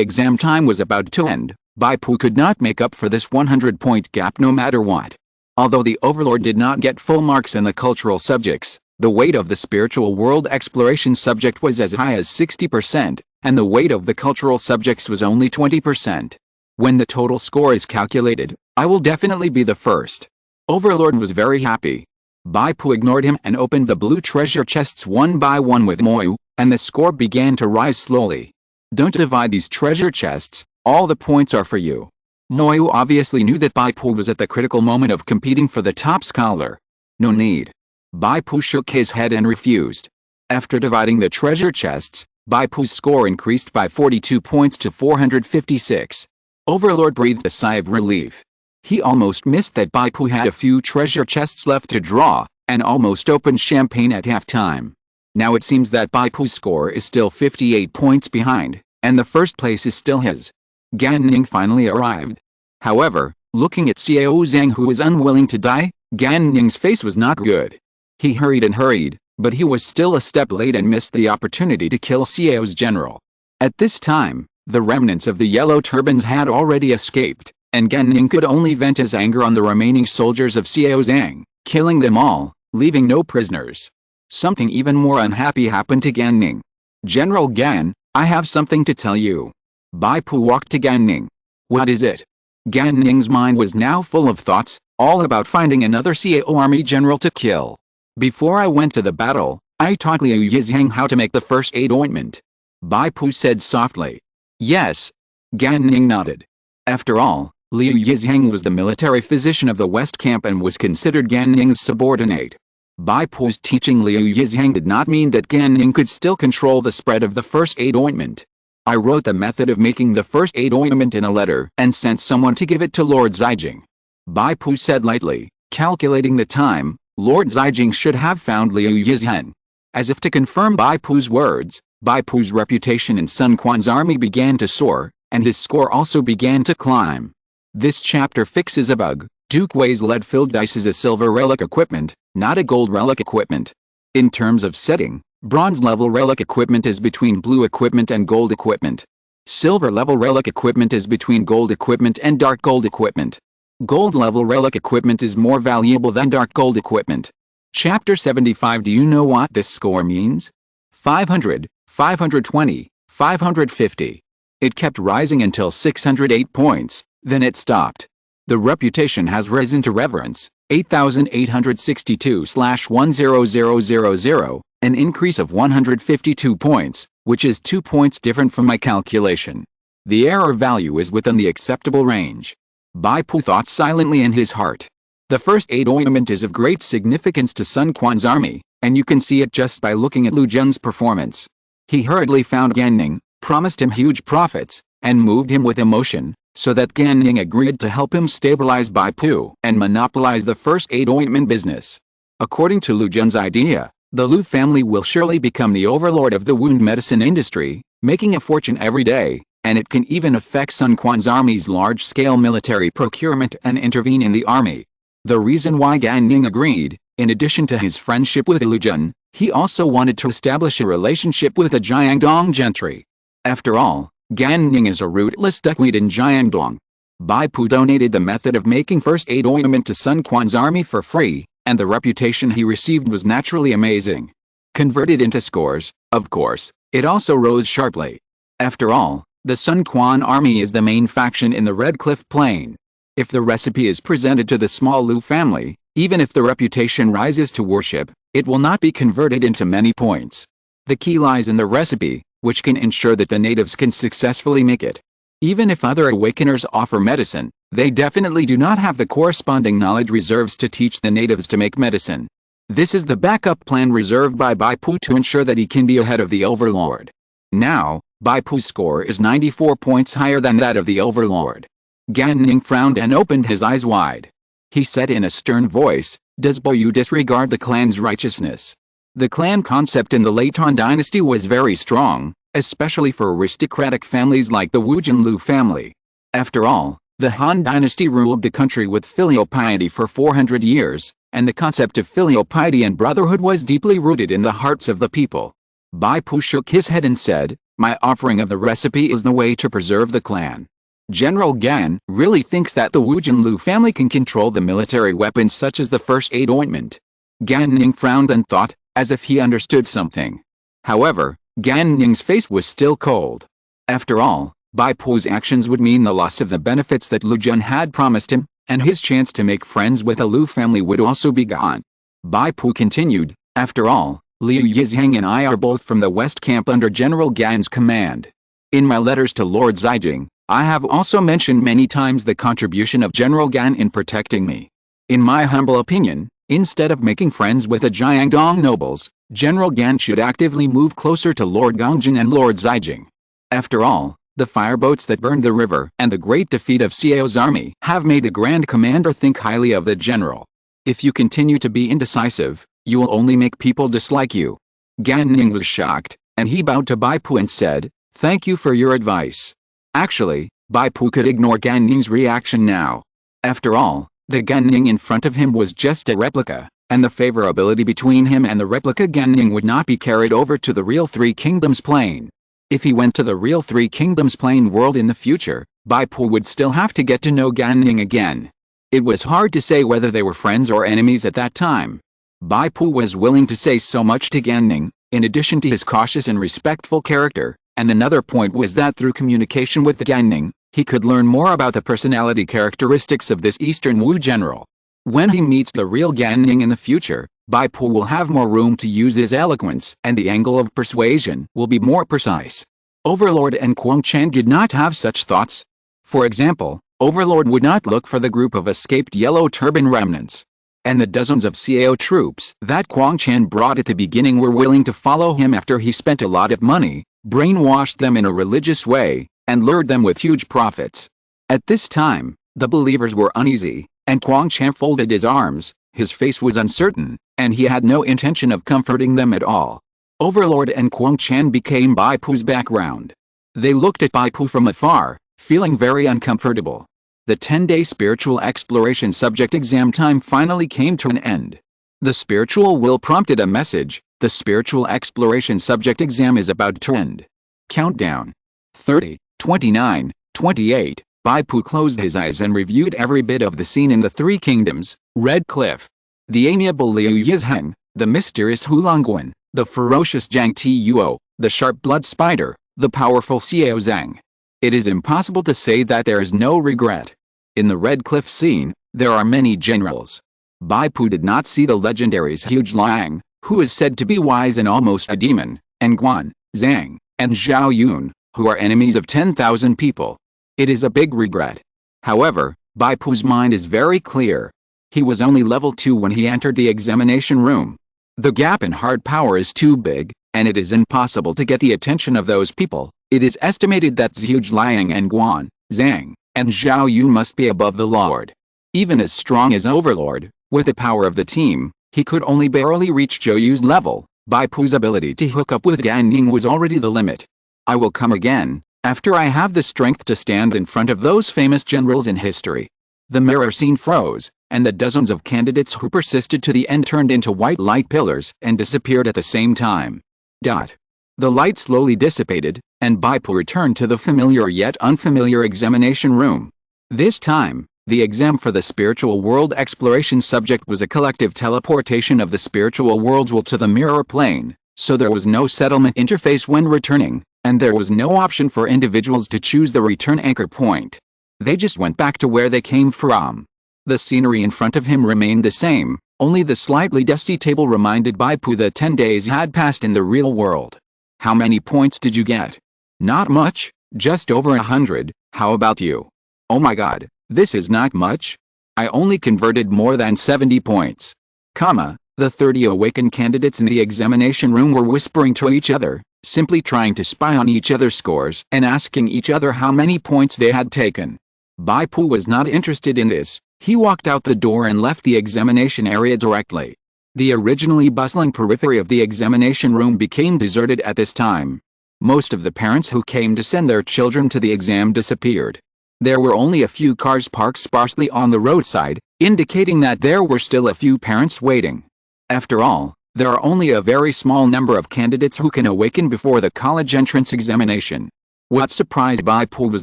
exam time was about to end, Bai Pu could not make up for this 100-point gap no matter what. Although the Overlord did not get full marks in the cultural subjects, the weight of the spiritual world exploration subject was as high as 60%, and the weight of the cultural subjects was only 20%. When the total score is calculated, I will definitely be the first. Overlord was very happy. Bai Pu ignored him and opened the blue treasure chests one by one with Moyu, and the score began to rise slowly. Don't divide these treasure chests, all the points are for you. Moyu obviously knew that Bai Pu was at the critical moment of competing for the top scholar. No need. Bai Pu shook his head and refused. After dividing the treasure chests, Bai Pu's score increased by 42 points to 456. Overlord breathed a sigh of relief. He almost missed that Bai Pu had a few treasure chests left to draw, and almost opened champagne at halftime. Now it seems that Bai Pu's score is still 58 points behind, and the first place is still his. Gan Ning finally arrived. However, looking at Xiao Zhang, who was unwilling to die, Gan Ning's face was not good. He hurried and hurried, but he was still a step late and missed the opportunity to kill Xiao's general. At this time, the remnants of the yellow turbans had already escaped, and Gan Ning could only vent his anger on the remaining soldiers of Xiao Zhang, killing them all, leaving no prisoners. Something even more unhappy happened to Gan Ning. General Gan, I have something to tell you. Bai Pu walked to Gan Ning. What is it? Gan Ning's mind was now full of thoughts, all about finding another Xiao army general to kill. Before I went to the battle, I taught Liu Yizhang how to make the first aid ointment. Bai Pu said softly. Yes. Gan Ning nodded. After all, Liu Yizhang was the military physician of the West Camp and was considered Gan Ning's subordinate. Bai Pu's teaching Liu Yizhang did not mean that Gan Ning could still control the spread of the first aid ointment. I wrote the method of making the first aid ointment in a letter and sent someone to give it to Lord Zijing. Bai Pu said lightly, calculating the time. Lord Zijing should have found Liu Yizhen. As if to confirm Bai Pu's words, Bai Pu's reputation in Sun Quan's army began to soar, and his score also began to climb. This chapter fixes a bug. Duke Wei's lead-filled dice is a silver relic equipment, not a gold relic equipment. In terms of setting, bronze-level relic equipment is between blue equipment and gold equipment. Silver-level relic equipment is between gold equipment and dark gold equipment. Gold-level relic equipment is more valuable than dark gold equipment. Chapter 75. Do you know what this score means? 500, 520, 550. It kept rising until 608 points, then it stopped. The reputation has risen to reverence, 8,862/10000, an increase of 152 points, which is 2 points different from my calculation. The error value is within the acceptable range. Bai Pu thought silently in his heart. The first aid ointment is of great significance to Sun Quan's army, and you can see it just by looking at Lu Jun's performance. He hurriedly found Gan Ning, promised him huge profits, and moved him with emotion, so that Gan Ning agreed to help him stabilize Bai Pu and monopolize the first aid ointment business. According to Lu Jun's idea, the Lu family will surely become the overlord of the wound medicine industry, making a fortune every day, and it can even affect Sun Quan's army's large-scale military procurement and intervene in the army. The reason why Gan Ning agreed, in addition to his friendship with Lu Jun, he also wanted to establish a relationship with the Jiangdong gentry. After all, Gan Ning is a rootless duckweed in Jiangdong. Bai Pu donated the method of making first aid ointment to Sun Quan's army for free, and the reputation he received was naturally amazing. Converted into scores, of course, it also rose sharply. After all, the Sun Quan army is the main faction in the Red Cliff Plain. If the recipe is presented to the small Lu family, even if the reputation rises to worship, it will not be converted into many points. The key lies in the recipe, which can ensure that the natives can successfully make it. Even if other awakeners offer medicine, they definitely do not have the corresponding knowledge reserves to teach the natives to make medicine. This is the backup plan reserved by Bai Pu to ensure that he can be ahead of the overlord. Now, Bai Pu's score is 94 points higher than that of the overlord. Gan Ning frowned and opened his eyes wide. He said in a stern voice, "Does Bo you disregard the clan's righteousness?" The clan concept in the late Han dynasty was very strong, especially for aristocratic families like the Wujin Lu family. After all, the Han dynasty ruled the country with filial piety for 400 years, and the concept of filial piety and brotherhood was deeply rooted in the hearts of the people. Bai Pu shook his head and said, "My offering of the recipe is the way to preserve the clan. General Gan really thinks that the Wujin Lu family can control the military weapons such as the first aid ointment." Gan Ning frowned and thought, as if he understood something. However, Gan Ning's face was still cold. After all, Bai Pu's actions would mean the loss of the benefits that Lu Jun had promised him, and his chance to make friends with the Lu family would also be gone. Bai Pu continued, "After all, Liu Yizhang and I are both from the West Camp under General Gan's command. In my letters to Lord Zijing, I have also mentioned many times the contribution of General Gan in protecting me. In my humble opinion, instead of making friends with the Jiangdong nobles, General Gan should actively move closer to Lord Gongjin and Lord Zijing. After all, the fireboats that burned the river and the great defeat of Xiao's army have made the Grand Commander think highly of the general. If you continue to be indecisive, you will only make people dislike you." Gan Ning was shocked, and he bowed to Bai Pu and said, "Thank you for your advice." Actually, Bai Pu could ignore Gan Ning's reaction now. After all, the Gan Ning in front of him was just a replica, and the favorability between him and the replica Gan Ning would not be carried over to the real Three Kingdoms plane. If he went to the real Three Kingdoms plane world in the future, Bai Pu would still have to get to know Gan Ning again. It was hard to say whether they were friends or enemies at that time. Bai Pu was willing to say so much to Gan Ning, in addition to his cautious and respectful character, and another point was that through communication with Gan Ning, he could learn more about the personality characteristics of this Eastern Wu general. When he meets the real Gan Ning in the future, Bai Pu will have more room to use his eloquence and the angle of persuasion will be more precise. Overlord and Quang Chen did not have such thoughts. For example, Overlord would not look for the group of escaped Yellow Turban remnants. And the dozens of Xiao troops that Quang Chen brought at the beginning were willing to follow him after he spent a lot of money, brainwashed them in a religious way, and lured them with huge profits. At this time, the believers were uneasy, and Quang Chen folded his arms, His face was uncertain, and he had no intention of comforting them at all. Overlord and Kwang Chan became Bai Pu's background. They looked at Bai Pu from afar, feeling very uncomfortable. The 10-day spiritual exploration subject exam time finally came to an end. The spiritual will prompted a message: the spiritual exploration subject exam is about to end. Countdown. 30, 29, 28. Bai Pu closed his eyes and reviewed every bit of the scene in the Three Kingdoms: Red Cliff, the amiable Liu Yizheng, the mysterious Hulongguan, the ferocious Jiang Tuo, the sharp blood spider, the powerful Xiao Zhang. It is impossible to say that there is no regret. In the Red Cliff scene, there are many generals. Bai Pu did not see the legendaries Huge Liang, who is said to be wise and almost a demon, and Guan, Zhang, and Zhao Yun, who are enemies of 10,000 people. It is a big regret. However, Bai Pu's mind is very clear. He was only level 2 when he entered the examination room. The gap in hard power is too big, and it is impossible to get the attention of those people. It is estimated that Zhuge Liang and Guan, Zhang, and Zhao Yun must be above the Lord. Even as strong as Overlord, with the power of the team, he could only barely reach Zhou Yu's level. Bai Pu's ability to hook up with Gan Ning was already the limit. I will come again, after I have the strength to stand in front of those famous generals in history. The mirror scene froze, and the dozens of candidates who persisted to the end turned into white light pillars and disappeared at the same time. The light slowly dissipated, and Bai Pu returned to the familiar yet unfamiliar examination room. This time, the exam for the spiritual world exploration subject was a collective teleportation of the spiritual worlds to the mirror plane, so there was no settlement interface when returning, and there was no option for individuals to choose the return anchor point. They just went back to where they came from. The scenery in front of him remained the same, only the slightly dusty table reminded Bai Pu that 10 days had passed in the real world. How many points did you get? Not much, just over 100, how about you? Oh my god, this is not much? I only converted more than 70 points. The 30 awakened candidates in the examination room were whispering to each other, simply trying to spy on each other's scores and asking each other how many points they had taken. Bai Pu was not interested in this. He walked out the door and left the examination area directly. The originally bustling periphery of the examination room became deserted at this time. Most of the parents who came to send their children to the exam disappeared. There were only a few cars parked sparsely on the roadside, indicating that there were still a few parents waiting. After all, there are only a very small number of candidates who can awaken before the college entrance examination. What surprised Bai Pu was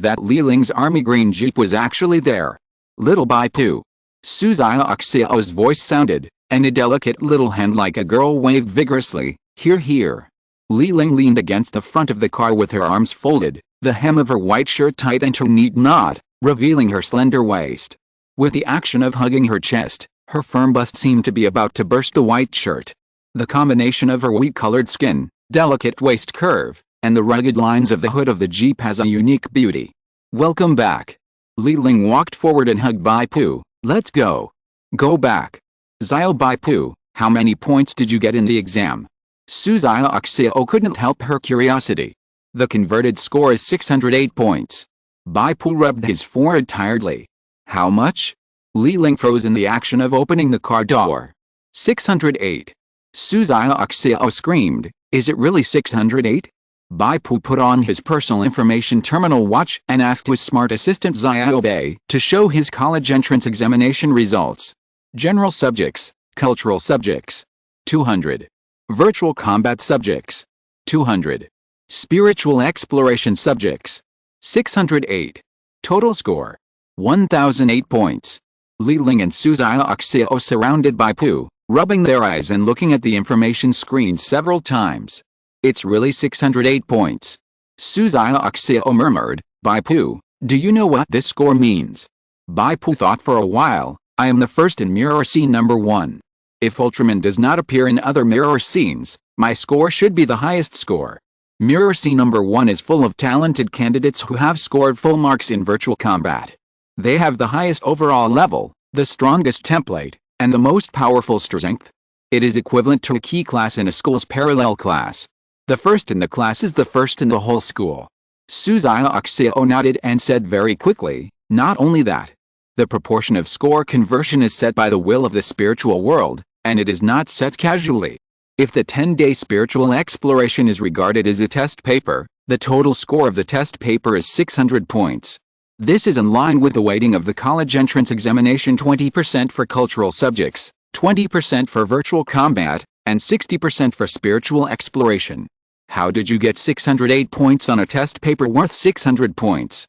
that Li Ling's army green jeep was actually there. Little Bai Pu. Su Xiaoxiao's voice sounded, and a delicate little hand like a girl waved vigorously, "Here, here." Li Ling leaned against the front of the car with her arms folded, the hem of her white shirt tight into a neat knot, revealing her slender waist. With the action of hugging her chest, her firm bust seemed to be about to burst the white shirt. The combination of her wheat-colored skin, delicate waist curve, and the rugged lines of the hood of the Jeep has a unique beauty. "Welcome back." Li Ling walked forward and hugged Bai Pu. "Let's go. Go back." "Xiao Bai Pu, how many points did you get in the exam?" Su Xiaoxiao couldn't help her curiosity. "The converted score is 608 points." Bai Pu rubbed his forehead tiredly. "How much?" Li Ling froze in the action of opening the car door. 608. Su Xiaoxiao screamed, "Is it really 608? Bai Pu put on his personal information terminal watch and asked his smart assistant Xiao Bei to show his college entrance examination results. General subjects, cultural subjects, 200. Virtual combat subjects, 200. Spiritual exploration subjects, 608. Total score, 1008 points. Li Ling and Su Xiaoxiao surrounded Bai Pu, rubbing their eyes and looking at the information screen several times. "It's really 608 points." Su Xiaoxiao murmured, "Bai Pu, do you know what this score means?" Bai Pu thought for a while. "I am the first in mirror scene number 1. If Ultraman does not appear in other mirror scenes, my score should be the highest score. Mirror scene number 1 is full of talented candidates who have scored full marks in virtual combat. They have the highest overall level, the strongest template, and the most powerful strength. It is equivalent to a key class in a school's parallel class. The first in the class is the first in the whole school." Su Xiaoxiao nodded and said very quickly, "Not only that. The proportion of score conversion is set by the will of the spiritual world, and it is not set casually. If the 10-day spiritual exploration is regarded as a test paper, the total score of the test paper is 600 points. This is in line with the weighting of the college entrance examination: 20% for cultural subjects, 20% for virtual combat, and 60% for spiritual exploration. How did you get 608 points on a test paper worth 600 points?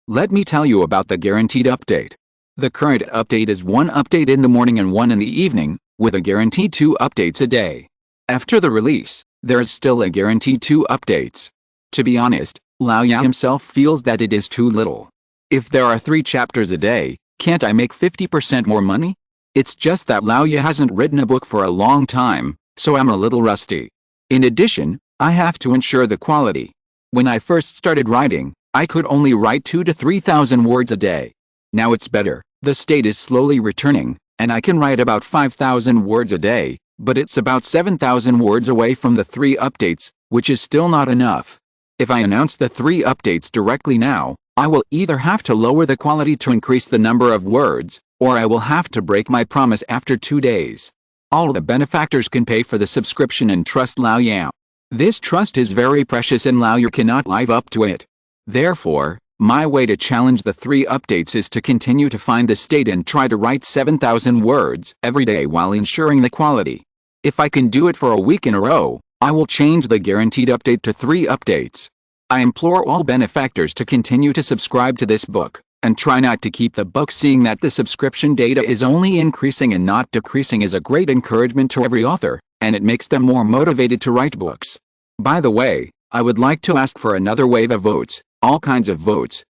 Let me tell you about the guaranteed update. The current update is 1 update in the morning and 1 in the evening, with a guaranteed 2 updates a day. After the release, there is still a guaranteed 2 updates. To be honest, Lao Ya himself feels that it is too little. If there are 3 chapters a day, can't I make 50% more money? It's just that Lao Ya hasn't written a book for a long time, so I'm a little rusty. In addition, I have to ensure the quality. When I first started writing, I could only write 2,000 to 3,000 words a day. Now it's better, the state is slowly returning, and I can write about 5,000 words a day, but it's about 7,000 words away from the 3 updates, which is still not enough. If I announce the 3 updates directly now, I will either have to lower the quality to increase the number of words, or I will have to break my promise after 2 days. All the benefactors can pay for the subscription and trust Lao Ya. This trust is very precious and Lao Ya cannot live up to it. Therefore, my way to challenge the 3 updates is to continue to find the state and try to write 7,000 words every day while ensuring the quality. If I can do it for a week in a row, I will change the guaranteed update to 3 updates. I implore all benefactors to continue to subscribe to this book, and try not to keep the book. Seeing that the subscription data is only increasing and not decreasing is a great encouragement to every author, and it makes them more motivated to write books. By the way, I would like to ask for another wave of votes, all kinds of votes.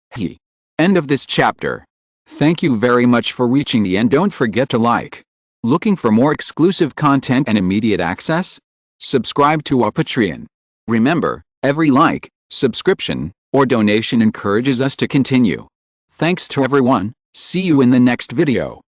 End of this chapter. Thank you very much for reaching the end. Don't forget to like. Looking for more exclusive content and immediate access? Subscribe to our Patreon. Remember, every like, subscription, or donation encourages us to continue. Thanks to everyone. See you in the next video.